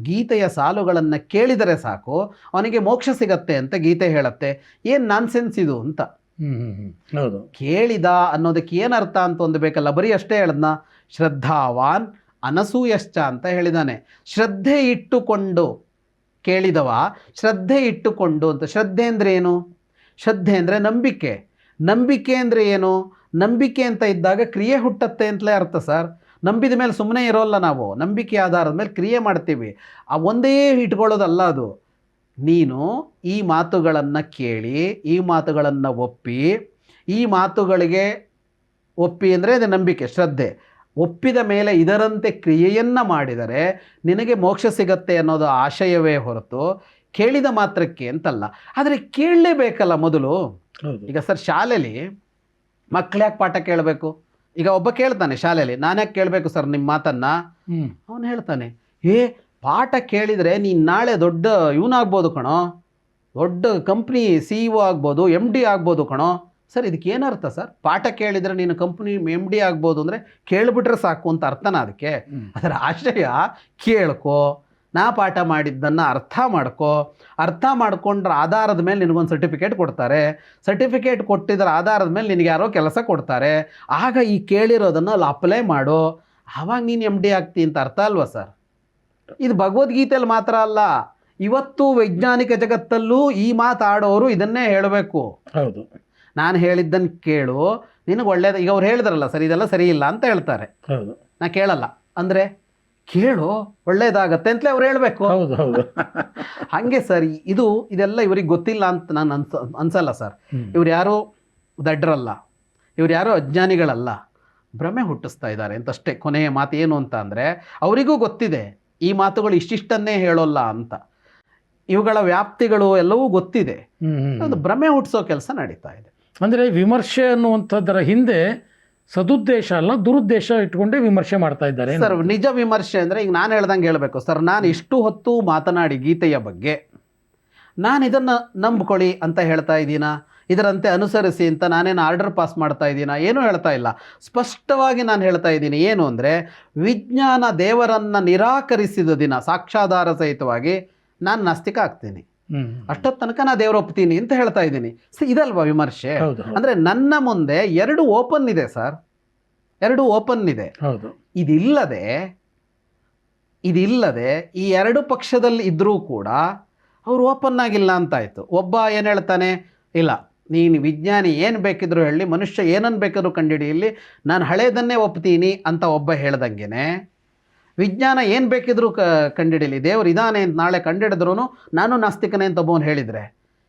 ಗೀತೆಯ ಸಾಲುಗಳನ್ನು ಕೇಳಿದರೆ ಸಾಕು ಅವನಿಗೆ ಮೋಕ್ಷ ಸಿಗತ್ತೆ ಅಂತ ಗೀತೆ ಹೇಳುತ್ತೆ. ಏನು ನಾನ್ಸೆನ್ಸ್ ಇದು ಅಂತ. ಕೇಳಿದ ಅನ್ನೋದಕ್ಕೆ ಏನರ್ಥ ಅಂತ ಒಂದು ಬೇಕಲ್ಲ, ಬರೀ ಅಷ್ಟೇ ಹೇಳದ್ನ. ಶ್ರದ್ಧಾವಾನ್ ಅನಸೂಯಶ್ಚ ಅಂತ ಹೇಳಿದಾನೆ. ಶ್ರದ್ಧೆ ಇಟ್ಟುಕೊಂಡು ಕೇಳಿದವ, ಶ್ರದ್ಧೆ ಇಟ್ಟುಕೊಂಡು ಅಂತ. ಶ್ರದ್ಧೆ ಅಂದರೆ ಏನು? ಶ್ರದ್ಧೆ ಅಂದರೆ ನಂಬಿಕೆ. ನಂಬಿಕೆ ಅಂದರೆ ಏನು? ನಂಬಿಕೆ ಅಂತ ಇದ್ದಾಗ ಕ್ರಿಯೆ ಹುಟ್ಟತ್ತೆ ಅಂತಲೇ ಅರ್ಥ ಸರ್. ನಂಬಿದ ಮೇಲೆ ಸುಮ್ಮನೆ ಇರೋಲ್ಲ ನಾವು, ನಂಬಿಕೆ ಆಧಾರದ ಮೇಲೆ ಕ್ರಿಯೆ ಮಾಡ್ತೀವಿ. ಆ ಒಂದೇ ಇಟ್ಕೊಳ್ಳೋದಲ್ಲ ಅದು. ನೀನು ಈ ಮಾತುಗಳನ್ನು ಕೇಳಿ, ಈ ಮಾತುಗಳನ್ನು ಒಪ್ಪಿ, ಈ ಮಾತುಗಳಿಗೆ ಒಪ್ಪಿ ಅಂದರೆ ಅದು ನಂಬಿಕೆ, ಶ್ರದ್ಧೆ. ಒಪ್ಪಿದ ಮೇಲೆ ಇದರಂತೆ ಕ್ರಿಯೆಯನ್ನು ಮಾಡಿದರೆ ನಿನಗೆ ಮೋಕ್ಷ ಸಿಗತ್ತೆ ಅನ್ನೋದು ಆಶಯವೇ ಹೊರತು ಕೇಳಿದ ಮಾತ್ರಕ್ಕೆ ಅಂತಲ್ಲ. ಆದರೆ ಕೇಳಲೇಬೇಕಲ್ಲ ಮೊದಲು. ಈಗ ಸರ್, ಶಾಲೆಯಲ್ಲಿ ಮಕ್ಕಳು ಯಾಕೆ ಪಾಠ ಕೇಳಬೇಕು? ಈಗ ಒಬ್ಬ ಕೇಳ್ತಾನೆ ಶಾಲೆಯಲ್ಲಿ, ನಾನು ಯಾಕೆ ಕೇಳಬೇಕು ಸರ್ ನಿಮ್ಮ ಮಾತನ್ನು? ಅವನು ಹೇಳ್ತಾನೆ, ಪಾಠ ಕೇಳಿದರೆ ನೀನು ನಾಳೆ ದೊಡ್ಡ ಇವನಾಗ್ಬೋದು ಕಣೋ, ದೊಡ್ಡ ಕಂಪ್ನಿ CEO ಆಗ್ಬೋದು, MD ಆಗ್ಬೋದು ಕಣೋ. ಸರ್, ಇದಕ್ಕೆ ಏನರ್ಥ ಸರ್? ಪಾಠ ಕೇಳಿದರೆ ನೀನು ಕಂಪ್ನಿ MD ಆಗ್ಬೋದು ಅಂದರೆ ಕೇಳಿಬಿಟ್ರೆ ಸಾಕು ಅಂತ ಅರ್ಥನ ಅದಕ್ಕೆ? ಅದರ ಆಶಯ ಕೇಳ್ಕೊ, ನಾ ಪಾಠ ಮಾಡಿದ್ದನ್ನು ಅರ್ಥ ಮಾಡ್ಕೊ, ಅರ್ಥ ಮಾಡ್ಕೊಂಡ್ರ ಆಧಾರದ ಮೇಲೆ ನಿನಗೊಂದು ಸರ್ಟಿಫಿಕೇಟ್ ಕೊಡ್ತಾರೆ, ಸರ್ಟಿಫಿಕೇಟ್ ಕೊಟ್ಟಿದ್ದರ ಆಧಾರದ ಮೇಲೆ ನಿನಗೆ ಯಾರೋ ಕೆಲಸ ಕೊಡ್ತಾರೆ. ಆಗ ಈ ಕೇಳಿರೋದನ್ನು ಅಲ್ಲಿ ಅಪ್ಲೈ ಮಾಡು, ಆವಾಗ ನೀನು MD ಆಗ್ತಿ ಅಂತ ಅರ್ಥ ಅಲ್ವಾ ಸರ್? ಇದು ಭಗವದ್ಗೀತೆಯಲ್ಲಿ ಮಾತ್ರ ಅಲ್ಲ, ಇವತ್ತು ವೈಜ್ಞಾನಿಕ ಜಗತ್ತಲ್ಲೂ ಈ ಮಾತಾಡೋರು ಇದನ್ನೇ ಹೇಳಬೇಕು. ಹೌದು, ನಾನು ಹೇಳಿದ್ದನ್ನು ಕೇಳು, ನಿನಗೆ ಒಳ್ಳೇದು. ಈಗ ಅವ್ರು ಹೇಳಿದ್ರಲ್ಲ ಸರ್, ಇದೆಲ್ಲ ಸರಿ ಇಲ್ಲ ಅಂತ ಹೇಳ್ತಾರೆ. ಹೌದು, ನಾ ಕೇಳಲ್ಲ ಅಂದರೆ ಕೇಳು, ಒಳ್ಳೇದಾಗತ್ತೆ ಅಂತಲೇ ಅವ್ರು ಹೇಳಬೇಕು. ಹೌದು ಹೌದು ಹಾಗೆ ಸರ್, ಇದೆಲ್ಲ ಇವ್ರಿಗೆ ಗೊತ್ತಿಲ್ಲ ಅಂತ ನಾನು ಅನ್ಸಲ್ಲ ಸರ್. ಇವ್ರು ಯಾರೋ ದಡ್ರಲ್ಲ, ಇವ್ರು ಯಾರೋ ಅಜ್ಞಾನಿಗಳಲ್ಲ, ಭ್ರಮೆ ಹುಟ್ಟಿಸ್ತಾ ಇದ್ದಾರೆ ಅಂತಷ್ಟೇ. ಕೊನೆಯ ಮಾತು ಏನು ಅಂತ ಅಂದರೆ, ಅವರಿಗೂ ಗೊತ್ತಿದೆ ಈ ಮಾತುಗಳು ಇಷ್ಟಿಷ್ಟನ್ನೇ ಹೇಳೋಲ್ಲ ಅಂತ. ಇವುಗಳ ವ್ಯಾಪ್ತಿಗಳು ಎಲ್ಲವೂ ಗೊತ್ತಿದೆ. ಒಂದು ಭ್ರಮೆ ಹುಟ್ಟಿಸೋ ಕೆಲಸ ನಡೀತಾ ಇದೆ. ಅಂದರೆ ವಿಮರ್ಶೆ ಅನ್ನುವಂಥದ್ದರ ಹಿಂದೆ ಸದುದ್ದೇಶ ಅಲ್ಲ, ದುರುದ್ದೇಶ ಇಟ್ಕೊಂಡೇ ವಿಮರ್ಶೆ ಮಾಡ್ತಾ ಇದ್ದಾರೆ ಸರ್. ನಿಜ ವಿಮರ್ಶೆ ಅಂದರೆ ಈಗ ನಾನು ಹೇಳ್ದಂಗೆ ಹೇಳಬೇಕು ಸರ್. ನಾನು ಇಷ್ಟು ಹೊತ್ತು ಮಾತನಾಡಿ ಗೀತೆಯ ಬಗ್ಗೆ, ನಾನು ಇದನ್ನು ನಂಬ್ಕೊಳ್ಳಿ ಅಂತ ಹೇಳ್ತಾ ಇದ್ದೀನಾ? ಇದರಂತೆ ಅನುಸರಿಸಿ ಅಂತ ನಾನೇನು ಆರ್ಡರ್ ಪಾಸ್ ಮಾಡ್ತಾ ಇದ್ದೀನ, ಏನೂ ಹೇಳ್ತಾ ಇಲ್ಲ. ಸ್ಪಷ್ಟವಾಗಿ ನಾನು ಹೇಳ್ತಾ ಇದ್ದೀನಿ ಏನು ಅಂದರೆ, ವಿಜ್ಞಾನ ದೇವರನ್ನು ನಿರಾಕರಿಸಿದ ದಿನ ಸಾಕ್ಷಾಧಾರ ಸಹಿತವಾಗಿ ನಾನು ನಾಸ್ತಿಕ ಆಗ್ತೀನಿ. ಅಷ್ಟೊತ್ತು ತನಕ ನಾ ದೇವ್ರ ಒಪ್ತೀನಿ ಅಂತ ಹೇಳ್ತಾ ಇದ್ದೀನಿ. ಇದಲ್ವಾ ವಿಮರ್ಶೆ? ಅಂದರೆ ನನ್ನ ಮುಂದೆ 2 ಓಪನ್ ಇದೆ ಸರ್, 2 ಓಪನ್ ಇದೆ. ಇದಿಲ್ಲದೆ ಈ 2 ಪಕ್ಷದಲ್ಲಿ ಇದ್ದರೂ ಕೂಡ ಅವರು ಓಪನ್ ಆಗಿಲ್ಲ ಅಂತಾಯಿತು. ಒಬ್ಬ ಏನು ಹೇಳ್ತಾನೆ, ಇಲ್ಲ ನೀನು ವಿಜ್ಞಾನಿ ಏನು ಬೇಕಿದ್ರು ಹೇಳಿ, ಮನುಷ್ಯ ಏನನ್ನು ಬೇಕಾದ್ರೂ ಕಂಡುಹಿಡಿಯಲಿ, ನಾನು ಹಳೇದನ್ನೇ ಒಪ್ತೀನಿ ಅಂತ ಒಬ್ಬ ಹೇಳ್ದಂಗೆ, ವಿಜ್ಞಾನ ಏನು ಬೇಕಿದ್ರೂ ಕಂಡುಹಿಡೀಲಿ, ದೇವ್ರು ಇದಾನೆ ಅಂತ ನಾಳೆ ಕಂಡುಹಿಡಿದ್ರೂ ನಾನು ನಾಸ್ತಿಕನೇ ಅಂತ ಒಬ್ಬವನು ಹೇಳಿದರೆ,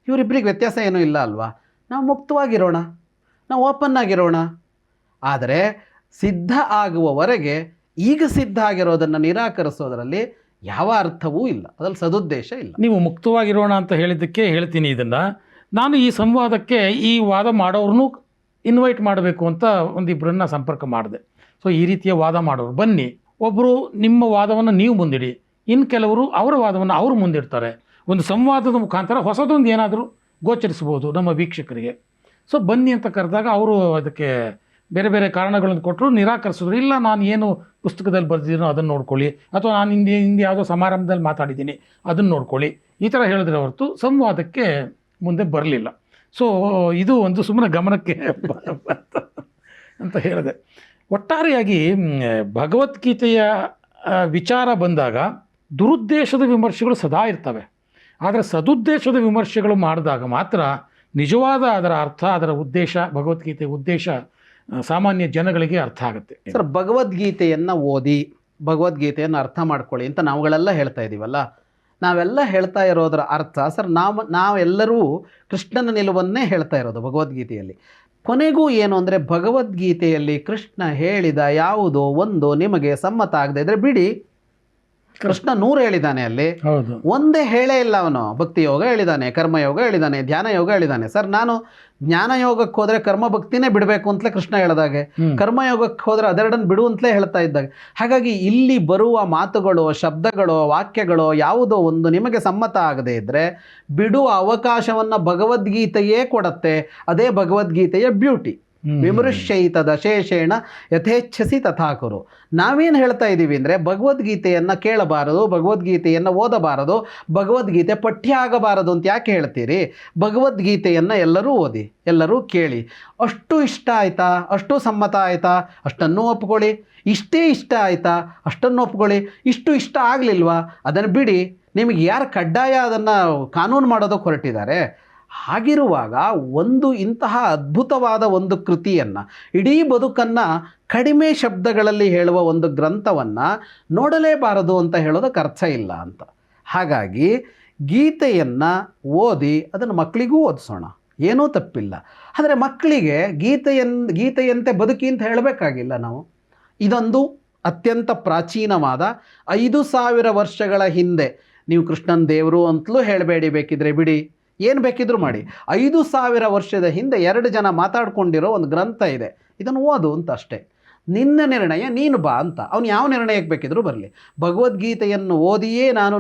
ಇವರಿಬ್ಬರಿಗೆ ವ್ಯತ್ಯಾಸ ಏನೂ ಇಲ್ಲ ಅಲ್ವಾ? ನಾವು ಮುಕ್ತವಾಗಿರೋಣ, ನಾವು ಓಪನ್ ಆಗಿರೋಣ. ಆದರೆ ಸಿದ್ಧ ಆಗುವವರೆಗೆ ಈಗ ಸಿದ್ಧ ಆಗಿರೋದನ್ನು ನಿರಾಕರಿಸೋದರಲ್ಲಿ ಯಾವ ಅರ್ಥವೂ ಇಲ್ಲ, ಅದರಲ್ಲಿ ಸದುದ್ದೇಶ ಇಲ್ಲ. ನೀವು ಮುಕ್ತವಾಗಿರೋಣ ಅಂತ ಹೇಳಿದ್ದಕ್ಕೆ ಹೇಳ್ತೀನಿ ಇದನ್ನು. ನಾನು ಈ ಸಂವಾದಕ್ಕೆ ಈ ವಾದ ಮಾಡೋರನ್ನೂ ಇನ್ವೈಟ್ ಮಾಡಬೇಕು ಅಂತ ಒಂದಿಬ್ಬರನ್ನ ಸಂಪರ್ಕ ಮಾಡಿದೆ. ಸೊ ಈ ರೀತಿಯ ವಾದ ಮಾಡೋರು ಬನ್ನಿ, ಒಬ್ಬರು ನಿಮ್ಮ ವಾದವನ್ನು ನೀವು ಮುಂದಿಡಿ, ಇನ್ನು ಕೆಲವರು ಅವರ ವಾದವನ್ನು ಅವರು ಮುಂದಿಡ್ತಾರೆ. ಒಂದು ಸಂವಾದದ ಮುಖಾಂತರ ಹೊಸದೊಂದು ಏನಾದರೂ ಗೋಚರಿಸ್ಬೋದು ನಮ್ಮ ವೀಕ್ಷಕರಿಗೆ. ಸೊ ಬನ್ನಿ ಅಂತ ಕರೆದಾಗ ಅವರು ಅದಕ್ಕೆ ಬೇರೆ ಬೇರೆ ಕಾರಣಗಳನ್ನು ಕೊಟ್ಟರು, ನಿರಾಕರಿಸಿದ್ರು. ಇಲ್ಲ, ನಾನು ಏನು ಪುಸ್ತಕದಲ್ಲಿ ಬರೆದಿದ್ದೀನೋ ಅದನ್ನು ನೋಡ್ಕೊಳ್ಳಿ, ಅಥವಾ ನಾನು ಹಿಂದೆ ಯಾವುದೋ ಸಮಾರಂಭದಲ್ಲಿ ಮಾತಾಡಿದ್ದೀನಿ ಅದನ್ನು ನೋಡ್ಕೊಳ್ಳಿ, ಈ ಥರ ಹೇಳಿದ್ರೆ ಹೊರತು ಸಂವಾದಕ್ಕೆ ಮುಂದೆ ಬರಲಿಲ್ಲ. ಸೊ ಇದು ಒಂದು ಸುಮ್ಮನೆ ಗಮನಕ್ಕೆ ಅಂತ ಹೇಳಿದೆ. ಒಟ್ಟಾರೆಯಾಗಿ ಭಗವದ್ಗೀತೆಯ ವಿಚಾರ ಬಂದಾಗ ದುರುದ್ದೇಶದ ವಿಮರ್ಶೆಗಳು ಸದಾ ಇರ್ತವೆ. ಆದರೆ ಸದುದ್ದೇಶದ ವಿಮರ್ಶೆಗಳು ಮಾಡಿದಾಗ ಮಾತ್ರ ನಿಜವಾದ ಅದರ ಅರ್ಥ, ಅದರ ಉದ್ದೇಶ, ಭಗವದ್ಗೀತೆಯ ಉದ್ದೇಶ ಸಾಮಾನ್ಯ ಜನಗಳಿಗೆ ಅರ್ಥ ಆಗುತ್ತೆ. ಸರ್, ಭಗವದ್ಗೀತೆಯನ್ನು ಓದಿ ಭಗವದ್ಗೀತೆಯನ್ನು ಅರ್ಥ ಮಾಡ್ಕೊಳ್ಳಿ ಅಂತ ನಾವುಗಳೆಲ್ಲ ಹೇಳ್ತಾ ಇದ್ದೀವಲ್ಲ, ನಾವೆಲ್ಲ ಹೇಳ್ತಾ ಇರೋದರ ಅರ್ಥ ಸರ್, ನಾವೆಲ್ಲರೂ ಕೃಷ್ಣನ ನಿಲುವನ್ನೇ ಹೇಳ್ತಾ ಇರೋದು ಭಗವದ್ಗೀತೆಯಲ್ಲಿ. ಕೊನೆಗೂ ಏನು ಅಂದರೆ, ಭಗವದ್ಗೀತೆಯಲ್ಲಿ ಕೃಷ್ಣ ಹೇಳಿದ ಯಾವುದೋ ಒಂದು ನಿಮಗೆ ಸಮ್ಮತ ಆಗದೆ ಇದ್ರೆ ಬಿಡಿ. ಕೃಷ್ಣ 100 ಹೇಳಿದ್ದಾನೆ, ಅಲ್ಲಿ ಒಂದೇ ಹೇಳೇ ಇಲ್ಲ. ಅವನು ಭಕ್ತಿ ಯೋಗ ಹೇಳಿದ್ದಾನೆ, ಕರ್ಮಯೋಗ ಹೇಳಿದ್ದಾನೆ, ಧ್ಯಾನ ಯೋಗ ಹೇಳಿದ್ದಾನೆ. ಸರ್, ನಾನು ಜ್ಞಾನ ಯೋಗಕ್ಕೆ ಹೋದರೆ ಕರ್ಮ ಭಕ್ತಿನೇ ಬಿಡಬೇಕು ಅಂತಲೇ ಕೃಷ್ಣ ಹೇಳಿದಾಗೆ, ಕರ್ಮಯೋಗಕ್ಕೆ ಹೋದರೆ ಅದೆರಡನ್ನು ಬಿಡು ಅಂತಲೇ ಹೇಳ್ತಾ ಇದ್ದಾಗ. ಹಾಗಾಗಿ ಇಲ್ಲಿ ಬರುವ ಮಾತುಗಳು, ಶಬ್ದಗಳು, ವಾಕ್ಯಗಳು ಯಾವುದೋ ಒಂದು ನಿಮಗೆ ಸಮ್ಮತ ಆಗದೇ ಇದ್ದರೆ ಬಿಡುವ ಅವಕಾಶವನ್ನು ಭಗವದ್ಗೀತೆಯೇ ಕೊಡುತ್ತೆ. ಅದೇ ಭಗವದ್ಗೀತೆಯ ಬ್ಯೂಟಿ. ವಿಮೃಶ್ಯೈತ ದಶೇಷೇಣ ಯಥೇಚ್ಛಸಿ ತಥಾಕುರು. ನಾವೇನು ಹೇಳ್ತಾ ಇದ್ದೀವಿ ಅಂದರೆ, ಭಗವದ್ಗೀತೆಯನ್ನು ಕೇಳಬಾರದು, ಭಗವದ್ಗೀತೆಯನ್ನು ಓದಬಾರದು, ಭಗವದ್ಗೀತೆ ಪಠ್ಯ ಆಗಬಾರದು ಅಂತ ಯಾಕೆ ಹೇಳ್ತೀರಿ? ಭಗವದ್ಗೀತೆಯನ್ನು ಎಲ್ಲರೂ ಓದಿ, ಎಲ್ಲರೂ ಕೇಳಿ. ಅಷ್ಟು ಇಷ್ಟ ಆಯಿತಾ, ಅಷ್ಟು ಸಮ್ಮತ ಆಯಿತಾ, ಅಷ್ಟನ್ನು ಒಪ್ಕೊಳ್ಳಿ. ಇಷ್ಟೇ ಇಷ್ಟ ಆಯಿತಾ, ಅಷ್ಟನ್ನು ಒಪ್ಕೊಳ್ಳಿ. ಇಷ್ಟು ಇಷ್ಟ ಆಗಲಿಲ್ವಾ, ಅದನ್ನು ಬಿಡಿ. ನಿಮಗೆ ಯಾರು ಕಡ್ಡಾಯ ಅದನ್ನು ಕಾನೂನು ಮಾಡೋದಕ್ಕೆ ಹೊರಟಿದ್ದಾರೆ? ಹಾಗಿರುವಾಗ ಒಂದು ಇಂತಹ ಅದ್ಭುತವಾದ ಒಂದು ಕೃತಿಯನ್ನು, ಇಡೀ ಬದುಕನ್ನು ಕಡಿಮೆ ಶಬ್ದಗಳಲ್ಲಿ ಹೇಳುವ ಒಂದು ಗ್ರಂಥವನ್ನು ನೋಡಲೇಬಾರದು ಅಂತ ಹೇಳೋದಕ್ಕೆ ಅರ್ಥ ಇಲ್ಲ ಅಂತ. ಹಾಗಾಗಿ ಗೀತೆಯನ್ನು ಓದಿ ಅದನ್ನು ಮಕ್ಕಳಿಗೂ ಓದಿಸೋಣ, ಏನೂ ತಪ್ಪಿಲ್ಲ. ಆದರೆ ಮಕ್ಕಳಿಗೆ ಗೀತೆಯಂತೆ ಬದುಕಿ ಅಂತ ಹೇಳಬೇಕಾಗಿಲ್ಲ ನಾವು. ಇದೊಂದು ಅತ್ಯಂತ ಪ್ರಾಚೀನವಾದ 5000 ವರ್ಷಗಳ ಹಿಂದೆ, ನೀವು ಕೃಷ್ಣನ ದೇವರು ಅಂತಲೂ ಹೇಳಬೇಡಿ, ಬೇಕಿದ್ರೆ ಬಿಡಿ, ಏನು ಬೇಕಿದ್ರೂ ಮಾಡಿ. 5000 ವರ್ಷದ ಹಿಂದೆ 2 ಜನ ಮಾತಾಡ್ಕೊಂಡಿರೋ ಒಂದು ಗ್ರಂಥ ಇದೆ, ಇದನ್ನು ಓದು ಅಂತ ಅಷ್ಟೇ. ನಿನ್ನ ನಿರ್ಣಯ, ನೀನು ಬಾ ಅಂತ. ಅವನು ಯಾವ ನಿರ್ಣಯಕ್ಕೆ ಬೇಕಿದ್ರೂ ಬರಲಿ. ಭಗವದ್ಗೀತೆಯನ್ನು ಓದಿಯೇ ನಾನು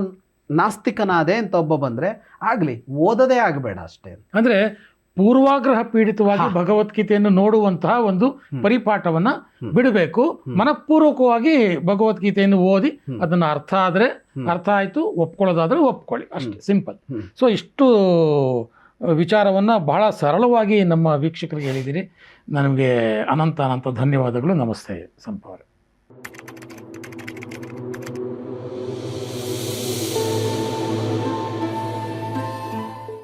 ನಾಸ್ತಿಕನಾದೆ ಅಂತ ಒಬ್ಬ ಬಂದರೆ ಆಗಲಿ, ಓದದೇ ಆಗಬೇಡ ಅಷ್ಟೇ. ಅಂದರೆ ಪೂರ್ವಾಗ್ರಹ ಪೀಡಿತವಾಗಿ ಭಗವದ್ಗೀತೆಯನ್ನು ನೋಡುವಂತಹ ಒಂದು ಪರಿಪಾಠವನ್ನು ಬಿಡಬೇಕು. ಮನಪೂರ್ವಕವಾಗಿ ಭಗವದ್ಗೀತೆಯನ್ನು ಓದಿ ಅದನ್ನು ಅರ್ಥ ಆದರೆ ಅರ್ಥ ಆಯಿತು, ಒಪ್ಕೊಳ್ಳೋದಾದರೆ ಒಪ್ಕೊಳ್ಳಿ, ಅಷ್ಟೇ, ಸಿಂಪಲ್. ಸೊ ಇಷ್ಟು ವಿಚಾರವನ್ನು ಬಹಳ ಸರಳವಾಗಿ ನಮ್ಮ ವೀಕ್ಷಕರಿಗೆ ಹೇಳಿದ್ದೀರಿ. ನನಗೆ ಅನಂತ ಧನ್ಯವಾದಗಳು. ನಮಸ್ತೆ ಸಂಪವರೇ.